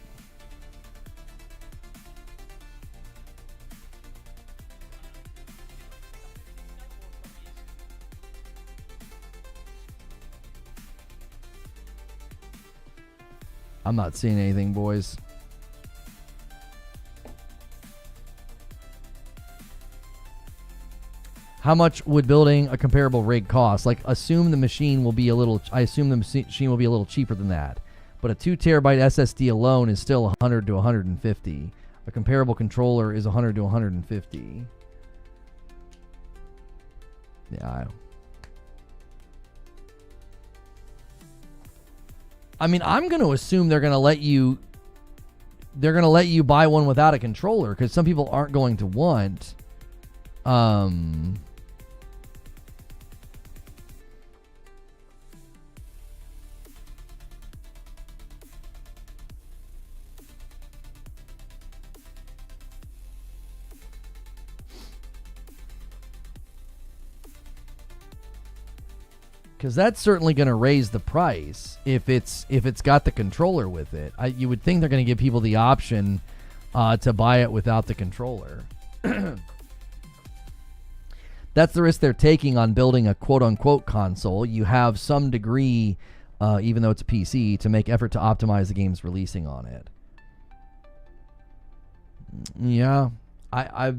I'm not seeing anything, boys. How much would building a comparable rig cost? Like, assume the machine will be a little cheaper than that. But a 2 terabyte SSD alone is still 100 to 150. A comparable controller is 100 to 150. Yeah. I mean, I'm going to assume they're going to let you buy one without a controller, because some people aren't going to want because that's certainly going to raise the price if it's got the controller with it. You would think they're going to give people the option to buy it without the controller. That's the risk they're taking on building a quote-unquote console. You have some degree, even though it's a PC, to make effort to optimize the games releasing on it. Yeah, I've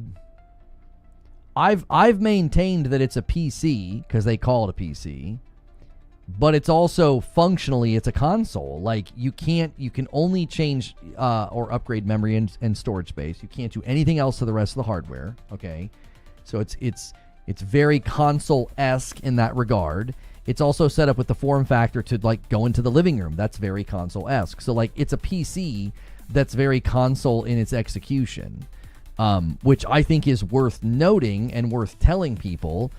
maintained that it's a PC because they call it a PC. But it's also functionally, it's a console. Like, you can only change or upgrade memory and storage space. You can't do anything else to the rest of the hardware. Okay, so it's very console-esque in that regard. It's also set up with the form factor to, like, go into the living room. That's very console-esque. So, like, it's a PC that's very console in its execution, which I think is worth noting and worth telling people,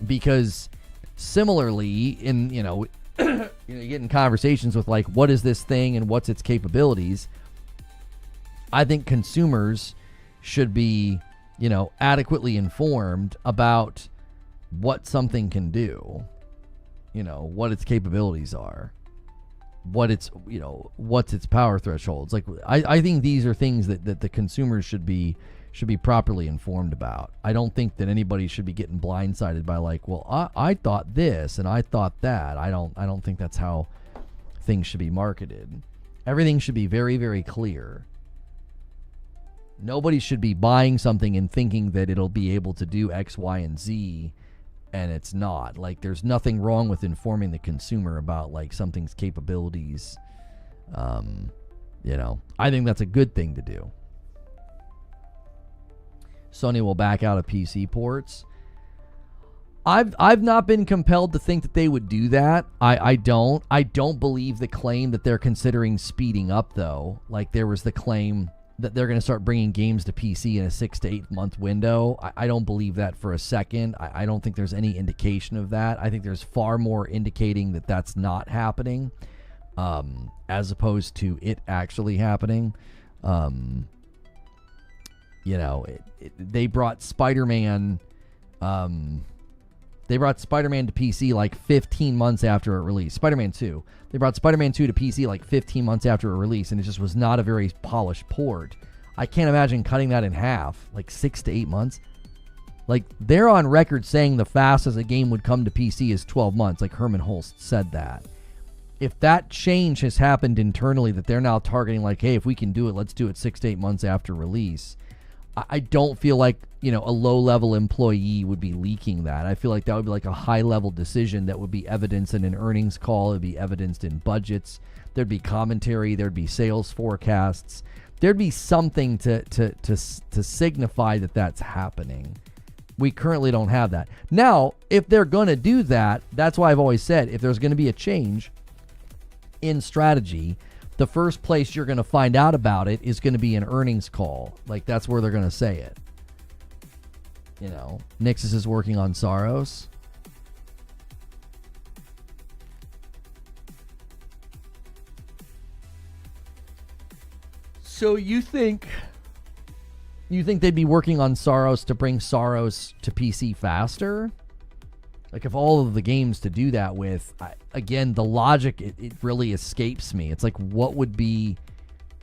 because similarly, in you get in conversations with, like, what is this thing and what's its capabilities, I think consumers should be adequately informed about what something can do, what its capabilities are, what's its power thresholds. Like, I think these are things that the consumers should be properly informed about. I don't think that anybody should be getting blindsided by, like, well, I thought this and I thought that. I don't think that's how things should be marketed. Everything should be very, very clear. Nobody should be buying something and thinking that it'll be able to do X, Y, and Z, and it's not. Like, there's nothing wrong with informing the consumer about, like, something's capabilities. I think that's a good thing to do. Sony will back out of PC ports. I've not been compelled to think that they would do that. I don't believe the claim that they're considering speeding up, though. Like, there was the claim that they're going to start bringing games to PC in a 6 to 8 month window. I don't believe that for a second. I don't think there's any indication of that. I think there's far more indicating that that's not happening, as opposed to it actually happening. They brought Spider-Man. They brought Spider-Man to PC like 15 months after it released. Spider-Man 2. They brought Spider-Man 2 to PC like 15 months after it released, and it just was not a very polished port. I can't imagine cutting that in half, like 6 to 8 months. Like, they're on record saying the fastest a game would come to PC is 12 months. Like, Herman Holst said that. If that change has happened internally, that they're now targeting like, hey, if we can do it, let's do it 6 to 8 months after release. I don't feel like, a low-level employee would be leaking that. I feel like that would be like a high-level decision that would be evidenced in an earnings call. It would be evidenced in budgets. There'd be commentary. There'd be sales forecasts. There'd be something to signify that that's happening. We currently don't have that. Now, if they're going to do that, that's why I've always said, if there's going to be a change in strategy, the first place you're going to find out about it is going to be an earnings call. Like, that's where they're going to say it. Nixus is working on Saros. So you think they'd be working on Saros to bring Saros to PC faster? Like, if all of the games to do that with, again, the logic, it really escapes me. It's like, what would be,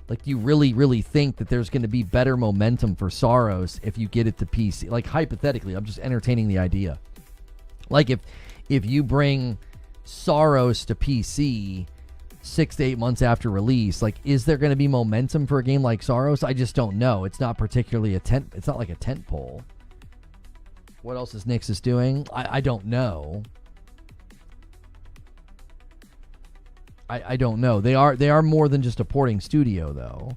like, do you really, really think that there's going to be better momentum for Saros if you get it to PC? Like, hypothetically, I'm just entertaining the idea. Like, if you bring Saros to PC 6 to 8 months after release, like, is there going to be momentum for a game like Saros? I just don't know. It's not particularly it's not like a tent pole. What else is Nixus doing? I don't know. I don't know. They are more than just a porting studio, though.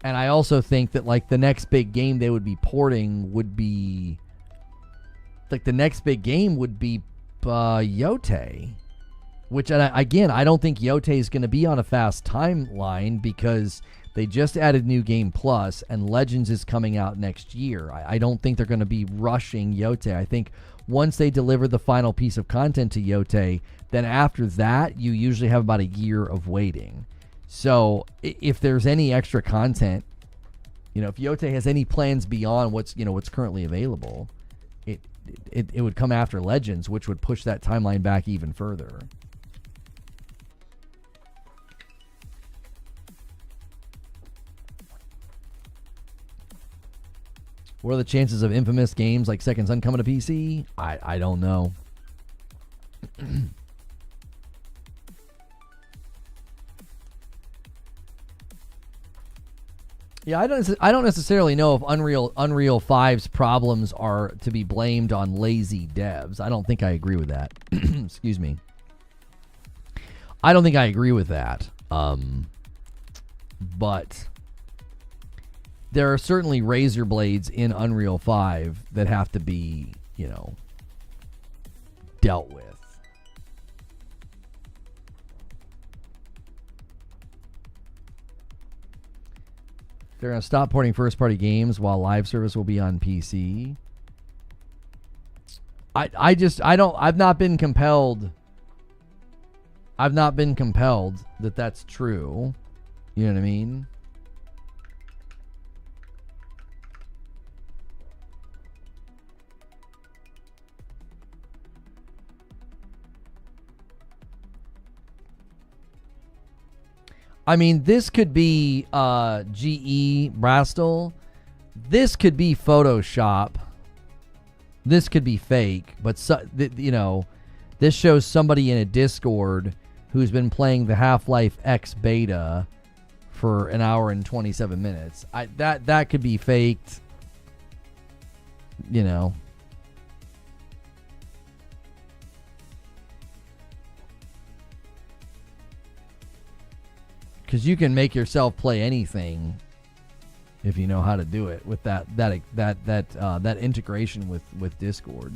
And I also think that, like, the next big game they would be porting would be, like, the next big game would be Yote. Which, again, I don't think Yote is going to be on a fast timeline because they just added New Game Plus and Legends is coming out next year. I don't think they're going to be rushing Yote. I think once they deliver the final piece of content to Yote, then after that, you usually have about a year of waiting. So if there's any extra content, if Yote has any plans beyond what's currently available, it would come after Legends, which would push that timeline back even further. What are the chances of Infamous games like Second Son coming to PC? I don't know. Yeah, I don't necessarily know if Unreal 5's problems are to be blamed on lazy devs. I don't think I agree with that. Excuse me. I don't think I agree with that. But there are certainly razor blades in Unreal 5 that have to be, dealt with. They're going to stop porting first-party games while live service will be on PC. I've not been compelled that that's true. You know what I mean? I mean, this could be GE Brastel. This could be Photoshop. This could be fake. But, this shows somebody in a Discord who's been playing the Half-Life X beta for an hour and 27 minutes. That could be faked. Because you can make yourself play anything if you know how to do it with that integration with Discord.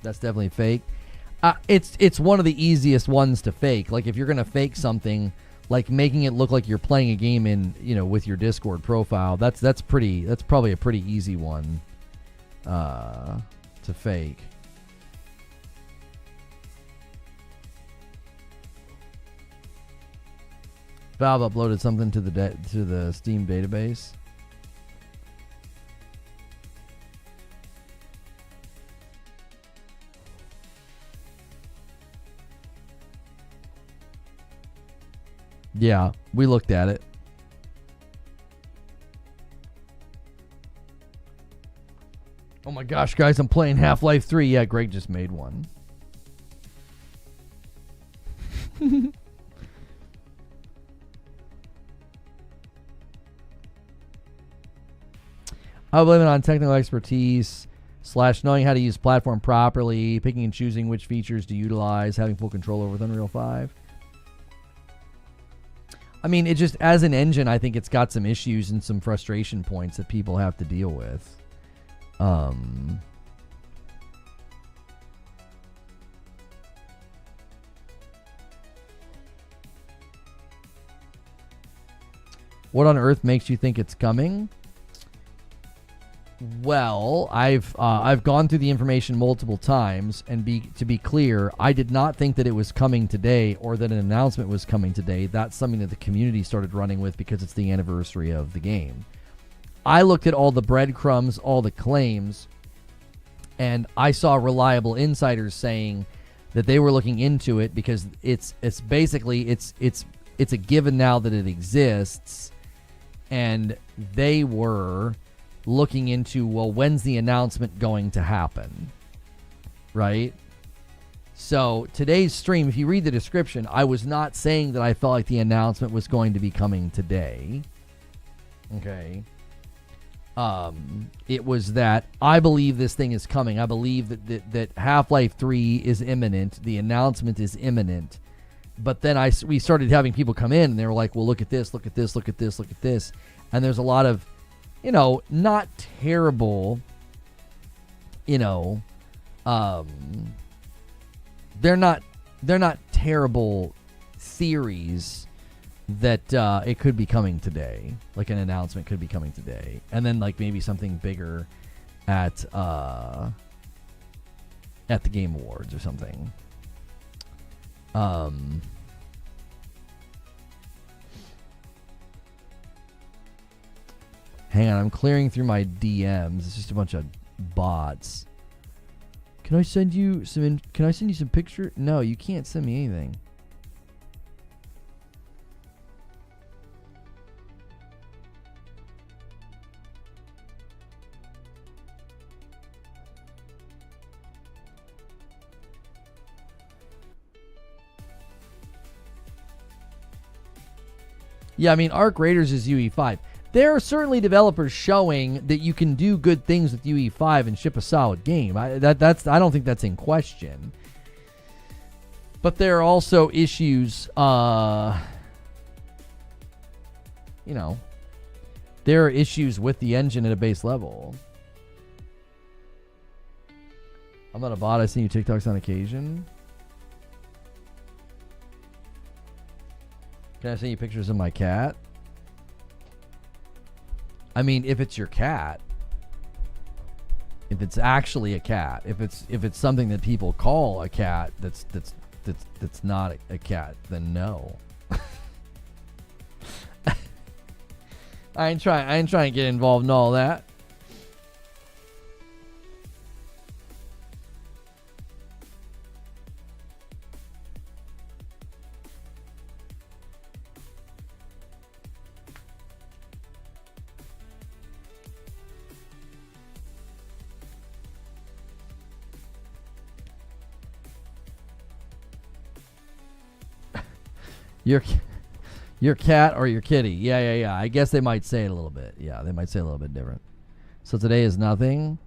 That's definitely fake. It's one of the easiest ones to fake. Like if you're gonna fake something, like making it look like you're playing a game in, with your Discord profile. That's probably a pretty easy one to fake. Valve uploaded something to the Steam database. Yeah, we looked at it. Oh my gosh, guys, I'm playing Half-Life 3. Yeah, Greg just made one. I blame it on technical expertise / knowing how to use platform properly, picking and choosing which features to utilize, having full control over with Unreal 5. I mean, it just, as an engine, I think it's got some issues and some frustration points that people have to deal with. What on earth makes you think it's coming? Well, I've gone through the information multiple times, and to be clear, I did not think that it was coming today or that an announcement was coming today. That's something that the community started running with because it's the anniversary of the game. I looked at all the breadcrumbs, all the claims, and I saw reliable insiders saying that they were looking into it because it's basically it's a given now that it exists, and they were looking into, well, when's the announcement going to happen, right? So today's stream, if you read the description, I was not saying that I felt like the announcement was going to be coming today. Okay. It was that I believe this thing is coming. I believe that Half-Life 3 is imminent. The announcement is imminent. But then we started having people come in and they were like, well, look at this, look at this, look at this, look at this. And there's a lot of, not terrible, they're not terrible theories that it could be coming today. Like an announcement could be coming today. And then like maybe something bigger at the Game Awards or something. Hang on, I'm clearing through my DMs. It's just a bunch of bots. Can I send you some picture? No, you can't send me anything. Yeah, I mean, Arc Raiders is UE5. There are certainly developers showing that you can do good things with UE5 and ship a solid game. I don't think that's in question. But there are also issues, there are issues with the engine at a base level. I'm not a bot. I send you TikToks on occasion. Can I send you pictures of my cat? I mean, if it's your cat, if it's actually a cat, if it's something that people call a cat that's not a cat, then no. I ain't trying to get involved in all that. Your cat or your kitty. Yeah. I guess they might say it a little bit. Yeah, they might say it a little bit different. So today is nothing.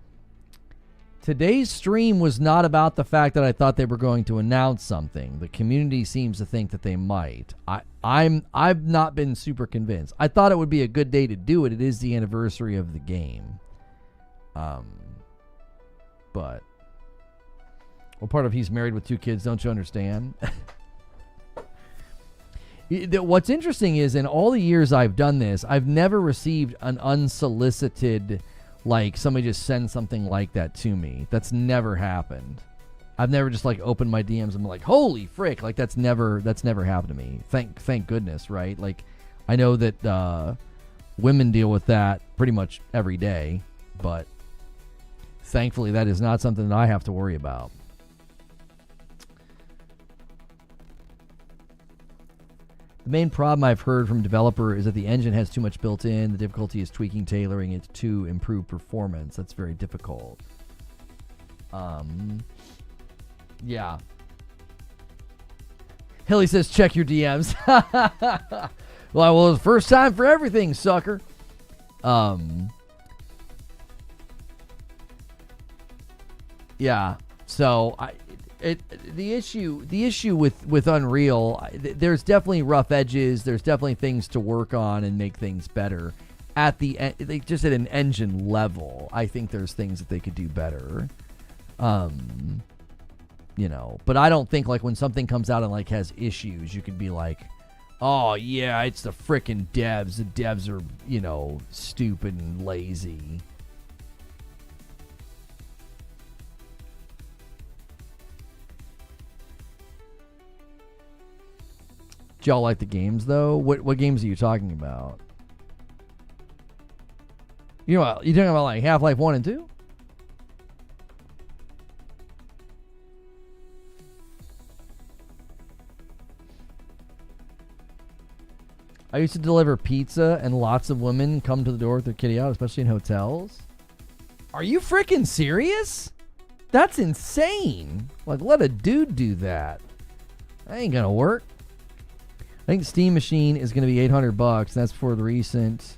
Today's stream was not about the fact that I thought they were going to announce something. The community seems to think that they might. I've not been super convinced. I thought it would be a good day to do it. It is the anniversary of the game. But Well, part of he's married with 2 kids, don't you understand? What's interesting is in all the years I've done this, I've never received an unsolicited, like somebody just sends something like that to me. That's never happened. I've never just like opened my DMs and been like, holy frick, like that's never happened to me. Thank goodness, right? Like I know that women deal with that pretty much every day, but thankfully that is not something that I have to worry about. The main problem I've heard from developer is that the engine has too much built in. The difficulty is tweaking, tailoring it to improve performance. That's very difficult. Yeah. Hilly says, check your DMs. Well, it's the first time for everything, sucker. Yeah. So the issue with Unreal, there's definitely rough edges. There's definitely things to work on and make things better. At just at an engine level, I think there's things that they could do better. But I don't think like when something comes out and like has issues, you could be like, oh yeah, it's the frickin' devs. The devs are, stupid and lazy. Do y'all like the games though? What games are you talking about? You talking about like Half-Life 1 and 2? I used to deliver pizza, and lots of women come to the door with their kitty out, especially in hotels. Are you freaking serious? That's insane. Like, let a dude do that. That ain't gonna work. I think the Steam machine is gonna be $800. That's for the recent.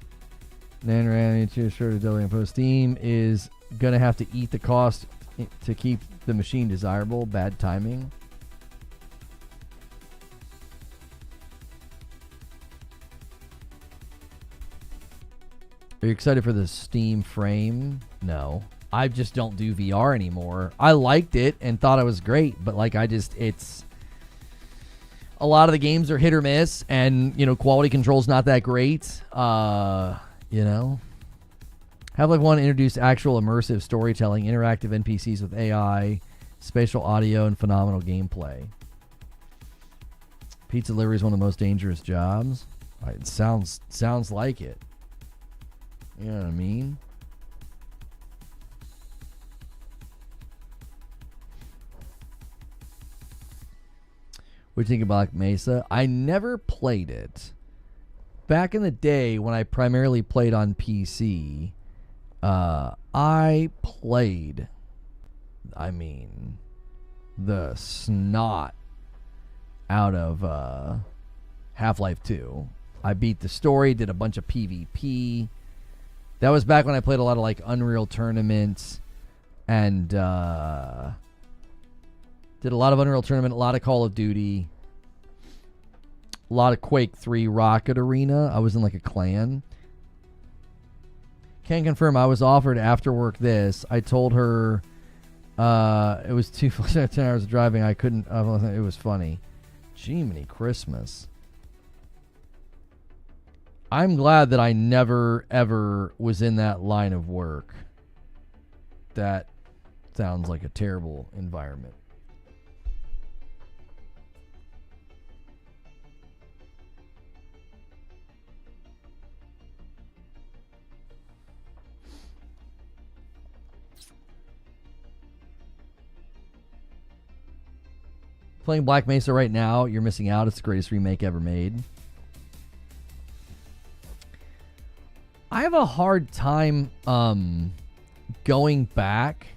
Then ran into a short of doubling post. Steam is gonna have to eat the cost to keep the machine desirable. Bad timing. Are you excited for the Steam frame? No. I just don't do VR anymore. I liked it and thought it was great, but like it's a lot of the games are hit or miss, and quality control's not that great. Half-Life 1 introduced actual immersive storytelling, interactive NPCs with AI, spatial audio, and phenomenal gameplay. Pizza delivery is one of the most dangerous jobs. It sounds like it. You know what I mean? What do you think of Black Mesa? I never played it. Back in the day when I primarily played on PC, I played, the snot out of Half-Life 2. I beat the story, did a bunch of PvP. That was back when I played a lot of like Unreal tournaments and did a lot of Unreal Tournament, a lot of Call of Duty, a lot of Quake 3 Rocket Arena. I was in like a clan. Can confirm I was offered after work this. I told her it was 10 hours of driving. I couldn't. It was funny. Jiminy Christmas. I'm glad that I never, ever was in that line of work. That sounds like a terrible environment. Playing Black Mesa right now, you're missing out. It's the greatest remake ever made. I have a hard time going back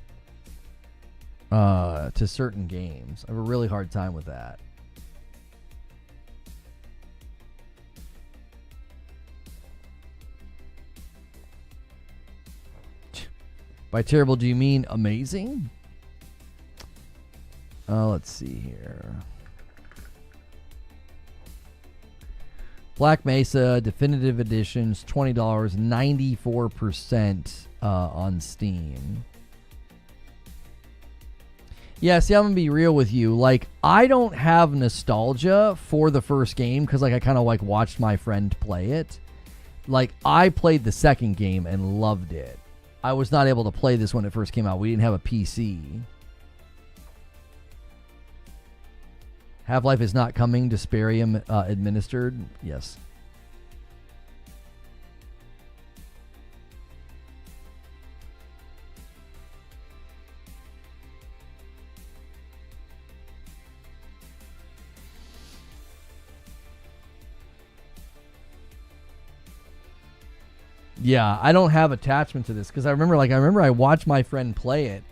to certain games. I have a really hard time with that. By terrible, do you mean amazing? Let's see here. Black Mesa Definitive Editions, $20, 94% on Steam. Yeah, see, I'm gonna be real with you. Like, I don't have nostalgia for the first game because, like, I kind of like watched my friend play it. Like, I played the second game and loved it. I was not able to play this when it first came out. We didn't have a PC. Half-Life is not coming. Desperium administered. Yes. Yeah, I don't have attachment to this because I remember I watched my friend play it,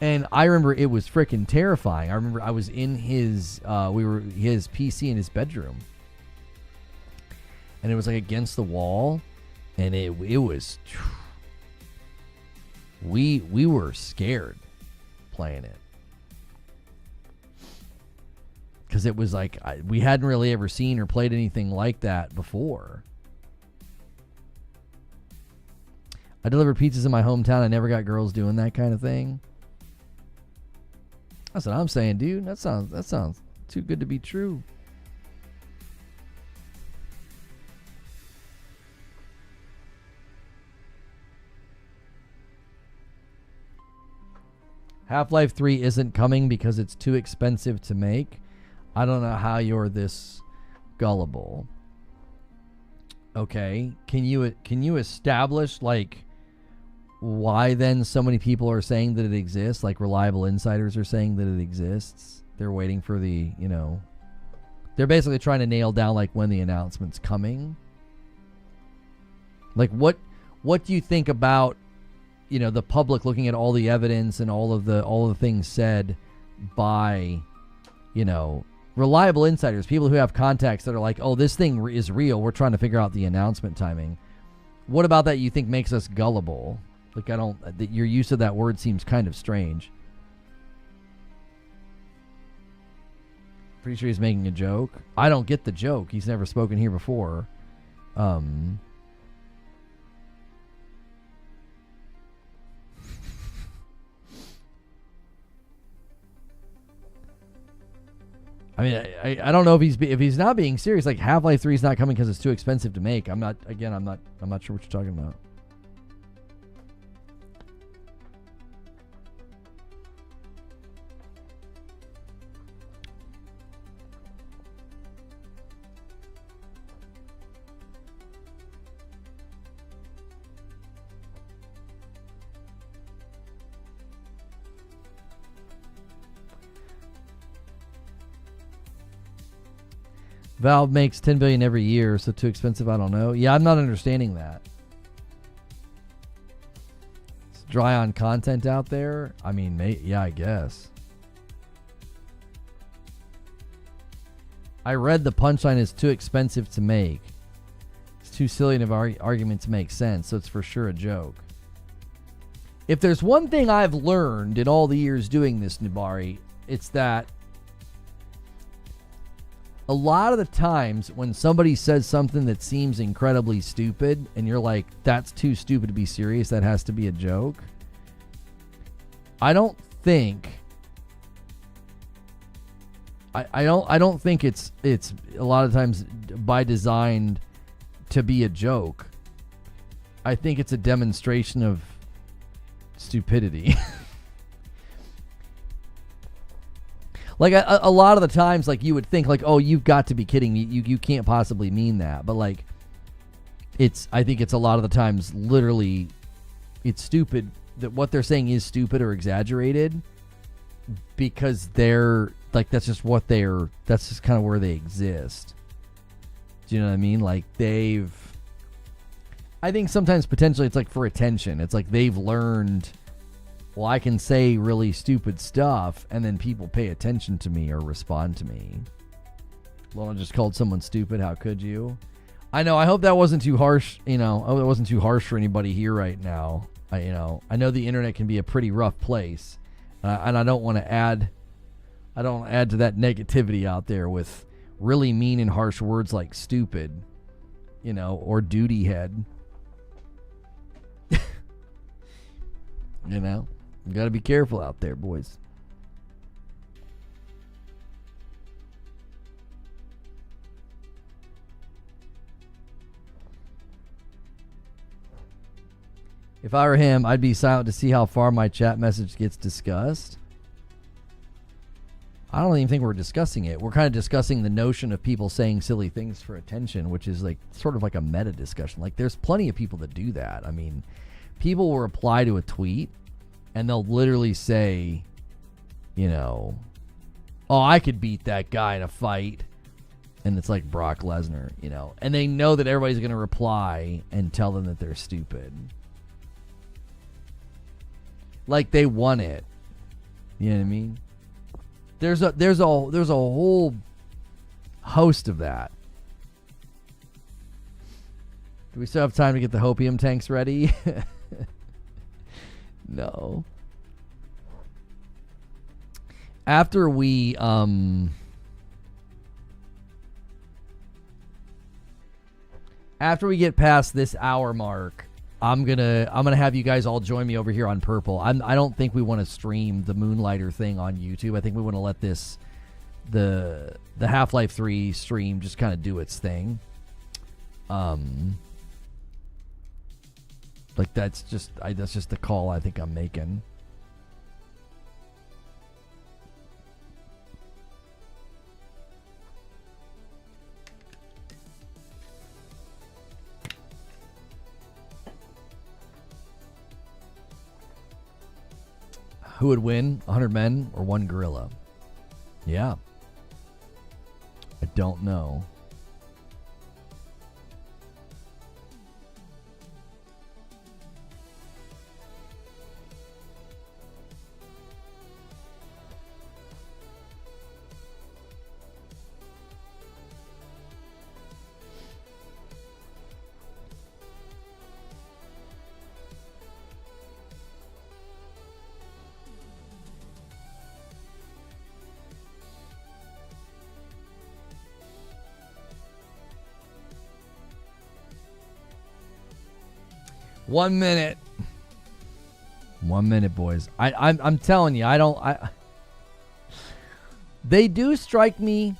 and I remember it was freaking terrifying. I remember I was in his his PC in his bedroom, and it was like against the wall, and it was we were scared playing it because it was like we hadn't really ever seen or played anything like that before. I delivered pizzas in my hometown. I never got girls doing that kind of thing. That's what I'm saying, dude. That sounds too good to be true. Half-Life 3 isn't coming because it's too expensive to make. I don't know how you're this gullible. Okay, can you establish like why then so many people are saying that it exists? Like reliable insiders are saying that it exists. They're waiting for the, they're basically trying to nail down like when the announcement's coming. Like what do you think about, the public looking at all the evidence and all of the things said by, reliable insiders, people who have contacts that are like, oh, this thing is real. We're trying to figure out the announcement timing. What about that you think makes us gullible? Like, your use of that word seems kind of strange. Pretty sure he's making a joke. I don't get the joke. He's never spoken here before. I mean, I don't know if he's not being serious. Like Half-Life 3 is not coming because it's too expensive to make. I'm not sure what you're talking about. Valve makes $10 billion every year, so too expensive, I don't know. Yeah, I'm not understanding that. It's dry on content out there. I mean, yeah, I guess. I read the punchline is too expensive to make. It's too silly of an argument to make sense, so it's for sure a joke. If there's one thing I've learned in all the years doing this, Nibari, it's that a lot of the times when somebody says something that seems incredibly stupid and you're like, that's too stupid to be serious, that has to be a joke. I don't think it's a lot of times by design to be a joke. I think it's a demonstration of stupidity. Like a lot of the times, like you would think, like, oh, you've got to be kidding me. You can't possibly mean that. But like, I think it's a lot of the times, literally, it's stupid. That what they're saying is stupid or exaggerated because they're like that's just kind of where they exist. Do you know what I mean? Like I think sometimes potentially it's like for attention. It's like they've learned. Well, I can say really stupid stuff, and then people pay attention to me or respond to me. Well, I just called someone stupid. How could you? I know. I hope that wasn't too harsh. I hope that wasn't too harsh for anybody here right now. I know the internet can be a pretty rough place, and I don't want to add. I don't add to that negativity out there with really mean and harsh words like stupid, or duty head. You got to be careful out there, boys. If I were him, I'd be silent to see how far my chat message gets discussed. I don't even think we're discussing it. We're kind of discussing the notion of people saying silly things for attention, which is like sort of like a meta discussion. Like there's plenty of people that do that. I mean, people will reply to a tweet and they'll literally say, you know, oh, I could beat that guy in a fight. And it's like Brock Lesnar, you know. And they know that everybody's going to reply and tell them that they're stupid. Like they won it. You know what I mean? There's a whole host of that. Do we still have time to get the hopium tanks ready? No. After we get past this hour mark, I'm gonna have you guys all join me over here on Purple. I don't think we want to stream the Moonlighter thing on YouTube. I think we want to let the Half-Life 3 stream just kind of do its thing. Like that's just the call I think I'm making. Who would win, 100 men or one gorilla? Yeah. I don't know. One minute, boys. I'm telling you, they do strike me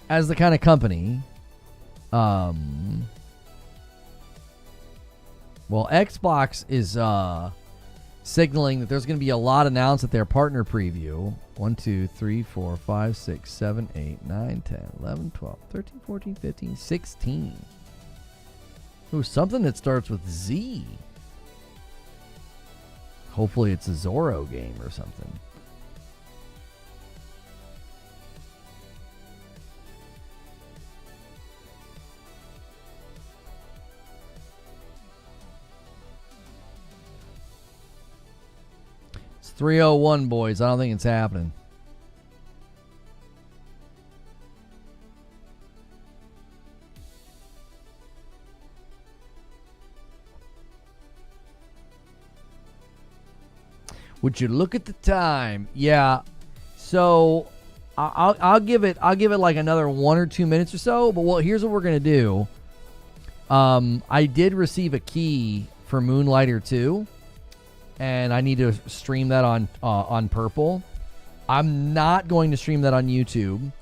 as the kind of company. Well, Xbox is signaling that there's going to be a lot announced at their partner preview. 1, 2, 3, 4, 5, 6, 7, 8, 9, 10, 11, 12, 13, 14, 15, 16. Ooh, something that starts with Z. Hopefully it's a Zorro game or something. It's 3:01, boys. I don't think it's happening. Would you look at the time? Yeah. So I'll give it like another 1 or 2 minutes or so. But here's what we're gonna do. I did receive a key for Moonlighter 2, and I need to stream that on Purple. I'm not going to stream that on YouTube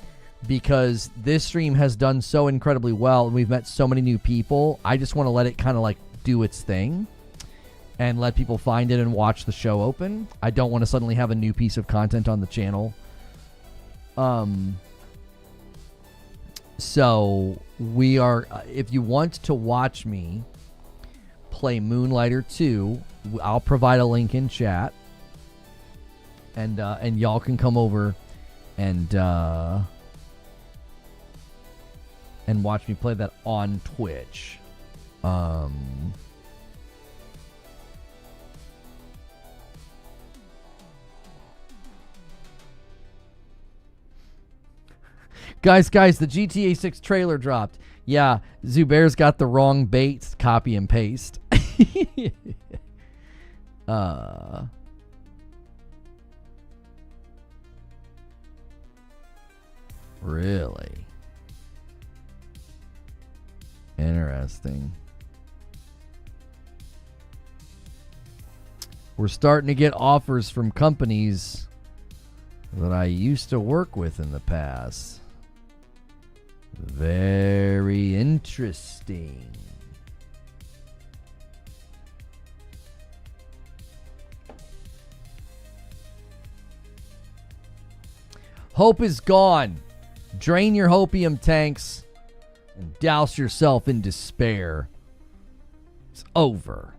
because this stream has done so incredibly well, and we've met so many new people. I just want to let it kind of like do its thing and let people find it and watch the show open. I don't want to suddenly have a new piece of content on the channel. So we are, if you want to watch me play Moonlighter 2, I'll provide a link in chat, and y'all can come over and watch me play that on Twitch. Guys, the GTA 6 trailer dropped. Yeah, Zubair's got the wrong bait. Copy and paste. Really? Interesting. We're starting to get offers from companies that I used to work with in the past. Very interesting. Hope is gone. Drain your hopium tanks and douse yourself in despair. It's over.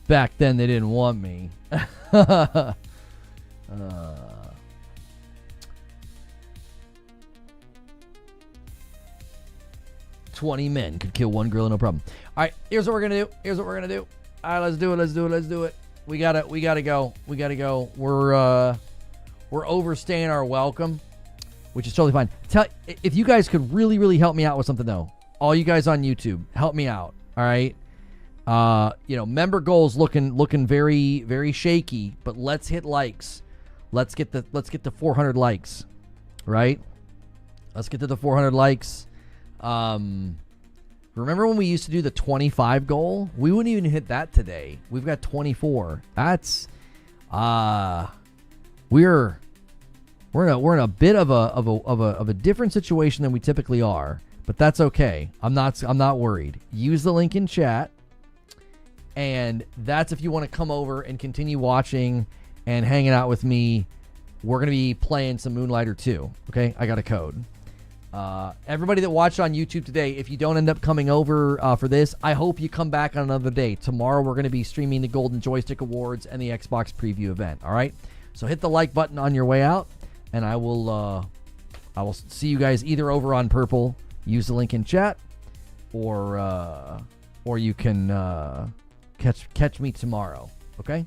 Back then, they didn't want me. 20 men could kill one gorilla, no problem. All right, here's what we're gonna do. All right, let's do it. We gotta go. We're overstaying our welcome, which is totally fine. If you guys could really help me out with something though, all you guys on YouTube, help me out. All right. Member goals looking very, very shaky, but let's hit likes. Let's get the 400 likes, right? Let's get to the 400 likes. Remember when we used to do the 25 goal? We wouldn't even hit that today. We've got 24. That's we're in a bit of a different situation than we typically are, but that's okay. I'm not worried. Use the link in chat. And that's if you want to come over and continue watching and hanging out with me. We're going to be playing some Moonlighter 2. Okay, I got a code. Everybody that watched on YouTube today, if you don't end up coming over for this, I hope you come back on another day. Tomorrow we're going to be streaming the Golden Joystick Awards and the Xbox Preview event. All right? So hit the like button on your way out, and I will see you guys either over on Purple. Use the link in chat, or you can... Catch me tomorrow, okay?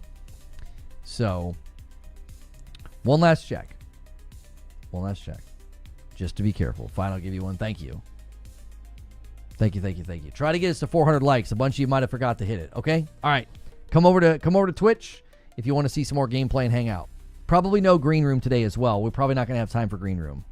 So, one last check. Just to be careful. Fine, I'll give you one. Thank you. Thank you. Try to get us to 400 likes. A bunch of you might have forgot to hit it, okay? All right. Come over to Twitch if you want to see some more gameplay and hang out. Probably no green room today as well. We're probably not going to have time for green room.